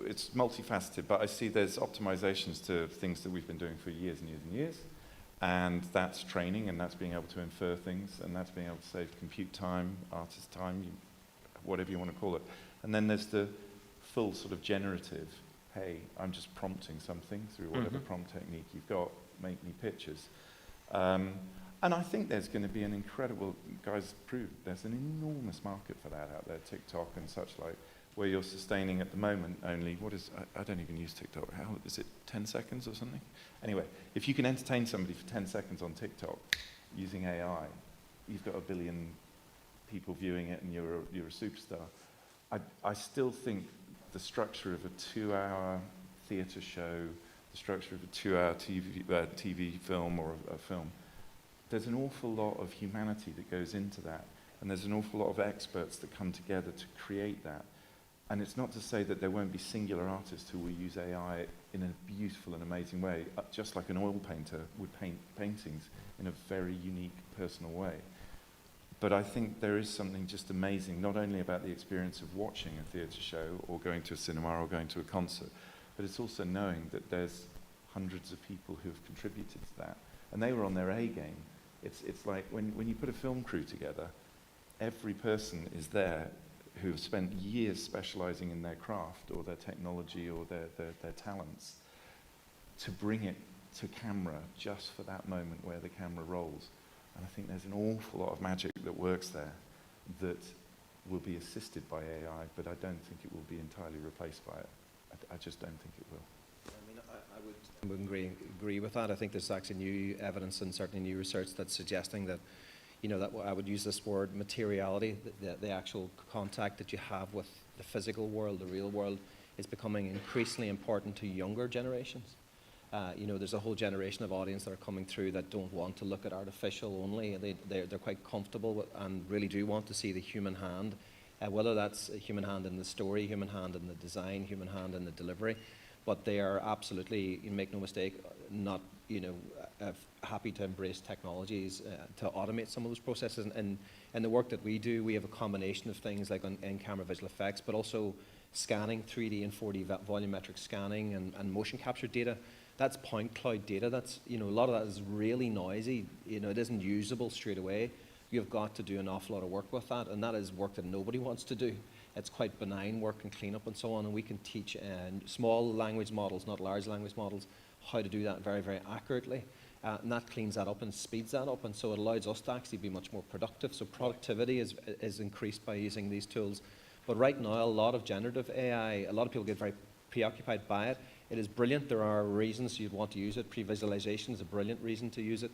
It's multifaceted, but I see there's optimizations to things that we've been doing for years and years and years. And that's training, and that's being able to infer things, and that's being able to save compute time, artist time, whatever you want to call it. And then there's the full sort of generative, hey, I'm just prompting something through whatever prompt technique you've got, make me pictures. And I think there's going to be an incredible, guys proved there's an enormous market for that out there, TikTok and such like, where you're sustaining at the moment only, I don't even use TikTok, how is it, 10 seconds or something? Anyway, if you can entertain somebody for 10 seconds on TikTok using AI, you've got 1 billion people viewing it and you're a superstar. I still think the structure of a 2-hour theatre show, the structure of a 2-hour TV film or a film, there's an awful lot of humanity that goes into that, and there's an awful lot of experts that come together to create that. And it's not to say that there won't be singular artists who will use AI in a beautiful and amazing way, just like an oil painter would paint paintings in a very unique, personal way. But I think there is something just amazing, not only about the experience of watching a theatre show or going to a cinema or going to a concert, but it's also knowing that there's hundreds of people who have contributed to that. And they were on their A game. It's like when you put a film crew together, every person is there who have spent years specializing in their craft or their technology or their talents to bring it to camera just for that moment where the camera rolls. And I think there's an awful lot of magic that works there that will be assisted by AI, but I don't think it will be entirely replaced by it. I just don't think it will. I would agree with that. I think there's actually new evidence and certainly new research that's suggesting that, that I would use this word materiality, the actual contact that you have with the physical world, the real world, is becoming increasingly important to younger generations. There's a whole generation of audience that are coming through that don't want to look at artificial only. They're quite comfortable with, and really do want to see the human hand whether that's a human hand in the story, human hand in the design, human hand in the delivery. But they are absolutely, you make no mistake, not happy to embrace technologies to automate some of those processes. And the work that we do, we have a combination of things like in-camera visual effects, but also scanning, 3D and 4D volumetric scanning and motion capture data. That's point cloud data. That's, a lot of that is really noisy. It isn't usable straight away. You've got to do an awful lot of work with that, and that is work that nobody wants to do. It's quite benign work and cleanup and so on, and we can teach small language models, not large language models, how to do that very, very accurately. And that cleans that up and speeds that up, and so it allows us to actually be much more productive. So productivity is increased by using these tools. But right now, a lot of generative AI, a lot of people get very preoccupied by it. It is brilliant. There are reasons you'd want to use it. Pre-visualization is a brilliant reason to use it.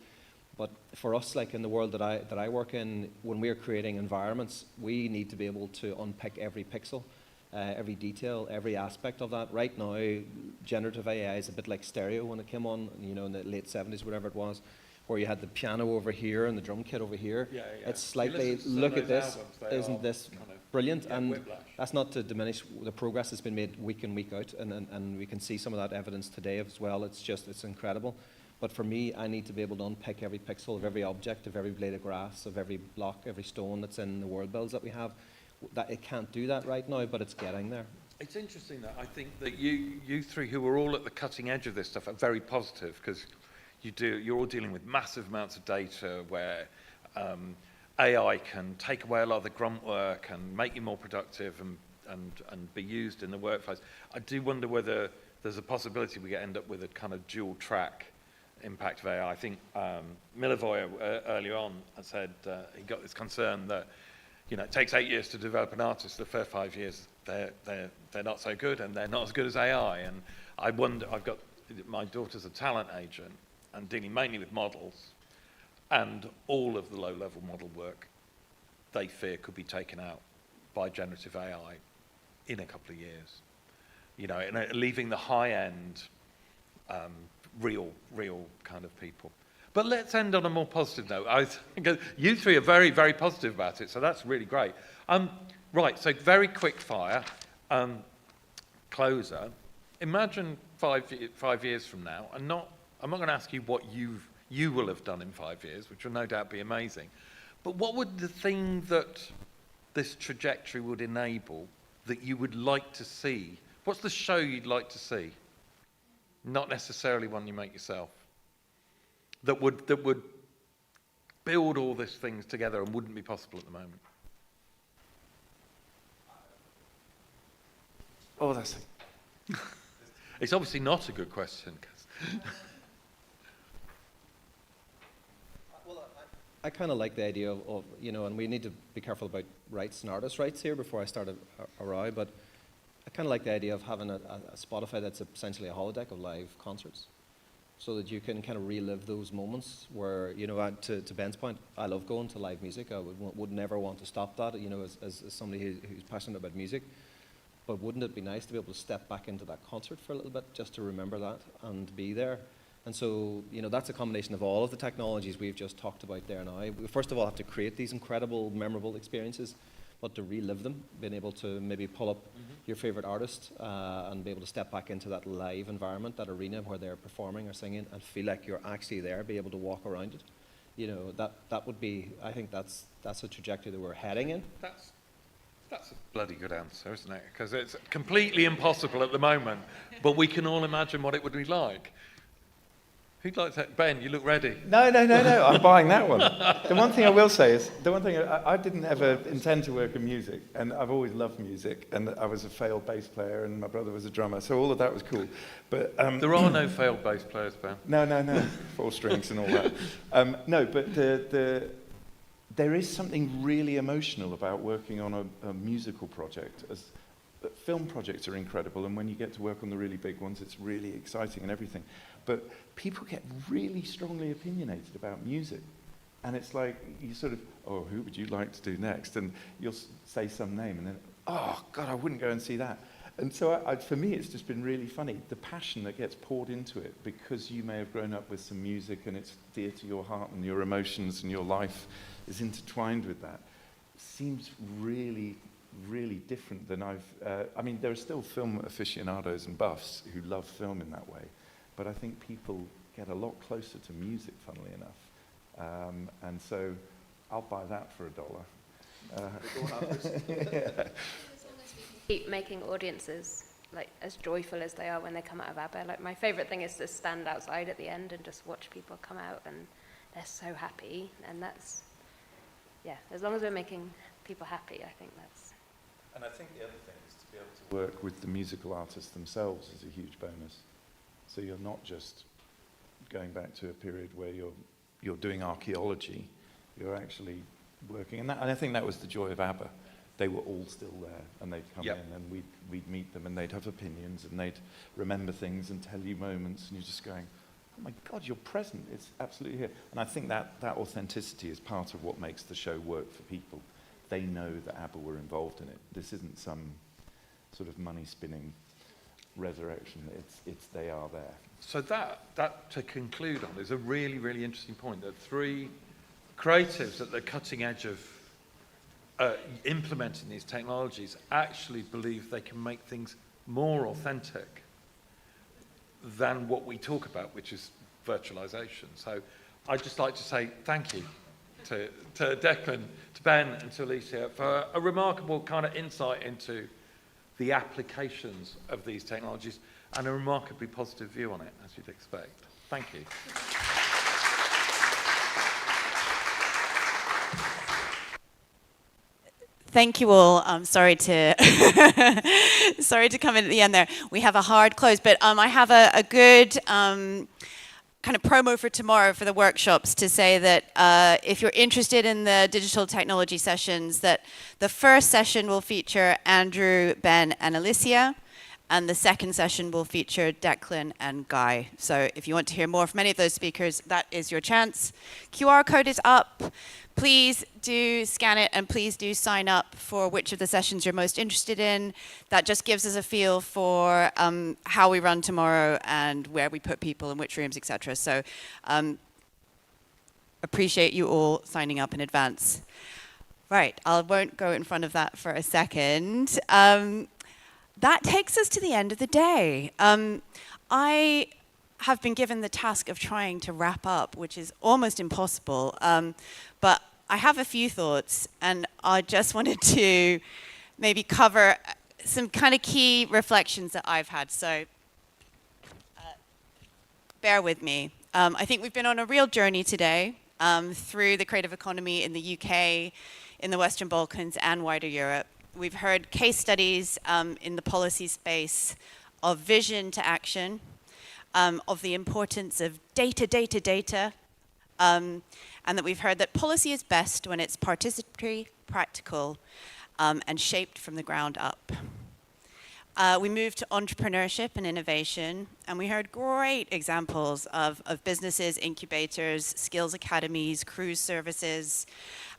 But for us, like in the world that I work in, when we're creating environments, we need to be able to unpick every pixel, every detail, every aspect of that. Right now, generative AI is a bit like stereo when it came on, in the late 70s, whatever it was, where you had the piano over here and the drum kit over here. Yeah. It's slightly, look at this, isn't this brilliant? And whiplash. That's not to diminish the progress that's been made week in, week out, and we can see some of that evidence today as well. It's incredible. But for me, I need to be able to unpick every pixel of every object, of every blade of grass, of every block, every stone that's in the world builds that we have. That it can't do that right now, but it's getting there. It's interesting that I think that you three who are all at the cutting edge of this stuff are very positive, because you're all dealing with massive amounts of data where AI can take away a lot of the grunt work and make you more productive and be used in the workplace. I do wonder whether there's a possibility we end up with a kind of dual track impact of AI. I think Milivoje earlier on said he got this concern that it takes 8 years to develop an artist. The first 5 years they're not so good, and they're not as good as AI. And I wonder. My daughter's a talent agent and dealing mainly with models, and all of the low-level model work they fear could be taken out by generative AI in a couple of years. And leaving the high-end real kind of people. But let's end on a more positive note. I think you three are very, very positive about it, so that's really great. Right, so very quick fire closer. Imagine 5 years from now, and I'm not going to ask you what you will have done in 5 years, which will no doubt be amazing. But what would the thing that this trajectory would enable that you would like to see? What's the show you'd like to see? Not necessarily one you make yourself. That would build all these things together and wouldn't be possible at the moment. Oh, that's it. It's obviously not a good question. I kind of like the idea of and we need to be careful about rights and artist rights here before I start a row, but I kind of like the idea of having a Spotify that's essentially a holodeck of live concerts, so that you can kind of relive those moments where, to Ben's point, I love going to live music. I would never want to stop that, as somebody who's passionate about music. But wouldn't it be nice to be able to step back into that concert for a little bit, just to remember that and be there? And so, that's a combination of all of the technologies we've just talked about there now. We first of all have to create these incredible, memorable experiences, but to relive them, being able to maybe pull up your favorite artist and be able to step back into that live environment, that arena where they're performing or singing, and feel like you're actually there, be able to walk around it. That would be, I think that's a trajectory that we're heading in. That's a bloody good answer, isn't it? Because it's completely impossible at the moment, but we can all imagine what it would be like. Who'd like that? Ben, you look ready. No, I'm buying that one. The one thing I will say is, I didn't ever intend to work in music, and I've always loved music, and I was a failed bass player, and my brother was a drummer, so all of that was cool. But there are no failed bass players, Ben. No, 4 strings and all that. No, but there is something really emotional about working on a musical project. Film projects are incredible, and when you get to work on the really big ones, it's really exciting and everything. But people get really strongly opinionated about music. And it's like, you sort of, who would you like to do next? And you'll say some name, and then, oh, God, I wouldn't go and see that. And so for me, it's just been really funny. The passion that gets poured into it, because you may have grown up with some music and it's dear to your heart and your emotions and your life is intertwined with that, seems really really different than I mean, there are still film aficionados and buffs who love film in that way, but I think people get a lot closer to music, funnily enough. And so I'll buy that for $1. Yeah. Keep making audiences like as joyful as they are when they come out of ABBA. Like my favorite thing is to stand outside at the end and just watch people come out and they're so happy. And that's, yeah, as long as we're making people happy, I think that's. And I think the other thing is to be able to work with the musical artists themselves is a huge bonus. So you're not just going back to a period where you're doing archaeology, you're actually working. And I think that was the joy of ABBA. They were all still there, and they'd come in, and we'd meet them, and they'd have opinions, and they'd remember things and tell you moments, and you're just going, oh my God, you're present, it's absolutely here. And I think that authenticity is part of what makes the show work for people. They know that ABBA were involved in it. This isn't some sort of money-spinning resurrection, it's they are there. So that to conclude on is a really, really interesting point, that 3 creatives at the cutting edge of implementing these technologies actually believe they can make things more authentic than what we talk about, which is virtualization. So I'd just like to say thank you to Declan, to Ben, and to Alicia for a remarkable kind of insight into the applications of these technologies and a remarkably positive view on it, as you'd expect. Thank you. Thank you all. I'm sorry to sorry to come in at the end there. We have a hard close, but I have a good kind of promo for tomorrow for the workshops to say that if you're interested in the digital technology sessions, that the first session will feature Andrew, Ben, and Alicia, and the second session will feature Declan and Guy. So if you want to hear more from any of those speakers, that is your chance. QR code is up. Please do scan it, and please do sign up for which of the sessions you're most interested in. That just gives us a feel for how we run tomorrow and where we put people in which rooms, etc. So appreciate you all signing up in advance. Right, I won't go in front of that for a second. That takes us to the end of the day. I have been given the task of trying to wrap up, which is almost impossible. But I have a few thoughts, and I just wanted to maybe cover some kind of key reflections that I've had. So bear with me. I think we've been on a real journey today through the creative economy in the UK, in the Western Balkans, and wider Europe. We've heard case studies in the policy space of vision to action, of the importance of data, and that we've heard that policy is best when it's participatory, practical, and shaped from the ground up. We moved to entrepreneurship and innovation, and we heard great examples of businesses, incubators, skills academies, cruise services.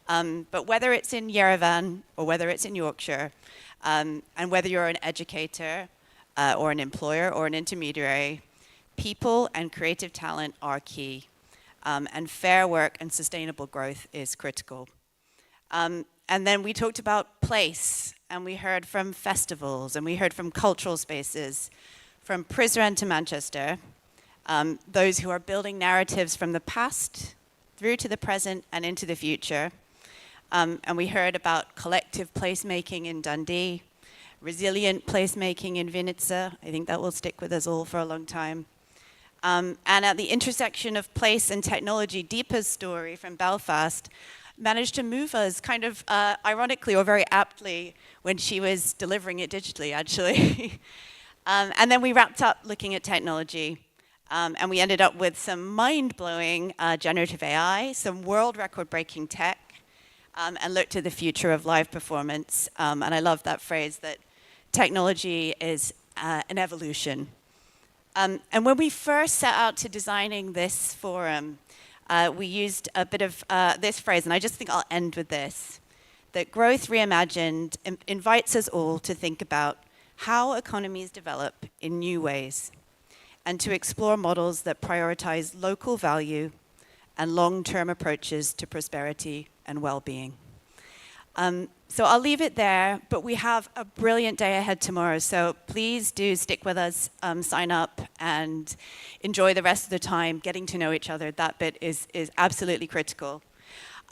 But whether it's in Yerevan or whether it's in Yorkshire, and whether you're an educator or an employer or an intermediary, people and creative talent are key. And fair work and sustainable growth is critical. And then we talked about place, and we heard from festivals, and we heard from cultural spaces, from Prizren to Manchester, those who are building narratives from the past through to the present and into the future. And we heard about collective placemaking in Dundee, resilient placemaking in Vinica. I think that will stick with us all for a long time. And at the intersection of place and technology, Deepa's story from Belfast managed to move us kind of ironically or very aptly when she was delivering it digitally, actually. And then we wrapped up looking at technology. And we ended up with some mind-blowing generative AI, some world record-breaking tech, and looked to the future of live performance. And I love that phrase that technology is an evolution. And when we first set out to designing this forum, we used a bit of this phrase, and I just think I'll end with this, that Growth Reimagined invites us all to think about how economies develop in new ways, and to explore models that prioritize local value and long-term approaches to prosperity and well-being. So I'll leave it there, but we have a brilliant day ahead tomorrow, so please do stick with us, sign up, and enjoy the rest of the time getting to know each other. That bit is absolutely critical.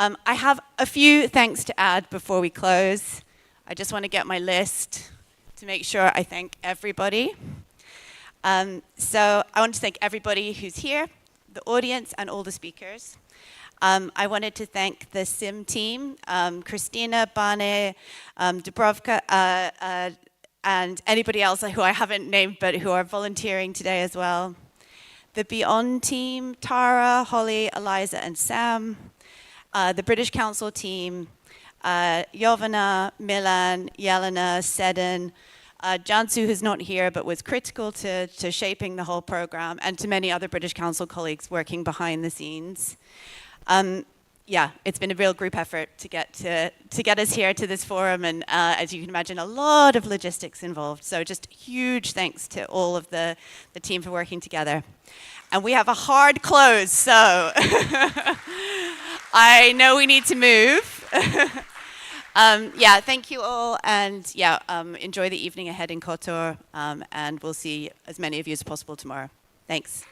I have a few thanks to add before we close. I just want to get my list to make sure I thank everybody. So I want to thank everybody who's here, the audience, and all the speakers. I wanted to thank the CIM team, Christina, Bane, Dubrovka, and anybody else who I haven't named but who are volunteering today as well. The Beyond team, Tara, Holly, Eliza, and Sam. The British Council team, Jovana, Milan, Jelena, Sedan, Jansu, who's not here but was critical to shaping the whole program, and to many other British Council colleagues working behind the scenes. Yeah, it's been a real group effort to get us here to this forum, and as you can imagine, a lot of logistics involved. So just huge thanks to all of the team for working together. And we have a hard close, so I know we need to move. Yeah, thank you all, and yeah, enjoy the evening ahead in Kotor, and we'll see as many of you as possible tomorrow. Thanks.